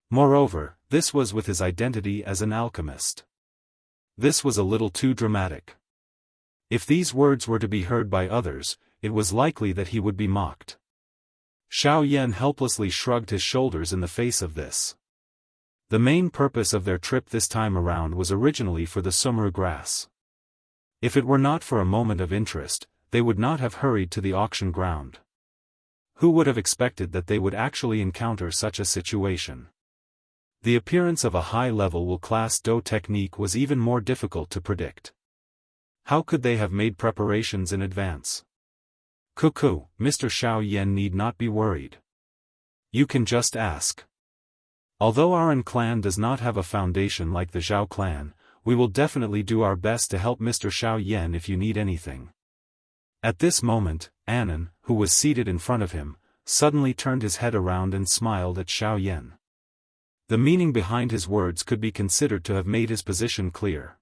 S1: Moreover, this was with his identity as an alchemist. This was a little too dramatic. If these words were to be heard by others, it was likely that he would be mocked. Xiao Yan helplessly shrugged his shoulders in the face of this. The main purpose of their trip this time around was originally for the summer grass. If it were not for a moment of interest, they would not have hurried to the auction ground. Who would have expected that they would actually encounter such a situation? The appearance of a high-level class Do technique was even more difficult to predict. How could they have made preparations in advance? Cuckoo, Mr. Xiao Yan need not be worried. You can just ask. Although our clan does not have a foundation like the Zhao clan, we will definitely do our best to help Mr. Xiao Yan if you need anything. At this moment, Anan, who was seated in front of him, suddenly turned his head around and smiled at Xiao Yan. The meaning behind his words could be considered to have made his position clear.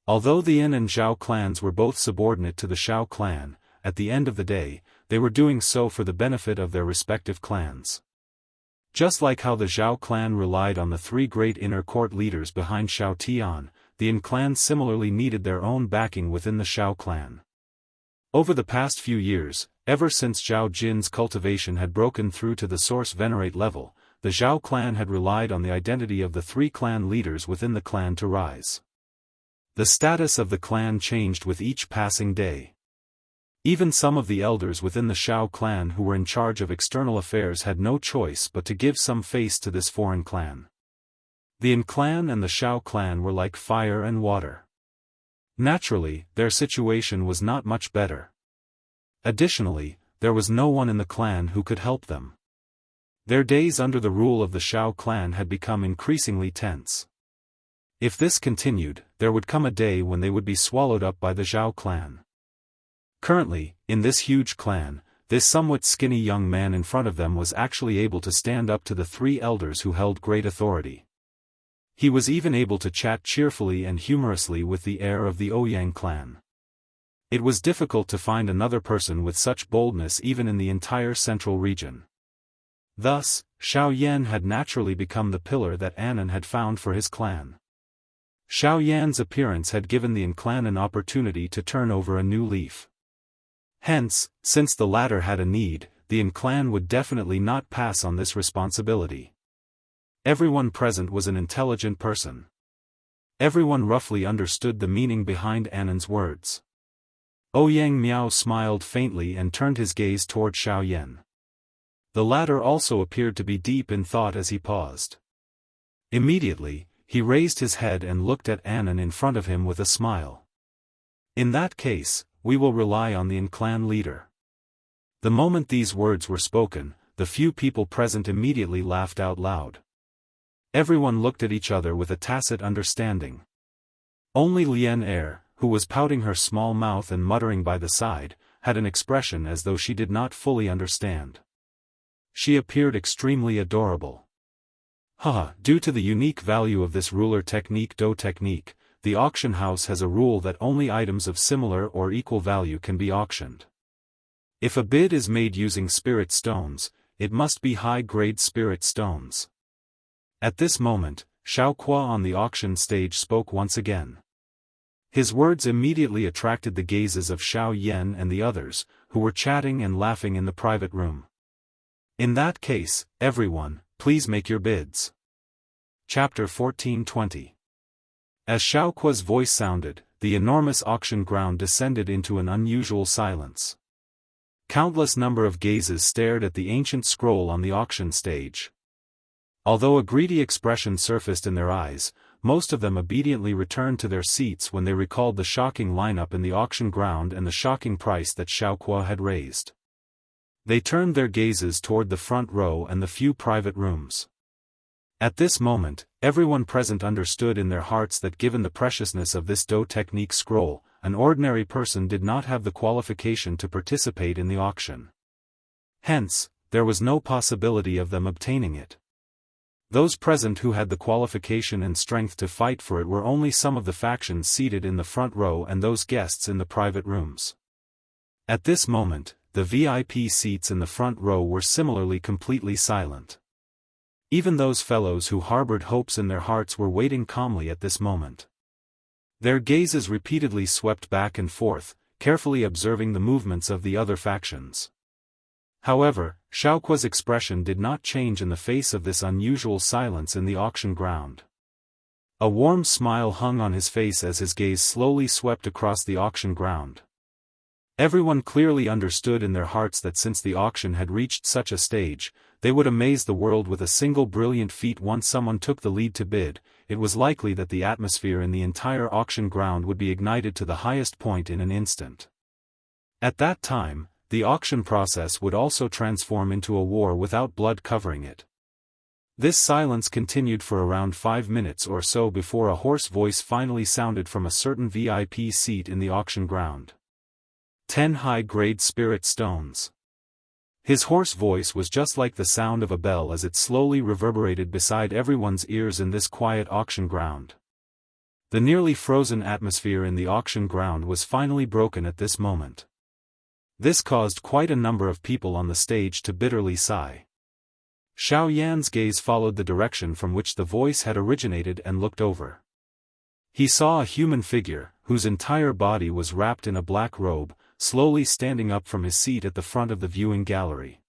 S1: Although the Yin and Zhao clans were both subordinate to the Xiao clan, at the end of the day, they were doing so for the benefit of their respective clans. Just like how the Zhao clan relied on the 3 great inner court leaders behind Xiao Tian, the Yin clan similarly needed their own backing within the Xiao clan. Over the past few years, ever since Zhao Jin's cultivation had broken through to the source venerate level, the Zhao clan had relied on the identity of the 3 clan leaders within the clan to rise. The status of the clan changed with each passing day. Even some of the elders within the Xiao clan who were in charge of external affairs had no choice but to give some face to this foreign clan. The Yin clan and the Xiao clan were like fire and water. Naturally, their situation was not much better. Additionally, there was no one in the clan who could help them. Their days under the rule of the Xiao clan had become increasingly tense. If this continued, there would come a day when they would be swallowed up by the Zhao clan. Currently, in this huge clan, this somewhat skinny young man in front of them was actually able to stand up to the 3 elders who held great authority. He was even able to chat cheerfully and humorously with the heir of the Ouyang clan. It was difficult to find another person with such boldness even in the entire central region. Thus, Xiao Yan had naturally become the pillar that Anan had found for his clan. Xiao Yan's appearance had given the Yin clan an opportunity to turn over a new leaf. Hence, since the latter had a need, the Yin clan would definitely not pass on this responsibility. Everyone present was an intelligent person. Everyone roughly understood the meaning behind Annan's words. Ouyang Miao smiled faintly and turned his gaze toward Xiao Yan. The latter also appeared to be deep in thought as he paused. Immediately, he raised his head and looked at Annan in front of him with a smile. In that case, we will rely on the clan leader. The moment these words were spoken, the few people present immediately laughed out loud. Everyone looked at each other with a tacit understanding. Only Lian Er, who was pouting her small mouth and muttering by the side, had an expression as though she did not fully understand. She appeared extremely adorable. Due to the unique value of this ruler technique Do technique, the auction house has a rule that only items of similar or equal value can be auctioned. If a bid is made using spirit stones, it must be high-grade spirit stones. At this moment, Xiao Qua on the auction stage spoke once again. His words immediately attracted the gazes of Xiao Yan and the others, who were chatting and laughing in the private room. In that case, everyone, please make your bids. Chapter 1420. As Xiao Qua's voice sounded, the enormous auction ground descended into an unusual silence. Countless number of gazes stared at the ancient scroll on the auction stage. Although a greedy expression surfaced in their eyes, most of them obediently returned to their seats when they recalled the shocking lineup in the auction ground and the shocking price that Xiao Qua had raised. They turned their gazes toward the front row and the few private rooms. At this moment, everyone present understood in their hearts that given the preciousness of this Do technique scroll, an ordinary person did not have the qualification to participate in the auction. Hence, there was no possibility of them obtaining it. Those present who had the qualification and strength to fight for it were only some of the factions seated in the front row and those guests in the private rooms. At this moment, the VIP seats in the front row were similarly completely silent. Even those fellows who harbored hopes in their hearts were waiting calmly at this moment. Their gazes repeatedly swept back and forth, carefully observing the movements of the other factions. However, Xiao Qua's expression did not change in the face of this unusual silence in the auction ground. A warm smile hung on his face as his gaze slowly swept across the auction ground. Everyone clearly understood in their hearts that since the auction had reached such a stage, they would amaze the world with a single brilliant feat once someone took the lead to bid. It was likely that the atmosphere in the entire auction ground would be ignited to the highest point in an instant. At that time, the auction process would also transform into a war without blood covering it. This silence continued for around 5 minutes or so before a hoarse voice finally sounded from a certain VIP seat in the auction ground. 10 high-grade spirit stones. His hoarse voice was just like the sound of a bell as it slowly reverberated beside everyone's ears in this quiet auction ground. The nearly frozen atmosphere in the auction ground was finally broken at this moment. This caused quite a number of people on the stage to bitterly sigh. Xiao Yan's gaze followed the direction from which the voice had originated and looked over. He saw a human figure, whose entire body was wrapped in a black robe, slowly standing up from his seat at the front of the viewing gallery.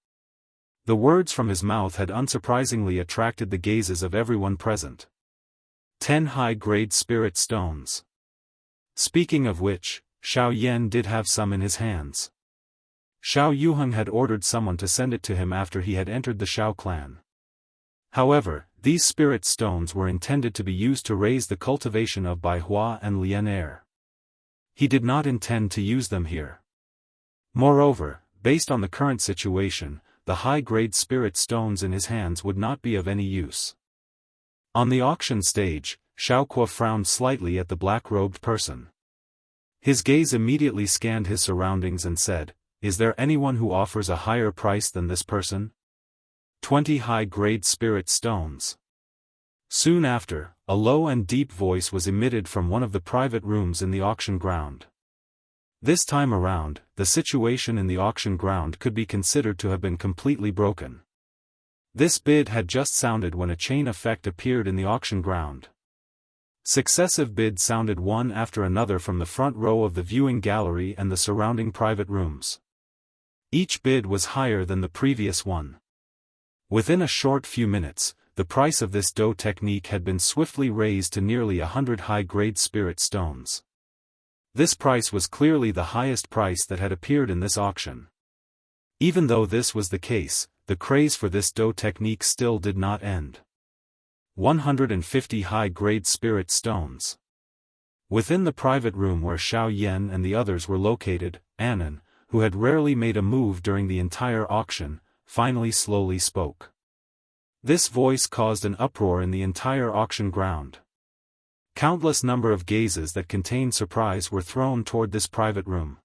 S1: The words from his mouth had unsurprisingly attracted the gazes of everyone present. 10 high-grade spirit stones. Speaking of which, Xiao Yan did have some in his hands. Xiao Yuheng had ordered someone to send it to him after he had entered the Xiao clan. However, these spirit stones were intended to be used to raise the cultivation of Bai Hua and Lian Er. He did not intend to use them here. Moreover, based on the current situation, the high-grade spirit stones in his hands would not be of any use. On the auction stage, Xiao Qua frowned slightly at the black-robed person. His gaze immediately scanned his surroundings and said, "Is there anyone who offers a higher price than this person?" 20 high-grade spirit stones. Soon after, a low and deep voice was emitted from one of the private rooms in the auction ground. This time around, the situation in the auction ground could be considered to have been completely broken. This bid had just sounded when a chain effect appeared in the auction ground. Successive bids sounded one after another from the front row of the viewing gallery and the surrounding private rooms. Each bid was higher than the previous one. Within a short few minutes, the price of this Dou technique had been swiftly raised to nearly 100 high-grade spirit stones. This price was clearly the highest price that had appeared in this auction. Even though this was the case, the craze for this Dou technique still did not end. 150 high-grade spirit stones. Within the private room where Xiao Yan and the others were located, Anan, who had rarely made a move during the entire auction, finally slowly spoke. This voice caused an uproar in the entire auction ground. Countless number of gazes that contained surprise were thrown toward this private room.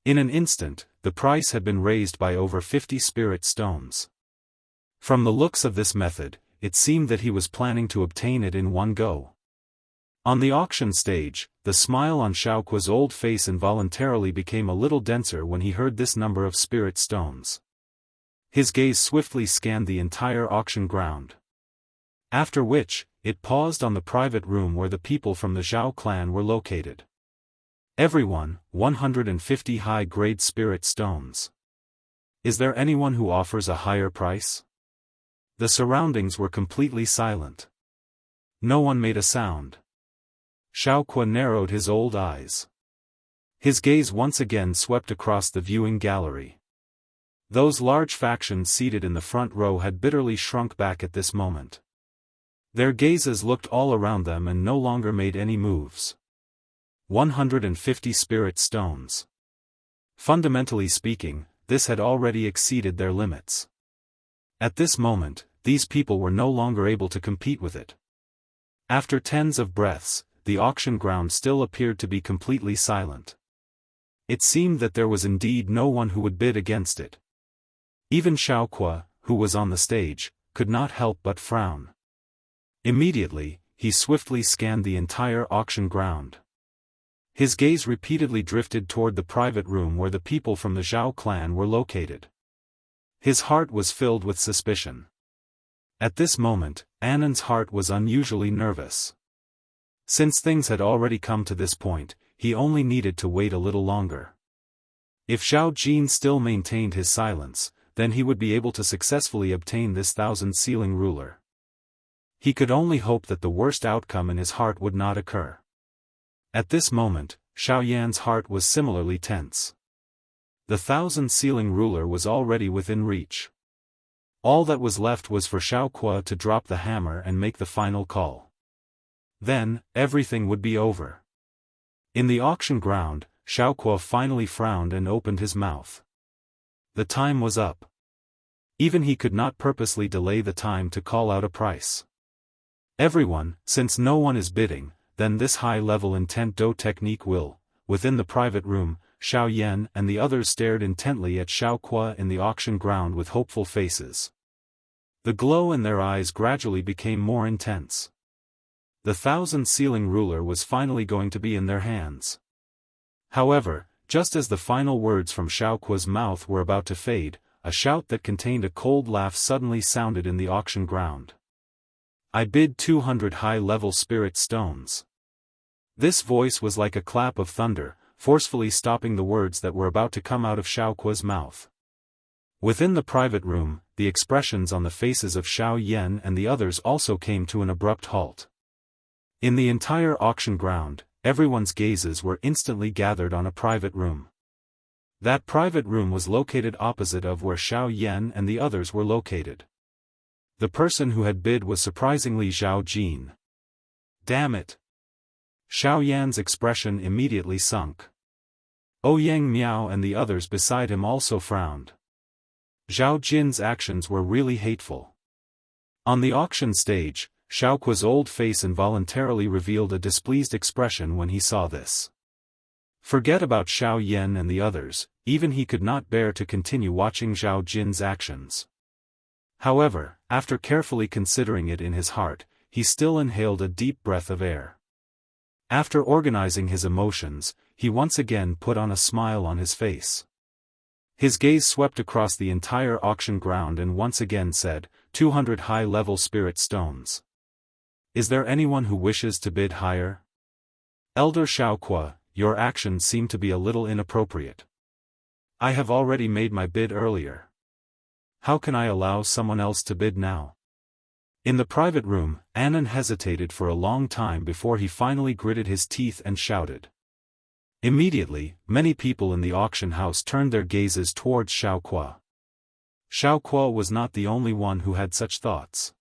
S1: In an instant, the price had been raised by over 50 spirit stones. From the looks of this method, it seemed that he was planning to obtain it in one go. On the auction stage, the smile on Xiaoqua's old face involuntarily became a little denser when he heard this number of spirit stones. His gaze swiftly scanned the entire auction ground. After which, it paused on the private room where the people from the Zhao clan were located. Everyone, 150 high-grade spirit stones. Is there anyone who offers a higher price? The surroundings were completely silent. No one made a sound. Xiaoqua narrowed his old eyes. His gaze once again swept across the viewing gallery. Those large factions seated in the front row had bitterly shrunk back at this moment. Their gazes looked all around them and no longer made any moves. 150 spirit stones. Fundamentally speaking, this had already exceeded their limits. At this moment, these people were no longer able to compete with it. After tens of breaths, the auction ground still appeared to be completely silent. It seemed that there was indeed no one who would bid against it. Even Xiaoqua, who was on the stage, could not help but frown. Immediately, he swiftly scanned the entire auction ground. His gaze repeatedly drifted toward the private room where the people from the Zhao clan were located. His heart was filled with suspicion. At this moment, Anan's heart was unusually nervous. Since things had already come to this point, he only needed to wait a little longer. If Xiao Jin still maintained his silence, then he would be able to successfully obtain this 1,000-ceiling ruler. He could only hope that the worst outcome in his heart would not occur. At this moment, Xiao Yan's heart was similarly tense. The 1,000-ceiling ruler was already within reach. All that was left was for Xiaoqua to drop the hammer and make the final call. Then, everything would be over. In the auction ground, Xiaoqua finally frowned and opened his mouth. The time was up. Even he could not purposely delay the time to call out a price. Everyone, since no one is bidding, then this high-level intent Dou technique will. Within the private room, Xiao Yan and the others stared intently at Xiaoqua in the auction ground with hopeful faces. The glow in their eyes gradually became more intense. The 1,000-ceiling ruler was finally going to be in their hands. However, just as the final words from Xiaoqua's mouth were about to fade, a shout that contained a cold laugh suddenly sounded in the auction ground. I bid 200 high-level spirit stones. This voice was like a clap of thunder, forcefully stopping the words that were about to come out of Xiaoqua's mouth. Within the private room, the expressions on the faces of Xiao Yan and the others also came to an abrupt halt. In the entire auction ground, everyone's gazes were instantly gathered on a private room. That private room was located opposite of where Xiao Yan and the others were located. The person who had bid was surprisingly Zhao Jin. Damn it! Xiao Yan's expression immediately sunk. Ouyang Miao and the others beside him also frowned. Zhao Jin's actions were really hateful. On the auction stage, Xiaoqua's old face involuntarily revealed a displeased expression when he saw this. Forget about Xiao Yan and the others, even he could not bear to continue watching Zhao Jin's actions. However, after carefully considering it in his heart, he still inhaled a deep breath of air. After organizing his emotions, he once again put on a smile on his face. His gaze swept across the entire auction ground and once again said, 200 high-level spirit stones. Is there anyone who wishes to bid higher? Elder Xiaoqua, your actions seem to be a little inappropriate. I have already made my bid earlier. How can I allow someone else to bid now? In the private room, Annan hesitated for a long time before he finally gritted his teeth and shouted. Immediately, many people in the auction house turned their gazes towards Xiao Kuo. Xiao Kuo was not the only one who had such thoughts.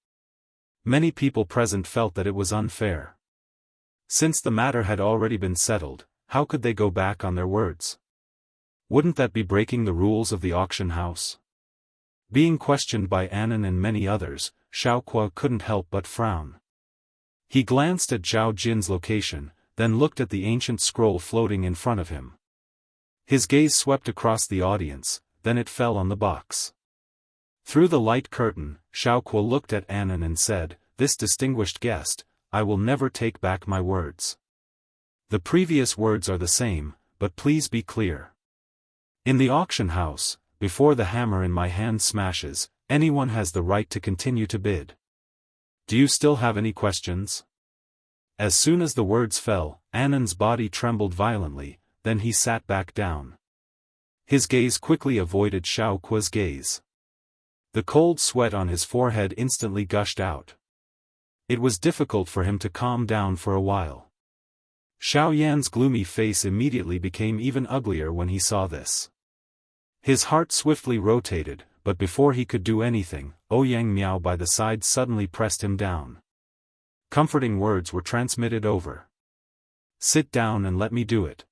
S1: Many people present felt that it was unfair. Since the matter had already been settled, how could they go back on their words? Wouldn't that be breaking the rules of the auction house? Being questioned by Annan and many others, Xiao Kuo couldn't help but frown. He glanced at Zhao Jin's location, then looked at the ancient scroll floating in front of him. His gaze swept across the audience, then it fell on the box. Through the light curtain, Xiao Kuo looked at Annan and said, "This distinguished guest, I will never take back my words. The previous words are the same, but please be clear. In the auction house, before the hammer in my hand smashes, anyone has the right to continue to bid. Do you still have any questions?" As soon as the words fell, Annan's body trembled violently, then he sat back down. His gaze quickly avoided Xiao Kuo's gaze. The cold sweat on his forehead instantly gushed out. It was difficult for him to calm down for a while. Xiao Yan's gloomy face immediately became even uglier when he saw this. His heart swiftly rotated, but before he could do anything, Ouyang Miao by the side suddenly pressed him down. Comforting words were transmitted over. "Sit down and let me do it."